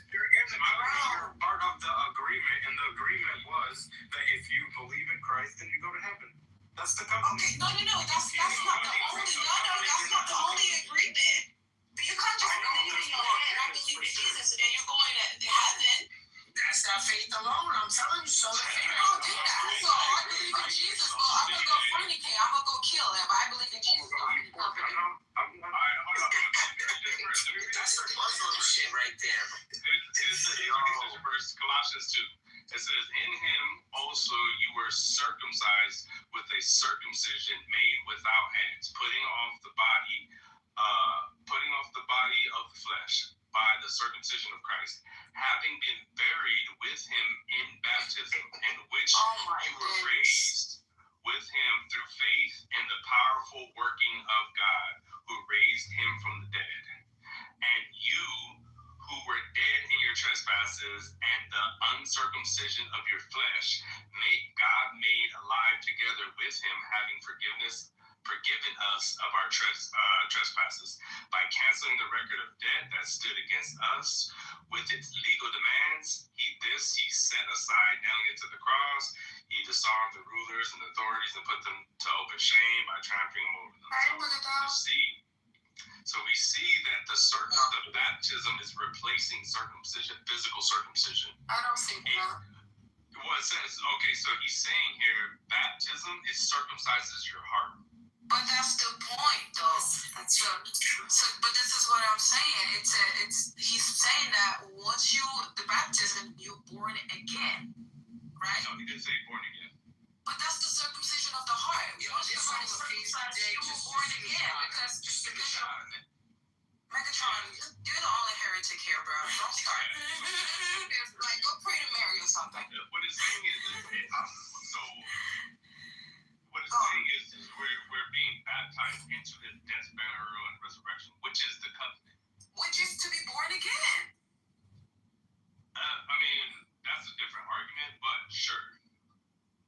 You're in the covenant. You're part of the agreement, and the agreement was that if you believe in Christ, then you go to heaven. That's the covenant. Okay, no. That's not the only agreement. But you can't just believe in your head. I believe in Jesus, and you're going to heaven. That's not faith alone. I'm telling you so. I don't do that. So I believe in Jesus, but I'm gonna go fornicate. I'm gonna go kill him. I believe in Jesus. That's the Muslim shit right there. Here's the verse, Colossians 2. It says, in him also you were circumcised with a circumcision made without hands, putting off the body of the flesh by the circumcision of Christ, having been buried with him in baptism, in which you were raised with him through faith in the powerful working of God, who raised him from the dead. And you, who were dead in your trespasses and the uncircumcision of your flesh, God made alive together with him, having forgiven us of our trespasses by canceling the record of debt that stood against us with its legal demands. He set aside, nailing it to the cross. He disarmed the rulers and authorities and put them to open shame by trampling them over them. So we see that the baptism is replacing circumcision, physical circumcision. I don't see that. Well, it says, okay, so he's saying here, baptism circumcises your heart. But that's the point, though. That's true. But this is what I'm saying. He's saying that once the baptism, you're born again, right? No, he didn't say born again. But that's the circumcision of the heart. Once you're circumcised, you were born again because Megatron, you're the only heretic here, bro. Don't start. Like, go pray to Mary or something. What it's saying is we're being baptized into his death, burial, and resurrection, which is the covenant. Which is to be born again. I mean, that's a different argument, but sure.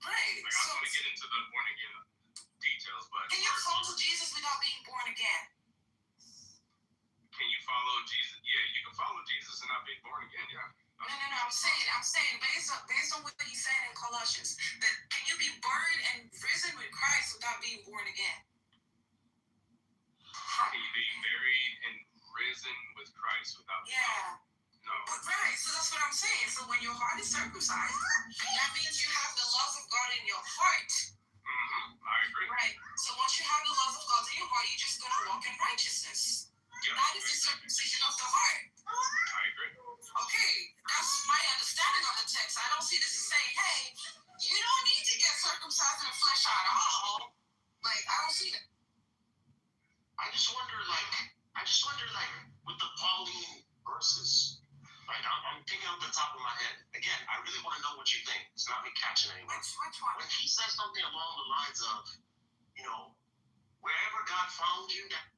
Right. Like, I don't want to get into the born again details, but can you follow Jesus without being born again? Can you follow Jesus? Yeah, you can follow Jesus and not be born again, yeah. No. I'm saying based on what he's saying in Colossians, that can you be buried and risen with Christ without being born again? Can you be buried and risen with Christ without being born? No. But right, so that's what I'm saying. So when your heart is circumcised, that means you have the love of God in your heart. I agree. Right. So once you have the love of God in your heart, you're just going to walk in righteousness. Yep. That is the circumcision of the heart. I agree. Okay, that's my understanding of the text. I don't see this as saying, hey, you don't need to get circumcised in the flesh at all. Like, I don't see that. I just wonder, with the Pauline verses, right? I'm thinking off the top of my head. Again, I really want to know what you think. It's not me catching anyone. Which one? When he says something along the lines of, wherever God found you, that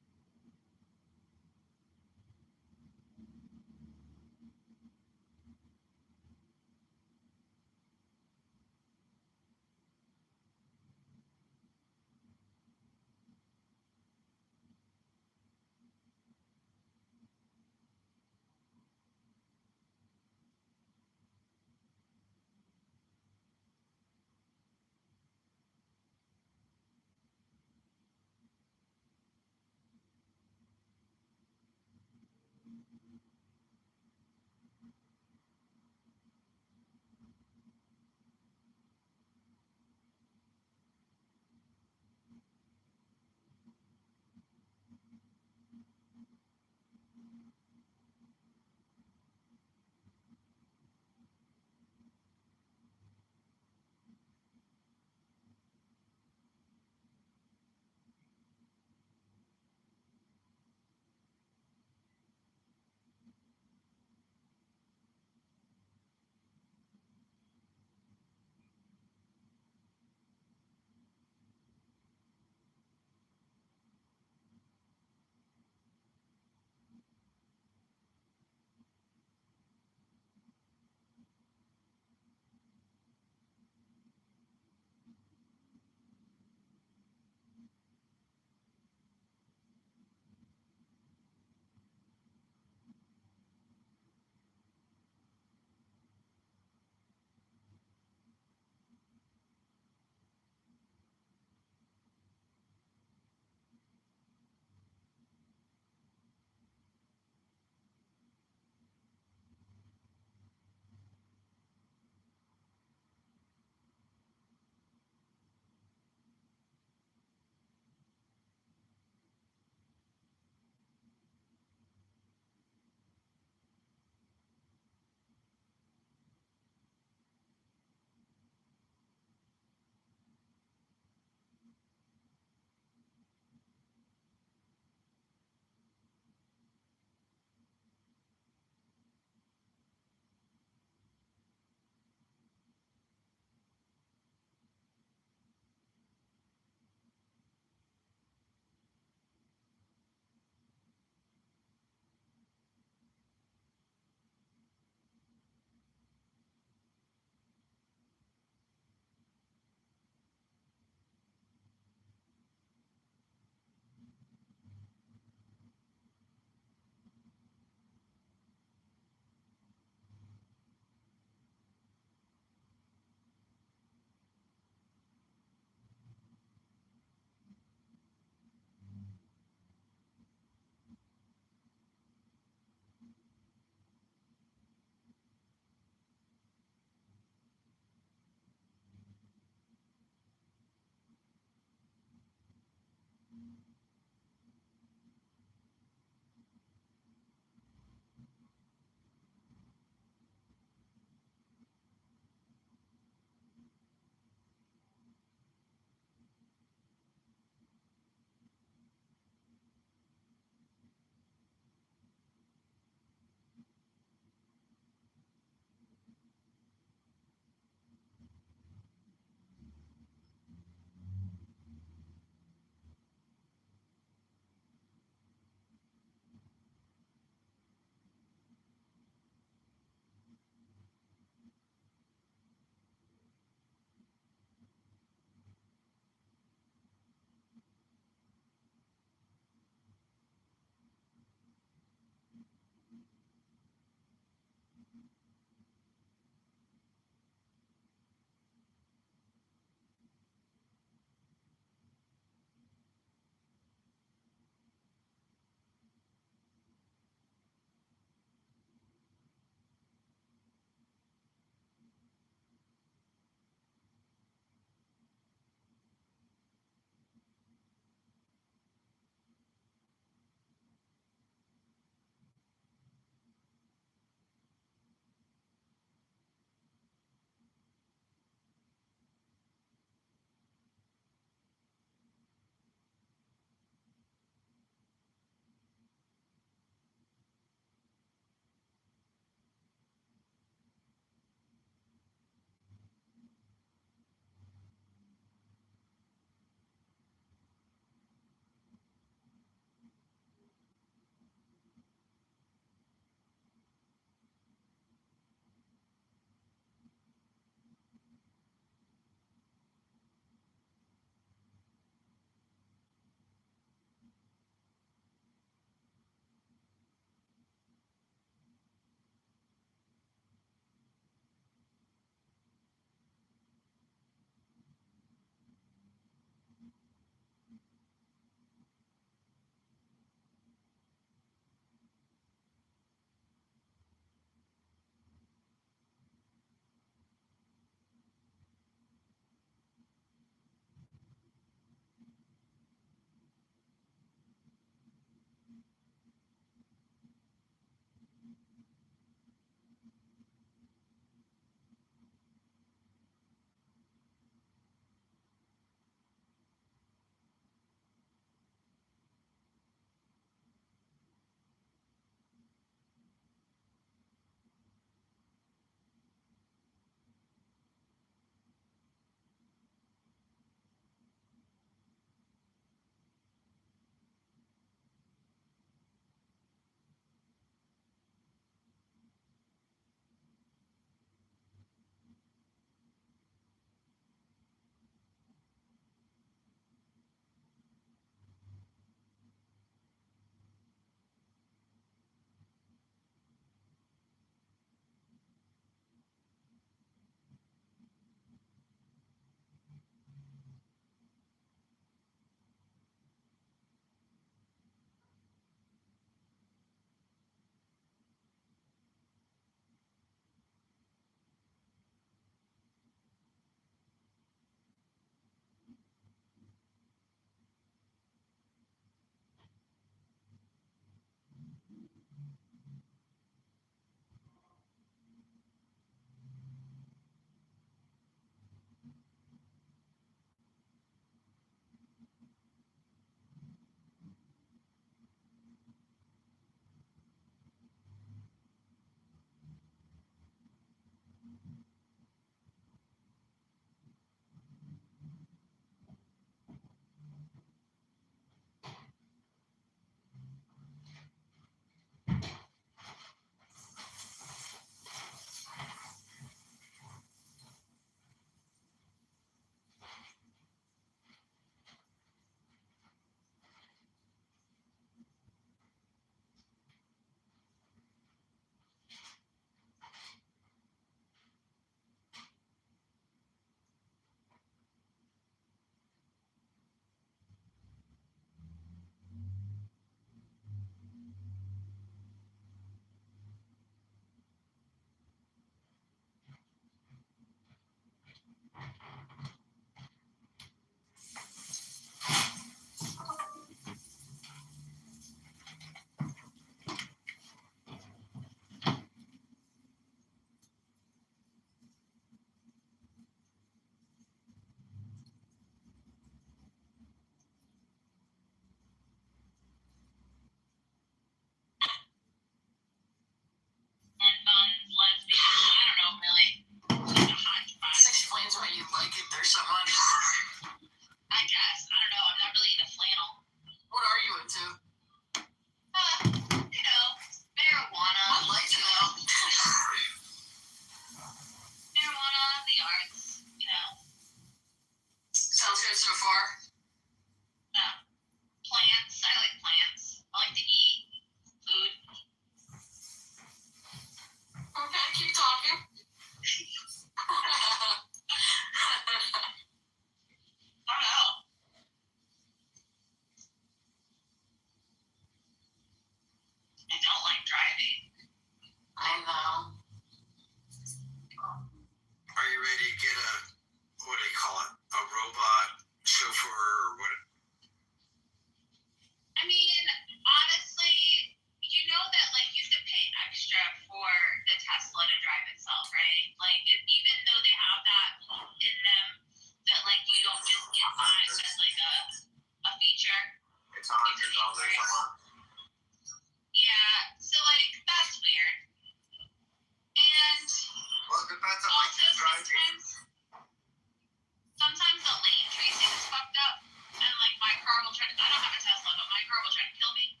sometimes the lane tracing is fucked up, and like my car will try to. I don't have a Tesla, but my car will try to kill me.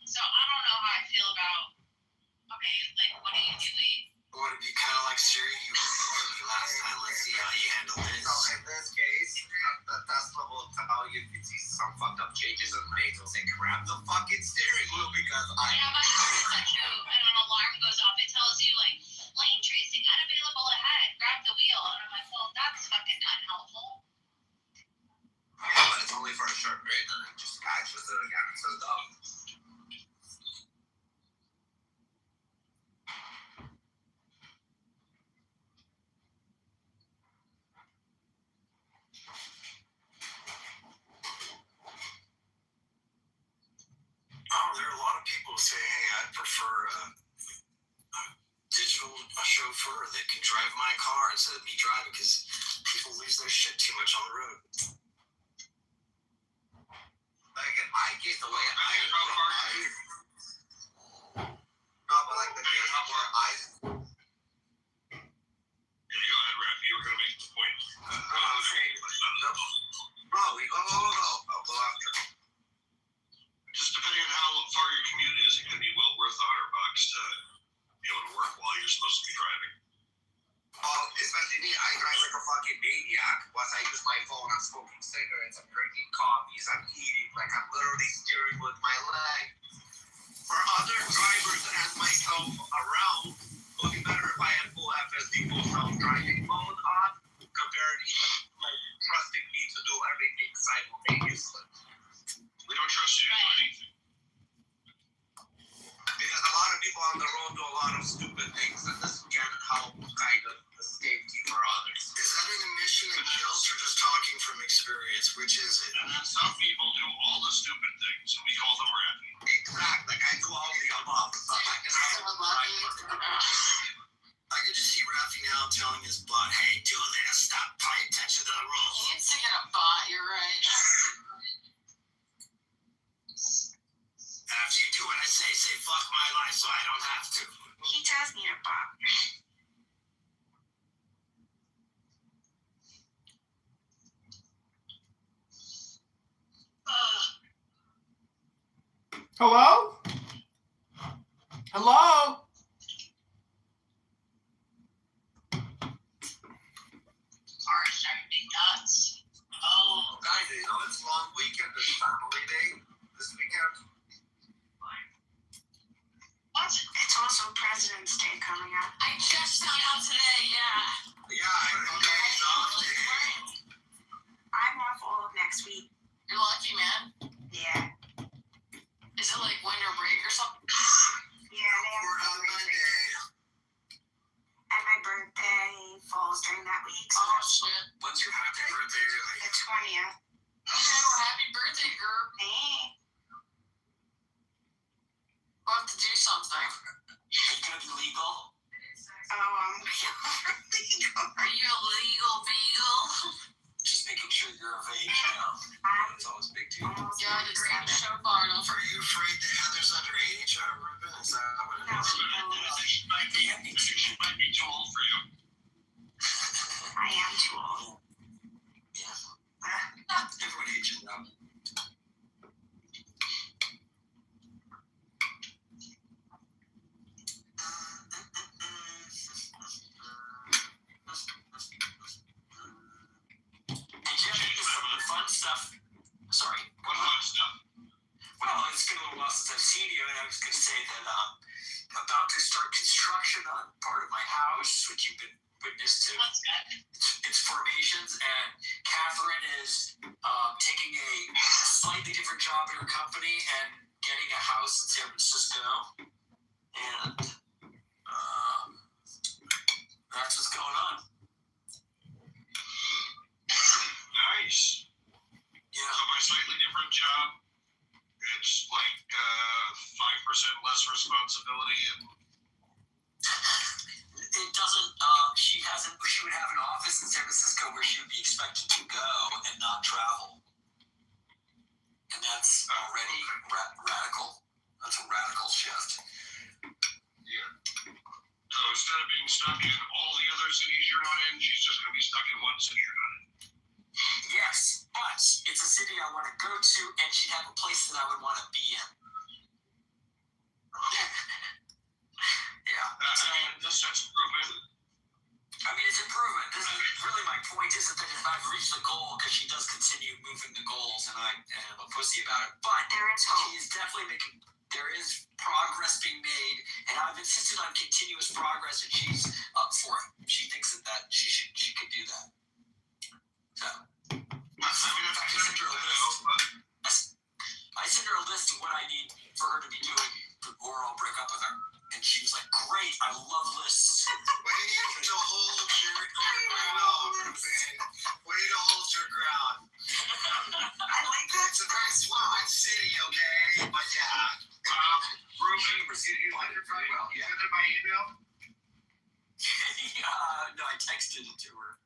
So I don't know how I feel about. Okay, like what are you doing? What if you kind of like Siri? You warned me last time. Let's see how you handle this. So in this case, the Tesla will tell you if it sees some fucked up changes in lanes. It'll say, grab the fucking steering wheel because I. Yeah, but it's not true. And an alarm goes off. It tells you like lane tracing unavailable ahead. Grab the wheel, and I'm like, well, that's fucking unhelpful. Yeah, but it's only for a short period, and it just catches it again. So dumb. Oh, there are a lot of people who say, hey, I prefer a digital chauffeur that can drive my car instead of me driving because people lose their shit too much on the road. Like in my case, the way I drive. No, but like the case where I. Yeah, go ahead, Raph. You were going to make the point. Bro, we go. I'll go after. Just depending on how far your commute is, it can be well worth $100 to be able to work while you're supposed to be driving. Well, especially me, I drive like a fucking maniac. Once I use my phone, I'm smoking cigarettes, I'm drinking coffees, I'm eating, like I'm literally steering with my leg. For other drivers and myself around, it would be better if I had full FSD, full self-driving mode on, compared even like trusting me to do everything simultaneously. We don't trust you to do anything. Because a lot of people on the road do a lot of stupid things, and this can help kind of the safety for others. Is that an admission of guilt or just talking from experience? Which is it? And then some people do all the stupid things, and we call them rapping. Exactly. Like I do all the above. I could just see Rafi now telling his bot, hey, do this, stop paying attention to the rules. He needs to get a bot, you're right. After you do what I say fuck my life so I don't have to. He does need a bot. Hello? Hello? Are starting nuts. Oh. Guys, you know it's long weekend, it's family day this weekend. What? It's also President's Day coming up. I just found out today, yeah. Yeah, I know. I'm off all of next week. You're lucky, man. Yeah. Is it like winter break or something? Yeah, they have a break. And my birthday falls during that week. So Oh, shit. When's your happy birthday, really? the 20th. Okay, well, happy birthday, girl. Hey. We'll have to do something. It's gonna be legal. Oh, Are you a legal beagle? Just making sure you're of age now. It's always a big deal. Yeah, the great show Barnum. Are you afraid that Heather's underage, Ruben? Is that what it is? She might be too old for you. I am too old. Yeah. Everyone hates you now. Fun stuff. Sorry. What fun stuff? Well, it's been a little while since I've seen you, and I was going to say that I'm about to start construction on part of my house, which you've been witness to. Its formations, and Catherine is taking a slightly different job in her company and getting a house in San Francisco, and that's what's going on. Nice. Yeah. So my slightly different job, it's like 5% less responsibility. It doesn't. She would have an office in San Francisco where she would be expected to go and not travel, and that's already radical. That's a radical shift. Yeah. So instead of being stuck in all the other cities you're not in, she's she's just going to be stuck in one city or not. Yes, but it's a city I want to go to, and she'd have a place that I would want to be in. Yeah. That's improvement. I mean, it's improvement. This is really my point. Isn't that if I've reached the goal, because she does continue moving the goals, and I'm a pussy about it. But There is hope. she is definitely making. There is progress being made, and I've insisted on continuous progress, and she's up for it. She thinks that she could do that. So. I sent her a list of what I need for her to be doing, or I'll break up with her. And she was like, "Great, I love lists." Way to hold your ground, man. Way to hold your ground. I like that. It's a very fluid city, okay? But yeah. Ruben, did you send it by email? No, I texted it to her.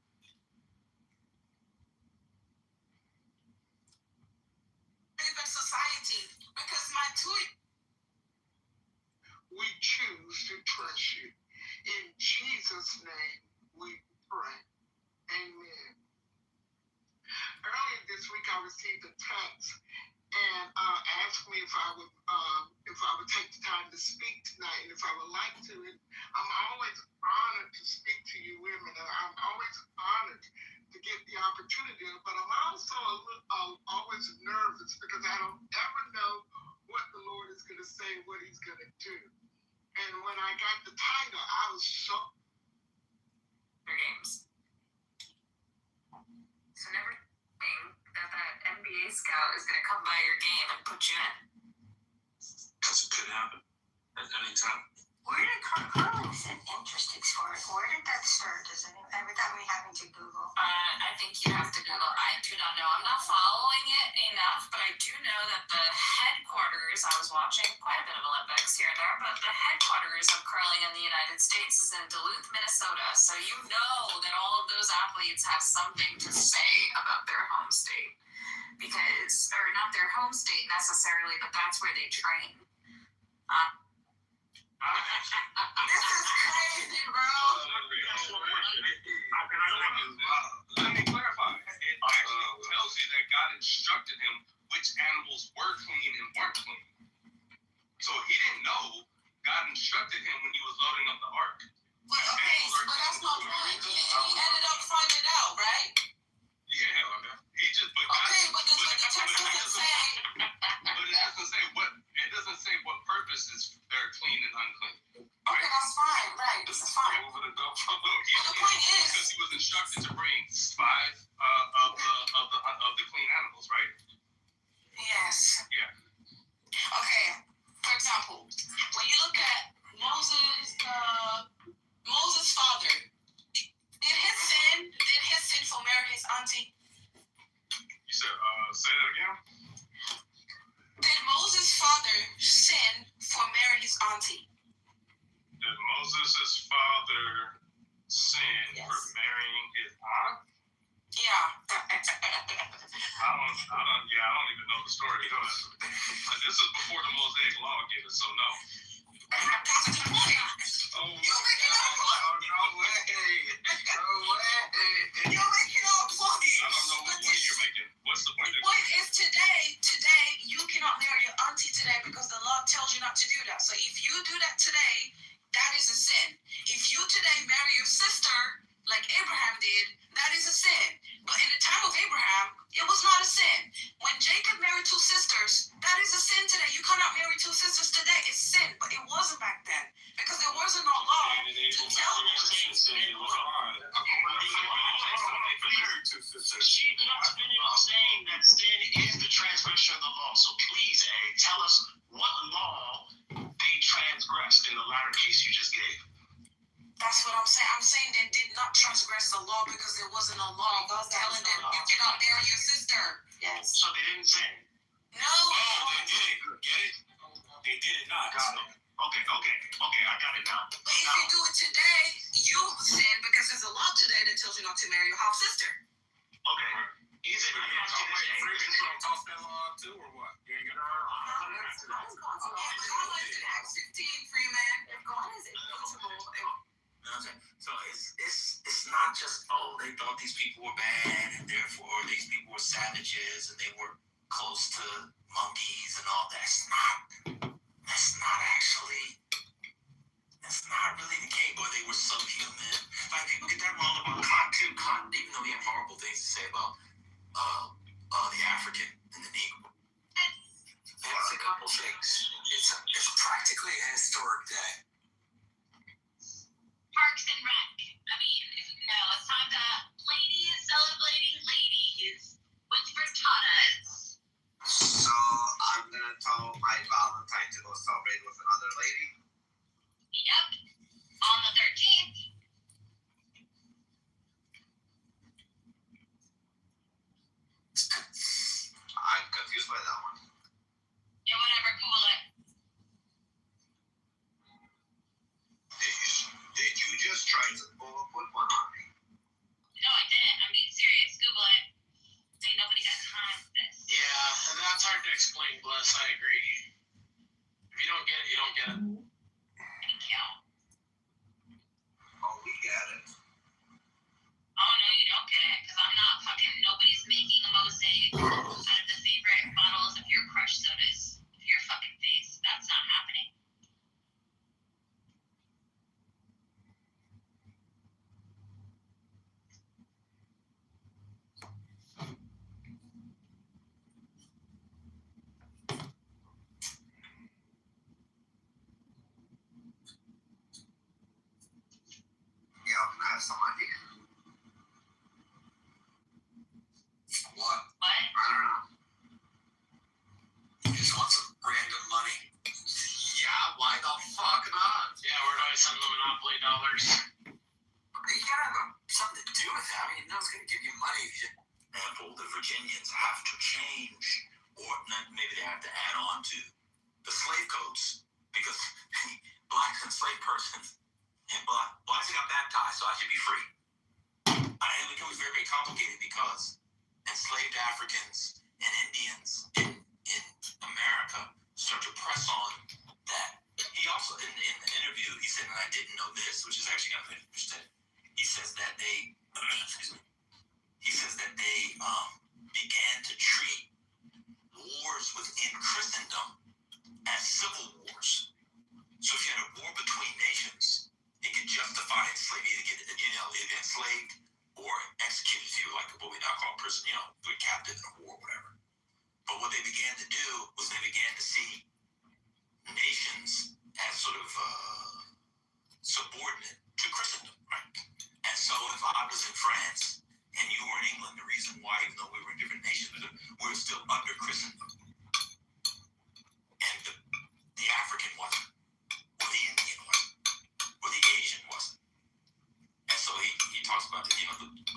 In society, because my tweet. We choose to trust you. In Jesus' name, we pray. Amen. Earlier this week, I received a text and asked me if I would take the time to speak tonight, and if I would like to. And I'm always honored to speak to you women. I'm always honored to get the opportunity, but I'm also always nervous because I don't ever know what the Lord is going to say, what he's going to do. And when I got the title, I was so... Your games. So never think that NBA scout is going to come by your game and put you in. Because it could happen at any time. Where did Carlin is an interesting story. Where did that start? Does anyone every time we having to Google? I think you have to Google. I do not know. I'm not following it enough, but I do know that the headquarters, I was watching quite a bit of Olympics here and there, but the headquarters of curling in the United States is in Duluth, Minnesota. So you know that all of those athletes have something to say about their home state. Because, or not their home state necessarily, but that's where they train. This is crazy, bro. Let me clarify. It actually tells you that God instructed him which animals were clean and weren't clean. So he didn't know. God instructed him when he was loading up the ark. But that's not point. He ended up finding out, right? Yeah, he just. But does what the text doesn't say? But it doesn't say what purposes they're clean and unclean. Okay, that's fine. Right, this is fine. But the point is, because he was instructed to bring 5 of the clean animals, right? Yes. Yeah. Okay. For example, when you look at Moses' father, did his sin for marrying his auntie? You said, say that again? Did Moses' father sin for marrying his auntie? Did Moses' father sin for marrying his aunt? Yeah. I don't even know the story. This is before the Mosaic Law given, so no. That's the point. Oh, you're making our point. No way. You're making our point. I don't know what point you're making. What's the point? The point is today, you cannot marry your auntie today because the law tells you not to do that. So if you do that today, that is a sin. If you today marry your sister, like Abraham did, that is a sin. But in the time of Abraham, it was not a sin. When Jacob married 2 sisters, that is a sin today. You cannot marry 2 sisters today. It's sin. But it wasn't back then. Because there wasn't no law to tell them. She's not saying that sin is the transgression of the law. So please, A, tell us what law they transgressed in the latter case you just gave. That's what I'm saying. I'm saying they did not transgress the law because there wasn't a law telling them you cannot marry your sister. Yes. So they didn't sin. No. Oh, they did it. Get it? They did it not. Got it. Okay, I got it now. But if you do it today, you sin because there's a law today that tells you not to marry your half sister. Okay. Is it? Toss that law too, or what? You ain't gonna. Acts 15, free man. If God is impeachable. Okay. So it's not just, oh, they thought these people were bad and therefore these people were savages and they were close to monkeys and all that. That's not really the case. Or they were subhuman. Like, people get that wrong about Kant too. Kant, even though he had horrible things to say about the African and the Negro. It's a couple things. It's practically a historic day. Parks and Rec. I mean, it's time that lady is celebrating ladies with frittatas. So I'm gonna tell my Valentine to go celebrate with another lady. Yep. On the 13th. I'm confused by that one. Yeah, whatever. Google it. Did you just try to pull a quick one on me? No, I didn't. I'm being serious. Google it. Ain't nobody got time for this. Yeah, that's hard to explain, Bless. I agree. If you don't get it, you don't get it. Thank you. Oh, we get it. Oh, no, you don't get it. Because I'm not fucking... Nobody's making a mosaic out of the favorite bottles of your crush sodas. Of your fucking face. That's not happening. Yeah, can I have some money? What? What? I don't know. You just want some random money? Yeah, why the fuck not? Yeah, where do I send the Monopoly dollars? You gotta have something to do with it. I mean, no one's gonna give you money if you... Example, the Virginians have to change, or maybe they have to add on to the slave codes, because blacks enslaved persons, and blacks got baptized, so I should be free. And it becomes very, very complicated because enslaved Africans and Indians in America start to press on that. He also, in the interview, he said, and I didn't know this, which is actually kind of interesting. He says that they, began to treat wars within Christendom as civil wars. So if you had a war between nations, it could justify enslaving, either get either enslaved or executed if you were like what we now call prison, a captive in a war or whatever. But what they began to do was they began to see nations as sort of subordinate to Christendom, right? And so if I was in France and you were in England, the reason why, even though we were in different nations, we were still under Christendom. And the African wasn't, or the Indian wasn't, or the Asian wasn't. And so he talks about, the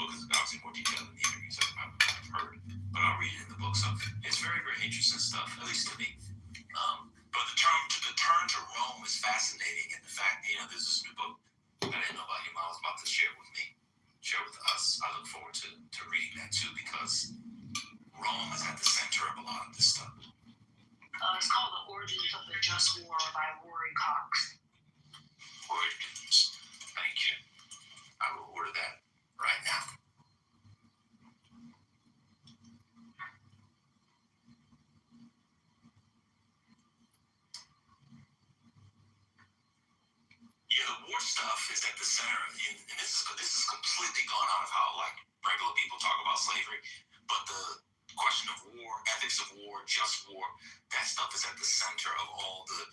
book is obviously more detailed than the interviews I've heard, but I'll read it in the book. So it's very, very interesting stuff, at least to me. But the turn to Rome is fascinating, and the fact, there's this new book I didn't know about you, Miles, about to share with us. I look forward to reading that too, because Rome is at the center of a lot of this stuff. It's called The Origins of the Just War by Rory Cox. Origins. Thank you. I will order that right now. Yeah, the war stuff is at the center, and this is completely gone out of how regular people talk about slavery. But the question of war, ethics of war, just war, that stuff is at the center of all the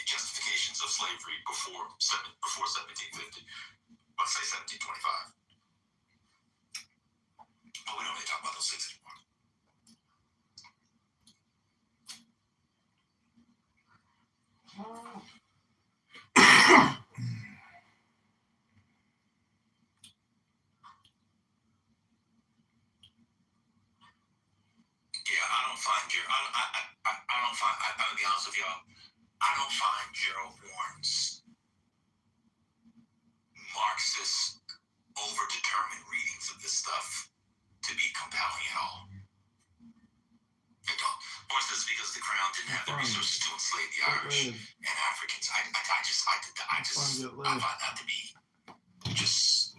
justifications of slavery before 1750. Let's say 1725. But we don't really talk about those things anymore. I'm gonna be honest with y'all. I don't find Gerald Warren's Marxist, overdetermined readings of this stuff to be compelling at all. I don't. Or is this because the Crown didn't have the resources to enslave the Irish and Africans? I find that to be just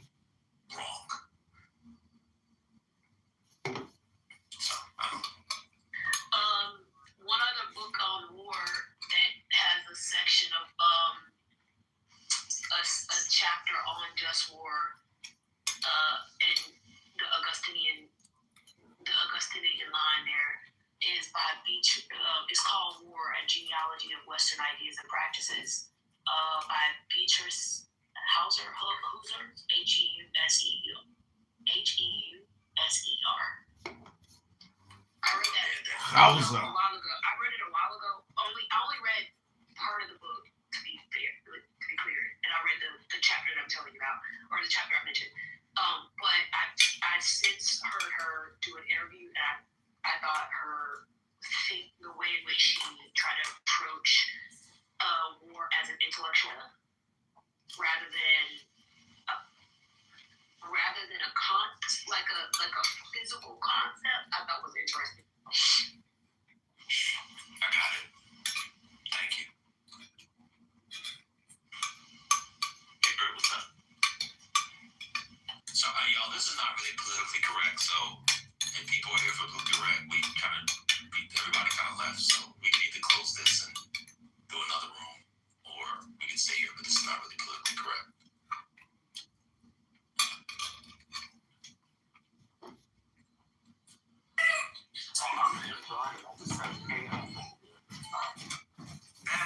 Western Ideas and Practices by Beatrice Hauser, Heuser. I read that Hauser. a while ago. I read it a while ago. I only read part of the book to be clear, and I read the chapter that I'm telling you about, or the chapter I mentioned. But I since heard her do an interview, and I thought the way in which she tried to approach war as an intellectual rather than a physical concept, I thought was interesting. I got it. Thank you. Hey, Bert, what's up? So, y'all, this is not really politically correct. So, if people are here for politically correct, everybody kind of left. So, we can either close this and do another room, or we can stay here. But this is not really politically correct.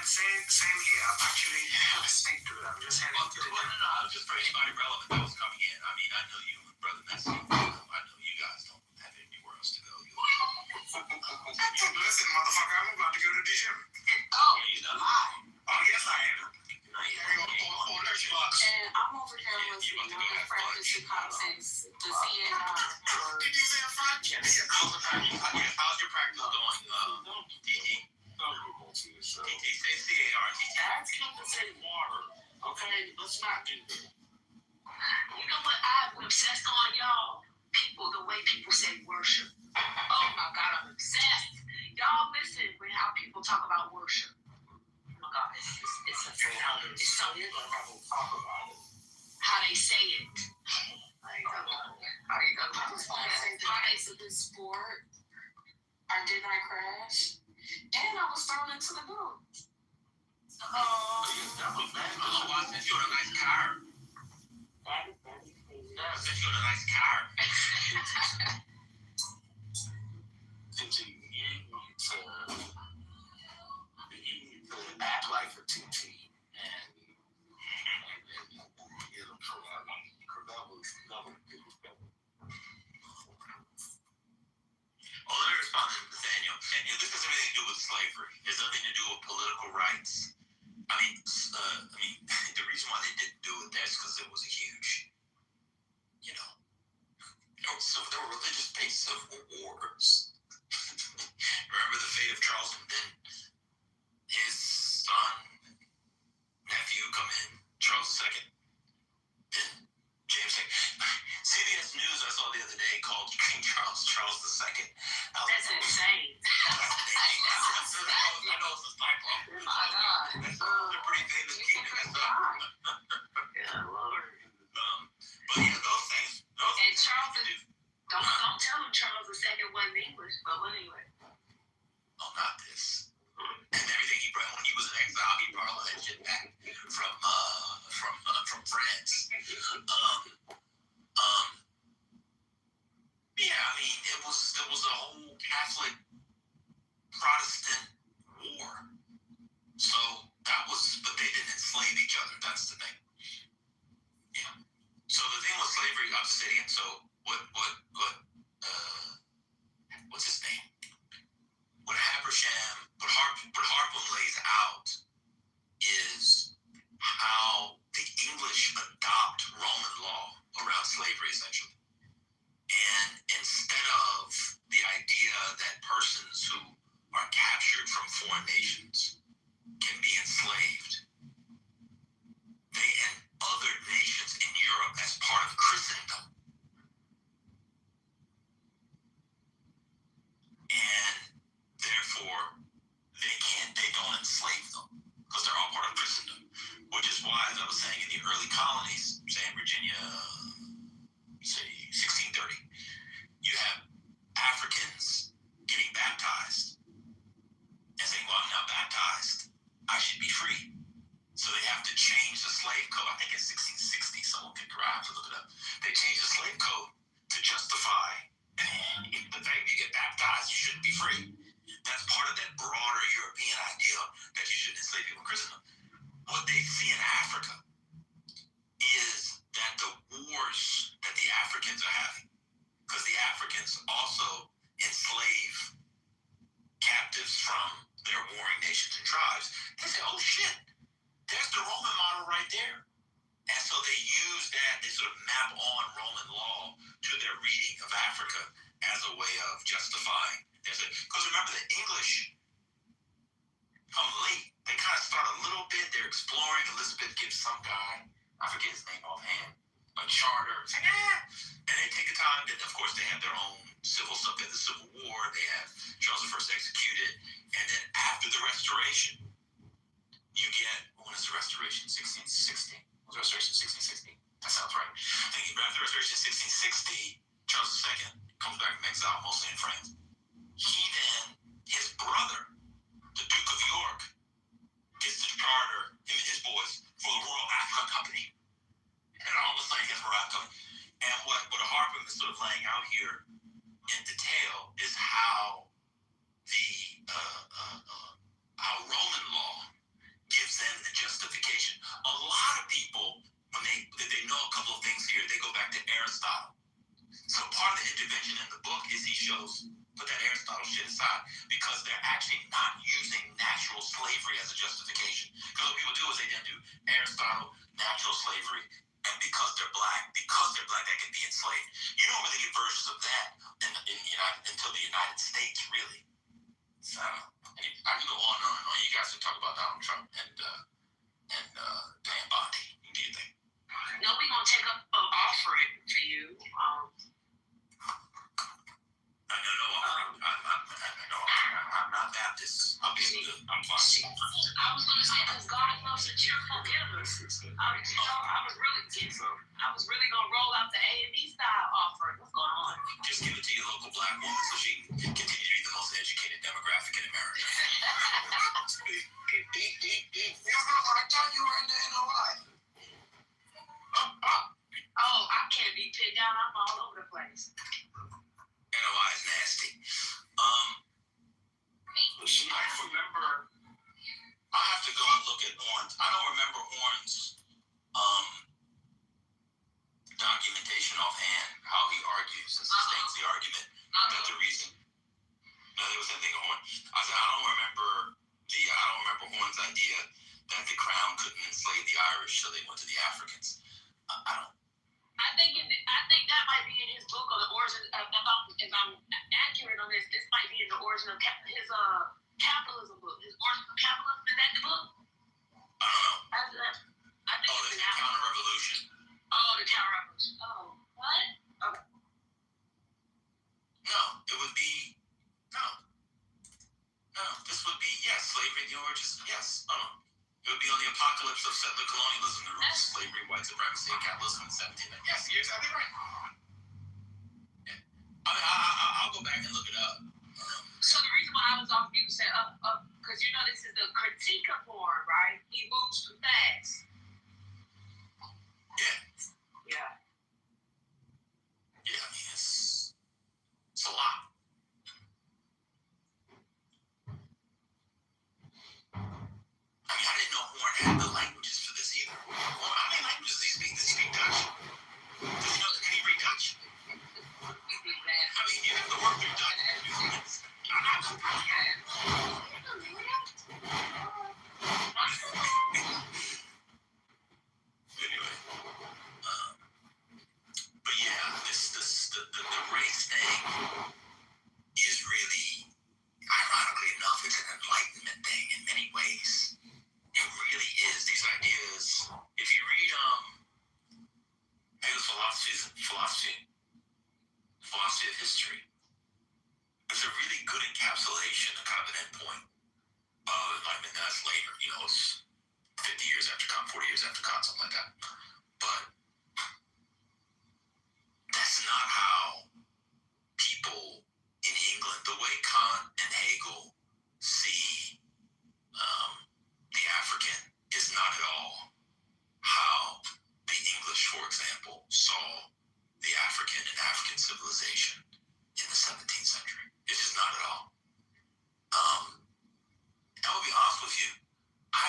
Same here. I'm actually listening to it. I'm just heading to the No, I was just for anybody relevant that was coming in. I mean, I know you and Brother Messi. I know you guys don't have anywhere else to go. Listen, motherfucker, I'm about to go to the gym. You know? Oh, yes, I am. And I'm over here listening. I'm in practice context. The CNR. Did you say a French? Yes. How's your practice going, DT? DT, say C-A-R-T. That's compensated water. Okay, let's not do that. You know what I'm obsessed on, y'all? The way people say worship. Oh my God, I'm obsessed. Y'all listen with how people talk about worship. Oh my God, it's so weird. How they say it. How they talk about it. It's a good sport. Did I crash? And I was thrown into the boat. That was bad. I sent you a nice car. I sent you a nice car. TT, you need to act like a TT. And get him for that one. Because that was disrespectful. Oh, let me respond to Nathaniel. Nathaniel, this has everything to do with slavery. It has nothing to do with political rights. I mean, the reason why they didn't do it, that's because it was a huge, there were religious-based civil wars. Remember the fate of Charles and his son, nephew come in, Charles II, then James II. CBS News I saw the other day called King Charles II. That's insane. I know it's a typo. Oh my God. They're pretty famous king. Yeah, Lord. But yeah, those things. And Charles, don't tell him Charles II wasn't English, but anyway. Oh, not this. And everything he brought when he was in exile, he brought all that shit back from France. Yeah, I mean, it was a whole Catholic Protestant war. So but they didn't enslave each other. That's the thing. Yeah. So the thing with slavery, I'll just say it again. So what's his name? What Harpham lays out is how the English adopt Roman law around slavery, essentially. And instead of the idea that persons who are captured from foreign nations can be enslaved, they and other nations in Europe as part of Christendom. And therefore, they don't enslave them because they're all part of Christendom. Which is why, as I was saying, in the early colonies, say in Virginia, say 1630, you have Africans getting baptized and saying, well, I'm not baptized, I should be free. So they have to change the slave code. I think it's 1660, someone can grab to look it up. They change the slave code to justify the fact you get baptized, you shouldn't be free. That's part of that broader European idea that you shouldn't enslaved people in Christendom. What they see in Africa is that the wars that the Africans are having, because the Africans also enslave captives from their warring nations and tribes, they say, oh shit, there's the Roman model right there. And so they use that, they sort of map on Roman law to their reading of Africa as a way of justifying. Because remember, the English come late. They kind of start a little bit, they're exploring. Elizabeth gives some guy, I forget his name offhand, a charter. It's like, and they take the time. Of course, they have their own civil stuff. They have the Civil War. They have Charles I executed. And then after the Restoration, you get, when is the Restoration? 1660? Was the Restoration 1660? That sounds right. I think after the Restoration 1660, Charles II comes back from exile, mostly in France. He then, his brother, the Duke of York, gets the charter, him and his boys, for the Royal Africa Company. And all of a sudden, he gets Royal Africa Company. And what Harper is sort of laying out here in detail is how how Roman law gives them the justification. A lot of people, when they know a couple of things here, they go back to Aristotle. So part of the intervention in the book is he shows, put that Aristotle shit aside, because they're actually not using natural slavery as a justification. Because what people do is they then do Aristotle, natural slavery, and because they're black, they can be enslaved. You don't really get versions of that until the United States, really. So I can go on and on. You guys can talk about Donald Trump and Dan Bondi. What do you think? No, we're gonna take up an offering for you. I'm not Baptist. I'm fine. I was gonna say, because God loves a cheerful giver. I was really gonna roll out the A&E style offering. What's going on? Just give it to your local black woman so she can continue to be the most educated demographic in America. I thought you were in the NOI. Oh, I can't be pinned down. I'm all over the place. NOI is nasty. I remember, I have to go and look at Orn's. I don't remember Orn's documentation offhand, how he argues and sustains the argument that the reason there was anything on Horn. I said, I don't remember Horn's idea that the crown couldn't enslave the Irish, so they went to the Africans. I think that might be in his book or the origin. If I'm accurate on this might be in the origin of his capitalism book. His origin of capitalism, is that the book? I don't know. I think it's the Counter-Revolution. Oh, the Counter-Revolution. Oh, what? Okay. No, it would be no. This would be slavery. The origins. Yes. It would be on the apocalypse of settler colonialism, the roots of slavery, white supremacy, and capitalism in the 17th. Yes, you're exactly right. Yeah. I'll go back and look it up. So the reason why I was off mute said because this is the critique of Horn, right? He moves too fast. Yeah. Yeah, I mean, it's a lot. I mean, I didn't know Horn had the languages for this either. How many languages does he speak? Does he speak Dutch? Can he read Dutch? I mean, you have to work through Dutch. Anyway, but yeah, the race thing is really, ironically enough, it's an enlightenment thing in many ways. It really is. These ideas, if you read Hegel's philosophy of history, it's a really good encapsulation, a kind of an endpoint of enlightenment. That's later, it's 50 years after Kant, 40 years after Kant, something like that. But that's not how people in England, the way Kant and Hegel see the African, is not at all how the English, for example, saw the African and African civilization in the 17th century. It's just not at all. I'll be honest with you, I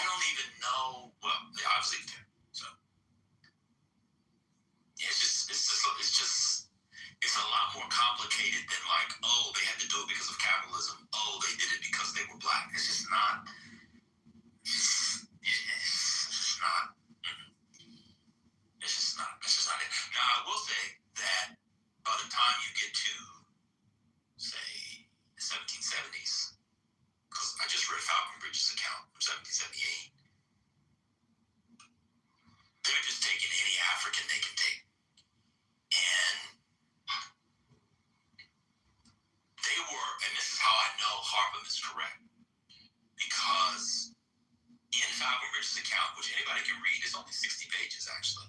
Bridges' account, which anybody can read, is only 60 pages actually,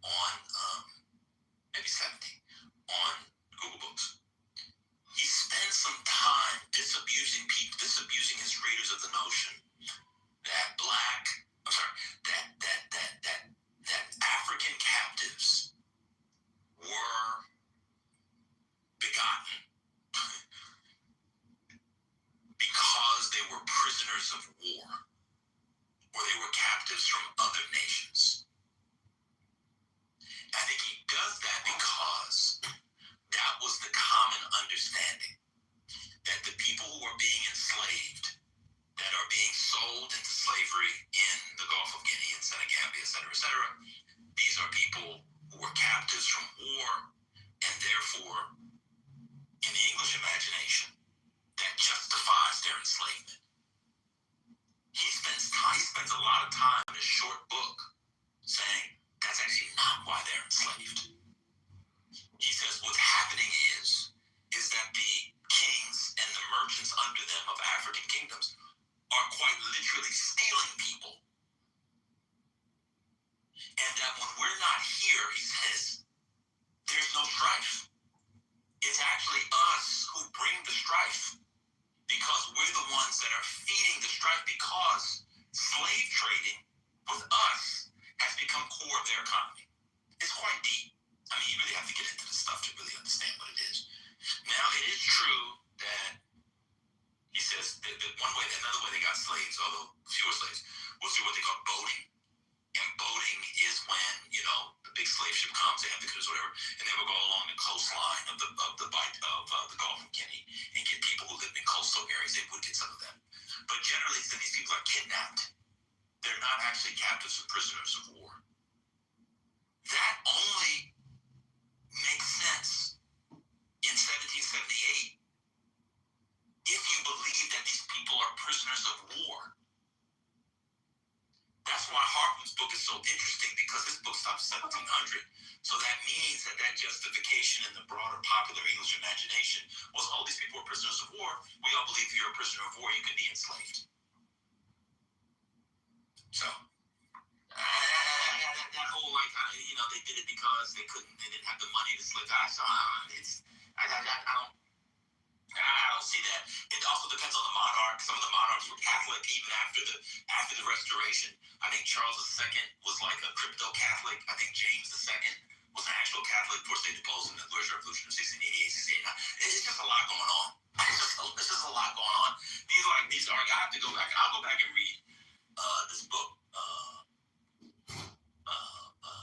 on maybe 70, on Google Books. He spends some time disabusing people, disabusing his readers of the notion that that African captives were begotten because they were prisoners of war, or they were captives from other nations. I think he does that because that was the common understanding, that the people who are being enslaved, that are being sold into slavery in the Gulf of Guinea and Senegambia, et cetera, these are people who were captives from war, and therefore, in the English imagination, that justifies their enslavement. He spends a lot of time in a short book saying that's actually not why they're enslaved. He says what's happening is that the kings and the merchants under them of African kingdoms are quite literally stealing people. And that when we're not here, he says, there's no strife. It's actually us who bring the strife, because we're the ones that are feeding the strife, because slave trading with us has become core of their economy. It's quite deep. I mean, you really have to get into this stuff to really understand what it is. Now, it is true that he says that another way they got slaves, although fewer slaves, was through what they call boating. And boating is when, the big slave ship comes, they have the canoes, whatever, and they will go along the coastline of the Gulf of Guinea and get people who live in coastal areas. They would get some of them. But generally, then these people are kidnapped. They're not actually captives or prisoners of war. That only makes sense in 1778 if you believe that these people are prisoners of war. That's why Hartman's book is so interesting, because his book stops 1700. So that means that justification in the broader popular English imagination was, these people are prisoners of war. We all believe if you're a prisoner of war, you can be enslaved. So that whole they did it because they didn't have the money to slip out. So I don't see that. It also depends on the monarch. Some of the monarchs were Catholic even after the Restoration. I think Charles II was like a crypto-Catholic. I think James II was an actual Catholic. Of course, they deposed him in the Irish Revolution of 1688, 1689. It's just a lot going on. It's just a lot going on. These are. I have to go back. I'll go back and read this book,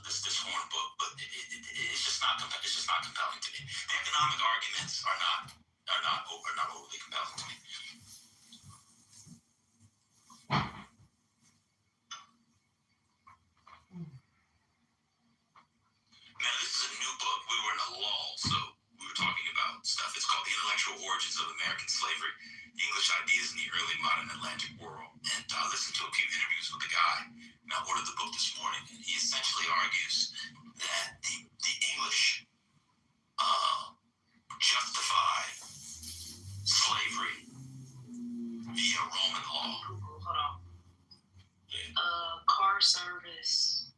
this Horn book, but it's just not compelling to me. The economic arguments are not overly compelling to me. Now, this is a new book. We were in a lull, so we were talking about stuff. It's called The Intellectual Origins of American Slavery, English Ideas in the Early Modern Atlantic World. And I listened to a few interviews with the guy, and I ordered the book this morning, and he essentially argues that the English justified slavery via Roman law. Hold on. Car service.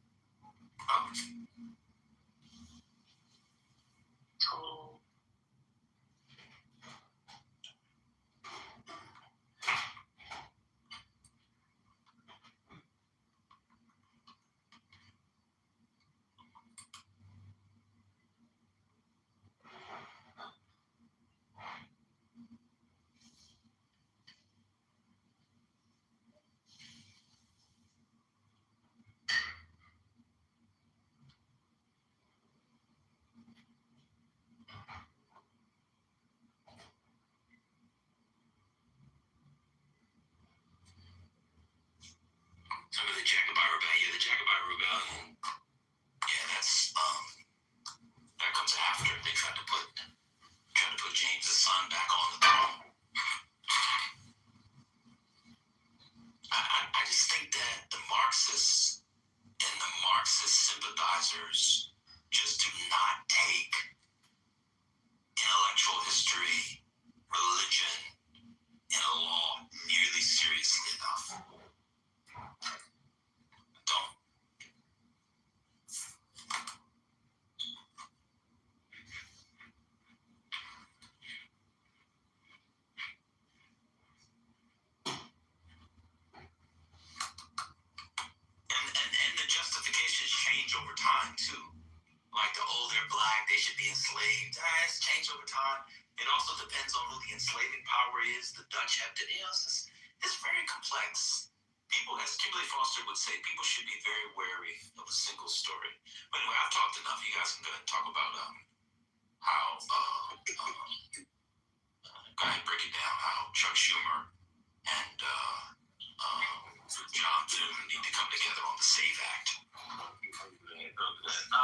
Total. Some of the Jacobite Rebellion. The Jacobite Rebellion. Yeah, that comes after they tried to put James' son back on the throne. I just think that the Marxists and the Marxist sympathizers just do not take intellectual history, religion, and law nearly seriously enough. over time too. Like they're black, they should be enslaved. It's changed over time. It also depends on who the enslaving power is. The Dutch have to, it's very complex. People, as Kimberly Foster would say, people should be very wary of a single story. But anyway, I've talked enough. You guys can go ahead and talk about how, go ahead and break it down, how Chuck Schumer and John Thune need to come together on the SAVE Act. No,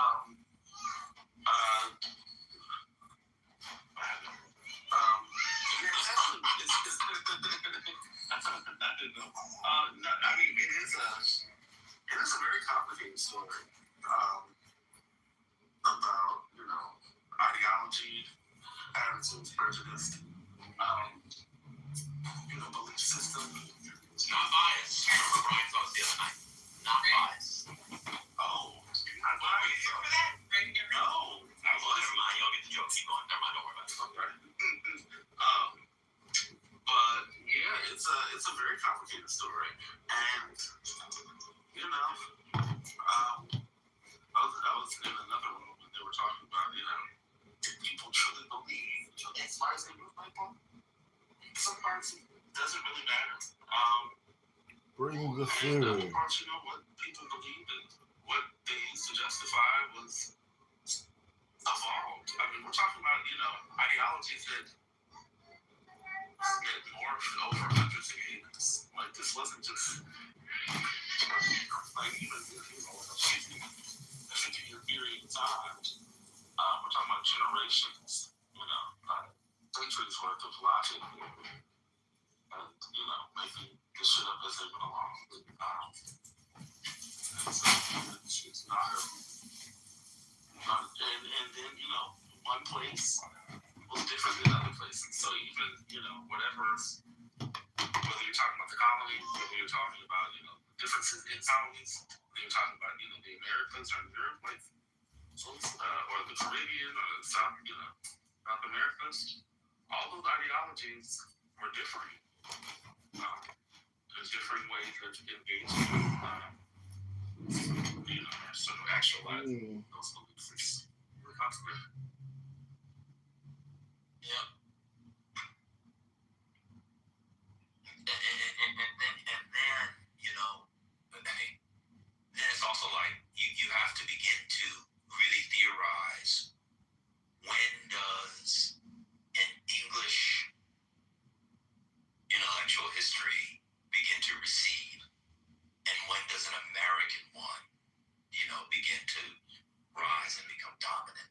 I mean, it is a very complicated story about, ideology, attitudes, prejudice, belief system. It's not biased. Remember Brian thought the other night. Not biased. Oh, not biased. You remember that? No. Well, never mind. Y'all get the joke. Keep going. Never mind. Don't worry about it. But yeah, it's a very complicated story, and I was in another room when they were talking about do people truly believe as far as they move people? Some parts it doesn't really matter. Bring the and other food. parts, what people believed and what they used to justify was evolved. I mean, we're talking about ideologies that morphed over hundreds of years. Like, this wasn't just like even a 50-year period of time. We're talking about generations, centuries worth of logic, and making this shit up as they went along. And so it's not and then one place was different than other places. So even whether you're talking about the colonies, whether you're talking about differences in colonies, whether you're talking about the Americas or the Europe, or the Caribbean or the South Americas, all those ideologies were different. There's different ways that you engage sort of actualizing those beliefs. Yep. Then it's also like you have to begin to really theorize, when does an English intellectual history begin to recede, and when does an American one begin to rise and become dominant?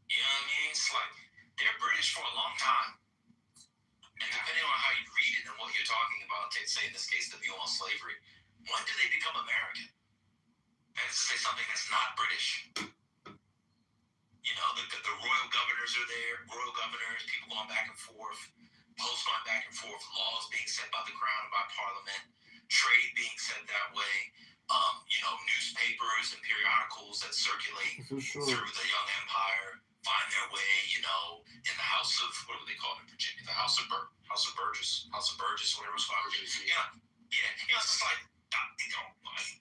You know what I mean? It's like they're British for a long time. And depending on how you read it and what you're talking about, say in this case the view on slavery, when do they become American? That is to say something that's not British. The royal governors are there, people going back and forth, posts going back and forth, laws being set by the crown and by parliament, trade being set that way, newspapers and periodicals that circulate through the young empire find their way, in the House of, what do they call it in Virginia? The House of Burgess, whatever it's called. It's just like,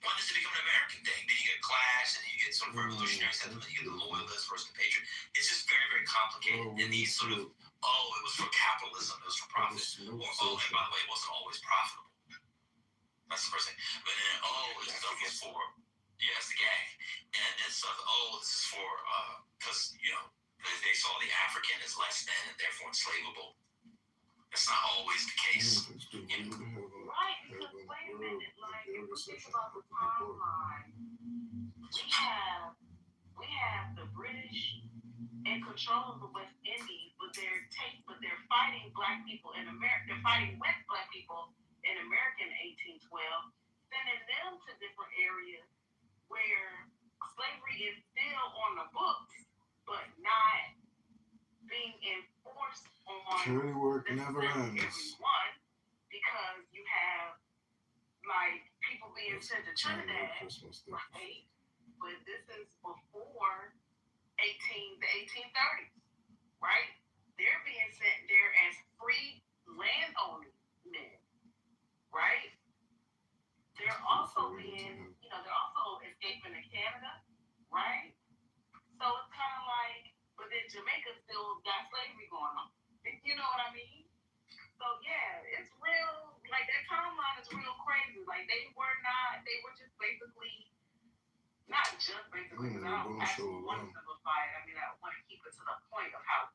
when does it become an American thing? Then you get class, and then you get sort of revolutionary sentiment, you get the loyalist versus the patriot. It's just very, very complicated. And these sort of, it was for capitalism, it was for profit. Or, and by the way, it wasn't always profitable. That's the first thing. But then, this stuff was for, it's the gang. And then stuff, this is for, because, they saw the African as less than and therefore enslavable. That's not always the case. Right, because wait a minute, like, if we think about the timeline, we have the British in control of the West Indies, but they're fighting black people in America. They're fighting West black people in America in 1812, sending them to different areas where slavery is still on the books, but not being enforced on Charity work never ends. everyone, because you have like people being sent to Trinidad, right? But this is before the 1830s, right? They're being sent there as free landowning men, right? They're also being, they're also escaping to Canada, right? So it's kind of like, but then Jamaica still got slavery going on. You know what I mean? So yeah, it's real. Like that timeline is real crazy. Like they were just basically, not just basically, because I don't actually want to simplify it. I mean, I want to keep it to the point of how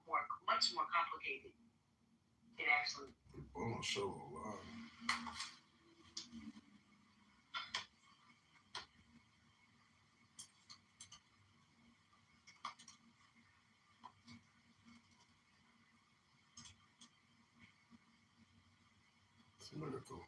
much more complicated it actually is. Oh, show a lot. It's a miracle.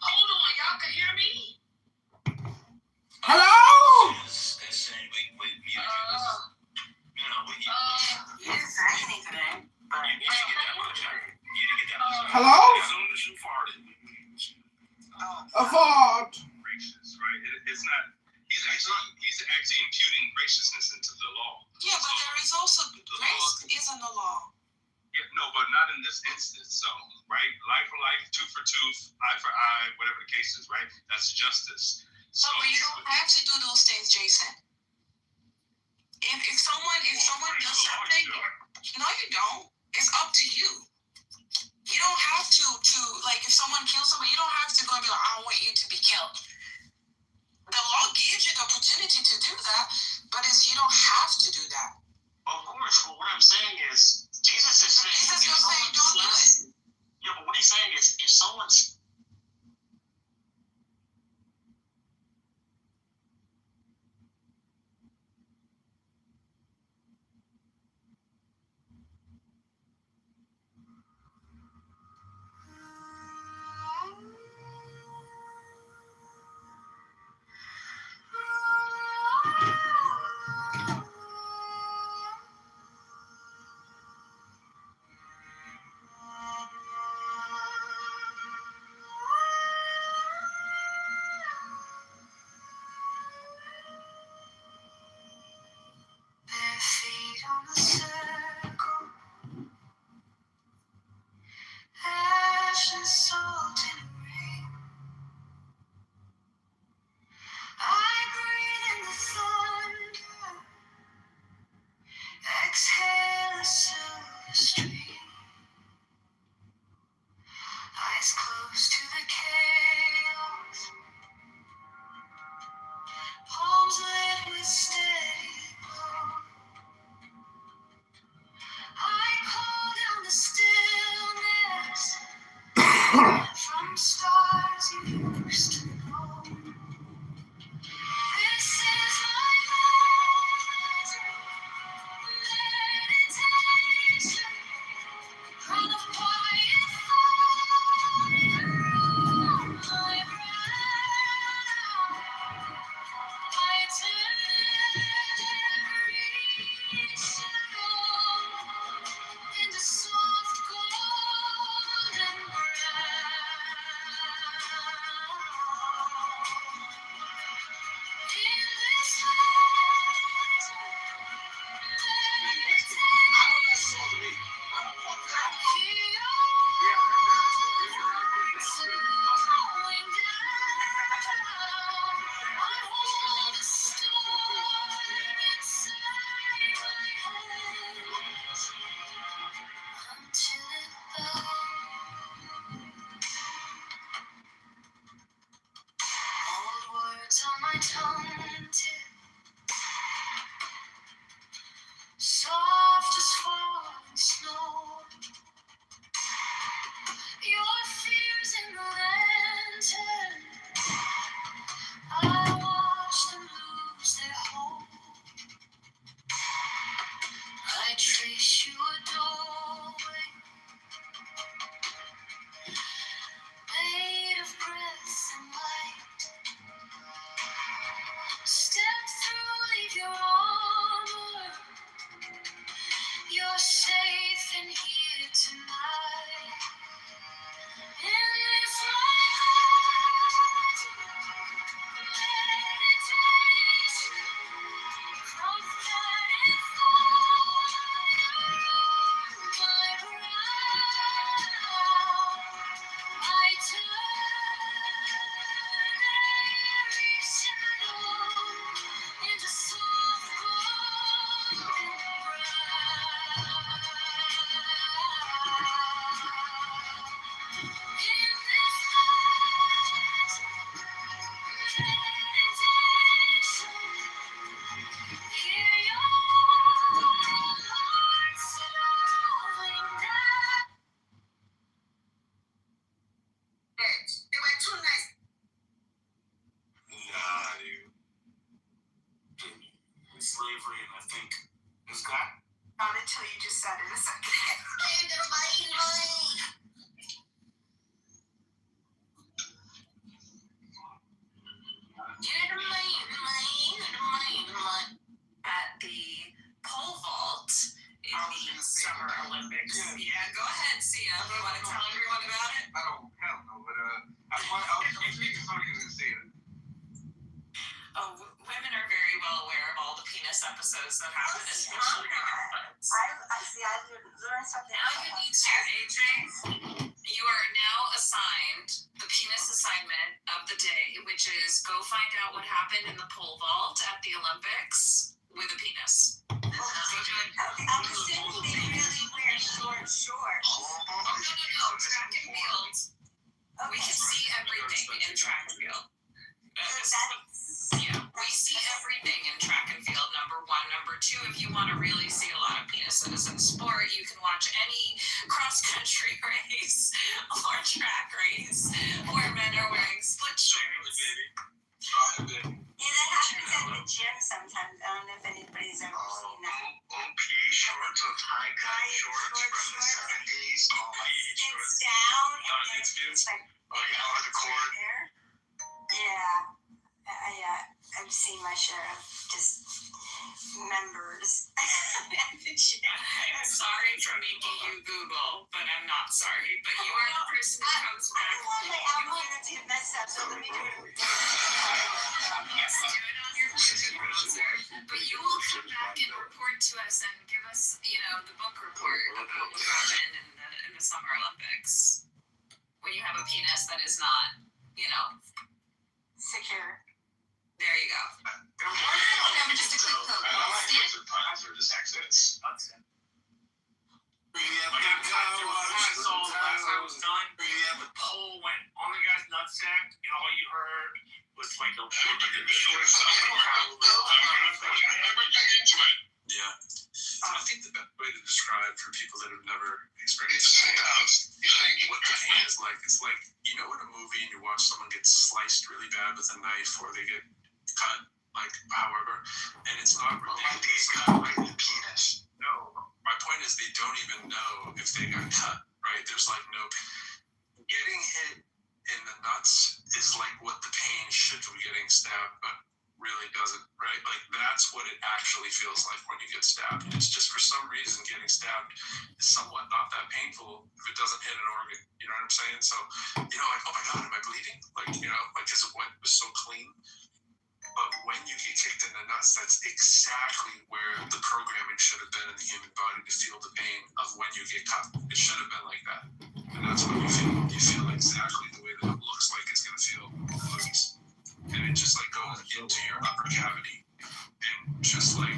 Hold on, y'all can hear me? Hello? Hello? A fart. Racist, right? It's not. He's actually imputing graciousness into the law. Yeah, but there is also grace is in the law. Yeah, no, but not in this instance. So, right? Life for life, tooth for tooth, eye for eye, whatever the case is, right? That's justice. So, but you don't have to do those things, Jason. If someone does something, no, you don't. It's up to you. You don't have to like if someone kills somebody, you don't have to go and be like, I want you to be killed. The law gives you the opportunity to do that, but you don't have to do that. Of course, but what I'm saying is, Jesus is saying, Jesus is saying, don't do it. Yeah, but what he's saying is, if someone's Bare feet on the circle, ash and salt and rain. I breathe in the thunder, exhale a silver stream. Eyes close to the chaos, palms lit with steady glow. I call down the stillness from stars you used to know. This is my meditation on the quiet fire on my brow. I turn every shadow into soft golden brown. In this house, meditation, hear your voice slowing down. I hold a storm inside my hands until it old words on my tongue tip, soft as falling snow. Your fears in the lantern, I watch them lose their hold. I trace you a doorway made of breath and light. I think is God. Not until you just said it a second. At the pole vault in the Summer Olympics. Yeah, go ahead, Sia. You want to tell everyone about it? I don't know, but I'm thinking somebody was gonna say it. Oh, women are very well aware of all the penis episodes that happen, especially in Olympics. I see. I learned something. Now you need to, AJ. You are now assigned the penis assignment of the day, which is go find out what happened in the pole vault at the Olympics with a penis. I'm assuming they really wear short shorts. Oh, no. Track and field. We can see everything in track and field. We see everything in track and field, number one. Number two, if you want to really see a lot of penises in sport, you can watch any cross-country race or track race where men are wearing split shorts. Yeah, that happens at the gym sometimes. I don't know if anybody's ever seen that. OP shorts or high-cut shorts from the 70s. It's down and then it's like on the court. Yeah. I've seen my share of just members at the gym. I'm sorry for making you Google, but I'm not sorry. But you are the person who comes back. I don't want my algorithm to get messed up, so let me do it. Yes, do it on your Google browser. But you will come back and report to us and give us, the book report about what happened in the Summer Olympics. When you have a penis that is not, secure. There you go. Just a quick quote. Plans or just accidents. Last time I was done, the pole went on the guy's nutsack, and all you heard was like a short Everything into it. Yeah. I think the best way to describe for people that have never experienced what the pain is like, it's like, in a movie and you watch someone get sliced really bad with a knife or they get cut, however, and it's not really cut right in the penis. No. My point is they don't even know if they got cut, right? There's no getting hit in the nuts is like what the pain should be getting stabbed, but really doesn't, right? That's what it actually feels like when you get stabbed. It's just for some reason getting stabbed is somewhat not that painful if it doesn't hit an organ. You know what I'm saying? So, oh my God, am I bleeding? Because it was so clean. But when you get kicked in the nuts, that's exactly where the programming should have been in the human body to feel the pain of when you get cut. It should have been like that. And that's what you feel. You feel exactly the way that it looks like it's going to feel. And it just goes into your upper cavity and just your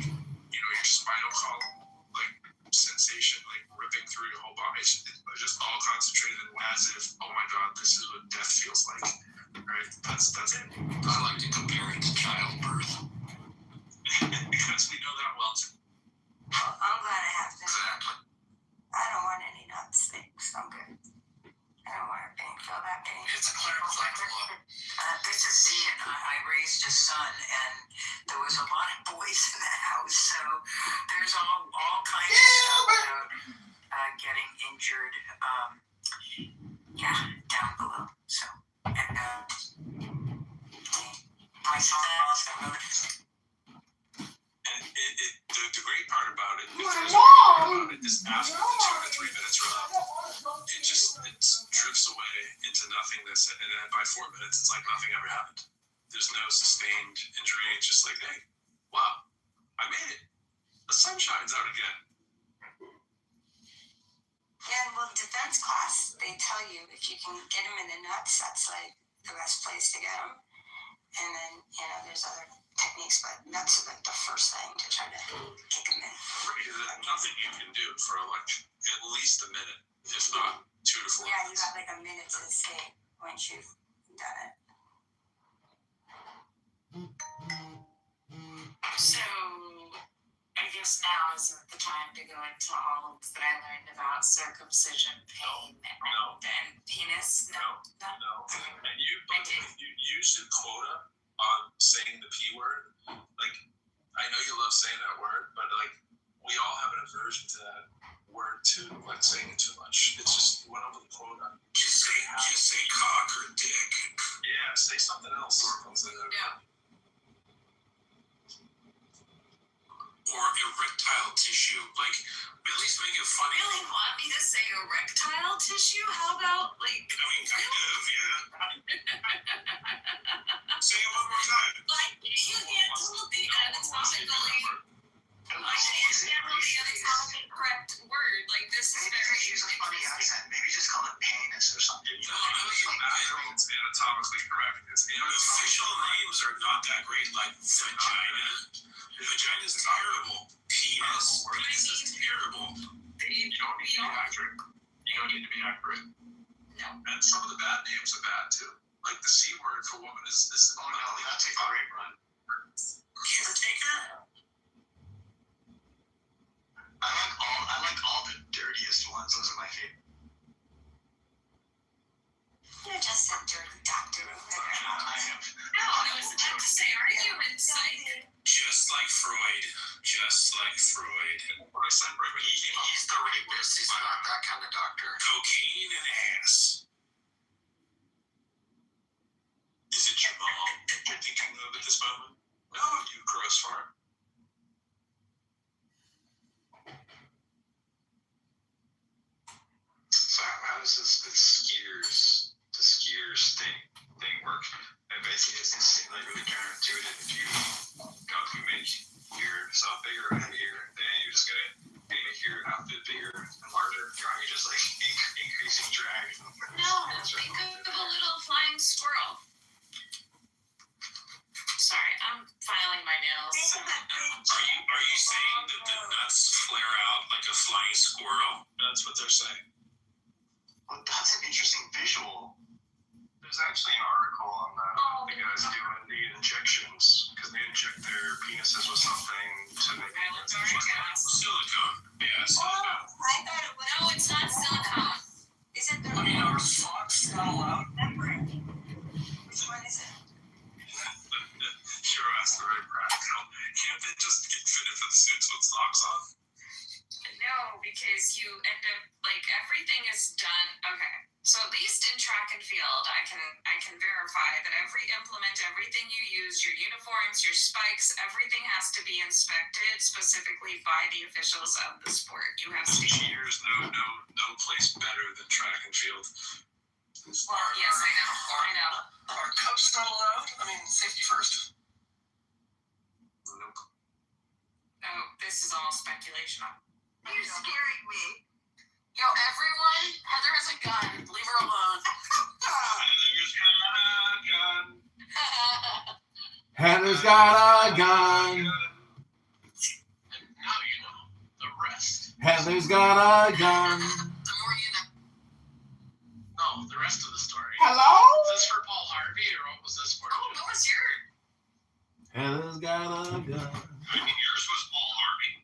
spinal column, sensation ripping through your whole body. It's just all concentrated as if, oh my God, this is what death feels like. Right? That's it. I like to compare it to childbirth. Because we know that well too. Well, I'm glad I have this. I don't want any nuts sticks. I'm good. I don't want to feel that pain. It's a clerical law. This is Ian. I raised a son, and there was a lot of boys in the house, so there's all kinds of stuff about getting injured. Down below. So, and my son lost a motor. And the great part about it, is after the 2 to 3 minutes are up, it drifts away into nothingness, and then by 4 minutes, it's like nothing ever happened. There's no sustained injury. It's just like, hey, wow, I made it. The sun shines out again. Yeah, well, defense class, they tell you if you can get them in the nuts, that's the best place to get them. And then, there's other techniques, but that's the first thing to try to kick them in. There's nothing you can do for at least a minute, if not 2 to 4 minutes. Yeah, you got a minute to escape once you've done it. So, I guess now isn't the time to go into all that I learned about circumcision, pain, and penis. No. And you used a quota on saying the P word. I I know you love saying that word, but like we all have an aversion to that word too, like saying it too much. It's just went over the quota. Just say cock or dick. Yeah, say something else. Yeah. Or erectile tissue. Like, at least make it funny. You really want me to say erectile tissue? How about like? I mean, kind of, yeah. Say it one more time. Like you can't tell the anatomically. I can't tell the anatomically correct word. Like this is Maybe very. just use a funny accent. Maybe just call it penis or something. No, it's anatomically correct. It's official names are not that great. Like vagina. Vagina is terrible. Penis. Penis is terrible. You don't need to be accurate. You don't need to be accurate. No. And some of the bad names are bad too. Like the C word for woman is this. Oh no, that's a great run. Caretaker? I like all the dirtiest ones. Those are my favorite. You're just some dirty doctor over there. I am. No, I was about to say, aren't you in psych? Just like Freud. Just like Freud. He's the rapist. He's not that kind of doctor. Cocaine and ass. Is it your mom you're thinking of at this moment? No, you gross fart. So how does the skiers thing work? And basically, it seems like really counterintuitive. If you make yourself bigger or heavier, then you're just gonna make your outfit bigger and larger. You're just like increasing drag. No, think of a little flying squirrel. Sorry, I'm filing my nails. Are you saying that the nuts flare out like a flying squirrel? That's what they're saying. Well, that's an interesting visual. There's actually an article on that. The guys doing the injections because they inject their penises with something to make it silicone. Yeah, silicone. I thought it was. No, it's not silicone. Is it the? I mean, are socks not allowed? Which one is it? Sure, that's the right practical. Can't they just get fitted for the suits with socks on? No, because you end up like everything is done. Okay, so at least in track and field, I can verify that every implement, everything you use, your uniforms, your spikes, everything has to be inspected specifically by the officials of the sport. You have Cheers, no place better than track and field. Well, yes, I know. Are cups not allowed? I mean, safety first. Nope. Oh, this is all speculation. You're scaring me. Yo, everyone, Heather has a gun. Leave her alone. Heather's got a gun. And now you know the rest. Heather's got a gun. The more you know. No, the rest of the story. Hello? Is this for Paul Harvey or what was this for? Oh, what was yours? Heather's got a gun. I mean, yours was Paul Harvey.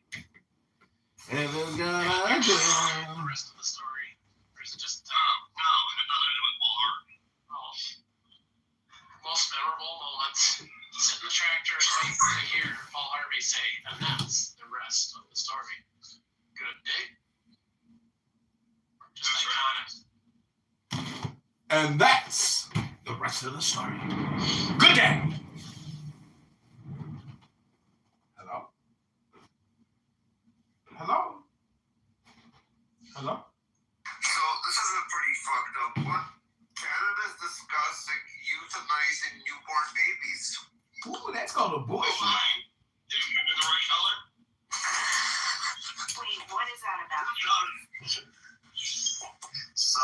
Heather's got a gun. The rest of the story. Or is it just no, nothing to do with Paul Harvey. Oh. Most memorable moments. Sit in the tractor and wait to hear Paul Harvey say, and that's the rest of the story. Good day. Just iconic. And that's the rest of the story. Good day. Hello? Hello? Hello? So this is a pretty fucked up one. Canada's discussing euthanizing newborn babies. Ooh, that's called abortion. Fine. Did you remember the right color? Wait, what is that about? So,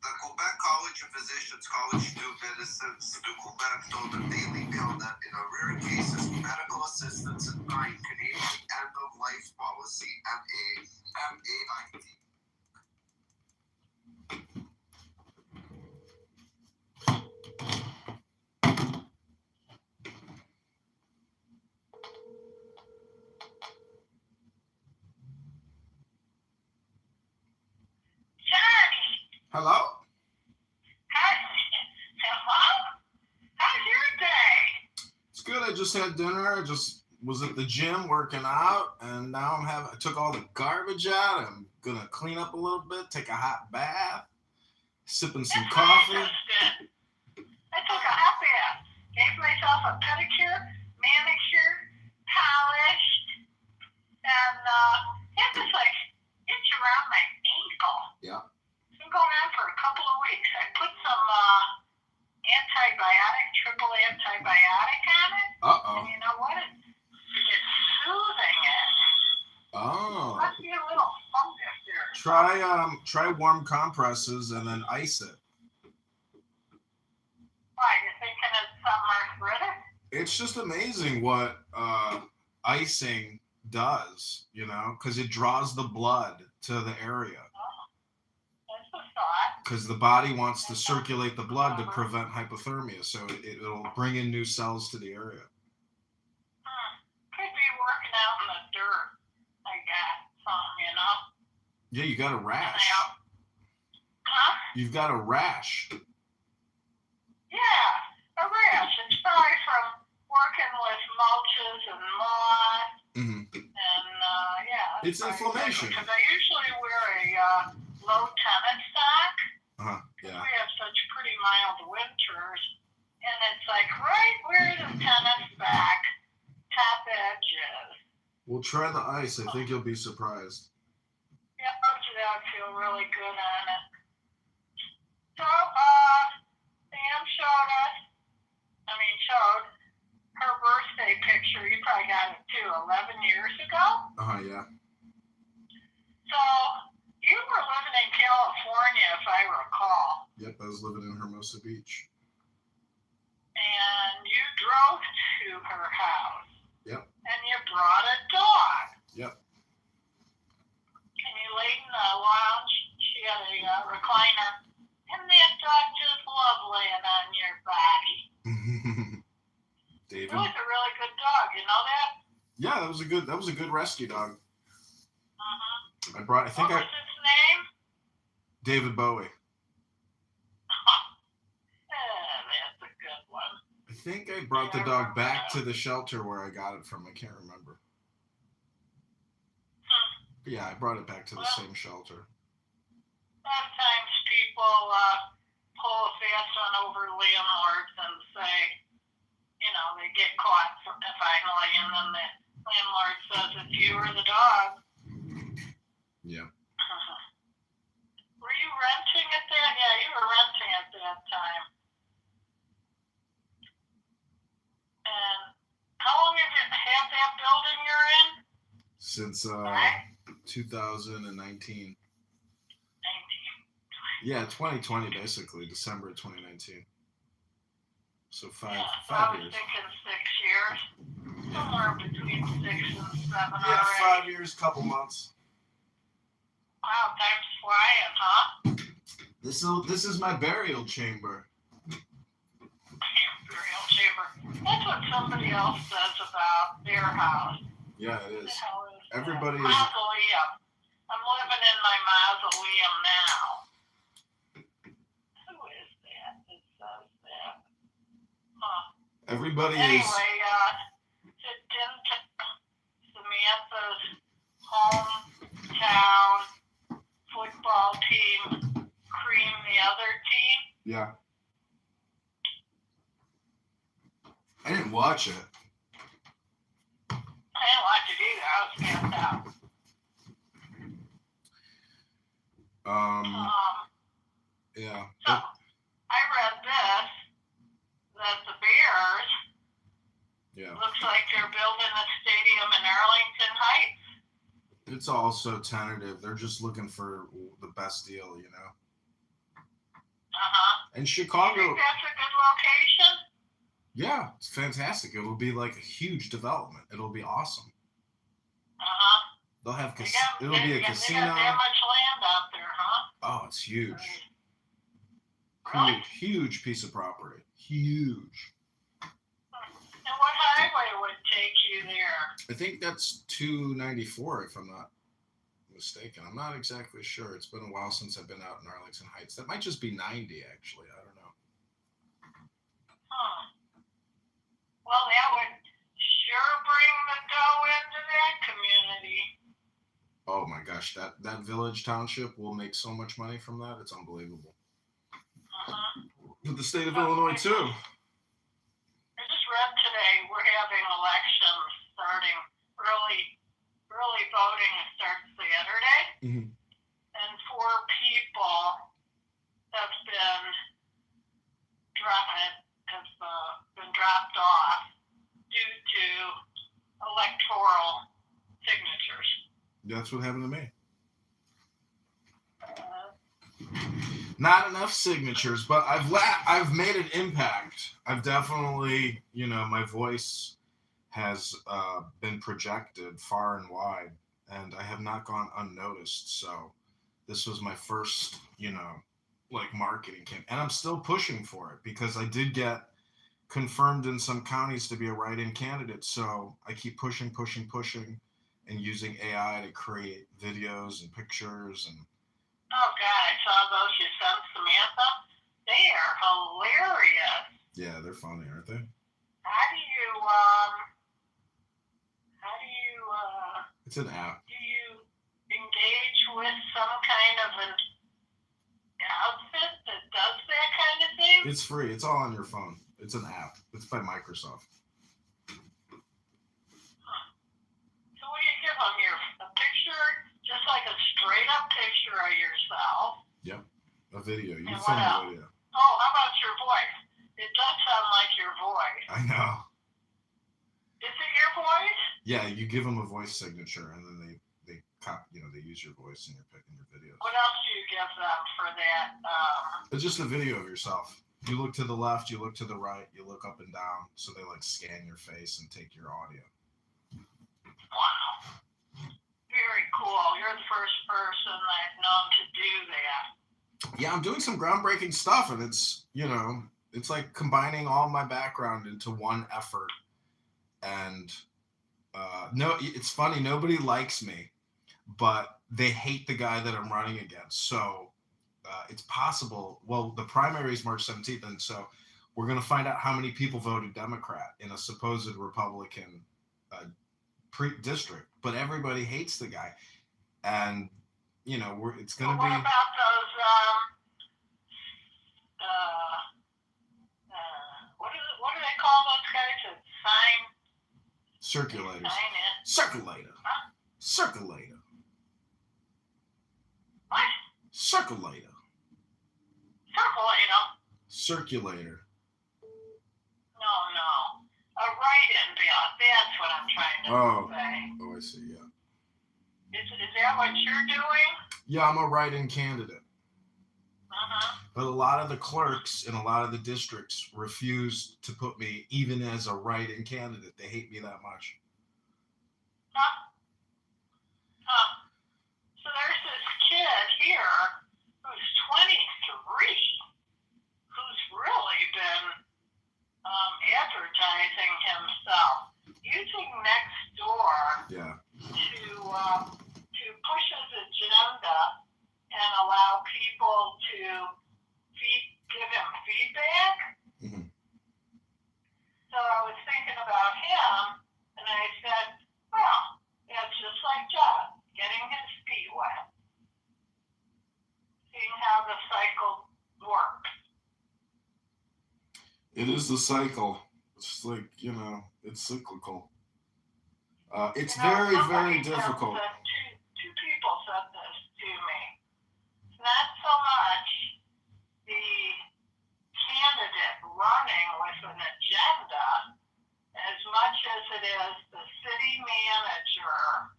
the Quebec College of Physicians, College of Medicine de Quebec told the Daily Mail that in a rare cases, medical assistance in Canadian end-of-life policy, MAID. Johnny! Hello? Hello? How's your day? It's just had dinner. I just was at the gym working out, and now I took all the garbage out. I'm gonna clean up a little bit, take a hot bath, sipping some coffee. I took a hot bath, gave myself a pedicure, manicure, polished, and had this like itch around my ankle. Yeah. It's been going on for a couple of weeks. I put some triple antibiotic on it. And you know what? It's soothing it. Oh. Must be a little fungus there. Try warm compresses and then ice it. Why? You thinking it's something arthritic? It's just amazing what icing does, because it draws the blood to the area. That's a thought. Because the body wants to circulate the blood to prevent hypothermia, so it'll bring in new cells to the area. Could be working out in the dirt. I got some, Yeah, you got a rash. Huh? You've got a rash. Yeah, a rash. It's probably from working with mulches and moss. Mm-hmm. And, yeah. It's inflammation. Because I usually wear a low tennis sock. Yeah. We have such pretty mild winters. And it's like right where the tennis back top edge is. Well, try the ice. I think you'll be surprised. Yeah, I feel really good on it. So, Sam showed her birthday picture. You probably got it too, 11 years ago. Yeah. So, you were living in California, if I recall. Yep, I was living in Hermosa Beach. And you drove to her house. Yep. And you brought a dog. Yep. And you laid in the lounge. She had a recliner. And that dog just loved laying on your body. David. It was a really good dog, you know that? Yeah, that was a good rescue dog. Mm-hmm. What was his name? David Bowie. That's a good one. I think I brought the dog back to the shelter where I got it from. I can't remember. But yeah, I brought it back to the same shelter. Sometimes people pull a fast one over landlords and say, they get caught finally, and then the landlord says it's you or the dog. Yeah. Were you renting at that? Yeah, you were renting at that time. And how long have you had that building you're in? Since 2019. Yeah, 2020 basically, December of 2019. So five years. I was thinking 6 years. Somewhere between 6 and 7 Yeah, already. 5 years, couple months. Wow, time's flying, huh? This is my burial chamber. Burial chamber. That's what somebody else says about their house. Yeah, it is. Everybody is. Mausoleum. I'm living in my mausoleum now. Who is that? It says that. Huh. Everybody anyway, is. Samantha's hometown football team cream the other team. Yeah. I didn't watch it. I didn't watch it either. I was camped out. Yeah. So, I read this, that the Bears looks like they're building a stadium in Arlington Heights. It's all so tentative. They're just looking for the best deal, And Chicago. You think that's a good location? Yeah, it's fantastic. It will be like a huge development. It'll be awesome. They'll have it'll be a casino. They got that much land out there, huh? Oh, it's huge. Really? Huge piece of property. Huge. And what highway would take you there? I think that's 294, if I'm not mistaken. I'm not exactly sure. It's been a while since I've been out in Arlington Heights. That might just be 90, actually. I don't know. Well, that would that community. Oh my gosh, that village township will make so much money from that. It's unbelievable. With the state of Illinois too. I just read today we're having elections starting early voting starts Saturday, and 4 people have been dropped off due to electoral signatures. That's what happened to me. Not enough signatures, but I've made an impact. I've definitely, my voice has been projected far and wide, and I have not gone unnoticed. So this was my first, marketing campaign, and I'm still pushing for it because I did get confirmed in some counties to be a write-in candidate. So I keep pushing, and using AI to create videos and pictures and. Oh God, I saw those you sent Samantha. They are hilarious. Yeah, they're funny, aren't they? How do you It's an app. do you engage with some kind of an outfit that does that kind of thing? It's free. It's all on your phone. It's an app. It's by Microsoft. So what do you give them? A picture, just like a straight up picture of yourself. Yep. A video. You And film what a else? video. Oh, how about your voice? It does sound like your voice. I know. Is it your voice? Yeah, you give them a voice signature, and then they use your voice in your videos. What else do you give them for that? It's just a video of yourself. You look to the left, you look to the right, you look up and down, so they scan your face and take your audio. Wow. Very cool. You're the first person I've known to do that. Yeah, I'm doing some groundbreaking stuff, and it's, it's like combining all my background into one effort. And no, it's funny, nobody likes me, but they hate the guy that I'm running against. So it's possible. Well, the primary is March 17th, and so we're going to find out how many people voted Democrat in a supposed Republican district. But everybody hates the guy, and it's going to be. What about those? What do they call those guys that sign? Circulators. Sign in. Circulator. Huh? Circulator. What? Circulator. Circulator. Circulator. No. A write-in bill. That's what I'm trying to say. Oh, I see. Yeah. Is that what you're doing? Yeah, I'm a write-in candidate. Uh-huh. But a lot of the clerks in a lot of the districts refuse to put me even as a write-in candidate. They hate me that much. Huh? So there's this kid here who's 23 who's really been advertising himself using Nextdoor to push his agenda and allow people to give him feedback. Mm-hmm. So I was thinking about him, and I said, well, it's just like John, getting his feet wet, seeing how the cycle works. It is the cycle. It's like, it's cyclical. It's very, very difficult. Two people said this to me. It's not so much the candidate running with an agenda as much as it is the city manager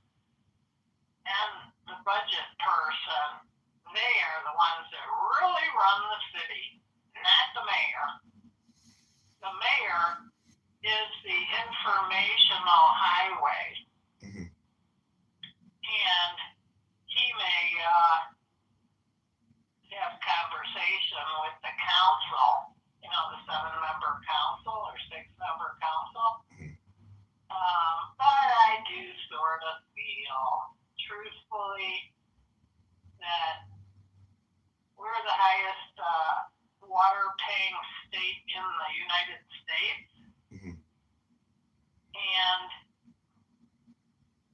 and the budget person. They are the ones that really run the city, not the mayor. The mayor is the informational highway. Mm-hmm. And he may have conversation with the council, the 7-member council or 6-member council. Mm-hmm. But I do sort of feel, truthfully, that we're the highest water-paying state in the United States. Mm-hmm. And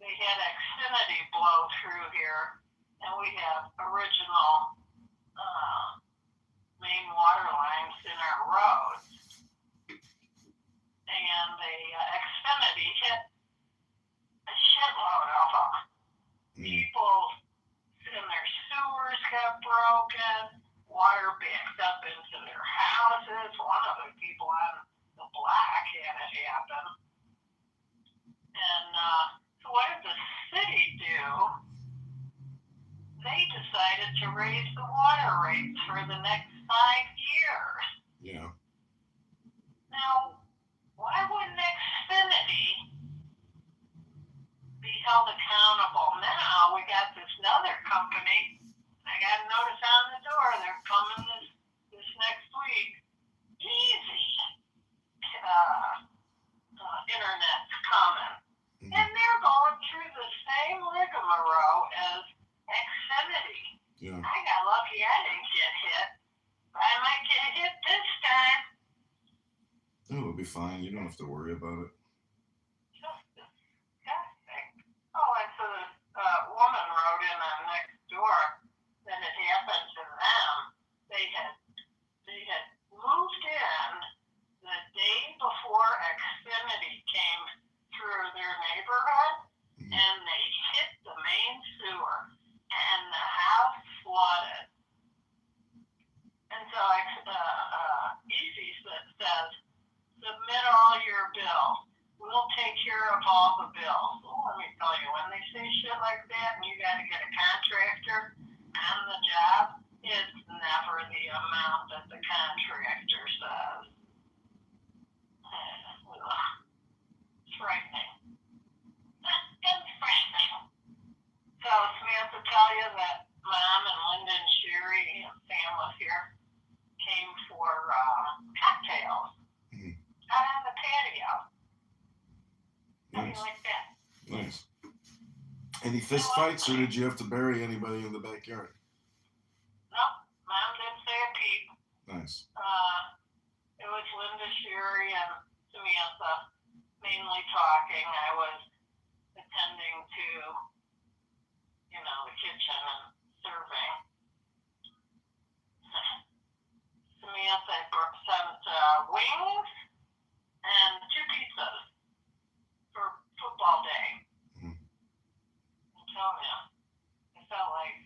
they had Xfinity blow through here, and we have original main water lines in our roads. And the Xfinity hit a shitload of them. People in their sewers got broken, water backed up into their houses. One of the people on the block had it happen. And so what did the city do? They decided to raise the water rates for the next 5 years. Yeah. Now, why wouldn't Xfinity be held accountable? Now we got this other company. I got a notice on the door. They're coming this next week. Easy. Internet's coming. And they're going through the same rigmarole as Xfinity. Yeah. I got lucky I didn't get hit. I might get hit this time. It'll be fine. You don't have to worry about it. Oh, and so this woman wrote in on next door that it happened to them. They had moved in the day before Xfinity came through their neighborhood, and they hit the main sewer, and the house flooded. And so Easy says, submit all your bills. We'll take care of all the bills. Well, let me tell you, when they say shit like that and you got to get a contractor on the job, it's never the amount that the contractor says. It's frightening. It's frightening. So Samantha tell you that Mom and Linda and Sherry and Sam was here, came for cocktails out on the patio. How do you like that? Nice. Any fist fights, or did you have to bury anybody in the backyard? No, Mom didn't say a peep. Nice. It was Linda, Sherry, and Samantha mainly talking. I was attending to, the kitchen and serving. Samantha sent wings and 2 pizzas for football day. I'm telling you, I felt like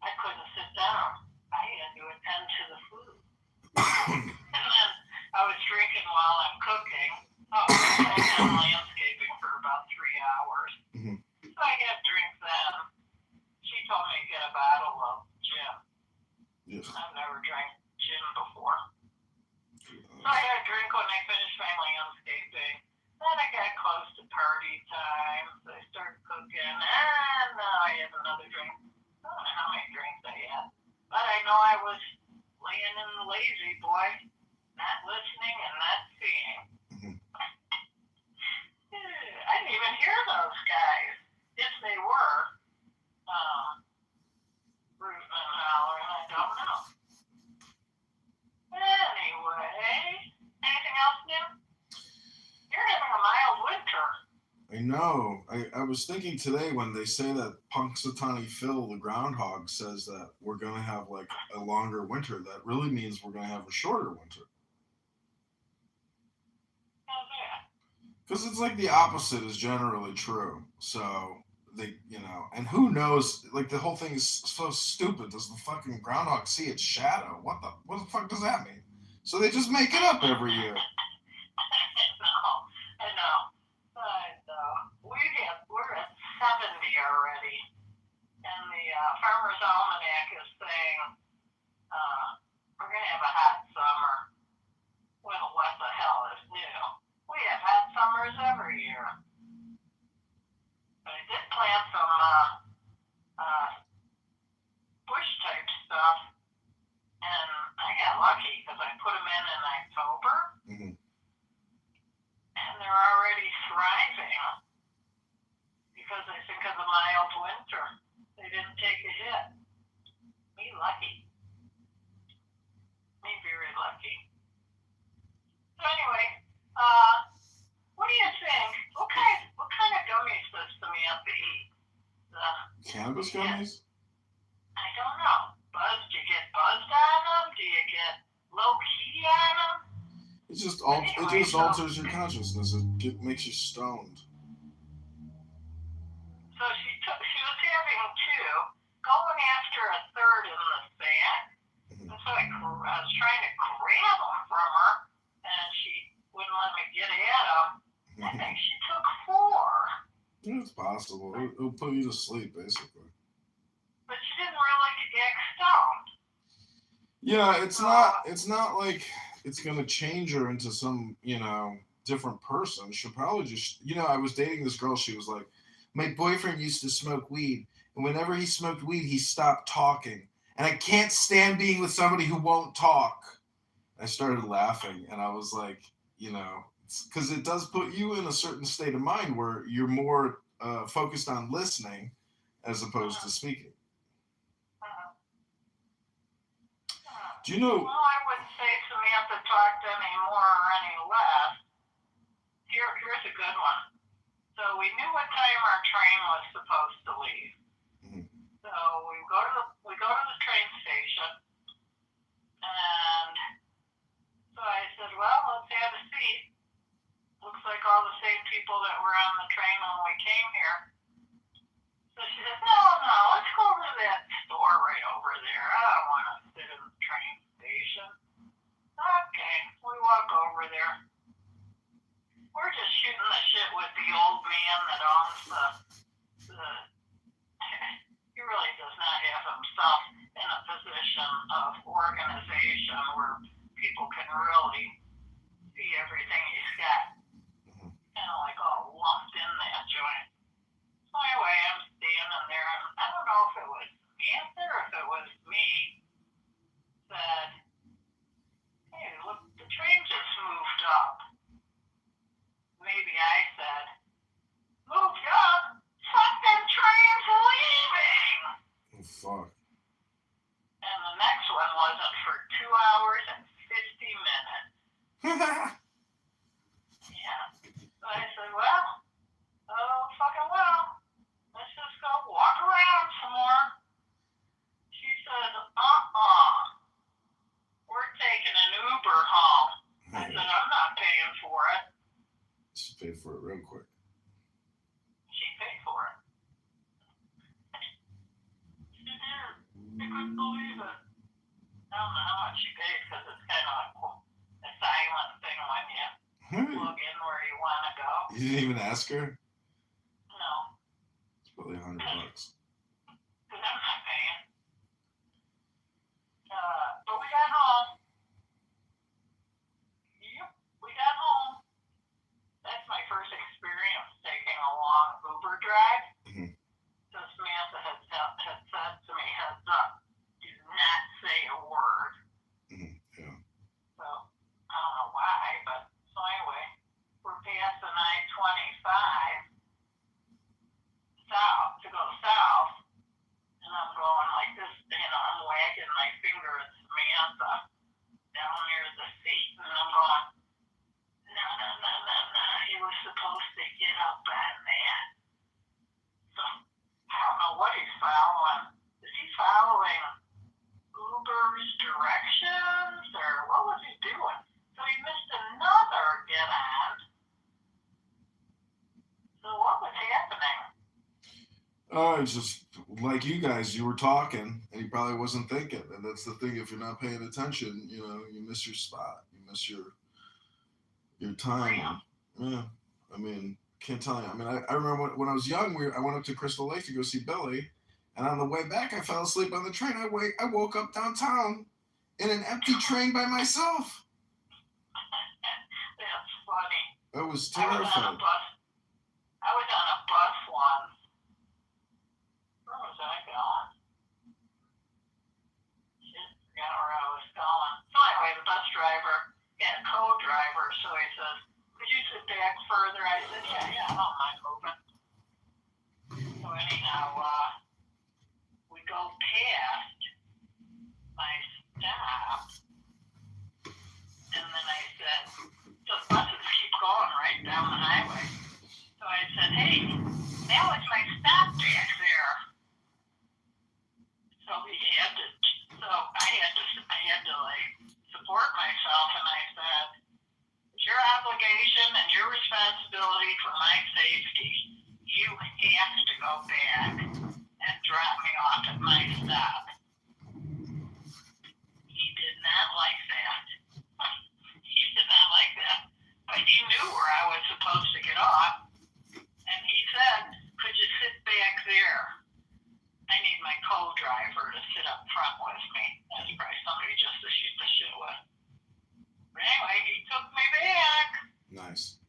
I couldn't sit down. I had to attend to the food. And then I was drinking while I'm cooking. Oh, I was on landscaping for about 3 hours. So I got drinks then. She told me to get a bottle of gin. Yes. I've never drank gin before. So I got a drink when I finished my landscaping. Then I got close to party time. So I started cooking. And now I have another drink. I don't know how many drinks I had. But I know I was laying in the lazy boy, not listening and not seeing. I didn't even hear those guys. If they were rooting and hollering, I don't know. Anyway, anything else new? You're having a mild winter. I know. I was thinking today when they say that Punxsutawney Phil, the groundhog, says that we're going to have like a longer winter. That really means we're going to have a shorter winter. How's that? Because it's like the opposite is generally true. So they, and who knows? Like the whole thing is so stupid. Does the fucking groundhog see its shadow? What the fuck does that mean? So they just make it up every year. I know. We're at 70 already, and the Farmer's Almanac is saying we're going to have a hot summer. Well, what the hell is new? We have hot summers every year. But I did plant some bush-type stuff, and I got lucky because I put them in October, and they're already thriving because I think of the mild winter. They didn't take a hit. Me lucky. Me very lucky. So anyway, what do you think? What kind of gummies does Samantha cannabis gummies? I don't know. Do you get buzzed on them? Do you get low key on them? It just alters your consciousness. It makes you stoned. So she was having two, going after a third in the sack. And so I was trying to grab them from her, and she wouldn't let me get at them. I think she took four. It's possible. It'll put you to sleep, basically. But she didn't really get stoned. Yeah, it's not like it's gonna change her into some, different person. She'll probably just, I was dating this girl. She was like, my boyfriend used to smoke weed, and whenever he smoked weed, he stopped talking. And I can't stand being with somebody who won't talk. I started laughing, and I was like, because it does put you in a certain state of mind where you're more focused on listening as opposed to speaking. Do you know? Well, I wouldn't say Samantha talked any more or any less. Here's a good one. So we knew what time our train was supposed to leave. So we go to the train station, and so I said, well, let's have a seat. Looks like all the same people that were on the train when we came here. So she said, no, let's go over to that store right over there. I don't want to sit in the train station. Okay, we walk over there. We're just shooting the shit with the old man that owns the he really does not have himself in a position of organization where people can really see everything he's got. Kind of like all lumped in that joint. So anyway, I'm standing there, and I don't know if it was Samantha or if it was me, said, hey, look, the train just moved up. Maybe I said, moved up? Fuck, them train's leaving! Oh, fuck. And the next one wasn't for 2 hours and 50 minutes. Yeah. So I said, well, fucking well. Let's just go walk around some more. She said, we're taking an Uber home. I said, I'm not paying for it. She paid for it real quick. She paid for it. She did. I couldn't believe it. I don't know how much she paid because it's kind of a silent thing when you plug in where you want to go. You didn't even ask her? No. It's probably $100. Because I'm not paying. But we got home. Yep, we got home. That's my first experience taking a long Uber drive. So Samantha had said to me, heads up, do not say a word. Yeah. So, I don't know why, but so anyway, we're passing I-25 south, to go south, and I'm going like this, I'm wagging my finger at Samantha down near the seat, and I'm going, no, he was supposed to get up on that. So, I don't know what he's following. Is he following Uber's directions, or what was he doing? So he missed another get on. So what was happening? Oh, it's just like you guys, you were talking, and he probably wasn't thinking. And that's the thing, if you're not paying attention, you miss your spot. You miss your time. Yeah. I mean, can't tell you. I mean, I remember when I was young, I went up to Crystal Lake to go see Billy, and on the way back, I fell asleep on the train. I woke up downtown in an empty train by myself. That's funny. I was terrified. I was on a bus once. Where was I going? Shit, forgot where I was going. So anyway, the bus driver had a co-driver, so he says, could you sit back further? I said, yeah, I don't mind moving. So anyhow, we go past my stop, and then I said, the buses keep going right down the highway. So I said, hey, that was my stop back there. obligation and your responsibility for my safety. You have to go back and drop me off at my stop. He did not like that. He did not like that. But he knew where I was supposed to get off. And he said, could you sit back there? I need my co-driver to sit up front with me. That's probably somebody just to shoot the shit with. But anyway, he took me back. Nice.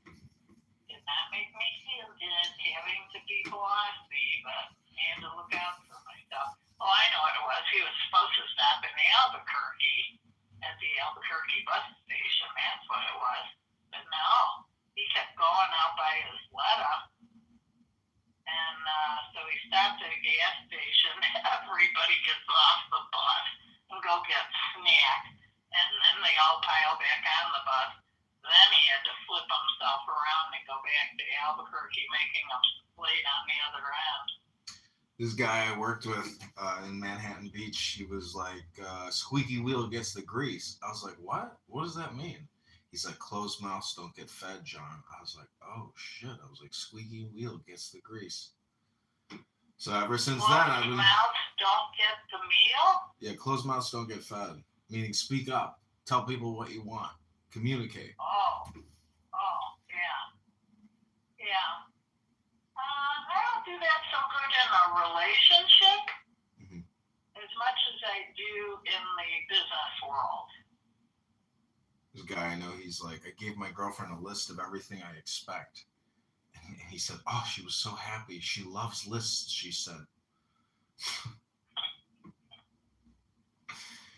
Did not make me feel good having to be bossy, but I had to look out for myself. Oh, I know what it was. He was supposed to stop in Albuquerque at the Albuquerque bus station. That's what it was. But no, he kept going out by Isleta. And so he stopped at a gas station. Everybody gets off the bus and go get snack. And then they all pile back on the bus. Then he had to flip himself around and go back to Albuquerque, making them late on the other end. This guy I worked with in Manhattan Beach, he was like, squeaky wheel gets the grease. I was like, what? What does that mean? He's like, closed mouths don't get fed, John. I was like, oh, shit. I was like, squeaky wheel gets the grease. So ever since then, I've been... Closed mouths don't get the meal? Yeah, closed mouths don't get fed. Meaning speak up. Tell people what you want. Communicate. Oh, yeah. Yeah. I don't do that so good in a relationship as much as I do in the business world. This guy I know, he's like, I gave my girlfriend a list of everything I expect. And he said, oh, she was so happy. She loves lists, she said.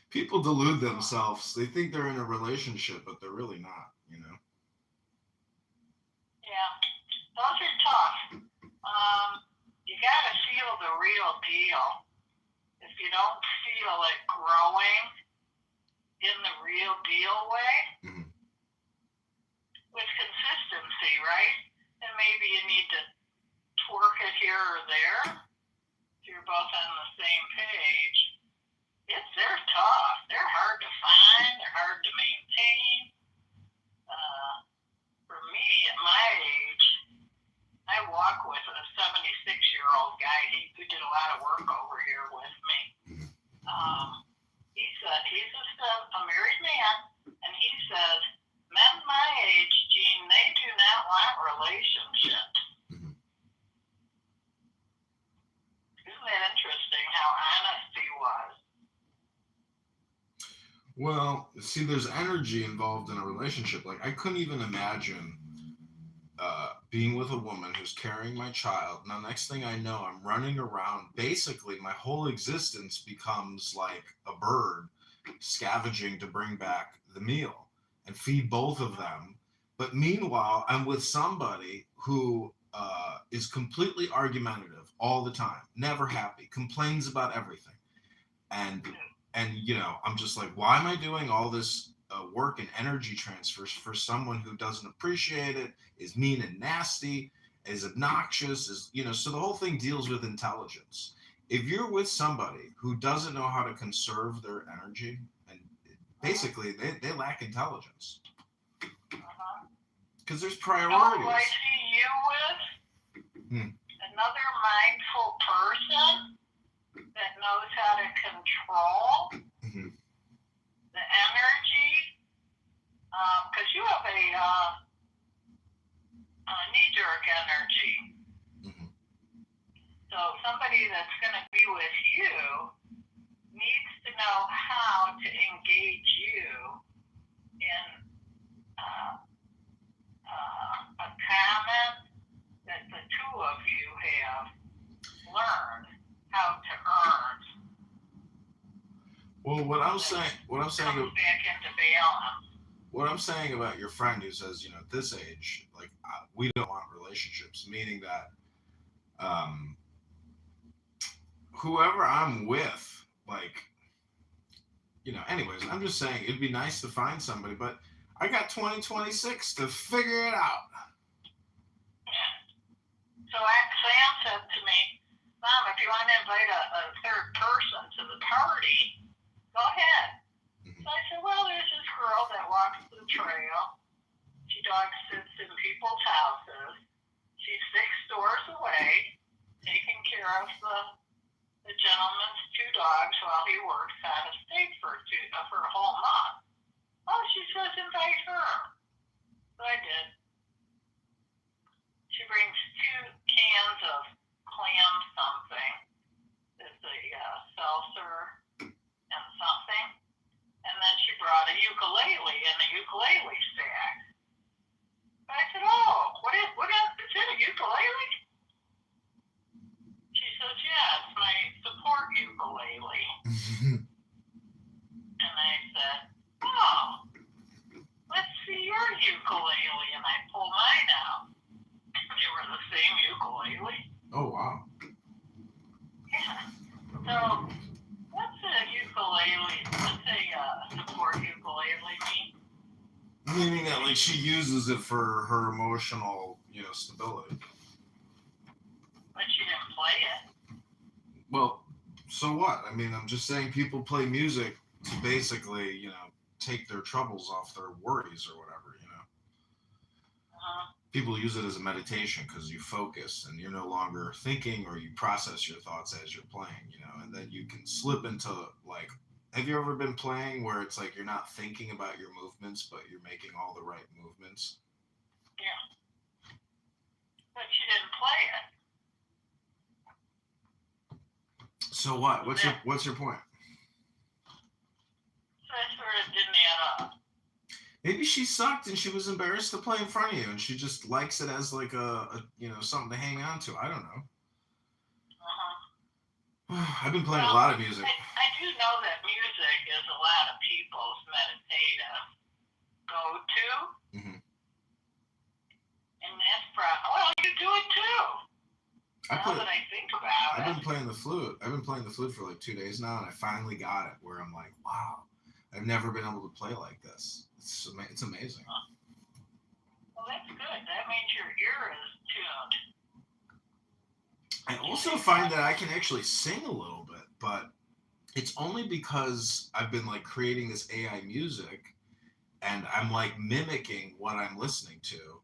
People delude themselves. They think they're in a relationship, but they're really not, you know? Yeah, those are tough. You gotta feel the real deal. If you don't feel it growing in the real deal way, with consistency, right? And maybe you need to twerk it here or there. If you're both on the same page. They're tough. They're hard to find. They're hard to maintain. For me, at my age, I walk with a 76-year-old guy who did a lot of work over here with me. He's just a married man, and he says, men my age, Gene, they do not want relationships. Isn't that interesting how honest he was? Well, see, there's energy involved in a relationship. Like, I couldn't even imagine being with a woman who's carrying my child. Now, next thing I know, I'm running around. Basically, my whole existence becomes like a bird scavenging to bring back the meal and feed both of them. But meanwhile, I'm with somebody who is completely argumentative all the time, never happy, complains about everything. And you know, I'm just like, why am I doing all this work and energy transfers for someone who doesn't appreciate it, is mean and nasty, is obnoxious, is, you know, so the whole thing deals with intelligence. If you're with somebody who doesn't know how to conserve their energy, and basically they lack intelligence. Because there's priorities. Who I see you with? Another mindful person that knows how to control the energy, because you have a knee-jerk energy. So somebody that's going to be with you needs to know how to engage you in a comment that the two of you have learned how to earn. Well, what I'm saying about your friend who says, you know, at this age, like, we don't want relationships, meaning that whoever I'm with, like, you know, anyways, I'm just saying it'd be nice to find somebody, but I got 2026 to figure it out. So Sam said to me, Mom, if you want to invite a third person to the party, go ahead. So I said, well, there's this girl that walks the trail. She dog sits in people's houses. She's 6 doors away, taking care of the gentleman's 2 dogs while he works out of state for a whole month. Oh, she says invite her. So I did. She brings 2 cans of clam something. It's a seltzer and something. And then she brought a ukulele in a ukulele stack. I said, oh, what is it, a ukulele? She says, yeah, it's my support ukulele. And I said, oh, let's see your ukulele. And I pulled mine out. They were the same ukulele. Oh, wow. Yeah. So, what's a ukulele? What's a support ukulele mean? Meaning that, like, she uses it for her emotional, stability. But she didn't play it. Well, so what? I mean, I'm just saying people play music to basically, take their troubles off their worries or whatever, People use it as a meditation because you focus and you're no longer thinking, or you process your thoughts as you're playing, and then you can slip into, like, have you ever been playing where it's like you're not thinking about your movements, but you're making all the right movements? Yeah. But she didn't play it. So what? What's your point? So I sort of didn't add up. Maybe she sucked and she was embarrassed to play in front of you, and she just likes it as like a something to hang on to. I don't know. I've been playing a lot of music. I do know that music is a lot of people's meditative go-to. Mm-hmm. And that's probably, well, you do it too. Now that I think about it. I've been playing the flute. I've been playing the flute for like 2 days now, and I finally got it where I'm like, wow, I've never been able to play like this. It's amazing. Well, that's good. That means your ear is tuned. I also find that I can actually sing a little bit, but it's only because I've been like creating this AI music, and I'm like mimicking what I'm listening to,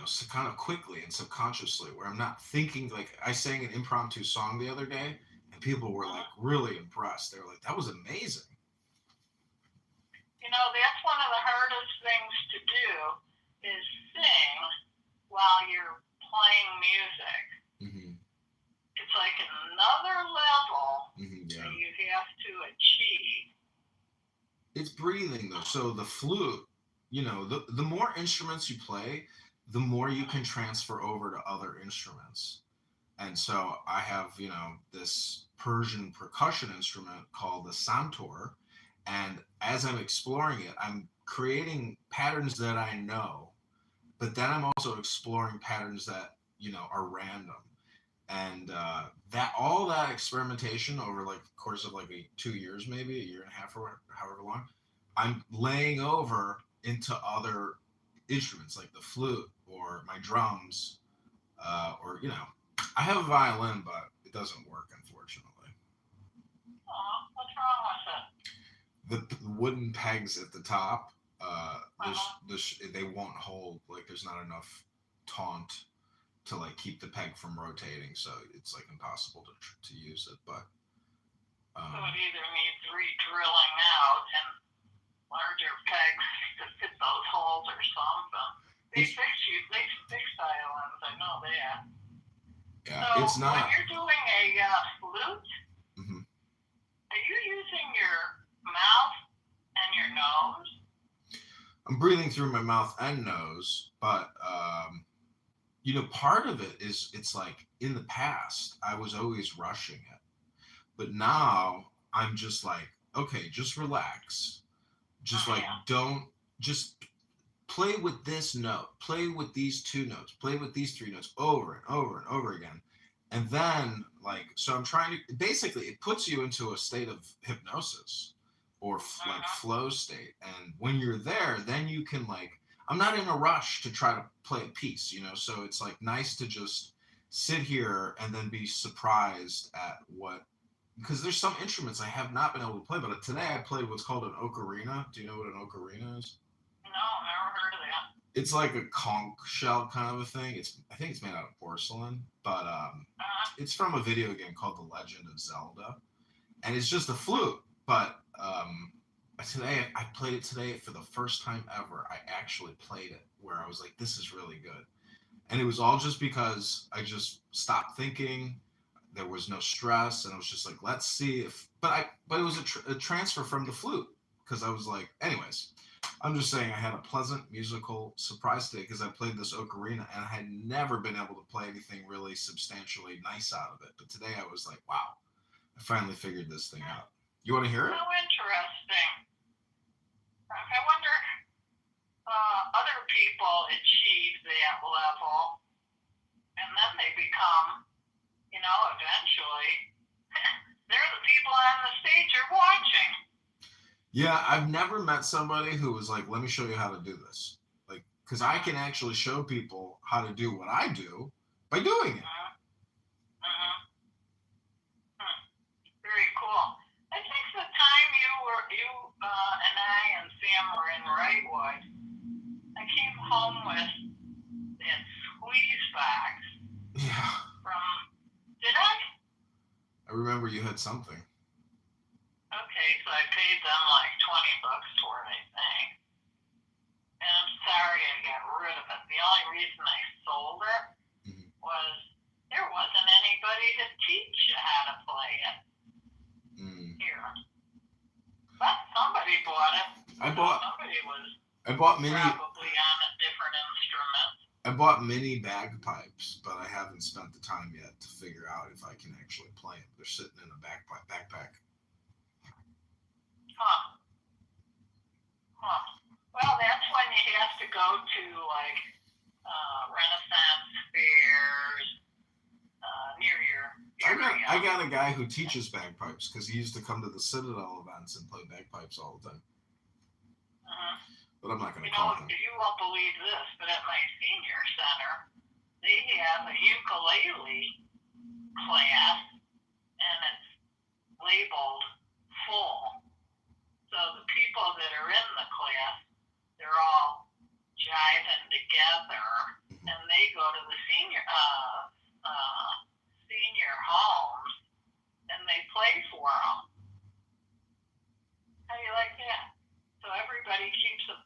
so kind of quickly and subconsciously, where I'm not thinking. Like, I sang an impromptu song the other day, and people were like really impressed. They were like, that was amazing. That's one of the hardest things to do is sing while you're playing music. Mm-hmm. It's like another level that you have to achieve. It's breathing, though. So the flute, the more instruments you play, the more you can transfer over to other instruments. And so I have, this Persian percussion instrument called the santur. And as I'm exploring it, I'm creating patterns that I know, but then I'm also exploring patterns that, are random. And that all that experimentation over like the course of like 2 years, maybe a year and a half or however long, I'm laying over into other instruments like the flute or my drums, or I have a violin, but it doesn't work, unfortunately. What's wrong with it? The wooden pegs at the top, they won't hold. Like, there's not enough taunt to like keep the peg from rotating, so it's like impossible to use it. But so it either needs re-drilling out and larger pegs to fit those holes or something. They fix violins, I know that. Yeah, so it's not. When you're doing a flute, mm-hmm. Are you using your mouth and your nose? I'm breathing through my mouth and nose, but part of it is, it's like in the past I was always rushing it, but now I'm just like, okay, just relax, just don't, just play with this note, play with these 2 notes, play with these 3 notes over and over and over again. And then, like, so I'm trying to, basically it puts you into a state of hypnosis or like flow state. And when you're there, then you can, like, I'm not in a rush to try to play a piece, so it's like nice to just sit here and then be surprised at because there's some instruments I have not been able to play, but today I played what's called an ocarina. Do you know what an ocarina is? No, never heard of that. It's like a conch shell kind of a thing. I think it's made out of porcelain, but it's from a video game called The Legend of Zelda, and it's just a flute. But today I played it today for the first time ever. I actually played it where I was like, this is really good. And it was all just because I just stopped thinking. There was no stress, and I was just like, let's see if. But it was a transfer from the flute because I was like, anyways. I'm just saying I had a pleasant musical surprise today because I played this ocarina and I had never been able to play anything really substantially nice out of it. But today I was like, wow, I finally figured this thing out. You want to hear it? How interesting. I wonder other people achieve that level and then they become, eventually, they're the people on the stage you're watching. Yeah, I've never met somebody who was like, let me show you how to do this. Like, because I can actually show people how to do what I do by doing it. Very cool. I think the time you and I and Sam were in Wrightwood, I came home with that squeeze box. Yeah. Did I? I remember you had something. Okay, so I paid them like $20 for it, I think. And I'm sorry I got rid of it. The only reason I sold it was there wasn't anybody to teach you how to play it here. But somebody bought it. Somebody was mini. Probably on a different instrument. I bought mini bagpipes, but I haven't spent the time yet to figure out if I can actually play them. They're sitting in a backpack. Well, that's when you have to go to like Renaissance fairs near your area. I got a guy who teaches bagpipes because he used to come to the Citadel events and play bagpipes all the time. But I'm not going to call him. You won't believe this, but at my senior center, they have a ukulele class, and it's labeled full. So the people that are in the class, they're all jiving together, and they go to the senior homes, and they play for them. How do you like that? So everybody keeps a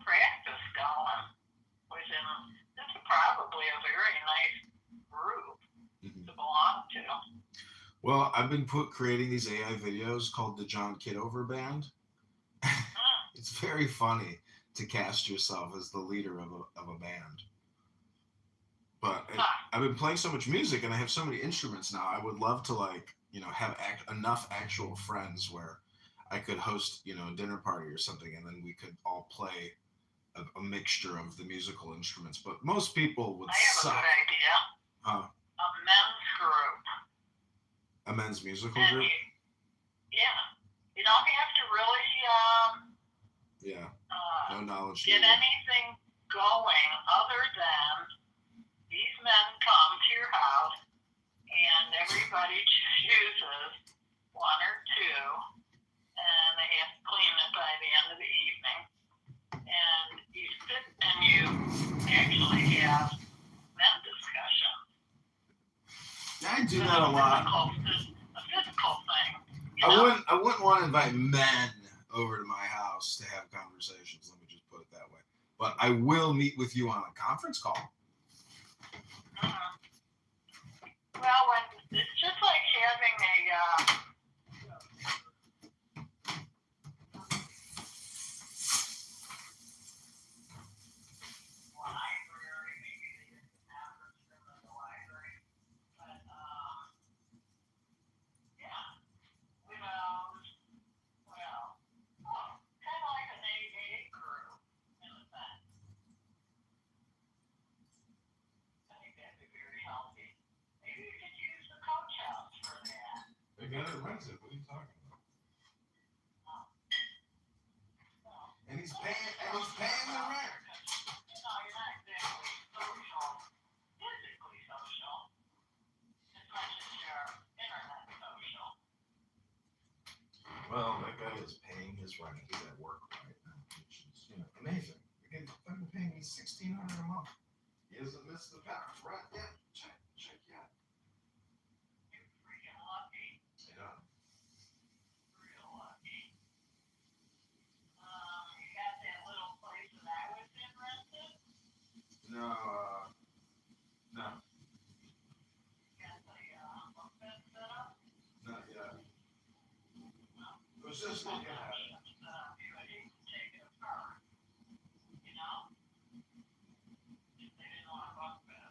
practice going, which is probably a very nice group to belong to. Well, I've been creating these AI videos called the John Kitover Band. It's very funny to cast yourself as the leader of a band. But I've been playing so much music and I have so many instruments now. I would love to have enough actual friends where I could host, a dinner party or something, and then we could all play a mixture of the musical instruments. But most people would suck. I have a good idea. A men's group. A men's musical group? You don't have to really no knowledge. Get anything going other than these men come to your house and everybody chooses one or two, and they have to clean it by the end of the evening. And you sit and you actually have men discussion. I do that a lot. A physical thing. I wouldn't want to invite men over to my house to have conversations. Let me just put it that way. But I will meet with you on a conference call. Well, it's just like having a library. Maybe they didn't have this in the library, but kind of like an AA group in a sense. I think that'd be very healthy. Maybe you could use the coach house for that. They got it rented. What are you talking about? And he's paying the rent. You're not exactly social, physically social, as much as you're internet social. Well, that guy is paying his rent. He's at work right now, which is, amazing. They're paying me $1,600 a month. He hasn't missed the past rent yet. Check yet. You're freaking lucky. Yeah. Real lucky. You got that little place that I was in rented? No. No. You got the bunk bed set up? Not yet. I was just looking at it. You would need to take it apart. You know? If they didn't want a bunk bed.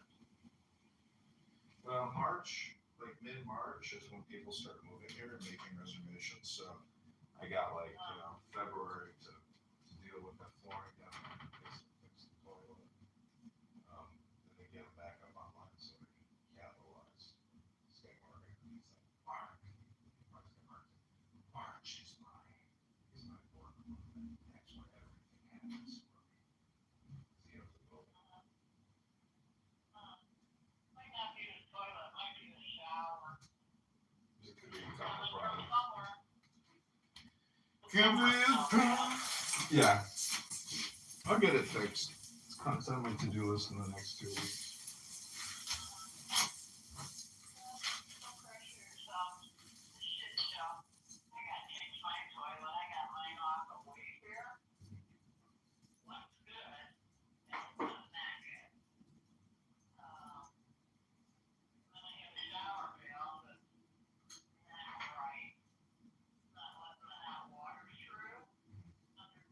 Well, March, like mid-March, is when people start moving here and making reservations. So I got February to deal with that flooring down there, fix the toilet, and then get them back up online so we can capitalize. Stay working. March is my work month. That's where everything happens for me. See how the boat. Might not be the toilet, might be the shower. It could be a couple problems. Somewhere. Yeah. I'll get it fixed. It's on my to-do list in the next 2 weeks. Don't pressure yourself. It's a shit show. I gotta change my toilet. I got mine off a week here. Looks good. It's not that good. Then I have a shower bill that's not right. Not letting the hot water through. 100%.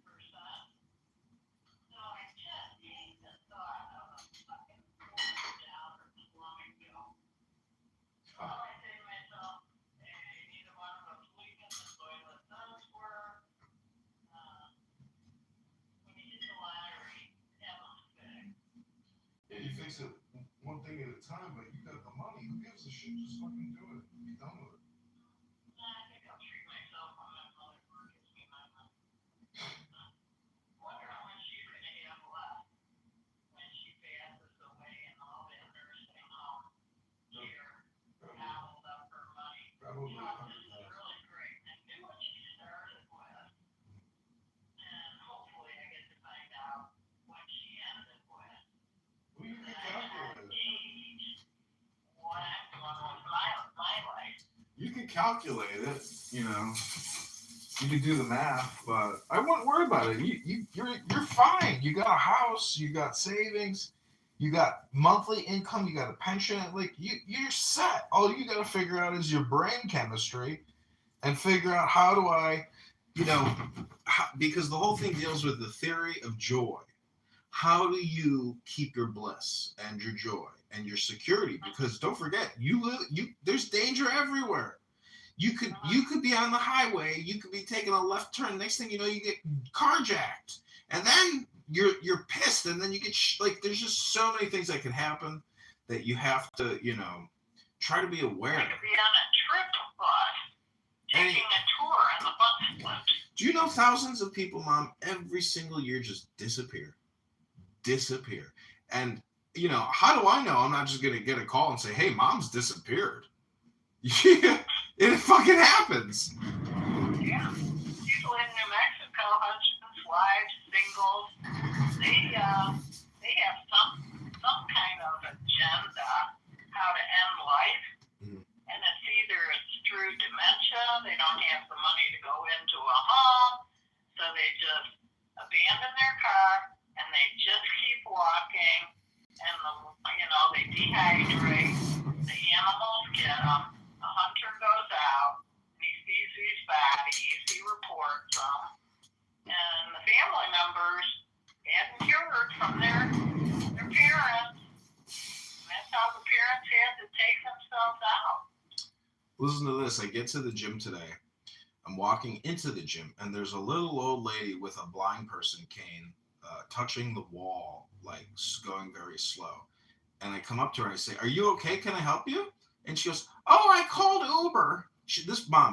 So I just hate the thought of a fucking pouring down or plumbing bill. So I say to myself, hey, neither one of us leaking, the toilet does work. When you hit the lottery, heaven's big. Yeah, you fix it one thing at a time, but you got the money. Who gives a shit? Just fucking do it. Be done with it. I think I'll treat myself when my mother gives me my money. Wonder how much she's gonna have left when she passes away and all that nursing home care gobbled up her money. Probably This is really great. I knew what she started with, and hopefully I get to find out what she ended with. Well, you can Then I calculate it. gauge what I'm doing with my life. You can calculate it, You can do the math, but I wouldn't worry about it. You're fine. You got a house, you got savings, you got monthly income, you got a pension. Like you're set. All you got to figure out is your brain chemistry, and figure out how do I, because the whole thing deals with the theory of joy. How do you keep your bliss and your joy and your security? Because don't forget, there's danger everywhere. You could be on the highway, you could be taking a left turn. Next thing you know, you get carjacked, and then you're pissed, and then you get there's just so many things that can happen that you have to try to be aware. I could be on a trip bus, taking a tour, and the bus slipped. Do you know thousands of people, Mom, every single year just disappear? And how do I know I'm not just gonna get a call and say, hey, Mom's disappeared? Yeah, it fucking happens. Yeah, people in New Mexico, husbands, wives, singles, they have some kind of agenda how to end life, and it's either through dementia, they don't have the money to go into a home, so they just abandon their car and they just keep walking, and they dehydrate, the animals get them, the hunter goes out, and he sees these bodies, he reports them, and the family members hadn't cured from their parents. And that's how the parents had to take themselves out. Listen to this. I get to the gym today. I'm walking into the gym, and there's a little old lady with a blind person cane touching the wall, like going very slow. And I come up to her and I say, are you okay? Can I help you? And she goes, oh, I called Uber.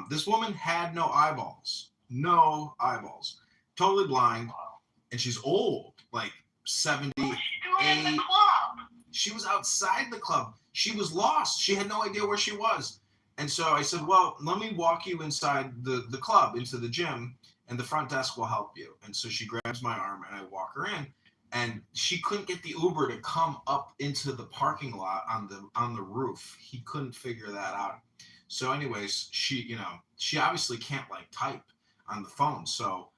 This woman had no eyeballs. No eyeballs. Totally blind. And she's old, like 70. What was she doing in the club? She was outside the club. She was lost. She had no idea where she was. And so I said, well, let me walk you inside the club, into the gym, and the front desk will help you. And so she grabs my arm, and I walk her in, and she couldn't get the Uber to come up into the parking lot on the roof. He couldn't figure that out. So anyways, she obviously can't like type on the phone. So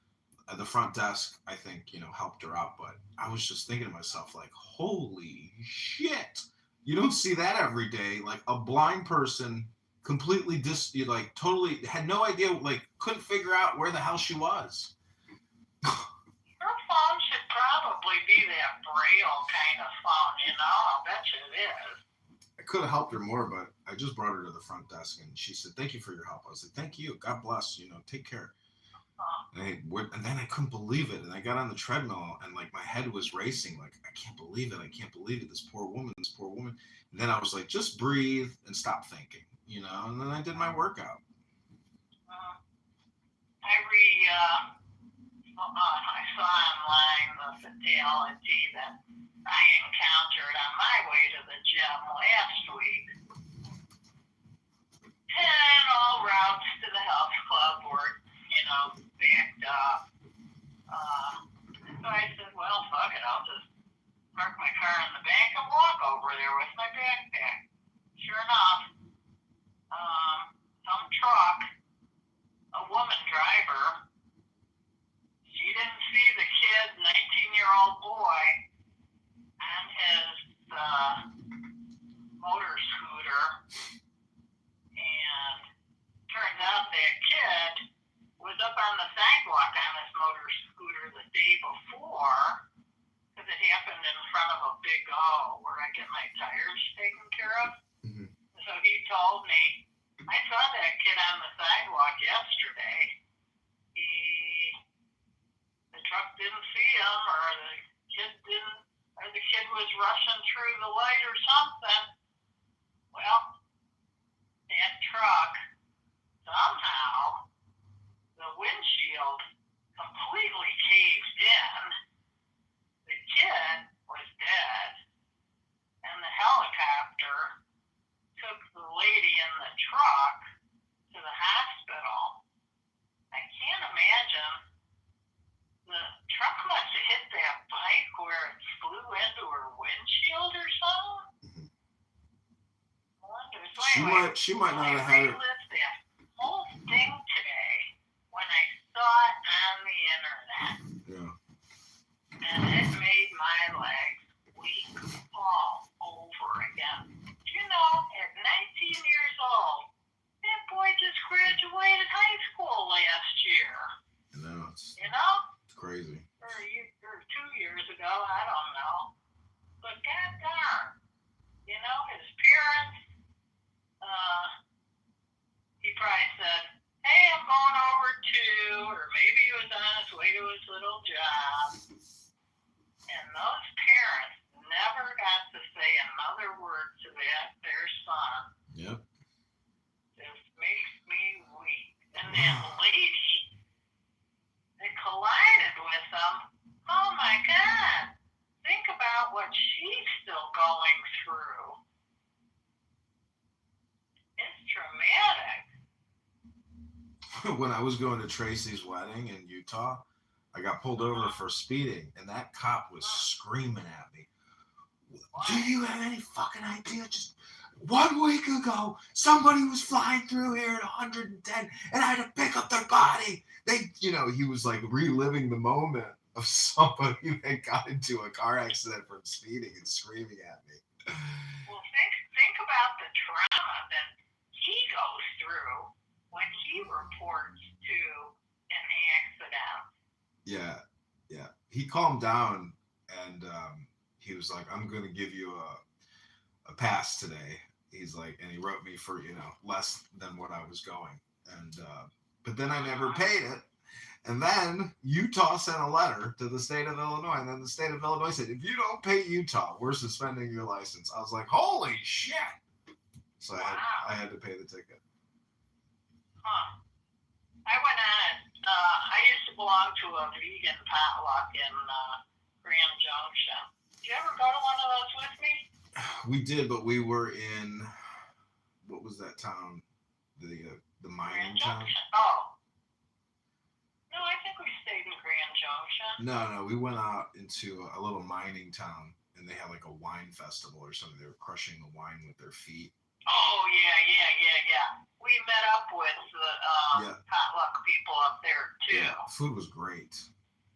the front desk, I think, helped her out. But I was just thinking to myself, like, holy shit. You don't see that every day. Like a blind person completely totally had no idea, like couldn't figure out where the hell she was. Her phone should probably be that Braille kind of phone, I'll bet you it is. I could have helped her more, but I just brought her to the front desk, and she said, "Thank you for your help." I was like, "Thank you. God bless. Take care." And then I couldn't believe it, and I got on the treadmill, and like my head was racing, like I can't believe it. This poor woman. And then I was like, just breathe and stop thinking, And then I did my workout. I saw online the fatality that I encountered on my way to the gym last week. And all routes to the health club were, backed up. So I said, well, fuck it, I'll just park my car in the back and walk over there with my backpack. Sure enough, some truck, a woman driver, she didn't see the kid, 19-year-old boy, on his motor scooter, and turns out that kid was up on the sidewalk on his motor scooter the day before, because it happened in front of a Big O where I get my tires taken care of. Mm-hmm. So he told me, I saw that kid on the sidewalk yesterday. The truck didn't see him, or the kid was rushing through the light or something. Well, that truck, somehow, the windshield completely caved in. The kid was dead, and the helicopter took the lady in the truck to the hospital. I can't imagine. The truck must have hit that bike where it flew into her windshield or something. I wonder. So anyway, she might not have had it. I relived that whole thing today when I saw it on the internet. Yeah. And it made my legs weak all over again. At 19 years old, that boy just graduated high school last year. It's crazy. Or 2 years ago, I don't know. But god darn, his parents, he probably said, hey, I'm going over to, or maybe he was on his way to his little job. And those parents never got to say another word to their son. Yep. Just makes me weak. And that lady that collided with them, oh my God. Think about what she's still going through. It's traumatic. When I was going to Tracy's wedding in Utah, I got pulled over for speeding, and that cop was screaming at me. Do you have any fucking idea? Just 1 week ago, somebody was flying through here at 110, and I had to pick up their body. He was like reliving the moment of somebody that got into a car accident from speeding and screaming at me. Well, think about the trauma that he goes through when he reports to an accident. Yeah. He calmed down, and he was like, I'm going to give you a pass today. He's like, and he wrote me for, less than what I was going. And, but then I never paid it. And then Utah sent a letter to the state of Illinois. And then the state of Illinois said, if you don't pay Utah, we're suspending your license. I was like, holy shit. So I had to pay the ticket. Huh. I went on, I used to belong to a vegan potluck in Grand Junction. Did you ever go to one of those with me? We did, but we were in, what was that town? The mining town? Oh. No, I think we stayed in Grand Junction. No, we went out into a little mining town, and they had like a wine festival or something. They were crushing the wine with their feet. Oh, yeah. We met up with the potluck people up there, too. Yeah, food was great.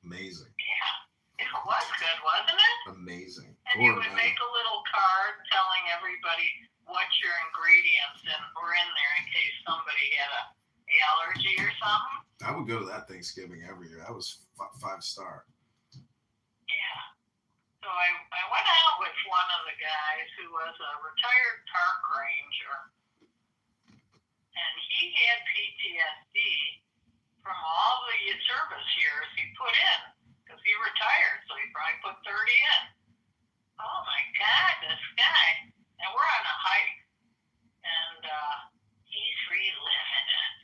Amazing. Yeah, it was good, wasn't it? Amazing. And you would make a little card telling everybody what your ingredients were in there in case somebody had a allergy or something. I would go to that Thanksgiving every year. That was 5-star. Yeah. So I went out with one of the guys who was a retired park ranger, and he had PTSD from all the service years he put in, because he retired, so he probably put 30 in. Oh my God, this guy. And we're on a hike, and he's reliving it.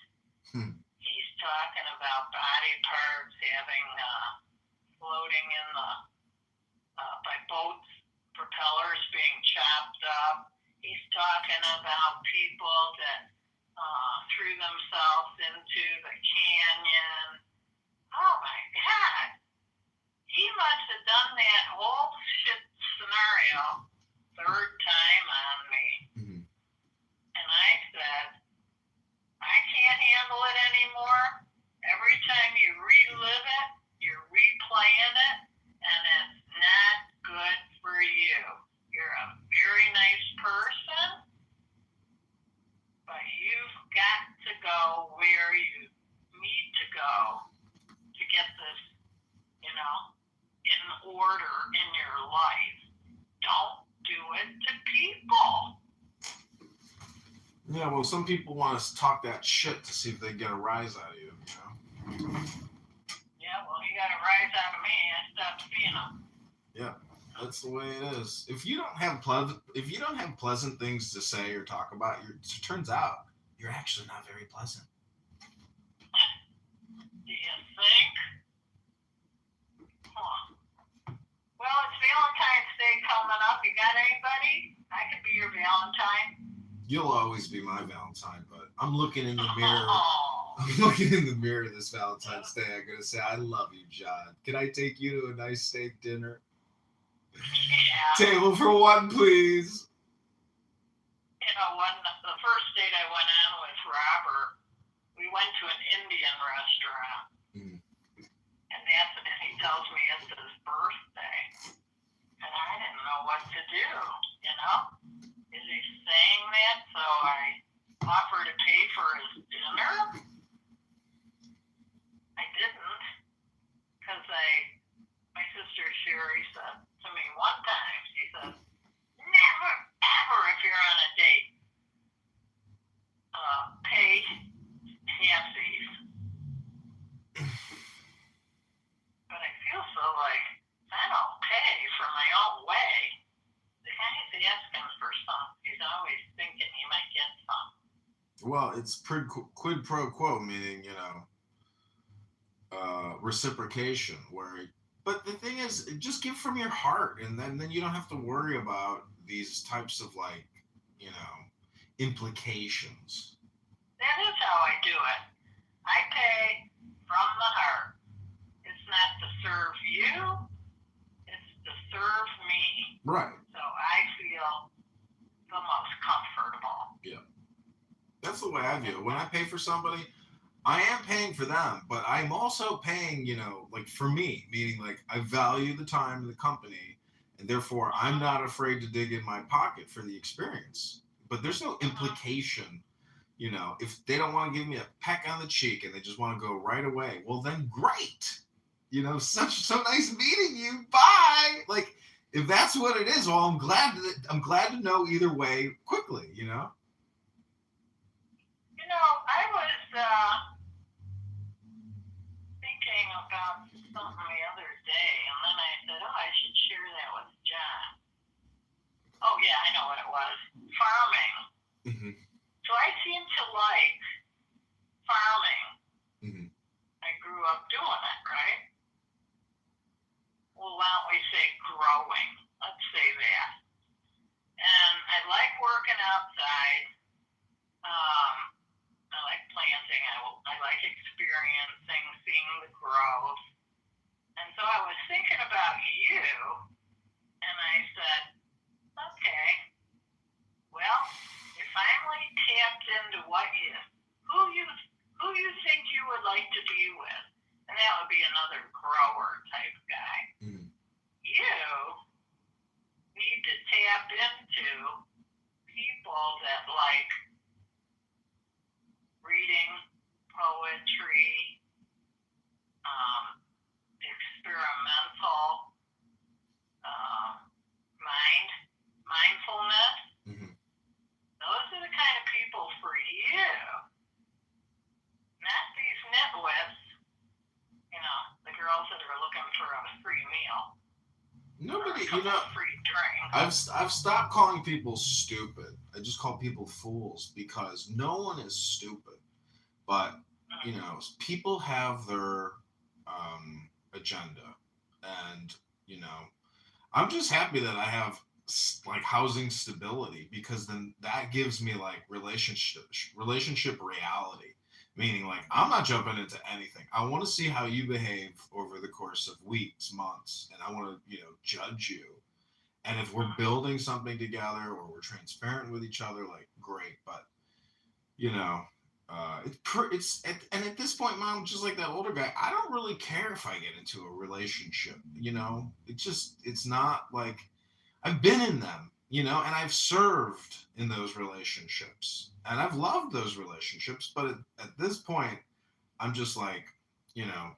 He's talking about body parts having floating in the by boats, propellers being chopped up. He's talking about people that threw themselves into the canyon. Oh my God. He must have done that whole shit scenario third time on me. And I said, I can't handle it anymore. Every time you relive it, you're replaying it, and it's not good for you. You're a very nice person, but you've got to go where you need to go to get this, in order in your life. Don't do it to people. Yeah, well, some people want to talk that shit to see if they get a rise out of you, Yeah, well, he got a rise out of me. I stopped seeing him. Yeah, that's the way it is. If you don't have pleasant things to say or talk about, it turns out you're actually not very pleasant. Do you think? Well, it's Valentine's Day coming up. You got anybody? I could be your Valentine. You'll always be my Valentine, but I'm looking in the mirror. I'm looking in the mirror this Valentine's Day. I'm going to say, I love you, John. Can I take you to a nice steak dinner? Yeah. Table for one, please. The first date I went on with Robert, we went to an Indian restaurant. And he tells me it's his birthday. And I didn't know what to do, Is he saying that so I offer to pay for his dinner? I didn't, because my sister Sherry said to me one time, she said, never, ever, if you're on a date, pay halfsies. But I feel so like, I don't pay for my own way. The guy's asking for something. He's always thinking he might get something. Well, it's quid pro quo, meaning, reciprocation. But the thing is, just give from your heart, and then you don't have to worry about these types of implications. That is how I do it. I pay from the heart. It's not to serve you. It's to serve me. Right. So I feel the most comfortable. Yeah. That's the way I view it. When I pay for somebody, I am paying for them, but I'm also paying, for me, meaning I value the time and the company, and therefore I'm not afraid to dig in my pocket for the experience. But there's no implication, if they don't want to give me a peck on the cheek and they just want to go right away, well then great. So nice meeting you. Bye. If that's what it is, well, I'm glad to know either way quickly, I was thinking about something the other day, and then I said, I should share that with John. Oh, yeah, I know what it was. Farming. Mm-hmm. So I seem to like farming. Mm-hmm. I grew up doing it, right? Well, why don't we say growing? Let's say that. And I like working outside. I like planting. I like experiencing, seeing the growth. And so I was thinking about you, and I said, okay, well, you finally tapped into who you think you would like to be with. And that would be another grower type guy. Mm. You need to tap into people that like reading, poetry, experimental, mindfulness. Mm-hmm. Those are the kind of people for you. Not these nitwits, the girls that are looking for a free meal. Nobody, free drink. I've stopped calling people stupid. I just call people fools because no one is stupid. But, people have their agenda. And, I'm just happy that I have like housing stability because then that gives me like relationship reality. Meaning, like, I'm not jumping into anything. I want to see how you behave over the course of weeks, months, and I want to, judge you. And if we're building something together or we're transparent with each other, like, great. But, and at this point, Mom, just like that older guy, I don't really care if I get into a relationship. It's not like I've been in them. And I've served in those relationships and I've loved those relationships. But at this point, I'm just like,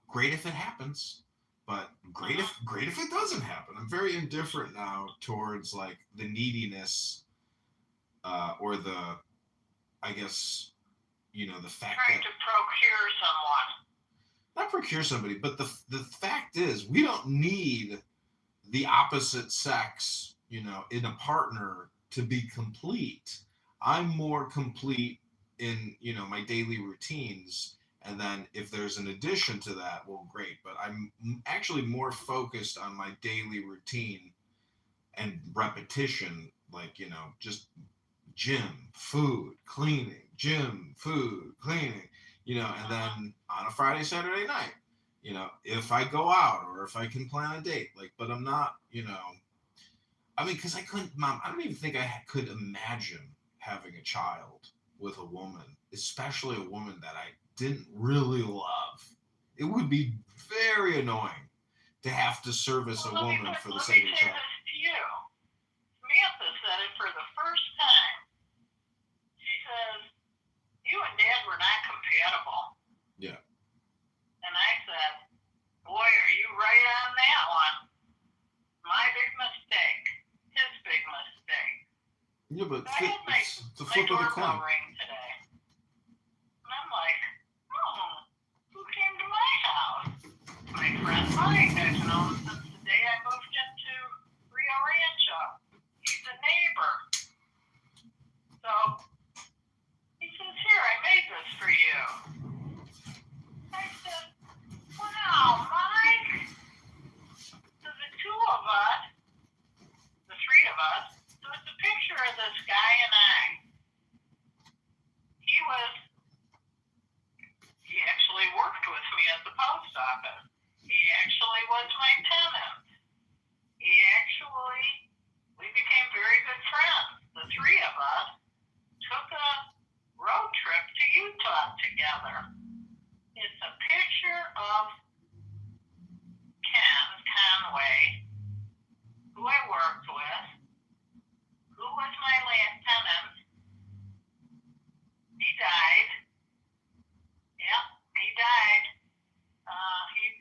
great if it happens, but great if it doesn't happen. I'm very indifferent now towards like the neediness, or the, I guess, the fact trying that to procure someone. Not procure somebody, but the fact is we don't need the opposite sex, in a partner to be complete. I'm more complete in, my daily routines. And then if there's an addition to that, well, great. But I'm actually more focused on my daily routine and repetition, like, just gym, food, cleaning, gym, food, cleaning, and then on a Friday, Saturday night, if I go out or if I can plan a date, like, but I'm not, because I couldn't, Mom, I don't even think I could imagine having a child with a woman, especially a woman that I didn't really love. It would be very annoying to have to service a woman for the sake of a child. Let me say this to you. Samantha said it for the first time. She says, you and Dad were not compatible. Yeah. And I said, boy, are you right on that one. My big mistake. His big mistake. Yeah, but it's the flip of the coin. Ring today. And I'm like, who came to my house? My friend Mike. I've known him since the day I moved into Rio Rancho. He's a neighbor. So he says, here, I made this for you. I said, wow, Mike. So the two of us, the three of us, so it's a picture of this guy and I. He actually worked with me at the post office. He actually was my tenant. We became very good friends. The three of us took a road trip to Utah together. It's a picture of Ken Conway, who I worked with, who was my lieutenant. He died. Yep, he died.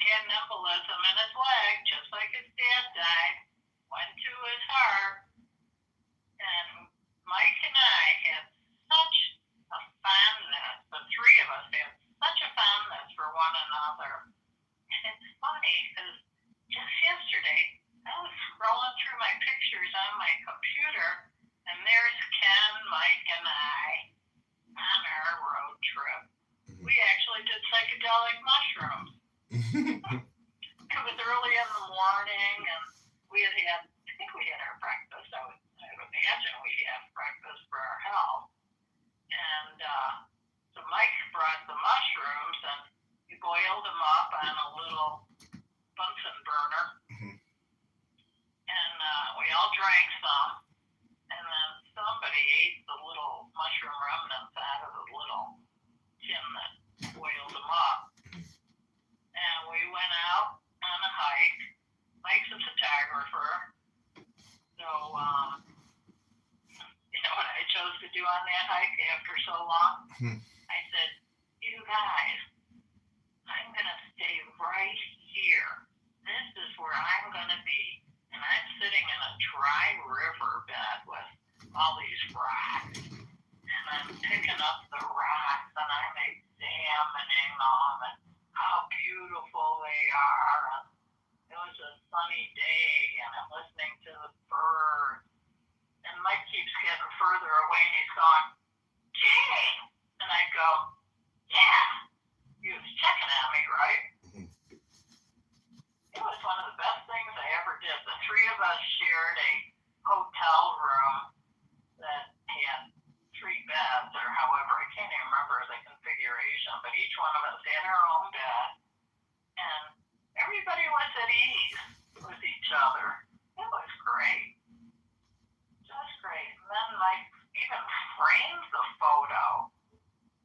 He had an embolism in his leg, just like his dad died. Went to his heart. And Mike and I had such a fondness. The three of us had such a fondness for one another. And it's funny because just yesterday, I was scrolling through my pictures on my computer, and there's Ken, Mike, and I on our road trip. We actually did psychedelic mushrooms. It was early in the morning, and I think we had our breakfast. I would imagine we had breakfast for our health. And so Mike mushrooms, and you boiled them up on a little Bunsen burner, and we all drank some, and then somebody ate the little mushroom remnants out of the little tin that boiled them up. And we went out on a hike. Mike's a photographer, so you know what I chose to do on that hike after so long? I said, you guys, I'm going to stay right here. This is where I'm going to be. And I'm sitting in a dry riverbed with all these rocks. And I'm picking up the rocks and I'm examining them and how beautiful they are. And it was a sunny day and I'm listening to the birds. And Mike keeps getting further away and he's going, Jay! And I go, yeah, he was checking at me, right? It was one of the best things I ever did. The three of us shared a hotel room that had 3 beds, or however, I can't even remember the configuration, but each one of us had our own bed, and everybody was at ease with each other. It was great. Just great. And then Mike even framed the photo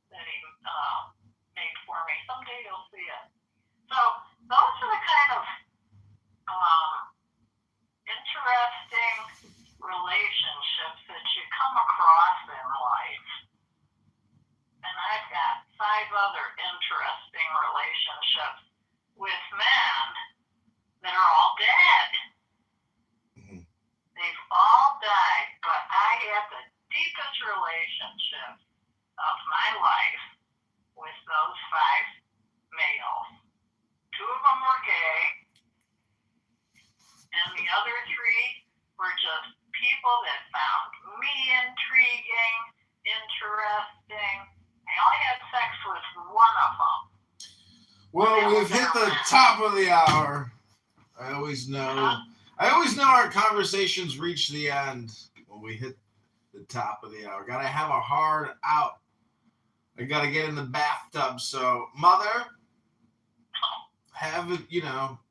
that he made for me. Someday you'll see it. So those are the kind of interesting relationships that you come across in life. And I've got 5 other interesting relationships with men that are all dead. They've all died, but I had the deepest relationships of my life with those 5 males. 2 of them were gay, and the other 3 were just people that found me intriguing, interesting. I only had sex with one of them. Well, we've hit the top of the hour. I always know our conversations reach the end when we hit the top of the hour. Gotta have a hard out. I gotta get in the bathtub. So, Mother, have it,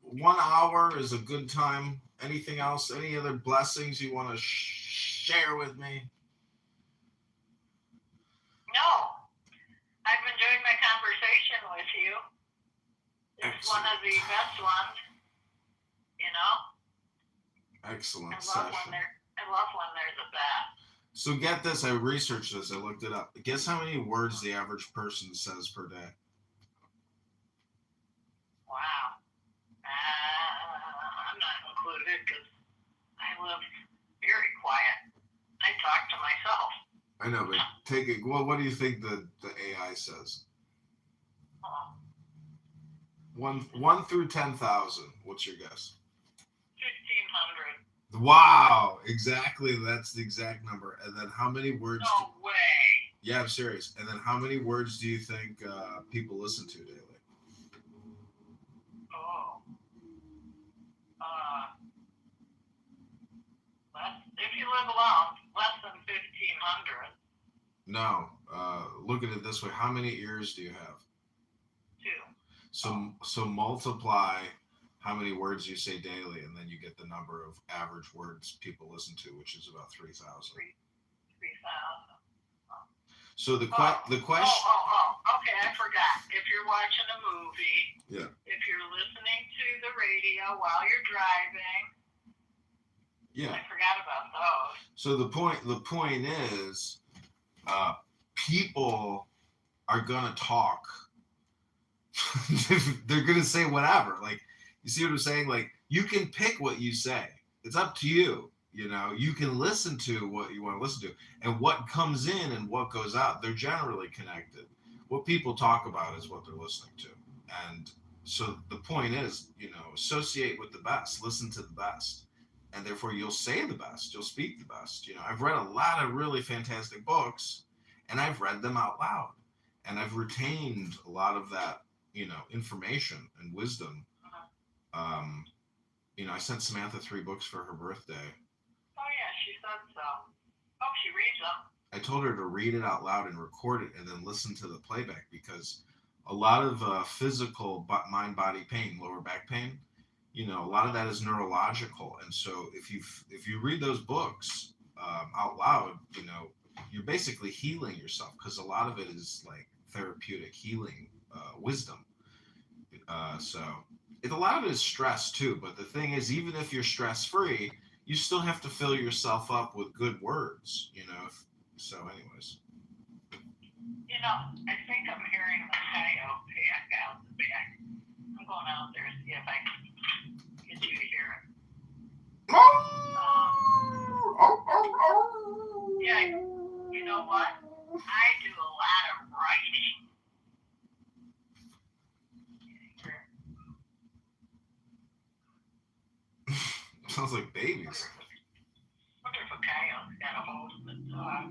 1 hour is a good time. Anything else? Any other blessings you want to share with me? No. I've enjoyed my conversation with you. It's one of the best ones, Excellent I love session. when there's a bet. So get this, I researched this, I looked it up. Guess how many words the average person says per day? Wow. I'm not included because I live very quiet. I talk to myself. I know, but take it. Well, what do you think the AI says? 1 through 10,000. What's your guess? 1,500. Wow, exactly. That's the exact number. And then how many words? No way. Yeah, I'm serious. And then how many words do you think people listen to daily? If you live alone, less than 1,500. No. Look at it this way. How many ears do you have? 2. So multiply how many words you say daily, and then you get the number of average words people listen to, which is about 3,000. 3,000. So the question. Okay, I forgot. If you're watching a movie, if you're listening to the radio while you're driving, I forgot about those. So the point is, people are gonna talk. They're gonna say whatever. Like, you see what I'm saying? Like, you can pick what you say. It's up to you. You can listen to what you want to listen to, and what comes in and what goes out. They're generally connected. What people talk about is what they're listening to, and so the point is, associate with the best, listen to the best, and therefore you'll say the best, you'll speak the best. I've read a lot of really fantastic books, and I've read them out loud, and I've retained a lot of that, information and wisdom. I sent Samantha 3 books for her birthday. Oh yeah, she said so. Oh, she reads them. I told her to read it out loud and record it and then listen to the playback, because a lot of physical mind-body pain, lower back pain. A lot of that is neurological, and so if you read those books out loud, you're basically healing yourself, because a lot of it is like therapeutic healing wisdom. So a lot of it is stress too. But the thing is, even if you're stress free, you still have to fill yourself up with good words. So, anyways. I think I'm hearing the coyote out the back. I'm going out there to see if I can get you to hear it. Yeah, you know what? I do a lot of writing. Sounds like babies. Wonder if a coyote's got a hold of the dog.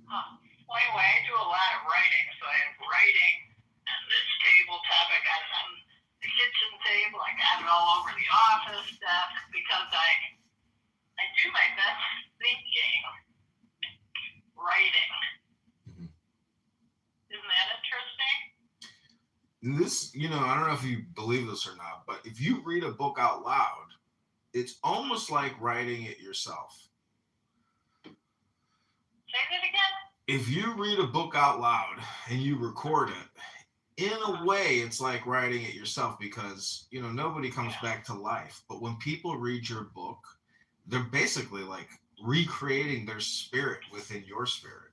Well, anyway, I do a lot of writing, so I have writing and this table top. I got it on the kitchen table. I got it all over the office desk because I do my best thinking writing. Mm-hmm. Isn't that interesting? This, I don't know if you believe this or not, but if you read a book out loud, it's almost like writing it yourself. Say that again? If you read a book out loud and you record it, in a way, it's like writing it yourself, because, nobody comes back to life. But when people read your book, they're basically like recreating their spirit within your spirit,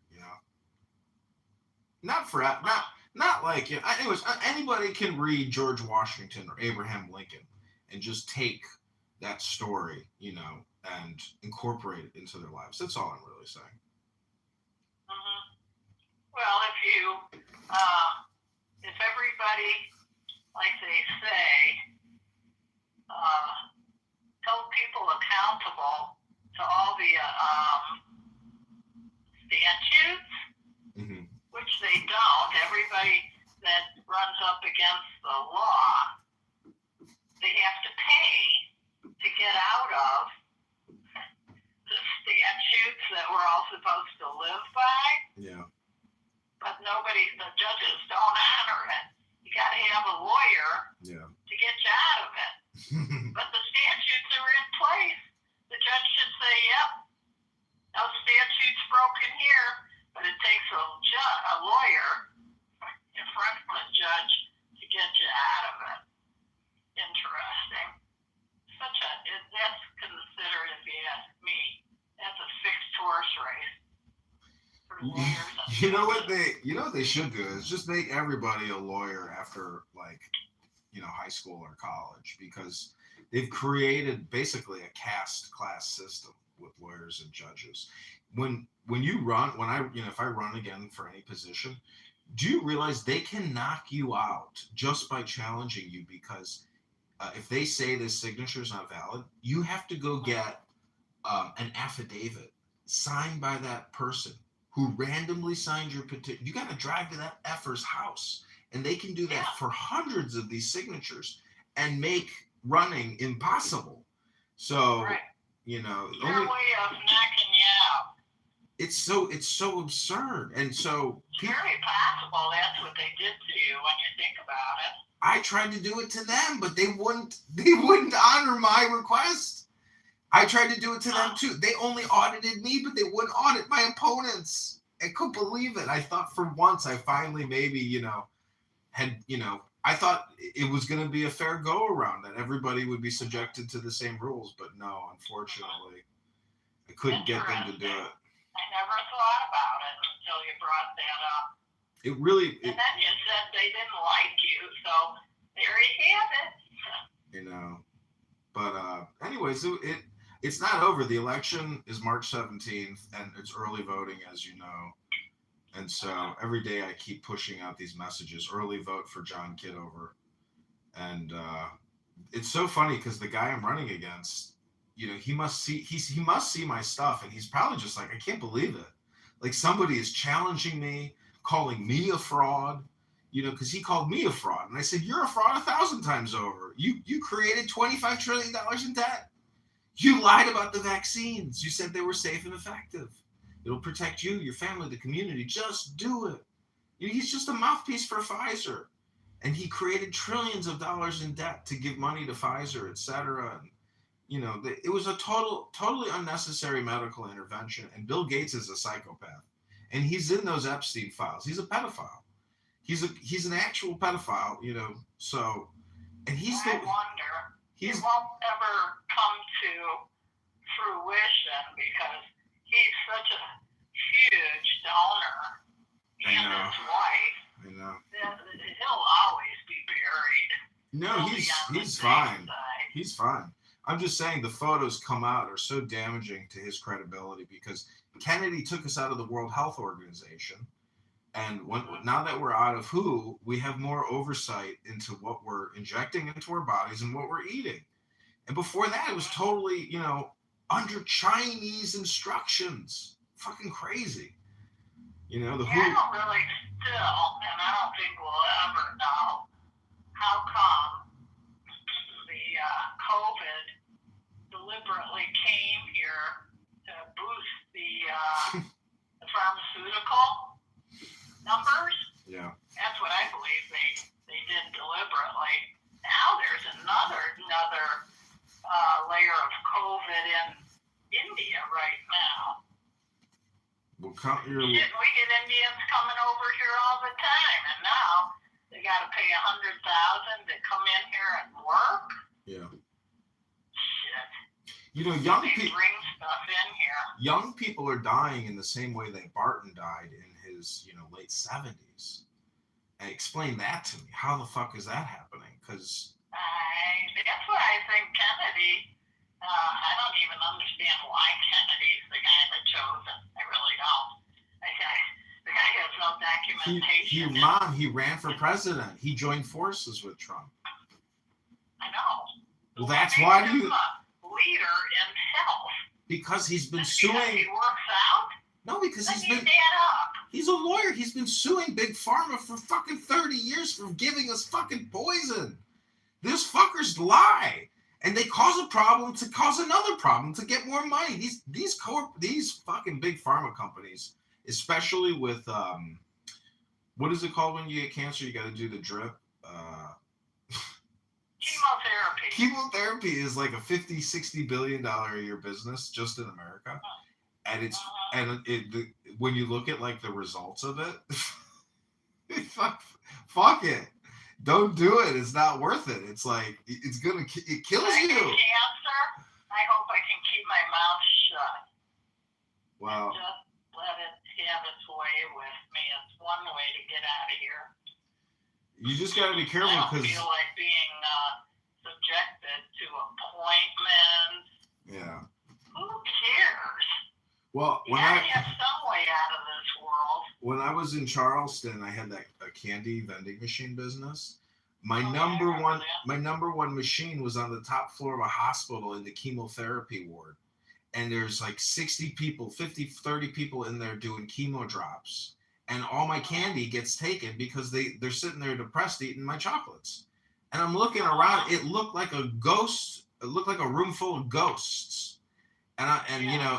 Not like, anyways, anybody can read George Washington or Abraham Lincoln and just take that story, and incorporate it into their lives. That's all I'm really saying. Well, if everybody, like they say, held people accountable to all the statutes, mm-hmm. which they don't, everybody that runs up against the law, they have to pay to get out of the statutes that we're all supposed to live by. Yeah. But the judges don't honor it. You got to have a lawyer to get you out of it. But the statutes are in place. The judge should say, yep, no statute's broken here, but it takes a lawyer in front of a judge to get you out of it. Interesting. That's considered, if you ask me, that's a fixed horse race. You know what they should do is just make everybody a lawyer after, like, high school or college, because they've created basically a caste class system with lawyers and judges. When if I run again for any position, do you realize they can knock you out just by challenging you? Because if they say this signature is not valid, you have to go get an affidavit signed by that person who randomly signed your petition. You got to drive to that effer's house, and they can do that for hundreds of these signatures and make running impossible. So, right. Their way of knocking you out. It's so absurd, and so it's very possible that's what they did to you when you think about it. I tried to do it to them, but they wouldn't honor my request. I tried to do it to them too. They only audited me, but they wouldn't audit my opponents. I couldn't believe it. I thought for once I finally maybe, I thought it was going to be a fair go around, that everybody would be subjected to the same rules. But no, unfortunately, I couldn't get them to do it. I never thought about it until you brought that up. And then you said they didn't like you, so there you have it. But anyways, it's not over. The election is March 17th, and it's early voting, as you know. And so every day I keep pushing out these messages: early vote for John Kitover. And it's so funny because the guy I'm running against, he must see my stuff, and he's probably just like, I can't believe it. Like, somebody is challenging me, calling me a fraud, because he called me a fraud. And I said, you're a fraud 1,000 times over. You created $25 trillion in debt. You lied about the vaccines. You said they were safe and effective. It'll protect you, your family, the community. Just do it. He's just a mouthpiece for Pfizer. And he created trillions of dollars in debt to give money to Pfizer, et cetera. And, it was a totally unnecessary medical intervention. And Bill Gates is a psychopath. And he's in those Epstein files. He's a pedophile. He's an actual pedophile, so, and I wonder, it won't ever come to fruition because he's such a huge donor. And his wife. I know. He'll always be buried. No, he's fine. He's fine. I'm just saying the photos come out are so damaging to his credibility because Kennedy took us out of the World Health Organization. And now that we're out of WHO, we have more oversight into what we're injecting into our bodies and what we're eating. And before that, it was totally, under Chinese instructions. Fucking crazy. The WHO. I don't really still, and I don't think we'll ever know how come the COVID deliberately came here to boost the pharmaceutical numbers. Yeah. That's what I believe they did deliberately. Now there's another layer of COVID in India right now. We get Indians coming over here all the time, and now they got to pay $100,000 to come in here and work. Yeah. Shit. Young people bring stuff in here. Young people are dying in the same way that Barton died in his, late 70s. And explain that to me. How the fuck is that happening? Because that's why I think Kennedy. I don't even understand why Kennedy's the guy that chose him. I really don't. The guy has no documentation. He ran for president. He joined forces with Trump. I know. Well, that's why he's a leader in health. Because he's been suing. He works out. No, because he's a lawyer. He's been suing Big Pharma for fucking 30 years for giving us fucking poison. These fuckers lie. And they cause a problem to cause another problem to get more money. These fucking big pharma companies, especially with what is it called when you get cancer? You got to do the drip. Chemotherapy. Chemotherapy is like a $50-60 billion a year business just in America, and when you look at like the results of it, fuck it. Don't do it. It's not worth it. It's like it kills you. Cancer. I hope I can keep my mouth shut. Wow. Just let it have its way with me. It's one way to get out of here. You just got to be careful because I don't feel like being subjected to appointments. Yeah. Who cares? Well, when I get some way out of this world. When I was in Charleston, I had a candy vending machine business. My number one machine was on the top floor of a hospital in the chemotherapy ward. And there's like 60 people, 30 people in there doing chemo drops. And all my candy gets taken because they're sitting there depressed eating my chocolates. And I'm looking around, it looked like a ghost. It looked like a room full of ghosts. And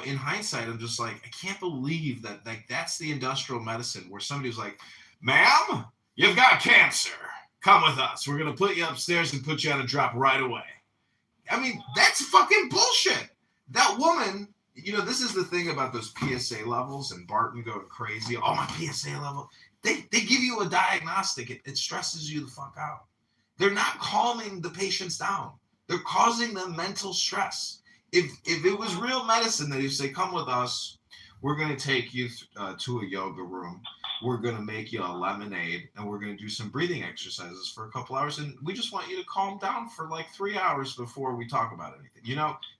in hindsight, I'm just like, I can't believe that that's the industrial medicine where somebody was like, ma'am, you've got cancer. Come with us. We're going to put you upstairs and put you on a drop right away. I mean, that's fucking bullshit. That woman, this is the thing about those PSA levels and Barton going crazy. Oh, my PSA level. They give you a diagnostic. It stresses you the fuck out. They're not calming the patients down. They're causing them mental stress. If it was real medicine that you say, come with us, we're going to take you to a yoga room. We're going to make you a lemonade, and we're going to do some breathing exercises for a couple hours. And we just want you to calm down for like 3 hours before we talk about anything.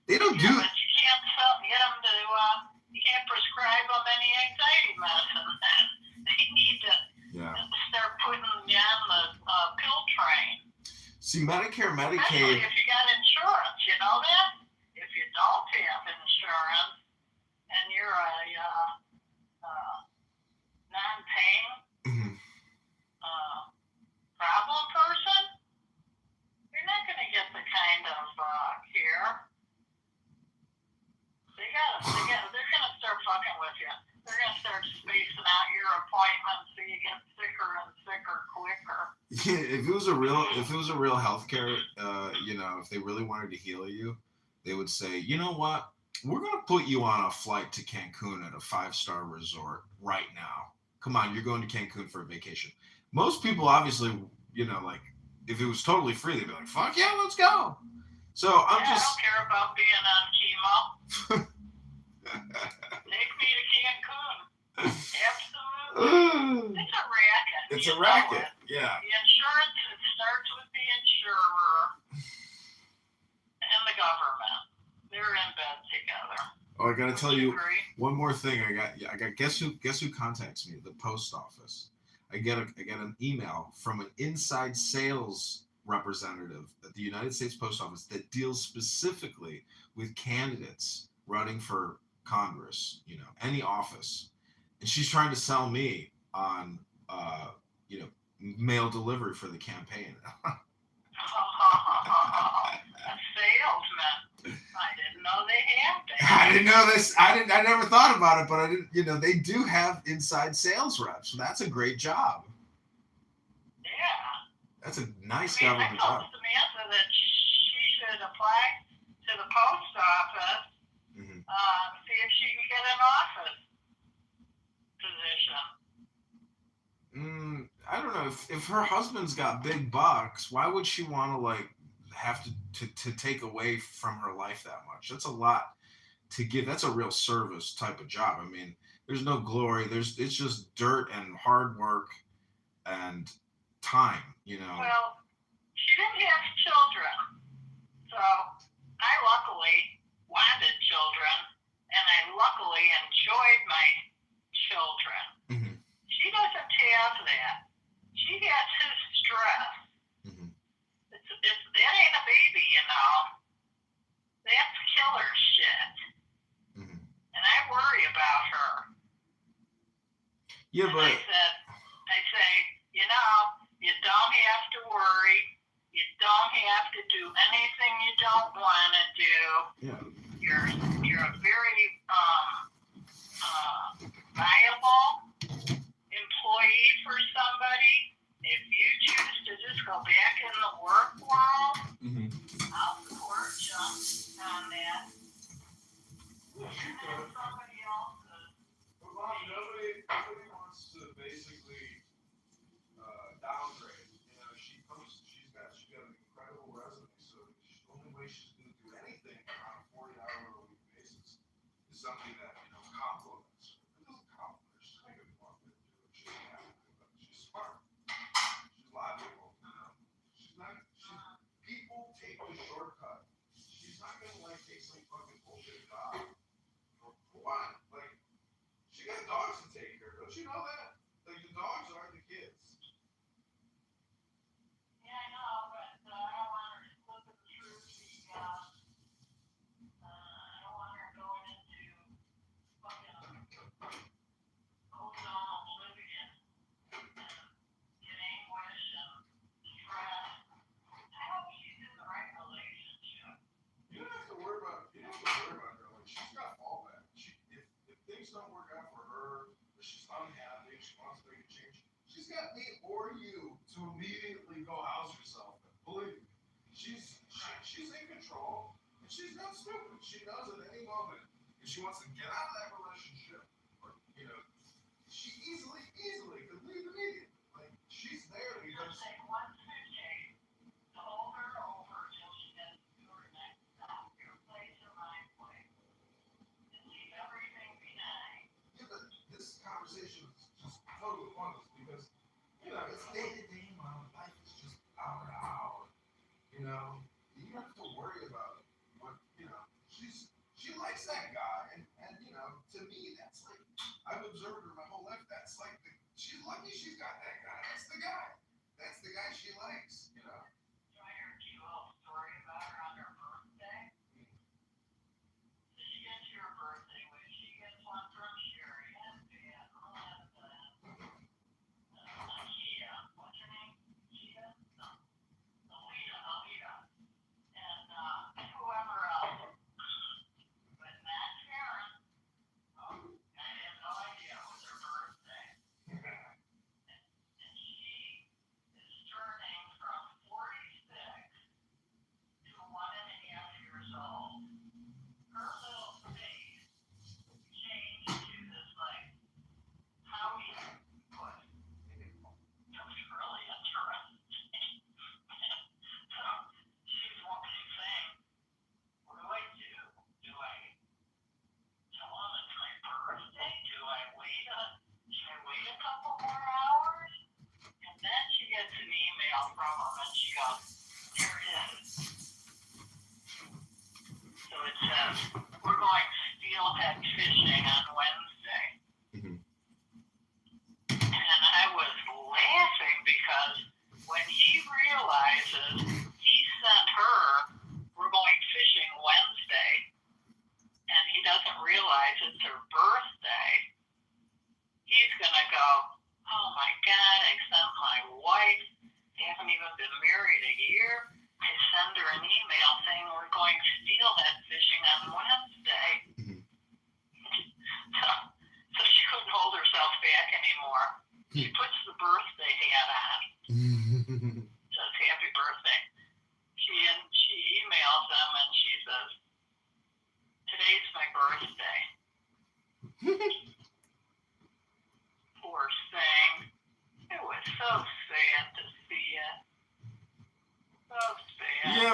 They don't do. But you can't get them to. You can't prescribe them any anxiety medicine. They need to start putting you on the pill train. See, Medicare, Medicaid. Especially if you got insurance, you know that. If you don't have insurance and you're a non-paying problem person, you're not going to get the kind of care. They're going to start fucking with you. They're going to start spacing out your appointments. appointments, so you get sicker and sicker quicker. Yeah, if it was a real healthcare, if they really wanted to heal you, they would say, you know what, we're gonna put you on a flight to Cancun at a 5-star resort right now. Come on, you're going to Cancun for a vacation. Most people, obviously, like if it was totally free, they'd be like, fuck yeah, let's go. So I don't care about being on chemo. Take me to Cancun. Absolutely. It's a racket. It's a racket. Yeah. The insurance, it starts with the insurer and the government. They're in bed together. Oh, I gotta tell you one more thing. I got guess who contacts me? The post office. I get an email from an inside sales representative at the United States Post Office that deals specifically with candidates running for Congress, any office. And she's trying to sell me on, mail delivery for the campaign. A salesman. I didn't know they had that. I didn't know this. I never thought about it, but I didn't, they do have inside sales reps. So that's a great job. Yeah. That's a nice government job. I told Samantha that she should apply to the post office, see if she can get an office position. I don't know if her husband's got big bucks. Why would she want to have to take away from her life that much? That's a lot to give. That's a real service type of job. I mean, there's no glory. It's just dirt and hard work and time. Well, she didn't have children, so I luckily wanted children, and I luckily enjoyed my children. Mm-hmm. She doesn't have that. She has his stress. Mm-hmm. That ain't a baby, That's killer shit. Mm-hmm. And I worry about her. Yeah, but I say, you don't have to worry. You don't have to do anything you don't want to do. Yeah. You're a very viable employee for somebody. If you choose to just go back in the work world, I'll support you on that. Somebody else's. Well, nobody wants to basically downgrade. She's got an incredible resume, so the only way she's going to do anything on a 40-hour-a-week basis is something that complements her. It doesn't compliment her. She's not going to want to do it. She doesn't have to do it. She's smart. She's logical. People take the shortcut. She's not going to take some fucking bullshit job. For what? She got dogs to take care of. Don't you know that? The dogs are the kids. Yeah, I know, but I don't want her slipping through I don't want her going into fucking hotel oblivion and get anguish and stress. I hope she's in the right relationship. You don't have to worry about her. She's got fallback. If things don't work out for her, or she's unhappy, she wants to make a change, she's got me or you to immediately go house yourself. Believe me, she's in control, and she's not stupid. She knows at any moment if she wants to get out of that relationship, or she easily could leave immediately. She's there because. Take one suitcase to hold her over till she gets to her next stop. Your place or my place. And leave everything behind. Yeah, but this conversation is just totally pointless because, it's day-to-day, life is just hour to hour. You don't have to worry about what, she likes that guy, and to me, that's I've observed her my whole life, that's she's lucky she's got that guy, that's the guy she likes, So I heard you a little story about her on her birthday. So she gets your birthday wish. She gets one from Sherry and Pat and Kia. What's her name? Kia? No. Alita. And whoever else. But not Karen. I have no idea it was her birthday.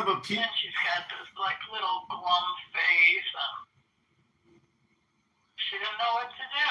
Yeah, but people. And she's got this like little glum face, and she didn't know what to do.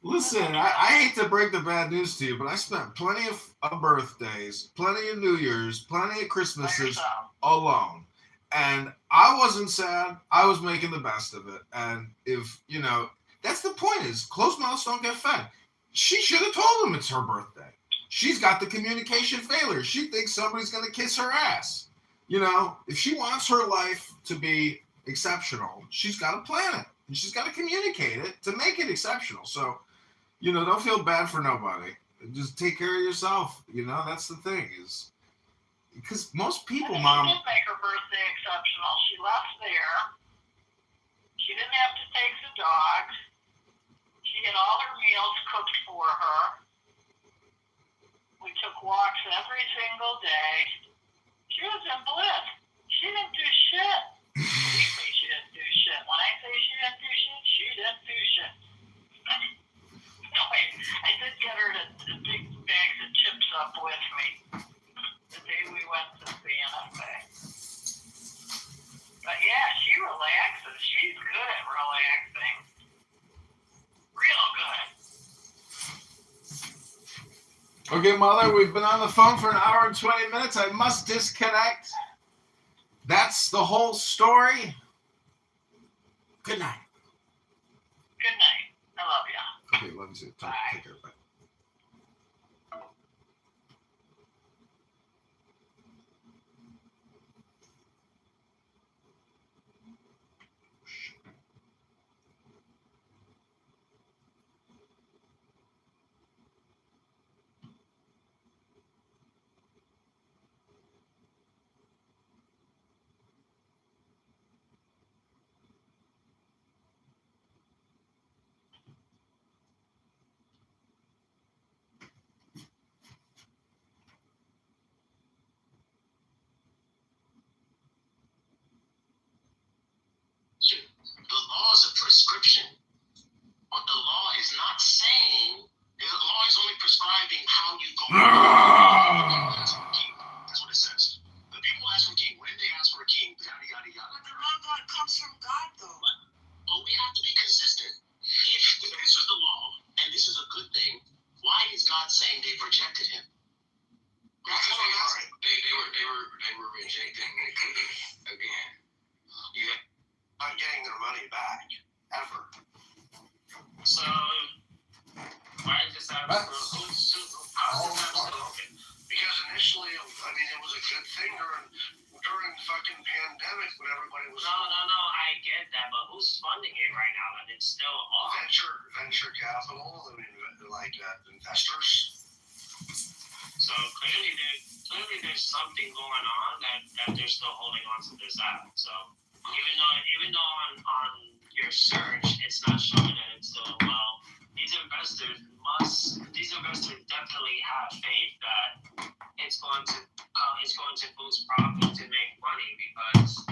Listen, I hate to break the bad news to you, but I spent plenty of birthdays, plenty of New Year's, plenty of Christmases alone. And I wasn't sad. I was making the best of it. And if, you know, that's the point is closed mouths don't get fed. She should have told him it's her birthday. She's got the communication failure. She thinks somebody's going to kiss her ass. You know, if she wants her life to be exceptional, she's got to plan it. And she's got to communicate it to make it exceptional. So, you know, don't feel bad for nobody. Just take care of yourself. You know, that's the thing is because most people, Mom. She did make her birthday exceptional. She left there. She didn't have to take the dogs. She had all her meals cooked for her. We took walks every single day. She was in bliss. She didn't do shit. Believe me, she didn't do shit. When I say she didn't do shit, she didn't do shit. No, I did get her to big bags of chips up with me the day we went to Santa Fe. But yeah, she relaxes. She's good at relaxing. Real good. Okay, Mother, we've been on the phone for an hour and 20 minutes. I must disconnect. That's the whole story. Good night. Good night. I love ya. Okay, love you too. Take care. Bye. The law is a prescription. What the law is not saying, the law is only prescribing how you go. That's what it says. The people ask for a king. When did they ask for a king? Yada, yada, yada. But the law God comes from God, though. Well, we have to be consistent. If this is the law and this is a good thing, why is God saying they've rejected him? That's what I'm asking. They were rejecting it again. You not getting their money back ever. So why just have because initially, I mean, it was a good thing during fucking pandemic when everybody was. No, I get that, but who's funding it right now? And it's still off. Venture capital. I mean, like investors. So clearly there's something going on that they're still holding on to this app. So even though on your search it's not showing that it's doing well, these investors definitely have faith that it's going to boost profit to make money because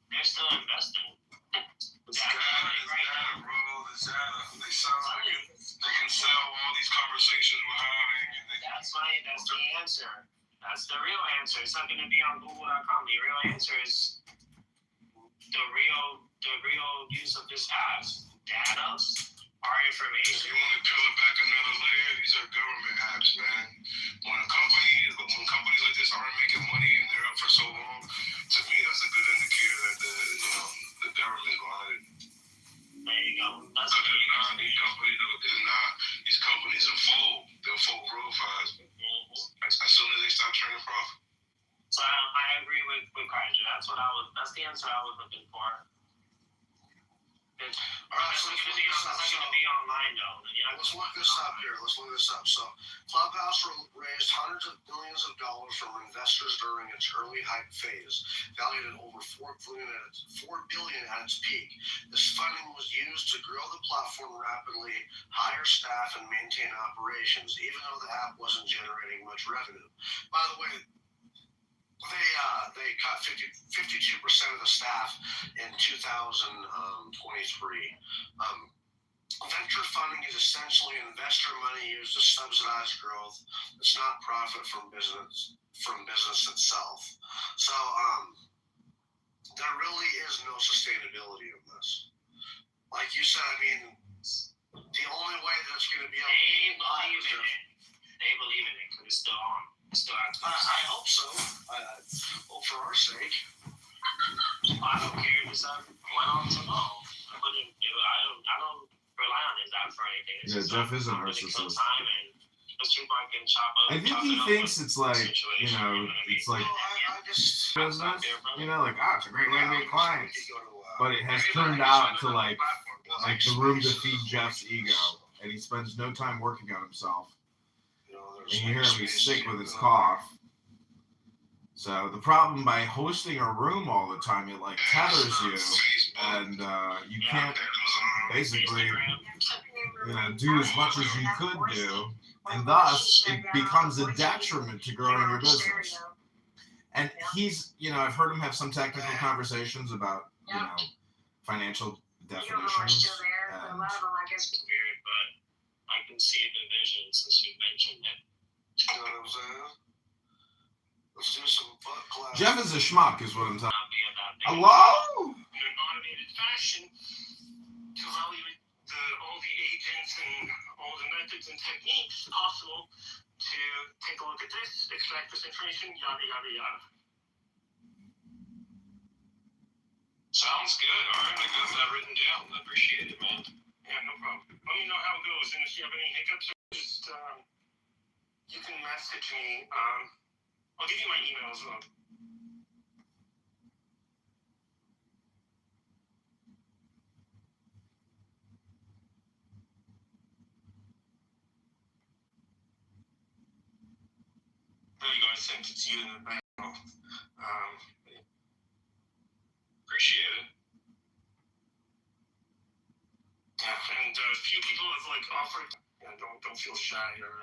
they're still investing. It's data, bro. It's data. They sound like they can sell all these conversations we're having. That's the answer. That's the real answer. It's not going to be on Google.com. The real answer is the real use of this app. Data, our information. If you want to peel it back another layer, these are government apps, man. When companies like this aren't making money and they're up for so long, to me that's a good indicator that the government's behind it. There you go. Because these companies will fold. They'll fold real fast. As soon as they start turning profit. So I agree with Kaiser. That's the answer I was looking for. It's not going to be online though. Let's look this up here. So Clubhouse raised hundreds of millions of dollars from investors during its early hype phase, valued at over $4 billion at its peak. This funding was used to grow the platform rapidly, hire staff, and maintain operations, even though the app wasn't generating much revenue. By the way, they cut 52% of the staff in 2023. Venture funding is essentially investor money used to subsidize growth. It's not profit from business itself. So there really is no sustainability in this. Like you said, I mean, the only way that it's going to be able to believe in it. They believe in it because it's still on. It's still active. I hope so. Well, for our sake. I don't care. This went on so long. I don't rely on his app for anything. It's Yeah, just Jeff is a I'm gonna kill narcissist. time and I think he thinks it's like, you know, it's like business, you know, like, it's a great way to make clients. But it has turned out to like the room to feed Jeff's ego, and he spends no time working on himself. And you hear him, he's sick with his cough. So the problem by hosting a room all the time, it like tethers you, and you can't basically, you know, do as much as you could do, and thus it becomes a detriment to growing your business. And he's, you know, I've heard him have some technical conversations about, you know, financial definitions. And weird, but I can see the vision since you mentioned it. You know what I'm saying? Let's do some butt clap. Jeff is a schmuck, is what I'm talking about. Hello? In an automated fashion to evaluate all the agents and all the methods and techniques possible to take a look at this, extract this information, yada, yada, yada. Sounds good. All right, I got that written down. I appreciate it, man. Yeah, no problem. Let me know how it goes, and if you have any hiccups, just you can message me. I'll give you my email as well. There you go. I sent it to you in the back. Appreciate it. Yeah, and a few people have like offered. Yeah, don't feel shy or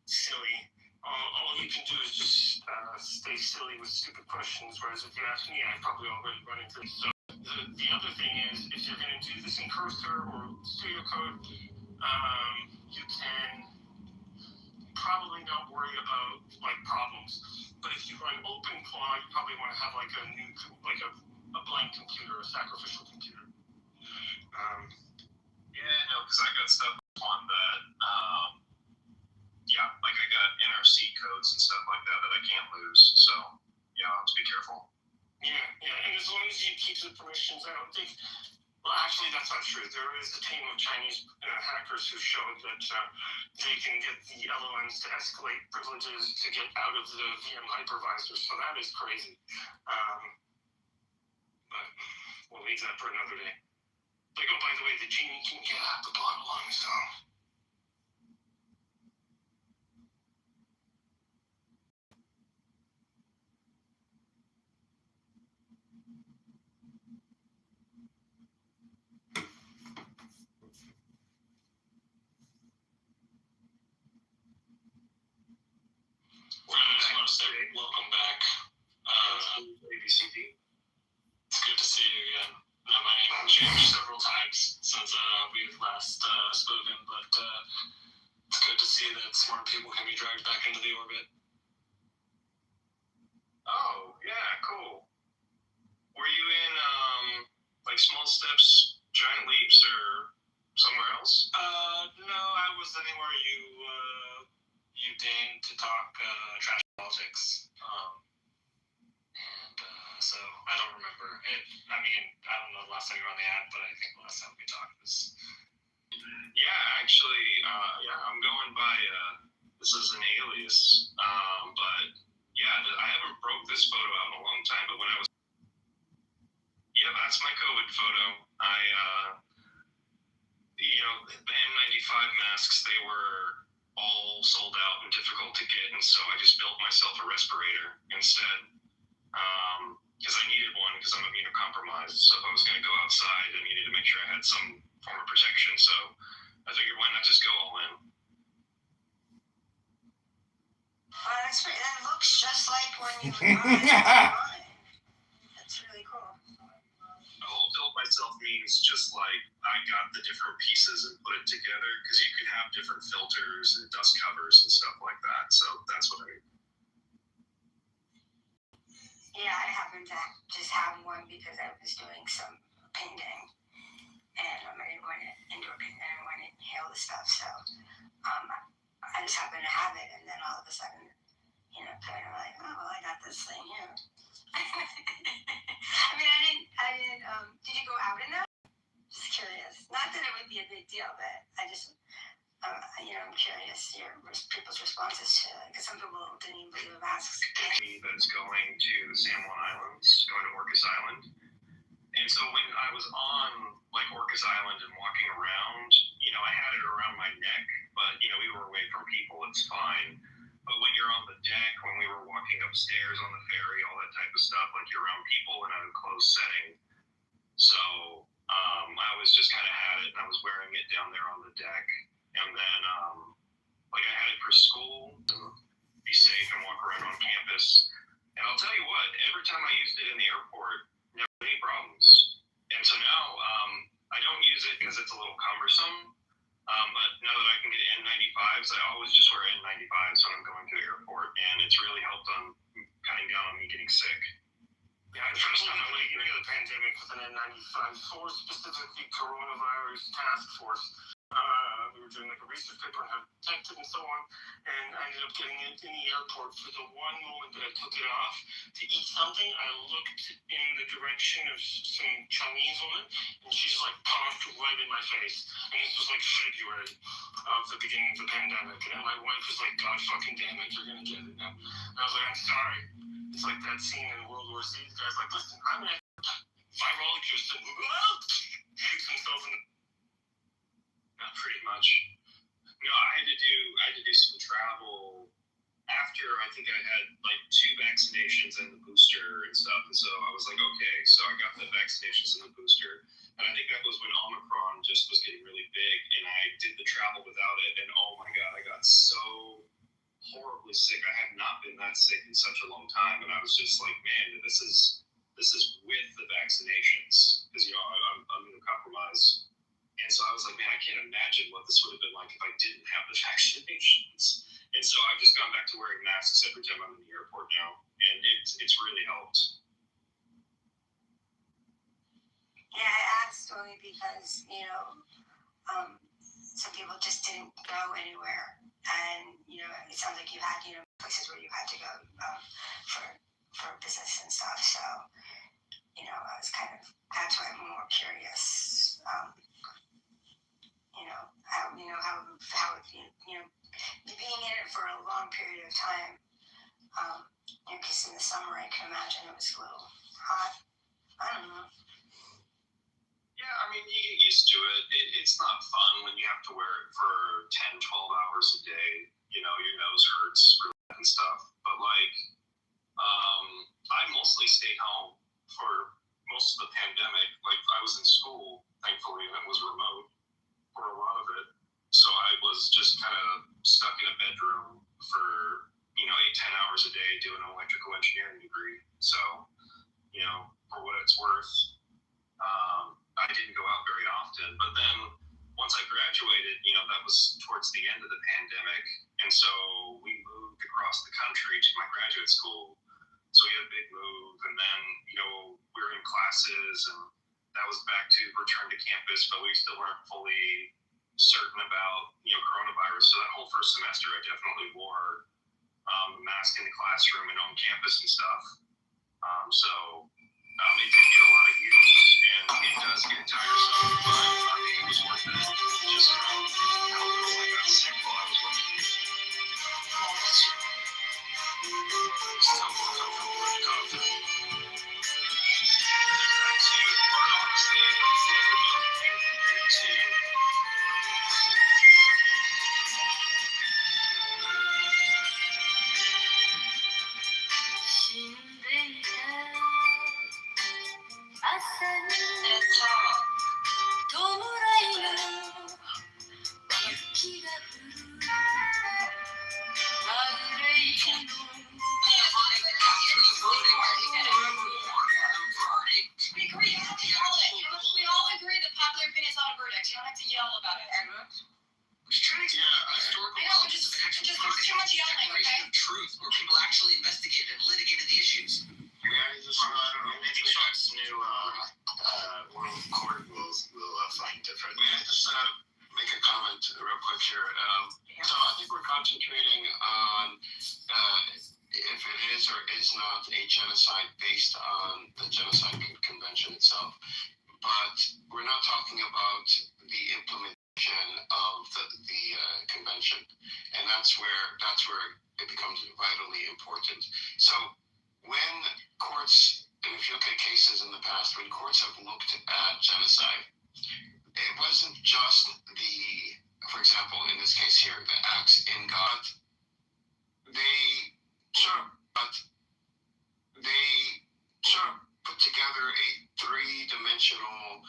silly. All you can do is just stay silly with stupid questions. Whereas if you ask me, I probably already run into it. So the other thing is, if you're going to do this in Cursor or Studio Code, you can probably not worry about like problems. But if you run OpenClaw, you probably want to have like a new, like a blank computer, a sacrificial computer. Yeah, no, because I got stuff on that. Yeah, like I got NRC codes and stuff like that I can't lose. So yeah, I'll have to be careful. Yeah, and as long as you keep the permissions, I don't think. Well, actually, that's not true. There is a team of Chinese hackers who showed that they can get the LLMs to escalate privileges to get out of the VM hypervisor. So that is crazy. But we'll leave that for another day. Like, oh, by the way, the genie can get out the bottle on his own. I just want to say welcome back. ABCD. It's good to see you again. My name has changed several times since we've last spoken, but it's good to see that smart people can be dragged back into the orbit. Oh, yeah, cool. Were you in like Small Steps, Giant Leaps, or somewhere else? No, I was anywhere you deigned to talk trash politics. So I don't remember it. I mean, I don't know the last time you were on the app, but I think the last time we talked was. Yeah, actually, I'm going by. This is an alias, but yeah, I haven't broke this photo out in a long time. But when I was, yeah, that's my COVID photo. The N95 masks, they were all sold out and difficult to get, and so I just built myself a respirator instead. Because I needed one because I'm immunocompromised. So if I was going to go outside, I needed to make sure I had some form of protection. So I figured, why not just go all in? That looks just like when you were on it. That's really cool. I'll build myself itself means just like I got the different pieces and put it together, because you can have different filters and dust covers and stuff like that. So that's what I mean. Yeah, I happened to just have one because I was doing some painting, and I didn't want to indoor paint, I didn't want to inhale the stuff, so I just happened to have it, and then all of a sudden, kind of like, oh, well, I got this thing here. I mean, I didn't, did you go out in that? Just curious. Not that it would be a big deal, but I just, I'm curious people's responses to it, because some people didn't even believe the masks. That's going to the San Juan Islands, going to Orcas Island. And so when I was on like Orcas Island and walking around, I had it around my neck, but we were away from people, it's fine. But when you're on the deck, when we were walking upstairs on the ferry, all that type of stuff, like you're around people in a closed setting. So I was just kind of had it, and I was wearing it down there on the deck. And then like I had it for school to be safe and walk around on campus. And I'll tell you what, every time I used it in the airport, never had any problems. And so now I don't use it because it's a little cumbersome. But now that I can get N95s, I always just wear N95s when I'm going to the airport, and it's really helped on cutting down on me getting sick. Yeah, I first time at the beginning of the pandemic with an N95 for specifically coronavirus task force. We were doing like a research paper on how to detect it and so on, and I ended up getting it in the airport. For the one moment that I took it off to eat something, I looked in the direction of some Chinese woman, and she just like pumped right in my face. And this was like February of the beginning of the pandemic, and my wife was like, "God fucking damn it, you're gonna get it now." And I was like, "I'm sorry." It's like that scene in World War Z. The guy's like, "Listen, I'm an virologist," and shoots himself in the. Pretty much. No, I had to do some travel after I think I had like 2 vaccinations and the booster and stuff. And so I was like, okay, so I got the vaccinations and the booster. And I think that was when Omicron just was getting really big, and I did the travel without it. And oh my God, I got so horribly sick. I have not been that sick in such a long time. And I was just like, man, this is with the vaccinations, because I'm immunocompromised. And so I was like, man, I can't imagine what this would have been like if I didn't have the vaccinations. And so I've just gone back to wearing masks every time I'm in the airport now, and it's really helped. Yeah, I asked only because, some people just didn't go anywhere. And, it sounds like you had, places where you had to go for business and stuff. So, I was that's why I'm more curious. How being in it for a long period of time, because in the summer I can imagine it was a little hot. I don't know. Yeah, I mean, you get used to it. It's not fun when you have to wear it for 10, 12 hours a day. Your nose hurts and stuff. But I mostly stayed home for most of the pandemic. Like, I was in school, thankfully, and it was remote for a lot of it. So I was just kind of stuck in a bedroom for, 8-10 hours a day doing an electrical engineering degree. So, for what it's worth, I didn't go out very often. But then once I graduated, that was towards the end of the pandemic. And so we moved across the country to my graduate school. So we had a big move, and then, we were in classes, and that was back to return to campus, but we still weren't fully certain about, coronavirus. So that whole first semester, I definitely wore a mask in the classroom and on campus and stuff. It did get a lot of use, and it does get tiresome, but I mean, it was worth it just from how little I got sick while I was working. Still woke up from work confident. That too, but honestly, compared to It's genocide based on the Genocide Convention itself. But we're not talking about the implementation of the convention, and that's where it becomes vitally important. So when courts, and if you look at cases in the past, when courts have looked at genocide, it wasn't just for example, in this case here, the acts in God. They sort of put together a three-dimensional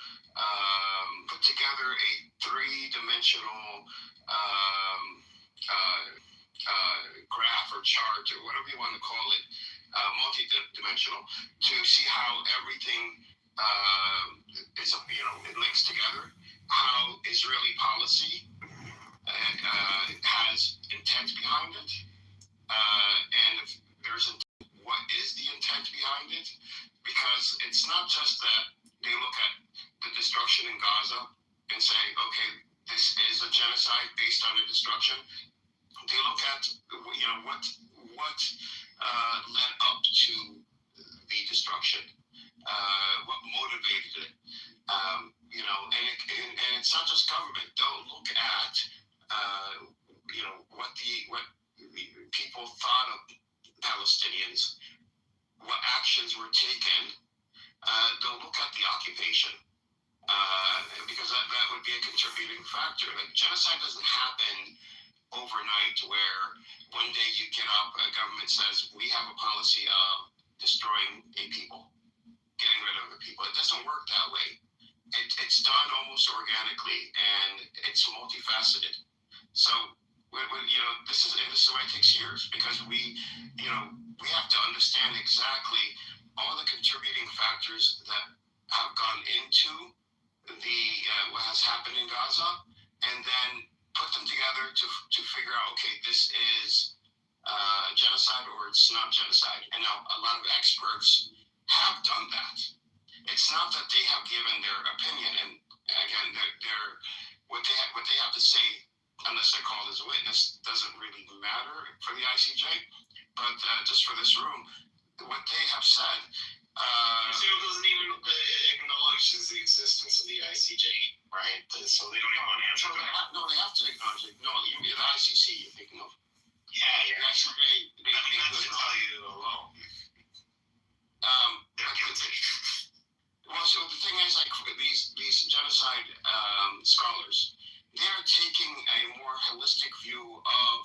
graph or chart or whatever you want to call it, multi-dimensional, to see how everything it links together. How Israeli policy has intent behind it, and if there's what is the intent behind it? Because it's not just that they look at the destruction in Gaza and say, okay, this is a genocide based on the destruction. They look at what led up to the destruction, what motivated it. And it's not just government. They'll look at what people thought of Palestinians, what actions were taken. They'll look at the occupation, because that would be a contributing factor. Like, genocide doesn't happen overnight, where one day you get up, a government says, we have a policy of destroying a people, getting rid of the people. It doesn't work that way. It's done almost organically, and it's multifaceted. So, this is why it takes years, because we have to understand exactly all the contributing factors that have gone into what has happened in Gaza, and then put them together to figure out, okay, this is genocide or it's not genocide. And now a lot of experts have done that. It's not that they have given their opinion, and again, what they have to say, unless they're called as a witness, doesn't really matter for the ICJ. But just for this room, what they have said. Israel doesn't even acknowledge the existence of the ICJ, right? So they don't even want to answer that. No, they have to acknowledge it. No, the ICC, you're thinking of. Yeah, the ICJ. That should tell you alone. Well, so the thing is, like, these genocide scholars, they're taking a more holistic view of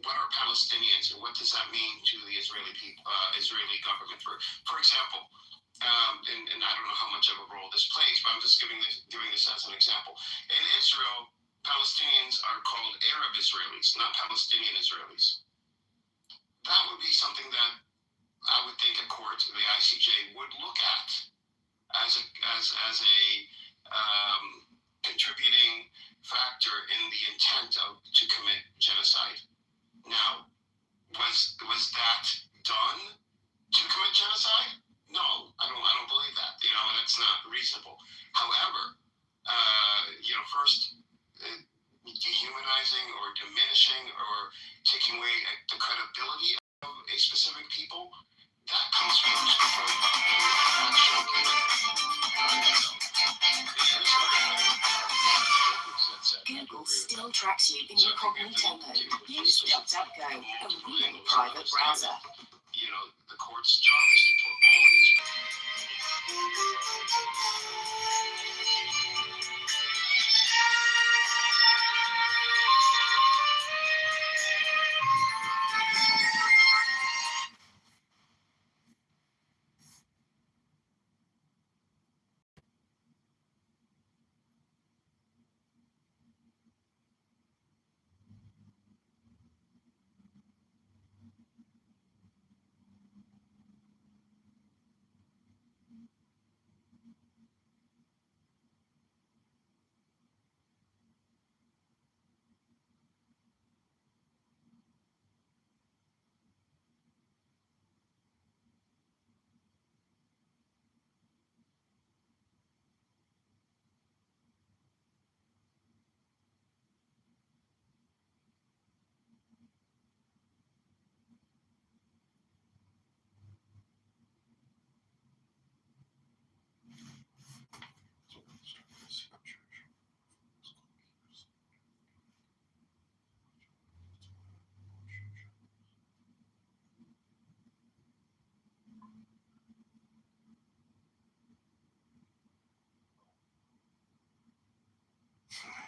what are Palestinians and what does that mean to the Israeli people, Israeli government. For example, and I don't know how much of a role this plays, but I'm just giving this as an example. In Israel, Palestinians are called Arab Israelis, not Palestinian Israelis. That would be something that I would think a court, the ICJ, would look at as a contributing factor in the intent to commit genocide. Now, was that done to commit genocide? No, I don't believe that. That's not reasonable. However, first, dehumanizing or diminishing or taking away the credibility of a specific people, that comes from Google still tracks you in your incognito mode. Use DuckDuckGo, a real private browser. The court's job is to put all these.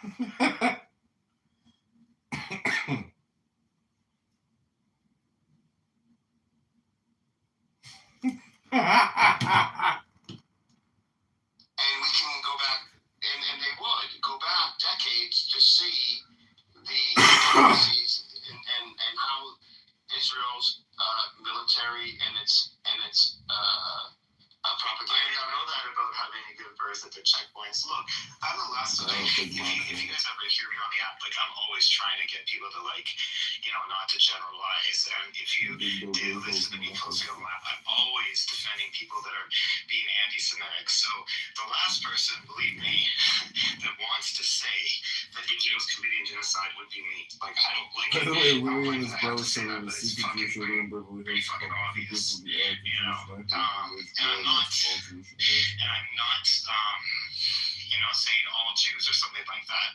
And we can go back, and they would go back decades to see the policies and how Israel's military and its propaganda. I didn't know that about having to give birth at the checkpoints. Look, I'm the last of if you guys ever hear me on the app, like I'm always trying to get people to not to generalize. And if you do listen to me closely on the app, I'm always defending people that are being anti-Semitic. So the last person, believe me, that wants to say that Israel's committing genocide would be me. Like I don't like By it. the way, I don't William like is that I have to browsing say that, on the but it's secret fucking Jewish room, but we pretty fucking obvious. And I'm not saying all Jews or something like that.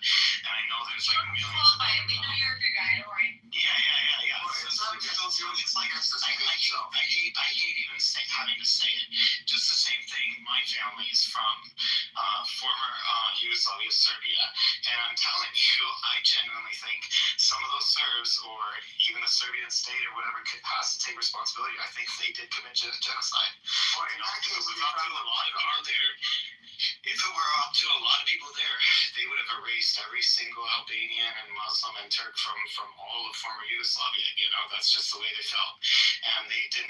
And I know there's like millions. We know you're a good guy, don't worry. Yeah. So it's like I hate even having to say it. Just the same thing. My family is from former Yugoslavia, Serbia, and I'm telling you, I genuinely think some of those Serbs or even the Serbian state or whatever has to take responsibility. I think they did commit genocide. Well, if it was up to a lot of people there, if it were up to a lot of people there, they would have erased every single Albanian and Muslim and Turk from all of former Yugoslavia. That's just the way they felt, and they did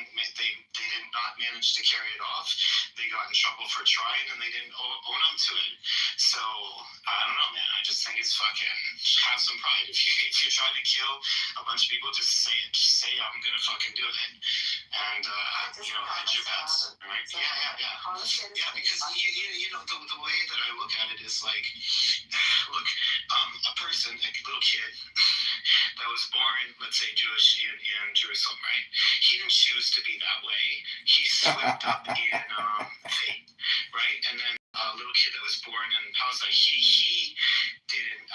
not manage to carry it off. They got in trouble for trying, and they didn't own up to it. So I don't know, man. I just think it's fucking have some pride. If you try to kill a bunch of people, just say it. Just say I'm gonna fucking do it, and hedge your bets, right? Yeah, because the way that I look at it is like, look, a person, like a little kid that was born, let's say, Jewish in Jerusalem, right? He didn't choose to be that way. He swept up in fate, right? And then a little kid that was born in Palestine, he didn't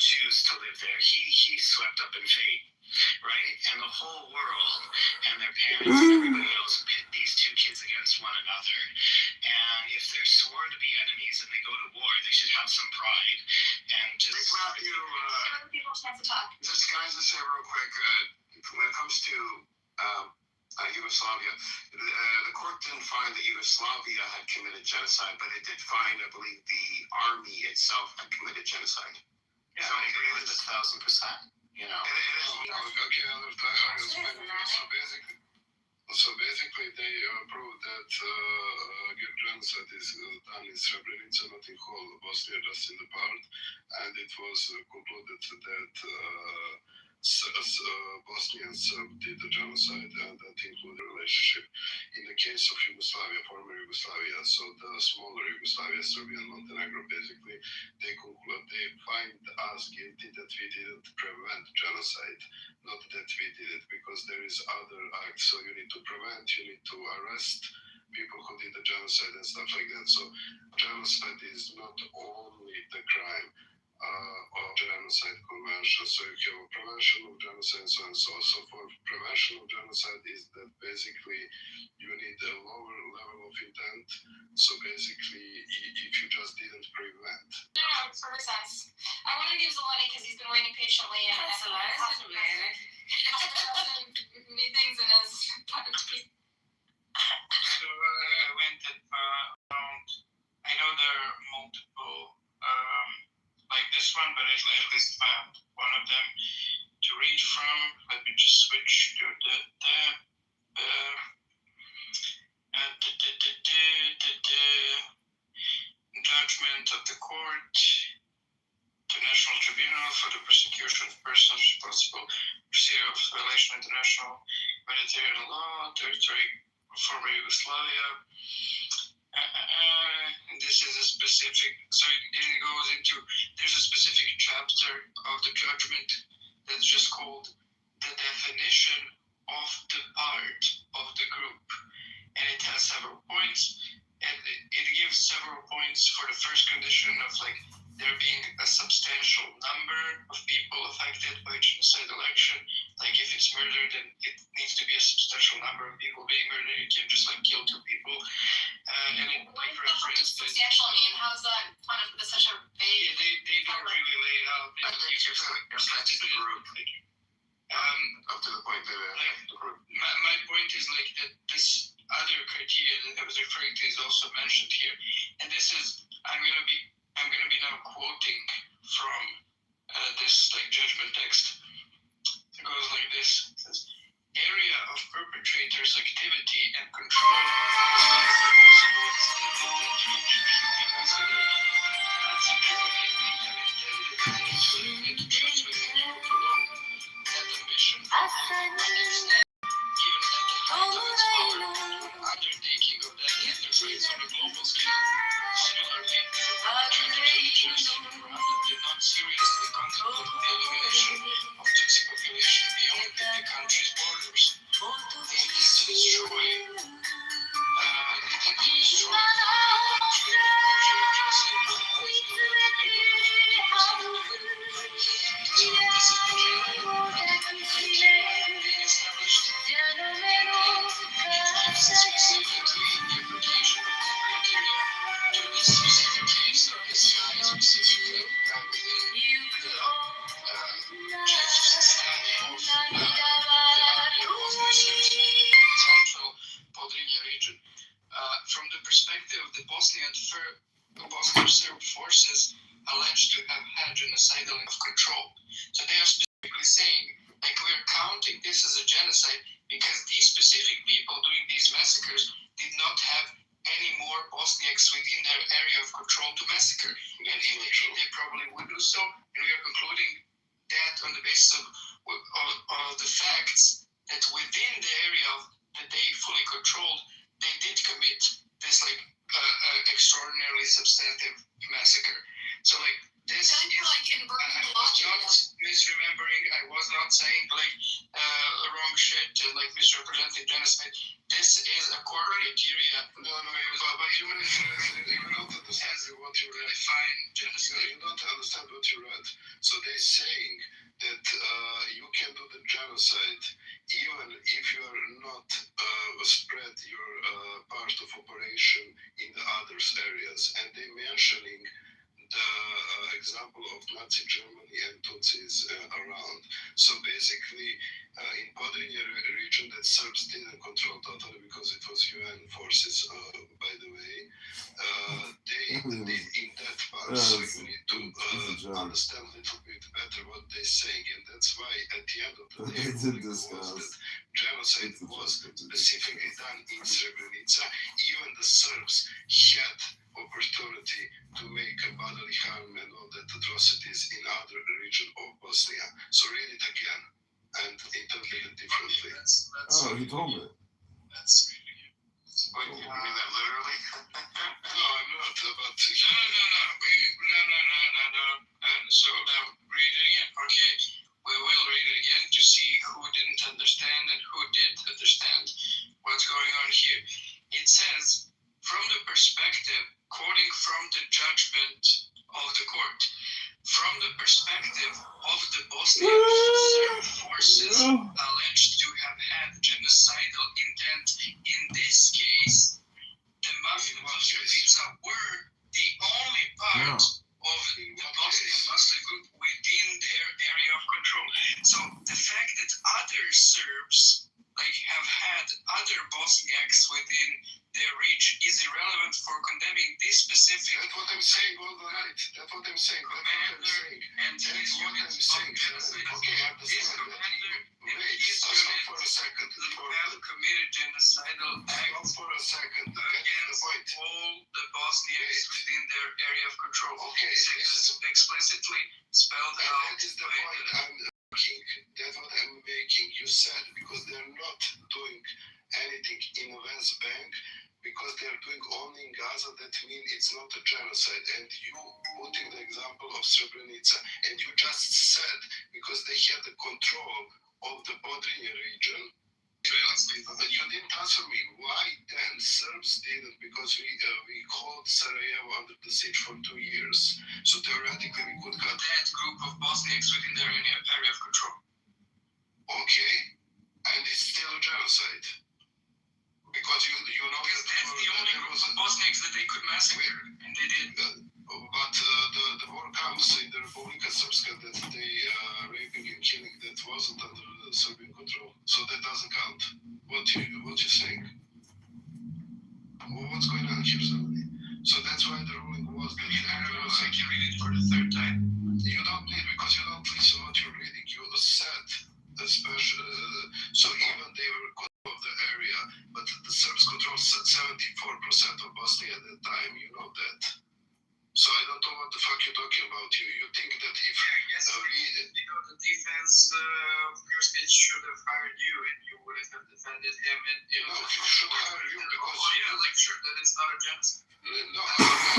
choose to live there. He swept up in fate, right? And the whole world and their parents and everybody else pit these two kids against one another. And if they're sworn to be enemies and they go to war, they should have some pride and just. Matthew, just can I just say real quick, when it comes to Yugoslavia, the court didn't find that Yugoslavia had committed genocide, but it did find, I believe, the army itself had committed genocide. Yeah, I agree with 1,000%. It is. Okay, so basically they proved that genocide is done in Srebrenica, not in whole Bosnia, just in the part, and it was concluded that Bosnians did the genocide, and that included the relationship. In the case of Yugoslavia, former Yugoslavia, so the smaller Yugoslavia, Serbia and Montenegro, basically they find us guilty that we didn't prevent genocide, not that we did it, because there is other acts. So you need to prevent, you need to arrest people who did the genocide and stuff like that. So genocide is not only the crime of genocide convention. So you have a prevention of genocide and so on. So for prevention of genocide is that basically you need a lower level of intent. So basically, if you just didn't prevent. No, it's for recess. I want to give Zeleny because he's been waiting patiently and has new things in his. So I went around. I know there are multiple, like this one, but I at least found one of them to read from. Let me just switch to the judgment of the court. International Tribunal for the Prosecution of Persons Responsible for Serious Violation of International Humanitarian Law, Territory of Former Yugoslavia. And this is a specific, so it goes into, there's a specific chapter of the judgment that's just called the definition of the part of the group. And it has several points, and it gives several points for the first condition of like there being a substantial number of people affected by genocidal action. Like if it's murder, then it needs to be a substantial number of people being murdered. You can't just like kill 2 people. And it, like for instance, substantial mean? How is that kind of such a vague? They don't really lay it out. I think it's affected the group. Up to the point that the group. My point is like that this other criteria that I was referring to is also mentioned here, and this is I'm gonna be now quoting from this like judgment text. It goes like this. It says, area of perpetrators' activity and control as well as the possible extended reach should be considered. That's purely intended to limit just within scope alone. That ambition instead, given at the height of its power, undertaking of that enterprise on a global scale. Similarly, perpetrators of the genocide in Rwanda did not seriously contemplate the elimination of Tutsi population beyond the country's borders. They intend to destroy region. From the perspective of the Bosnian Serb forces alleged to have had genocidal control. So they are specifically saying, like, we're counting this as a genocide because these specific people doing these massacres did not have any more Bosniaks within their area of control to massacre. And if they did, they probably would do so. And we are concluding that on the basis of the facts that within the area that they fully controlled, they did commit this like extraordinarily substantive massacre. So like this is, I was not misremembering. I was not saying like wrong shit and like misrepresenting genocide. This is a core criteria. No, but you don't understand what you read. Define genocide. You don't understand what you read. So they're saying that you can do the genocide even if you are not spread your part of operation in the other areas. And they mentioning the example of Nazi Germany and Tutsis around. So basically, in Podrinje region that Serbs didn't control totally because it was UN forces, by the way, they did in that part. So you need to understand a little bit better what they're saying, and that's why at the end of the day, that genocide was specifically done in Srebrenica. Even the Serbs had opportunity to make bodily harm and all that atrocities in other region of Bosnia. So read it again and interpret it differently. He told me. That's reading it. Wait, you mean that literally? No, I'm not. But No. So now read it again. Okay, we will read it again to see who didn't understand and who did understand what's going on here. It says, from the perspective, quoting from the judgment of the court, from the perspective of the Bosnian Serb forces alleged to have had genocidal intent, in this case, the Mafia Mitrovica were the only part of the Bosnian Muslim group within their area of control. So the fact that other Serbs have had other Bosniaks within their reach is irrelevant for condemning this specific. That's what I'm saying all the night. That's what I'm saying. And his units of genocide. Okay, I understand that. Wait, stop for a second. Have committed genocidal acts for a second. Against all the Bosniaks within their area of control. Okay, this is explicitly spelled out. That is the point I'm making. That's what I'm making. You said because they're not doing anything in the West Bank, because they're doing only in Gaza, that means it's not a genocide. And you putting the example of Srebrenica, and you just said because they had the control of the Podrinje region. But you didn't answer me. Why then Serbs didn't? Because we called Sarajevo under the siege for 2 years. So theoretically we could cut that group of Bosniaks within their area of control. Okay, and it's still a genocide. Because you know that's the only group of Bosniaks that they could massacre, and they did. But the war camps in the Republika Srpska that they raping and killing, that wasn't under Serbian control, so that doesn't count. What you saying? What's going on here, somebody? So that's why the ruling was that. I can read it for the third time. You don't need, because you don't listen what you're reading. You said, especially, so even they were control of the area, but the Serbs controlled 74% of Bosnia at that time. You know that. So I don't know what the fuck you're talking about. You think that if the defense of your state should have hired you, and you would have defended him, and no, he should hire you because sure that it's not a genocide. No,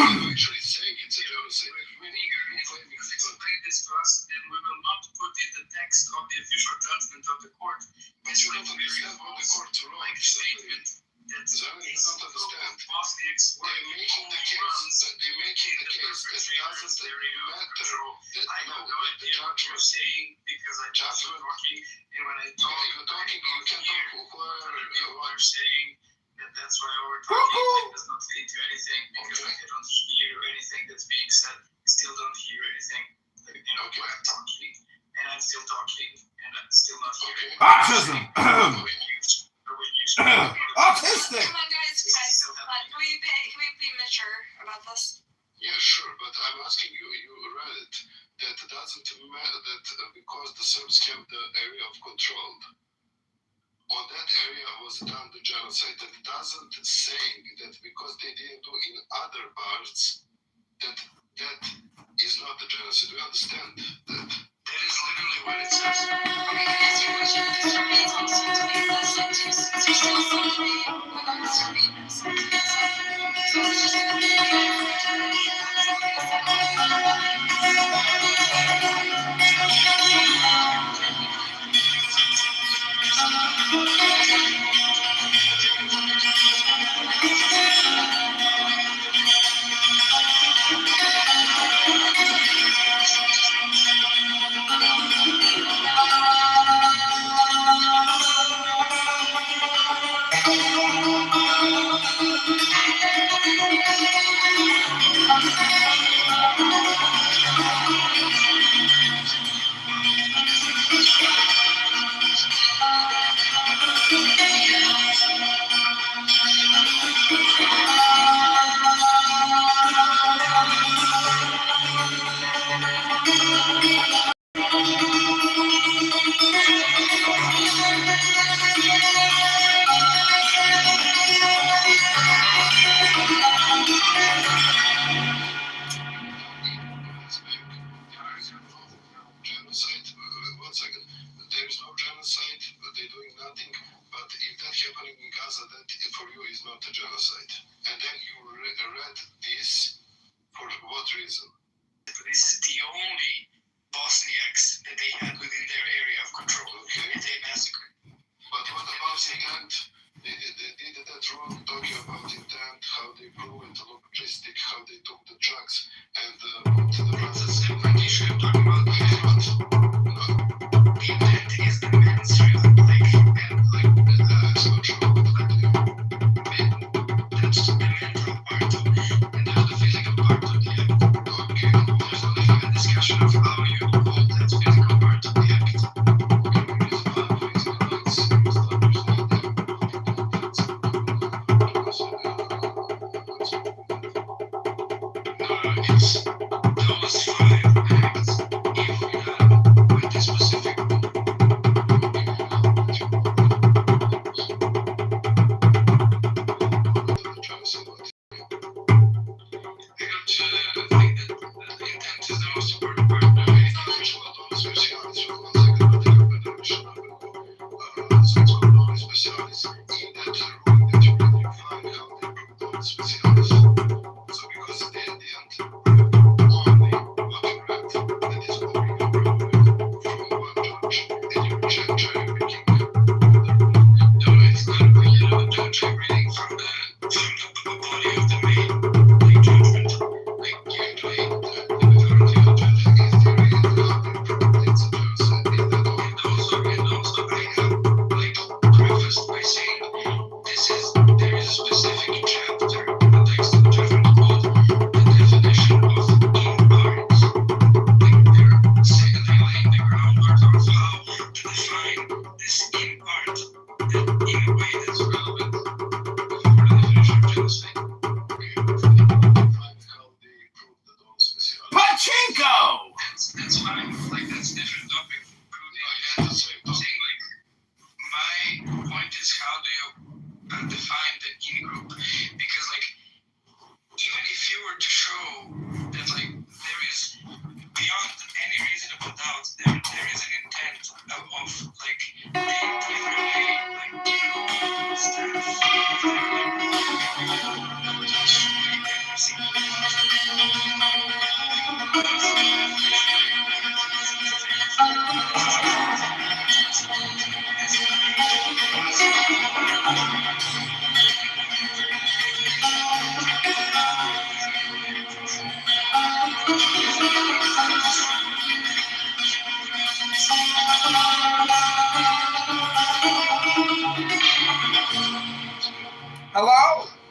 I'm actually saying it's a genocide. If it's made this to us, then we will not put in the text of the official judgment of the court. But you don't understand what the court wrote. Like statement that you don't understand. Bosniaks were they're making the case that doesn't matter. I have no idea what you're saying because I just was talking, and when I talk, you're talking, you can talk people are saying that that's why we're talking. It does not lead to anything because I don't hear anything that's being said. I still don't hear anything. When I'm talking, and I'm still talking, and I'm still not hearing. Autism. Autistic. Come on, guys. Can we be mature about this? Yeah, sure, but I'm asking you. You read it. That doesn't matter. That because the Serbs kept the area of control, on that area was done the genocide. That doesn't saying that because they didn't do in other parts that is not the genocide. We understand that. That is literally what it says. Okay, can I ask you a question? Serbia is also to be the sentence. It's just Serbia without Serbia. So it's just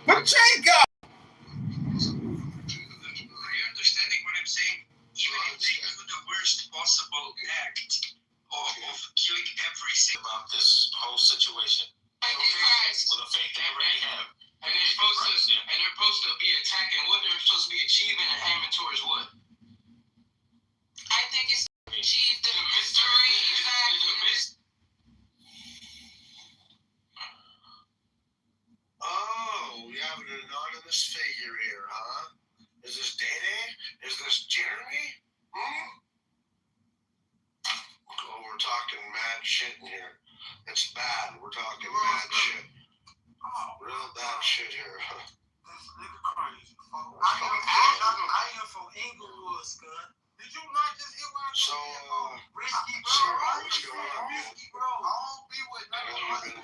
Pachenko! Are you understanding what I'm saying? Even if they do the worst possible act of killing every single About this whole situation. With a faith they already have. And they're supposed to be attacking what they're supposed to be achieving and aiming towards what? I think it's achieved the mystery. Oh, we have an anonymous figure here, huh? Is this Dede? Is this Jeremy? Oh, we're talking mad shit in here. It's bad. We're talking mad shit. Real bad shit here. That's nigga crazy. I am from Inglewood, son. Did you not just hear what I So, Risky so bro. what's going on? Risky bro. I don't be with none of them.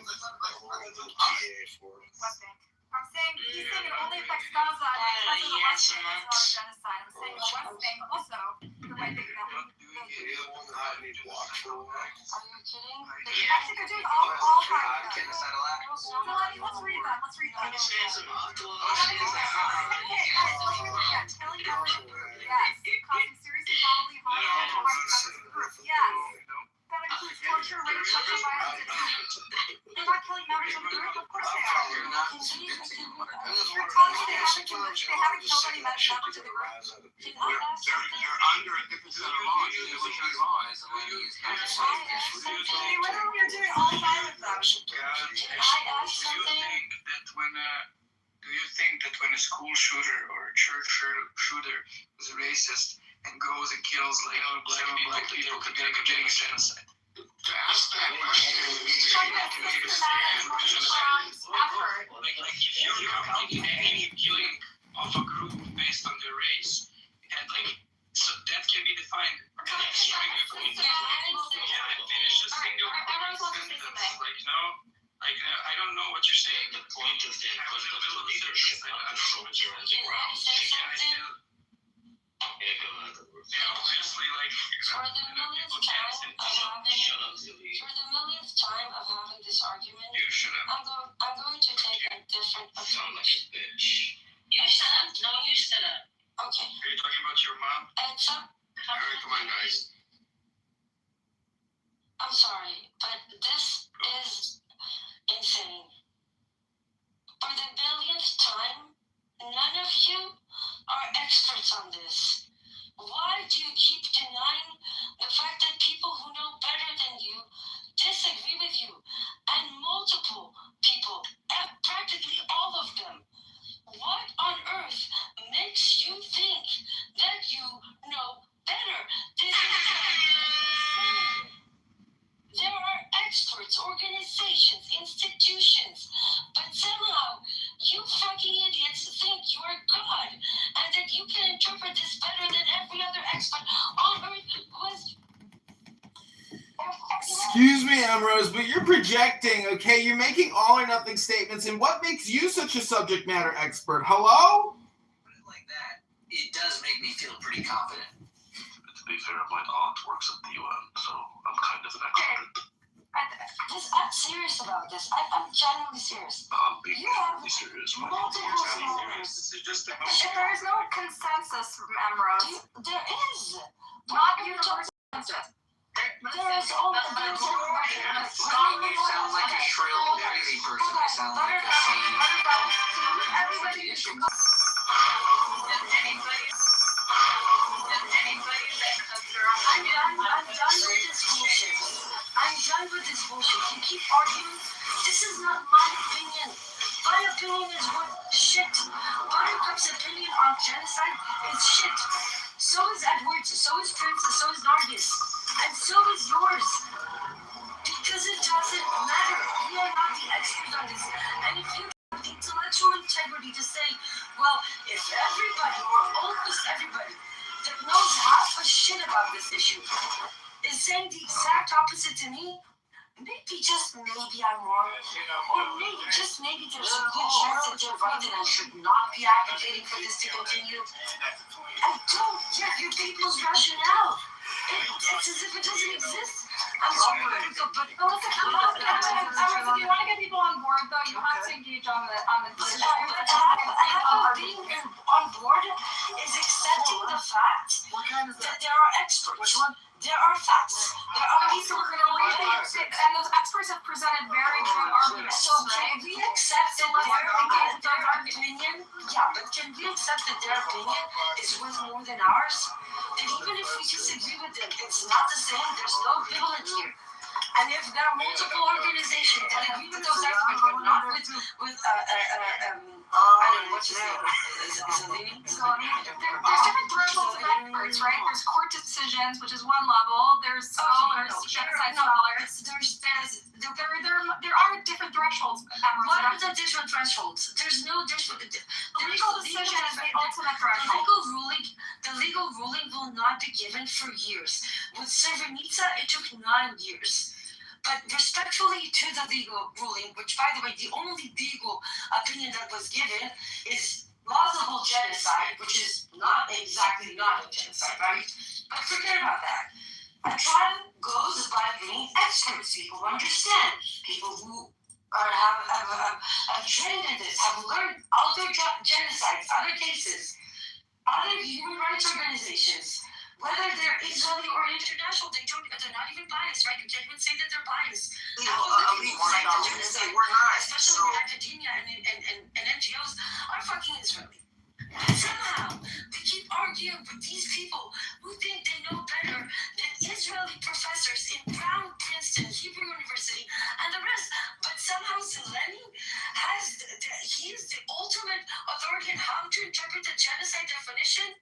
I'm saying he's saying it only affects Gaza because of the West Bank. It's not a genocide. I'm saying the West Bank also, the way they You're the one that had me blocked for a while. Are you kidding? Mexico doing all kinds of things. Let's read that. Let's read that. Killing everyone. Yes. Causing serious bodily harm. Yes. That includes torture, rape, sexual violence, and they're not killing members of the group. Of course they are. They're causing they haven't killed any members of the group. You're under a different set of laws. They literally are doing all violence though. Do you think that when a school shooter or a church shooter is a racist and goes and kills like black people committing a genocide? To ask that question, like if you're counting any killing of a group based on their race, and like so that can be defined as strike a point. Can I finish a single sentence? Like no. Like, I don't know what you're saying. The point is that I was in the middle of leadership. I don't know what you're saying. Obviously, like, for the millionth time of having this argument, I'm going to take a different approach. You shut up. No, you shut up. Okay. Are you talking about your mom? Alright, come on, guys. I'm sorry, but this is insane. For the millionth time, none of you are experts on this. Why do you keep denying the fact that people who know better than you disagree with you? And multiple people, practically all of them. What on earth makes you think that you know better? This is insane. There are experts, organizations, institutions, but somehow you fucking idiots think you're God and that you can interpret this better than every other expert on earth who has. Excuse me, Ambrose, but you're projecting, okay? You're making all or nothing statements, and what makes you such a subject matter expert? Hello? Put it like that, it does make me feel pretty confident. To be fair, my aunt works at the UN, so I'm kind of an expert. I'm serious about this. I'm genuinely serious. I'm being You have serious. multiple scholars. This is just a There is no consensus, Ambrose. There is. Not universal consensus. There's only You sound like a shrill crazy person. I sound like a sane. Everybody is I'm done with this bullshit. You keep arguing. This is not my opinion. My opinion is what shit. Buttercup's opinion on genocide is shit. So is Edward's, so is Prince's, so is Nargis. And so is yours. Because it doesn't matter. We are not the experts on this. And if you have the intellectual integrity to say, well, if everybody, or almost everybody, that knows half a shit about this issue is saying the exact opposite to me, maybe, just maybe I'm wrong. Or maybe, just maybe there's a good chance that they're right and I should not be advocating for this to continue. I don't get your people's rationale. It's as if it doesn't exist. I'm over it. But listen, if you want to get people on board, though, you have to engage on the decision. Half of being on board is accepting the fact that there are experts. There are facts. There are people who are going to read it, and those experts have presented very good arguments. So can we accept that their opinion? Yeah, but can we accept that their opinion is worth more than ours? And even if we disagree with them, it's not the same. There's no equivalent here. And if there are multiple organizations that agree with those experts, but not with I don't know what's his name. So I mean, there's different thresholds of experts, right? There's court decisions, which is one level. There's scholars, genocide scholars. There are different thresholds. What are the different thresholds? There's no different. The legal decision is the ultimate threshold. The legal ruling will not be given for years. With Srebrenica, it took 9 years. But respectfully to the legal ruling, which, by the way, the only legal opinion that was given is plausible genocide, which is not exactly not a genocide, right? But forget about that. A trial goes by bringing experts, people who understand, people who have trained in this, have learned other genocides, other cases, other human rights organizations. Whether they're Israeli or international, they're not even biased, right? You can't even say that they're biased. We're not. Especially academia and NGOs are fucking Israeli. And somehow, we keep arguing with these people who think they know better than Israeli professors in Brown, Princeton, Hebrew University, and the rest. But somehow Zeleny he is the ultimate authority on how to interpret the genocide definition.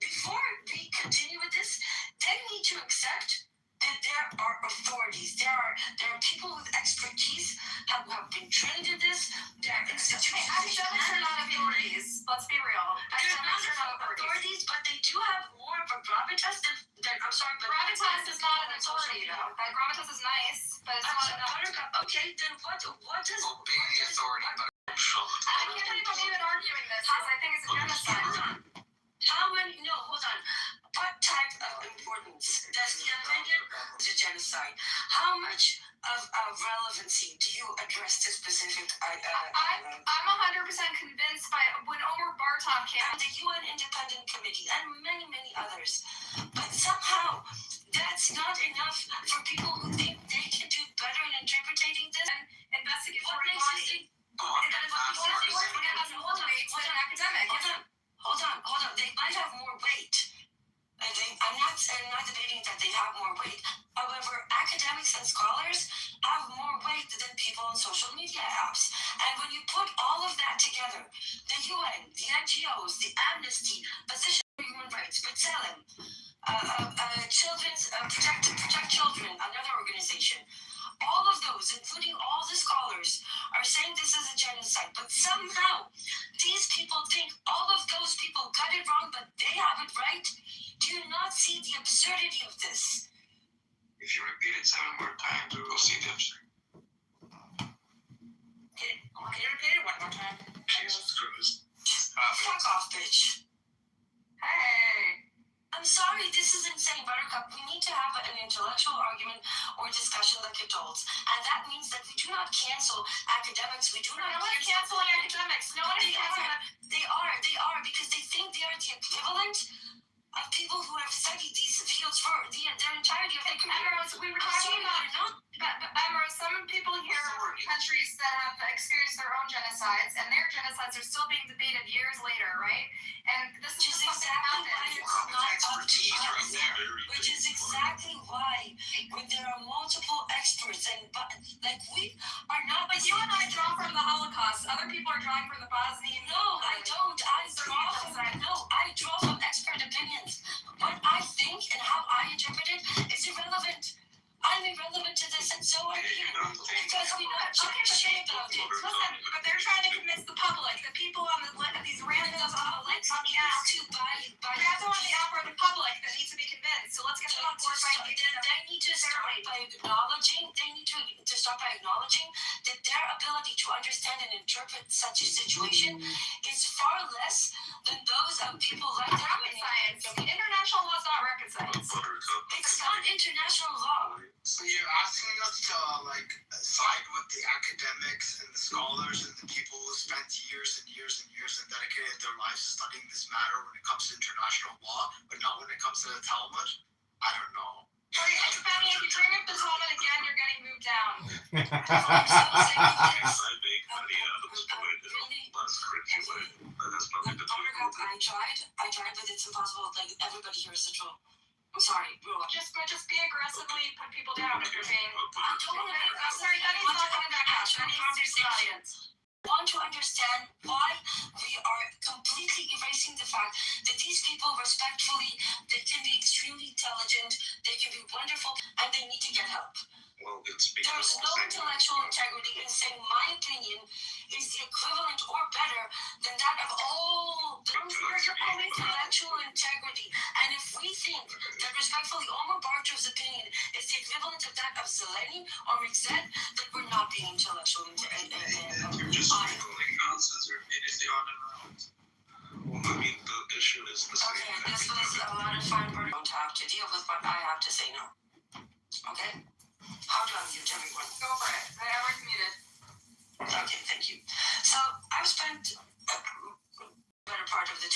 Before we continue with this, they need to accept that there are authorities. There are people with expertise who have been trained in this. There are institutions. Academics are not authorities. Let's be real. Academics are not authorities, but they do have more of a gravitas than I'm sorry, but gravitas is not an authority, though. Gravitas is nice, but it's not enough. Okay, then what does being the authority? I can't believe I'm even arguing this because I think it's a genocide. Hold on. What type of importance does the opinion of the genocide? How much of relevancy do you address to specific? I'm 100% convinced by when Omar Bartov came, and the UN Independent Committee, and many, many others. But somehow, that's not enough for people who think they can do better in interpreting this. Investigatory body. Hold on. They might have more weight. I'm not debating that they have more weight. However, academics and scholars have more weight than people on social media apps. And when you put all of that together, the UN, the NGOs, the Amnesty, Position for Human Rights, B'Tselem, Protect Children, another organization, all of those, including all the scholars, are saying this is a genocide. But somehow, these people think all of those people got it wrong, but they have it right. Do you not see the absurdity of this? If you repeat it 7 more times, we will see the absurdity. Can you repeat it one more time? Jesus Christ. Fuck off, bitch. Hey. I'm sorry, this is insane, Buttercup. We need to have an intellectual argument or discussion like adults. And that means that we do not cancel academics. We do not canceling academics. No one is canceling them. They are, because they think they are the equivalent of people who have studied these fields for their entirety of their career. We were talking about some people here are countries that have experienced their own genocides, and their genocides are still being debated years later, right? And this is exactly which is exactly why when there are multiple experts and we are not. But you and I draw from the Holocaust. Other people are drawing from the Bosnian. No, I don't. I draw from expert opinions. What I think and how I interpret it is irrelevant. I'm irrelevant to this, and so are you. Because we know shit about it. Listen, but they're trying to convince the public, the people on these randoms on the list on the app to buy. That's on the app or the public that needs to be convinced. So let's get them on board by They need to start by acknowledging. They need to start by acknowledging that their ability to understand and interpret such a situation is far less than those of people like rocket science. International law is not rocket science. It's not international law. years and years and dedicated their lives to studying this matter when it comes to international law, but not when it comes to the Talmud, I don't know. Hey, Benny, if you bring up the Talmud again, you're getting moved down. I tried, but it's impossible. Like, everybody here is a troll. I'm sorry, bro. Just be aggressively put people down if you're being. I'm totally I'm sorry, Benny's not coming back out. Benny's conversation. Want to understand why we are completely erasing the fact that these people respectfully, they can be extremely intelligent, they can be wonderful, and they need to get help. Well, it's because There's no intellectual integrity in saying my opinion is the equivalent or better than that of all the intellectual integrity. And if we think that respectfully Omar Bartov's opinion is the equivalent of that of Zeleny or Mixed, then we're not being intellectual. You're just spitballing nonsense or immediately on and around. Well, I mean, the issue is the same. Okay, this was a lot of fine words. Don't have to deal with what I have to say now. Okay? How do I mute everyone? Go for it. Whoever's muted. Okay, thank you. So I've spent a better part of the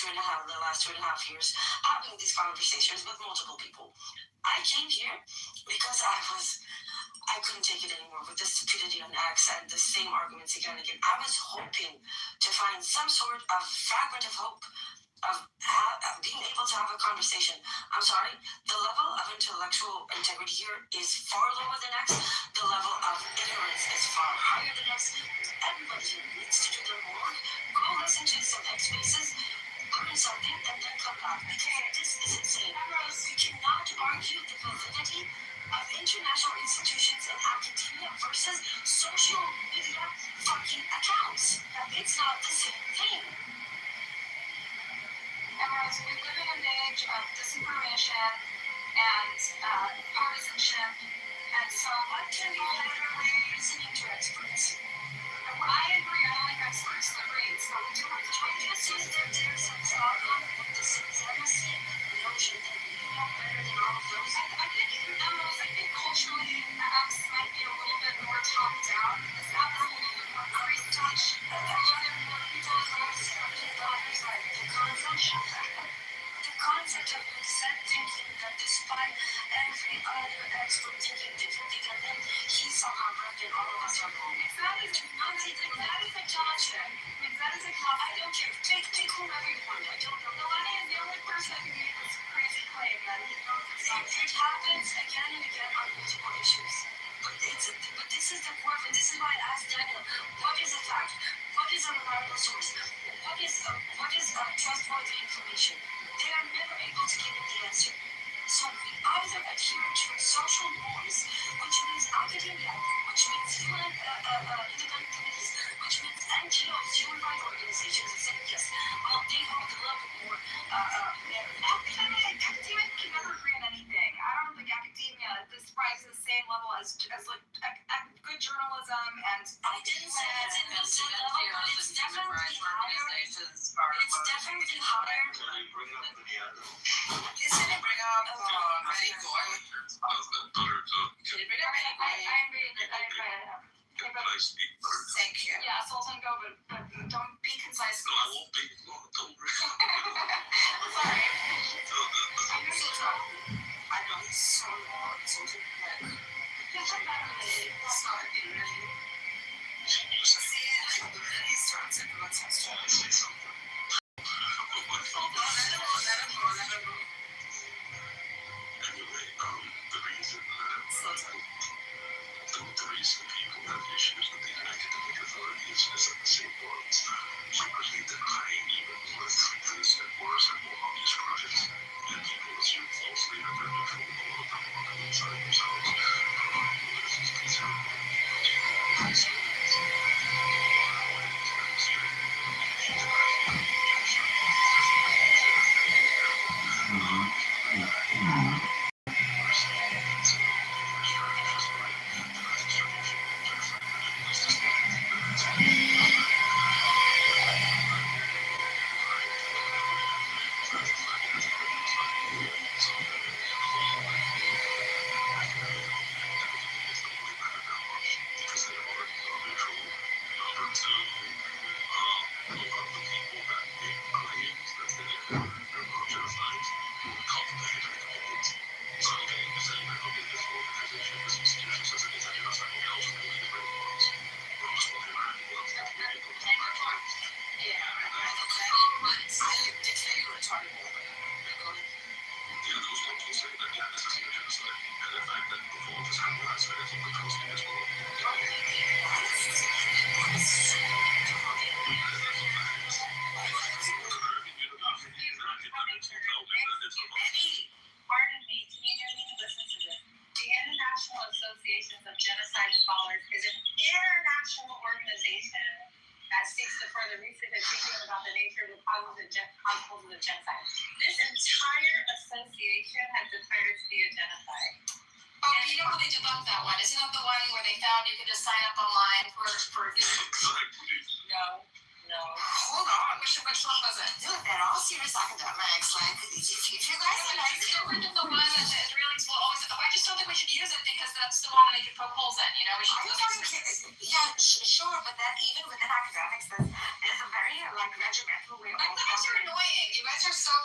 last 2.5 years having these conversations with multiple people. I came here because I couldn't take it anymore with the stupidity on X and the same arguments again and again. I was hoping to find some sort of fragment of hope of being able to have a conversation. I'm sorry, the level of intellectual integrity here is far lower than X. The level of ignorance is far higher than X. Everybody needs to do their homework. Go listen to some X spaces, learn something, and then come back. Because this is insane. You cannot argue the validity of international institutions and academia versus social media fucking accounts. It's not the same thing. Emerald, we live in an age of disinformation and partisanship, and so what can we literally listening to experts? I agree, I don't like experts agree, so we do have to try to Just as there's a problem with the supremacy notion that you know better than all of those. I think culturally, X might be a little bit more top down. This app is a little bit more priest touch. A lot of more people the concept of consent thinking that despite every other expert thinking differently than him, he somehow read and all of us are wrong. That is a concept. That is a concept. I don't care. Take whomever you want. I don't know. Melania is the only person that can make this crazy claim that he knows it happens again and again on multiple issues. But this is the proof, and this is why I asked Daniel, what is a fact? What is a reliable source? What is trustworthy information? They are never able to give it the answer. So we either adhere to social norms, which means academia, which means independent committees, which means NGOs, human rights organizations, and say, yes, well, they hold a little bit more academia can never agree on anything. I don't think academia describes the same level as like good journalism and I didn't say it's in the same level, but it's definitely higher. It's definitely higher. Is it bring up Betty Goy? Can you bring up Betty Goy? I'm reading it. Thank you. Yeah, Sultan, go, but don't be concise. No, I won't be. Sorry. I know he's so long, so it's like, it's not really. See, like, the minute he starts, everyone's trying to say something. Anyway, the reason people have issues with the academic authorities is at the same point, secretly denying honest. I didn't say you were talking about it. Yeah, those ones will say that, yeah, this is a genocide. And the fact that the fault is coming on Israel when it comes to this war. Pardon me, can you hear me? Listen to this. The International Association of Genocide Scholars is an international organization that seeks to further research and teaching about the nature of the causes of genocide. This entire association has declared it to be a genocide. Oh, but you know how they debunked that one? Isn't that the one where they found you could just sign up online for No. Hold on. Which one was it? Dude, they're all serious academics. Like, if you guys are like, It's different than the one that the Israelis will always. I just don't think we should use it because that's the one they can poke holes in. You know, we should. sure, but then even within academics, there's a very like regimental way of Academics are annoying. You guys are so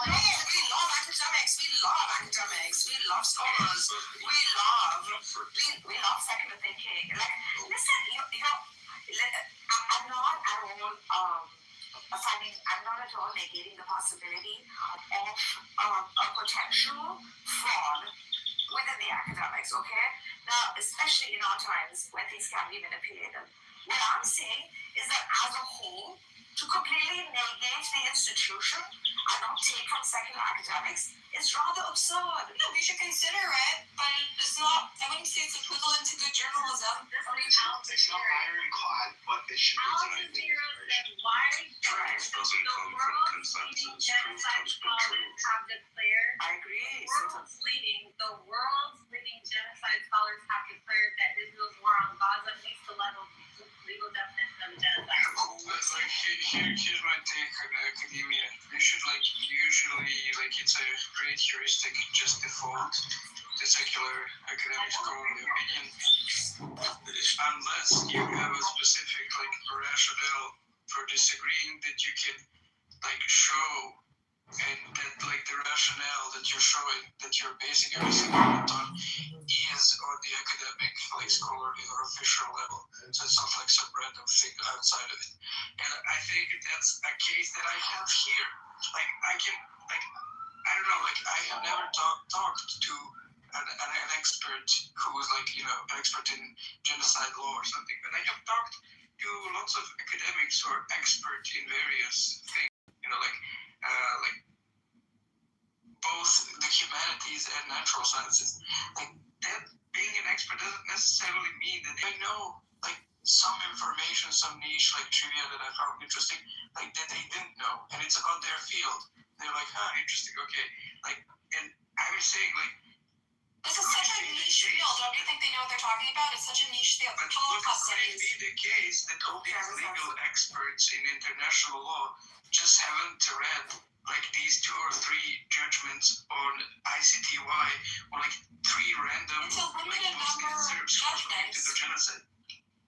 like. No, we love academics. We love academics. We love scholars. We love secular thinking. Like, listen, I'm not at all negating the possibility of a potential fraud within the academics, okay? Now, especially in our times when things can be manipulated. What I'm saying is that as a whole, to completely negate the institution and not take from secular academics is rather absurd. No, we should consider it, but it's not. I wouldn't say it's equivalent to good journalism. It's not ironclad, but it should be denied. Why Truth doesn't come from consensus. Truth comes from truth. have declared I agree. the world's leading genocide scholars have declared that Israel's war on Gaza meets the legal definition of a genocide. Here's my take on academia. You should usually it's a great heuristic, just default the secular academic scholarly opinion, unless you have a specific rationale for disagreeing that you can show, and that the rationale that you're showing, that you're basing everything on is on the academic scholarly or official level. So it's not some random thing outside of it. And I think that's a case that I have here. I don't know, I have never talked to an expert who was an expert in genocide law or something, but I have talked to lots of academics who are expert in various things, both the humanities and natural sciences. That being an expert doesn't necessarily mean that they know some information, some niche trivia that I found interesting, that they didn't know, and it's about their field. They're interesting, okay. And I was saying this is such a niche field. Don't you think they know what they're talking about? It's such a niche field. But look, could it be the case that all these legal experts in international law just haven't read these 2 or 3 judgments on ICTY, or 3 random it's a limited number of judgments. To genocide?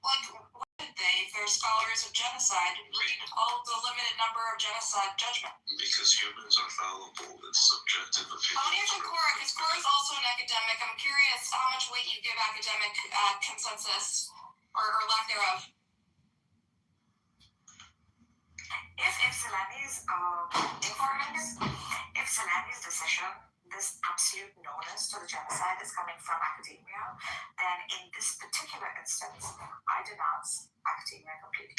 Wouldn't they, if they're scholars of genocide, read all the limited number of genocide judgments? Because humans are fallible. It's subjective opinion. I want to hear from Cora, because Cora is also an academic. I'm curious how much weight you give academic consensus or lack thereof. If Salami's decision, this absolute no-ness to the genocide is coming from academia, then in this particular instance, I denounce academia completely.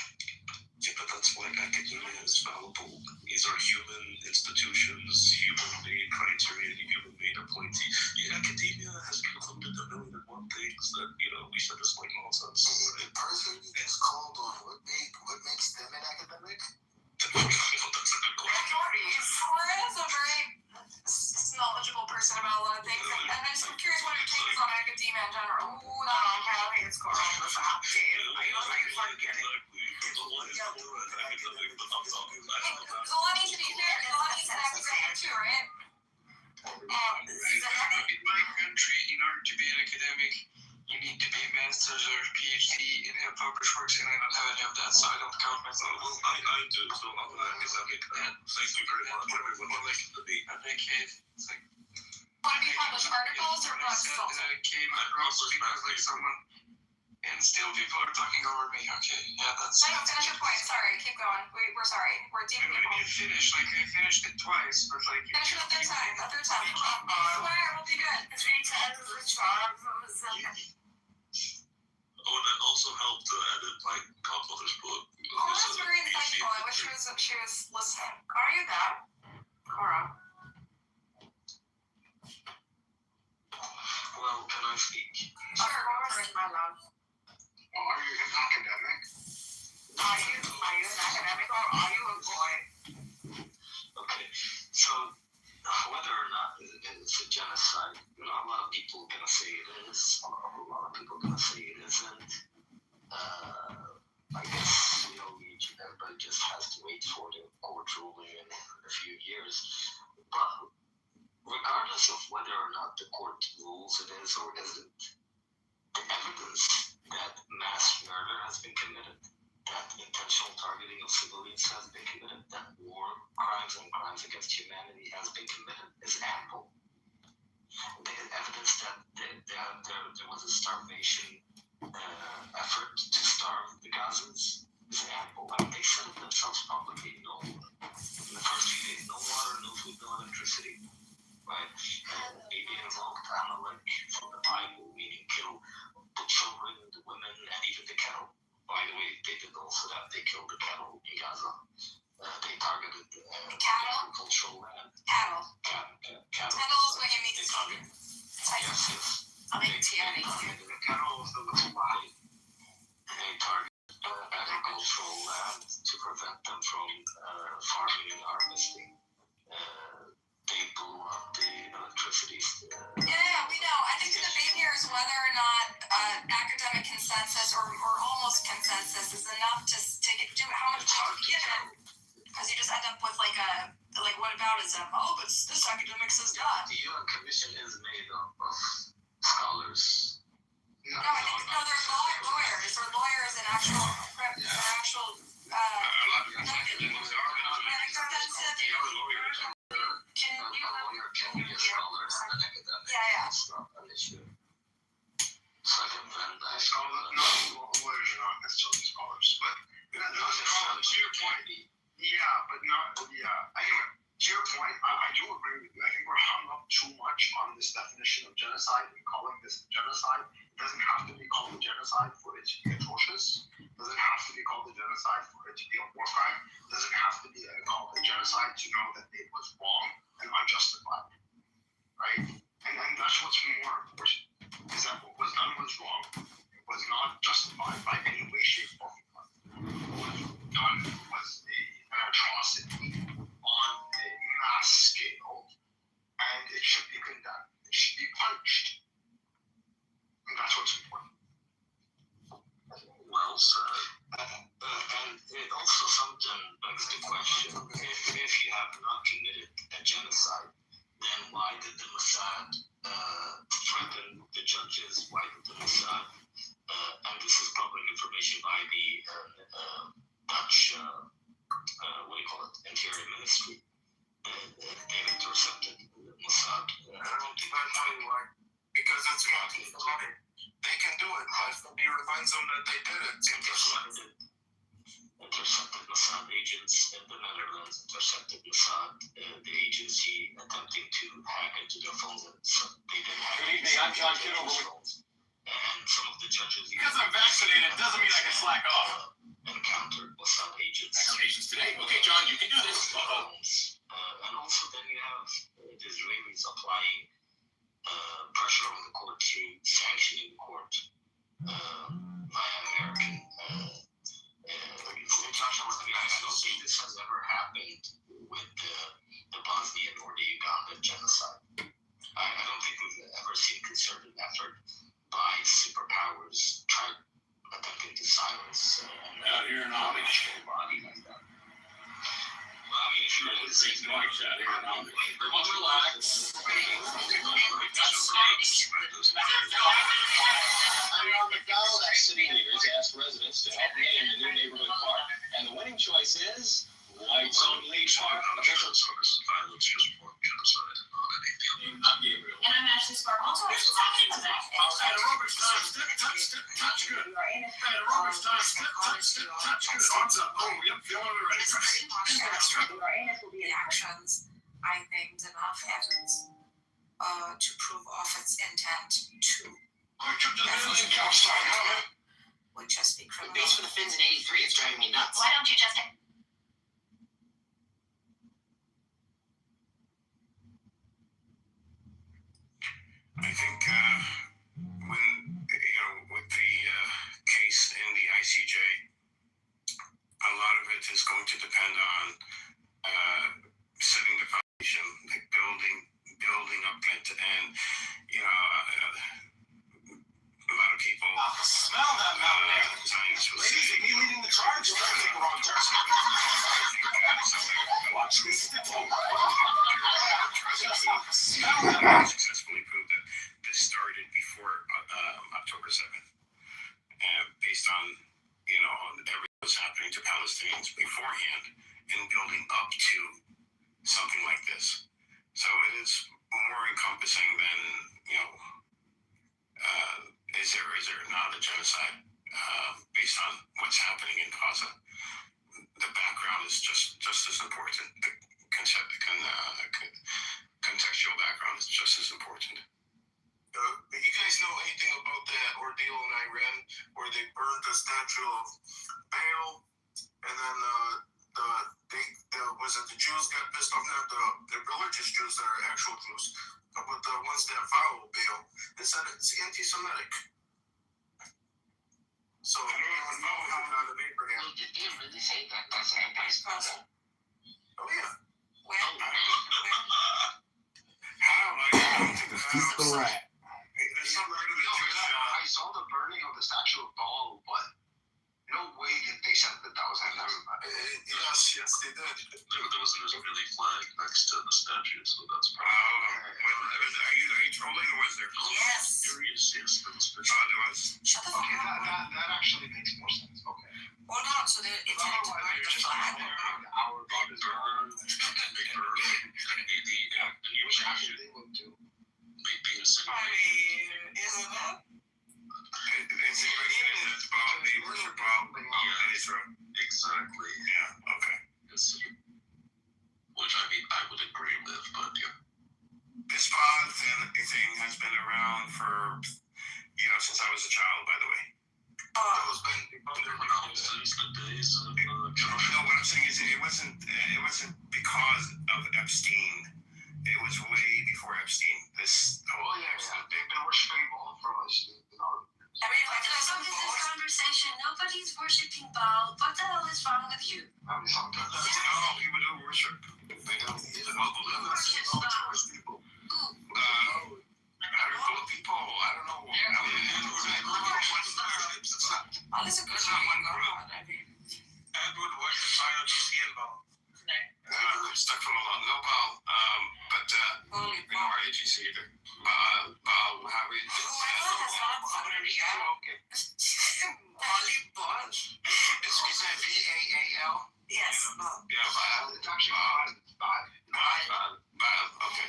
Yeah, but that's why academia is fallible. These are human institutions, human-made criteria, human-made appointees. Academia has concluded a million and one things that, we said is nonsense. The person you just called on, what makes them an academic? That's a good question. Cora is a very knowledgeable person about a lot of things, and I'm just curious what your take is on academia in general. Ooh, no, Kelly, it's Cora. Listen, I'm dead. Zeleny, to be fair, Zelany's an academic too, right? In my country, in order to be an academic, you need to be a master's or PhD and have published works, and I don't have any of that, so I don't count myself. Well, I do, so I'm an academic. Thank you very much. Everyone would like to be. A decade. It's What have you published, articles or books? I came across because someone And still people are talking over me. Okay, yeah, that's... No, finish your point. Sorry, keep going. We're sorry. We're deep. When you finish, like I finished it twice, but like... Finish it a third time. A third time. I swear, we'll be good. 3 times the charm. Oh, and that also helped to edit like Godmother's book. Cora's very insightful. I wish she was listening. Cora, you back? Cora. Well, can I speak? Sure, Cora's my love. Are you an academic? Are you an academic or are you a boy? Okay, so whether or not it's a genocide, you know, a lot of people are going to say it is, a lot of people are going to say it isn't. I guess, you know, everybody just has to wait for the court ruling in a few years. But regardless of whether or not the court rules it is or isn't, the evidence that mass murder has been committed, that intentional targeting of civilians has been committed, that war crimes and crimes against humanity has been committed is ample. The evidence that there was a starvation effort to starve the Gazans is ample. I mean, they said it themselves publicly, in the first few days, no water, no food, no electricity. Right? They invoked Amalek from the Bible, meaning kill the children, the women, and even the cattle. By the way, they did also that. They killed the cattle in Gaza. They targeted agricultural land. Cattle. Cattle. Cattle is when you meet the target. Yes. They targeted the cattle of the little body. They targeted agricultural land to prevent them from farming and harvesting. They blew up the electricity. Yeah, we know. I think the debate here is whether or not academic consensus or almost consensus is enough to do how much weight to give it. Because you just end up with like whataboutism. Oh, but this academic says that. The UN Commission is made up of scholars. No, I think they're lawyers. They're lawyers and actual. Can be a scholar and an academic. Yeah. It's not an issue. It's like a Venn diagram. No, lawyers are not necessarily scholars, but to your point. Anyway, to your point, I do agree with you. I think we're hung up too much on this definition of genocide and calling this genocide. It doesn't have to be called a genocide for it to be atrocious. It doesn't have to be called a genocide for it to be a war crime. It doesn't have to be called a genocide to know that it was wrong and unjustified. Right? And that's what's more important, is that what was done was wrong. It was not justified by any way, shape, or form. What was done was an atrocity on a mass scale, and it should be condemned. It should be punished. And that's what's important. Well said. And it also something begs the question, if you have not committed a genocide, then why did the Mossad threaten the judges? Why did the Mossad, and this is public information by the Dutch, Interior Ministry, they've intercepted the Mossad. I'll tell you why. Because it's money. They can do it, but he reminds them that they did it. Intercepted Mossad agents in the Netherlands, intercepted Mossad, the agency attempting to hack into their phones. They did hack. Good evening, I'm John Kitover. And some of the judges... Because I'm vaccinated doesn't mean I can slack off. Encountered Mossad agents. Vaccinations today? Okay, John, you can do this. And also then you have the Israelis applying pressure on the court through sanctioning the court via American I don't think this has ever happened with the Bosnian or the Ugandan genocide. I don't think we've ever seen concerted effort by superpowers attempting to silence out here in Amish body like that. Well, I mean, if you really think noise out here in Amish, everyone relax. Mayor McDonald asked city leaders asked residents to help name the new neighborhood park, and the winning choice is Lights on leash. Violence just for genocide, not anything. I'm Gabriel. And I'm Ashley Sparkle. Touch good. Robert's time. Touch good. Thumbs up. Oh, yep, feeling it right. Actions, I think, enough evidence to prove of its intent to would just be criminal. Based for the fins in 83, it's driving me nuts. Why don't you just I think when, with the case in the ICJ, a lot of it is going to depend on setting the foundation, like building up it, and a lot of people. Smell that mountain. Ladies, me leading the charge. Don't take the wrong turn. Watch this. Successfully proved that this started before October 7th, based on everything that was happening to Palestinians beforehand and building up to something like this. So it is more encompassing than is there not a genocide based on what's happening in Gaza? The background is just as important. The contextual background is just as important. You guys know anything about that ordeal in Iran where they burned the statue of Baal, and then the Jews got pissed off, not the religious Jews that are actual Jews, but the ones that follow Baal, and said it's anti-Semitic. So I don't know how not of Abraham. Did they really say that? That's an anti-Semitic. Oh yeah. How? I don't think He's the rat. I saw the burning of the statue of Baal, but no way did they say that was anti-Semitic. Yes, they did. There was an Israeli flag next to the statue, so that's are you trolling or was there? Yes. Yes, there was. There was. Shut the fuck Okay, up. that actually makes more sense. Okay. Hold on, so they intended to burn the flag. The new statue. The insinuation. Isn't it? They worship Baal in Israel. Exactly. Yeah. Okay. Which I would agree with, but yeah. This Baal thing has been around for since I was a child. By the way. Since the days of No, what I'm saying is it wasn't because of Epstein. It was way before Epstein. This whole they've been worshiping Baal for So this is conversation. Nobody's worshiping Baal. What the hell is wrong with you? No, people do worship. They don't. People. People. I don't know. Oh, that's a good one. Edward worships IOGC and Baal. Stuck from a lot. No Baal. But no RAGC either. Baal. How we. Whoever has not voted yet. Volleyball. Is that VAAL? Yes. Yeah, Baal. It's actually Baal. Okay.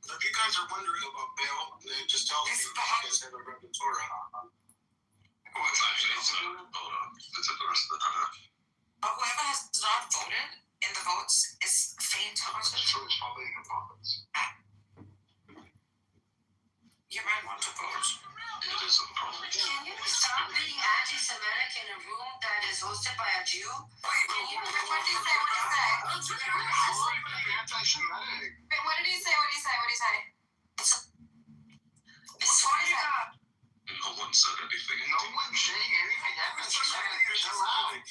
If you guys are wondering about Baal, then just tell me you guys haven't read the Torah. What's actually hold on. It's at the rest of the time. Whoever has not voted in the votes is faint-hearted. It's probably in the prophets. You might want to vote. It is a prophet. Can you stop being anti-Semitic in a room that is hosted by a Jew? Wait, can you repeat what did he say? What did he say? Anti-Semitic. Wait, what did he say? What did he say? What did he say? It's what is that? No one said anything. No one's saying anything. Anti-Semitic. You're allowed.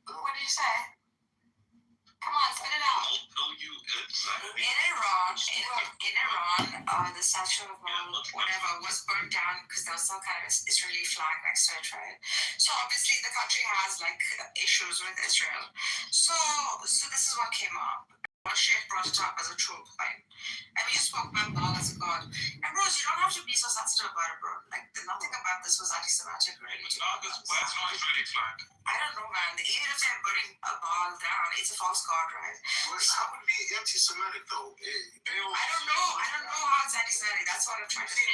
What did you say? Come on, spit it out. I'll tell you exactly. In Iran, the statue of whatever was burned down because there was some kind of Israeli flag next to it, right? So obviously the country has like issues with Israel. So this is what came up. But Sheikh brought it up as a trope, fine. And we just spoke about God as a God. And Rose, you don't have to be so sensitive about it, bro. Like, nothing about this was anti-Semitic or anything. Why it's not a Israeli flag? I don't know, man. Even if they're burning a ball down, it's a false god, right? Well, how would it be anti-Semitic though? I don't know how it's anti-Semitic. That's what I'm trying to say.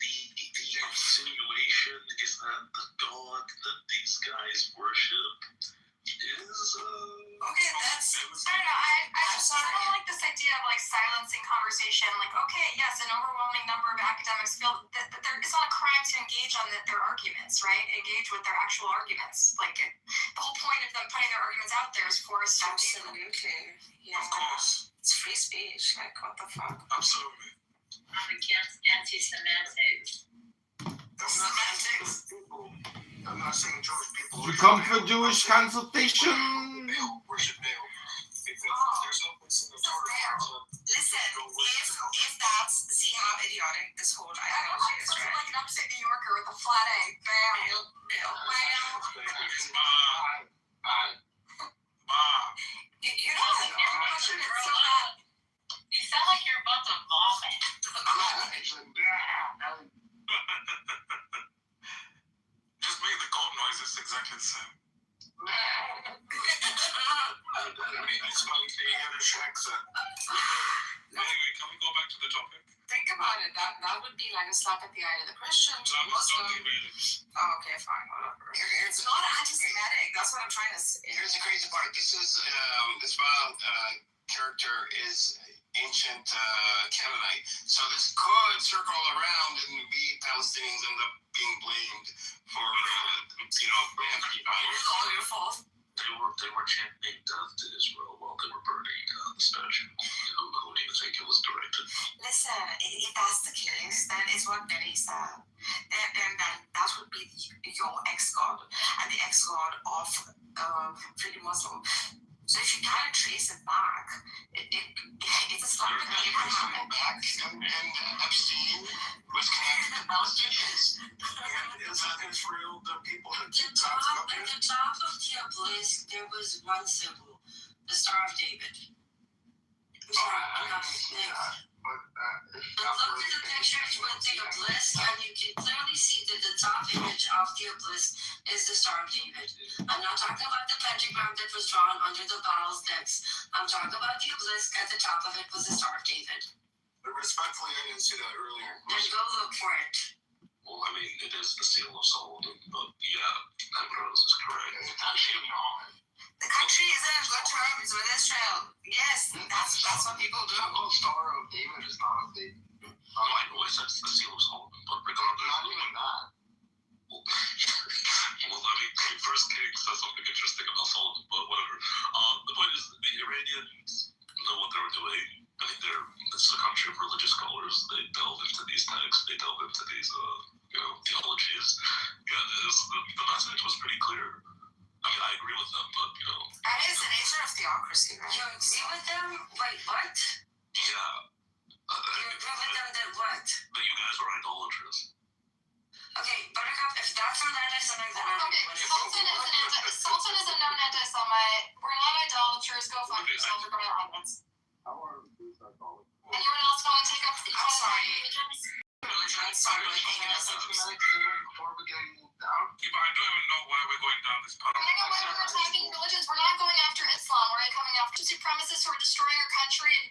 The insinuation is that the God that these guys worship is okay, that's I don't know. I don't like this idea of like silencing conversation. Like, okay, yes, an overwhelming number of academics feel that it's not a crime to engage on their arguments, right? Engage with their actual arguments. Like, the whole point of them putting their arguments out there is for us to absolutely. Yeah. of course. It's free speech. Like, what the fuck? Absolutely. I'm against anti-Semantics. I'm not saying Jewish people. You come for Jewish consultation? Worship Baal. There's no place in the Torah. Listen, if that's, see how idiotic this whole ideology is, right? Like an upstate New Yorker with a flat A. Bam. You know, You sound like you're about to vomit. Just make the goat noises exactly the same. Maybe it's my English accent. Anyway, can we go back to the topic? Think about it. That would be like a slap at the eye to the Christians. Oh, okay, fine, whatever. It's not anti-Semitic. That's what I'm trying to say. Here's the crazy part. This Baal character is ancient Canaanite. So this could circle around and we Palestinians end up being blamed for, It's all your fault. They were chanting death to Israel while they were burning the statue. Who do you think it was directed? Listen, if that's the case, then it's what Benny said. Then that would be your ex-god and the ex-god of Free Muslim. So if you kind of trace it back, it's a slap in the face. And Epstein was connected to Palestinians. And is that Israel the people that At the top of the obelisk, there was one symbol, the Star of David. I didn't see that. But Look at the pictures with the obelisk, and you can clearly see that the top image of the obelisk is the Star of David. I'm not talking about the pentagram that was drawn under the Baal's decks. I'm talking about the obelisk at the top of it was the Star of David. But respectfully, I didn't see that earlier. Then go look for it. Well, I mean, it is the seal of Solomon, but yeah, Ambrose is correct. It's actually not. The country is in good terms with Israel. Yes, that's what people do. The Star of David is not a thing. No, I know it says the seal of Solomon, but regardless. Not even that. Well, I mean, First King says something interesting about Solomon, but whatever. The point is, the Iranians know what they were doing. I mean, this is a country of religious scholars. They delve into these texts. They delve into these, theologies. Yeah, the message was pretty clear. I mean, I agree with them, but, That is the nature of theocracy, right? You agree with them? Wait, what? Yeah. You agree with them that what? That you guys are idolaters. Okay, Buttercup, if that's not anti-Semitic, then I don't know what it is. Sultan is a known anti-Semite. We're not idolaters. Go fuck yourself. We're going to audience. Anyone else want to take up the I'm sorry. I'm sorry, before we get down. Yeah, but I don't even know why we're going down this path. I don't know why we're attacking religions. We're not going after Islam. We're coming after supremacists who are destroying our country and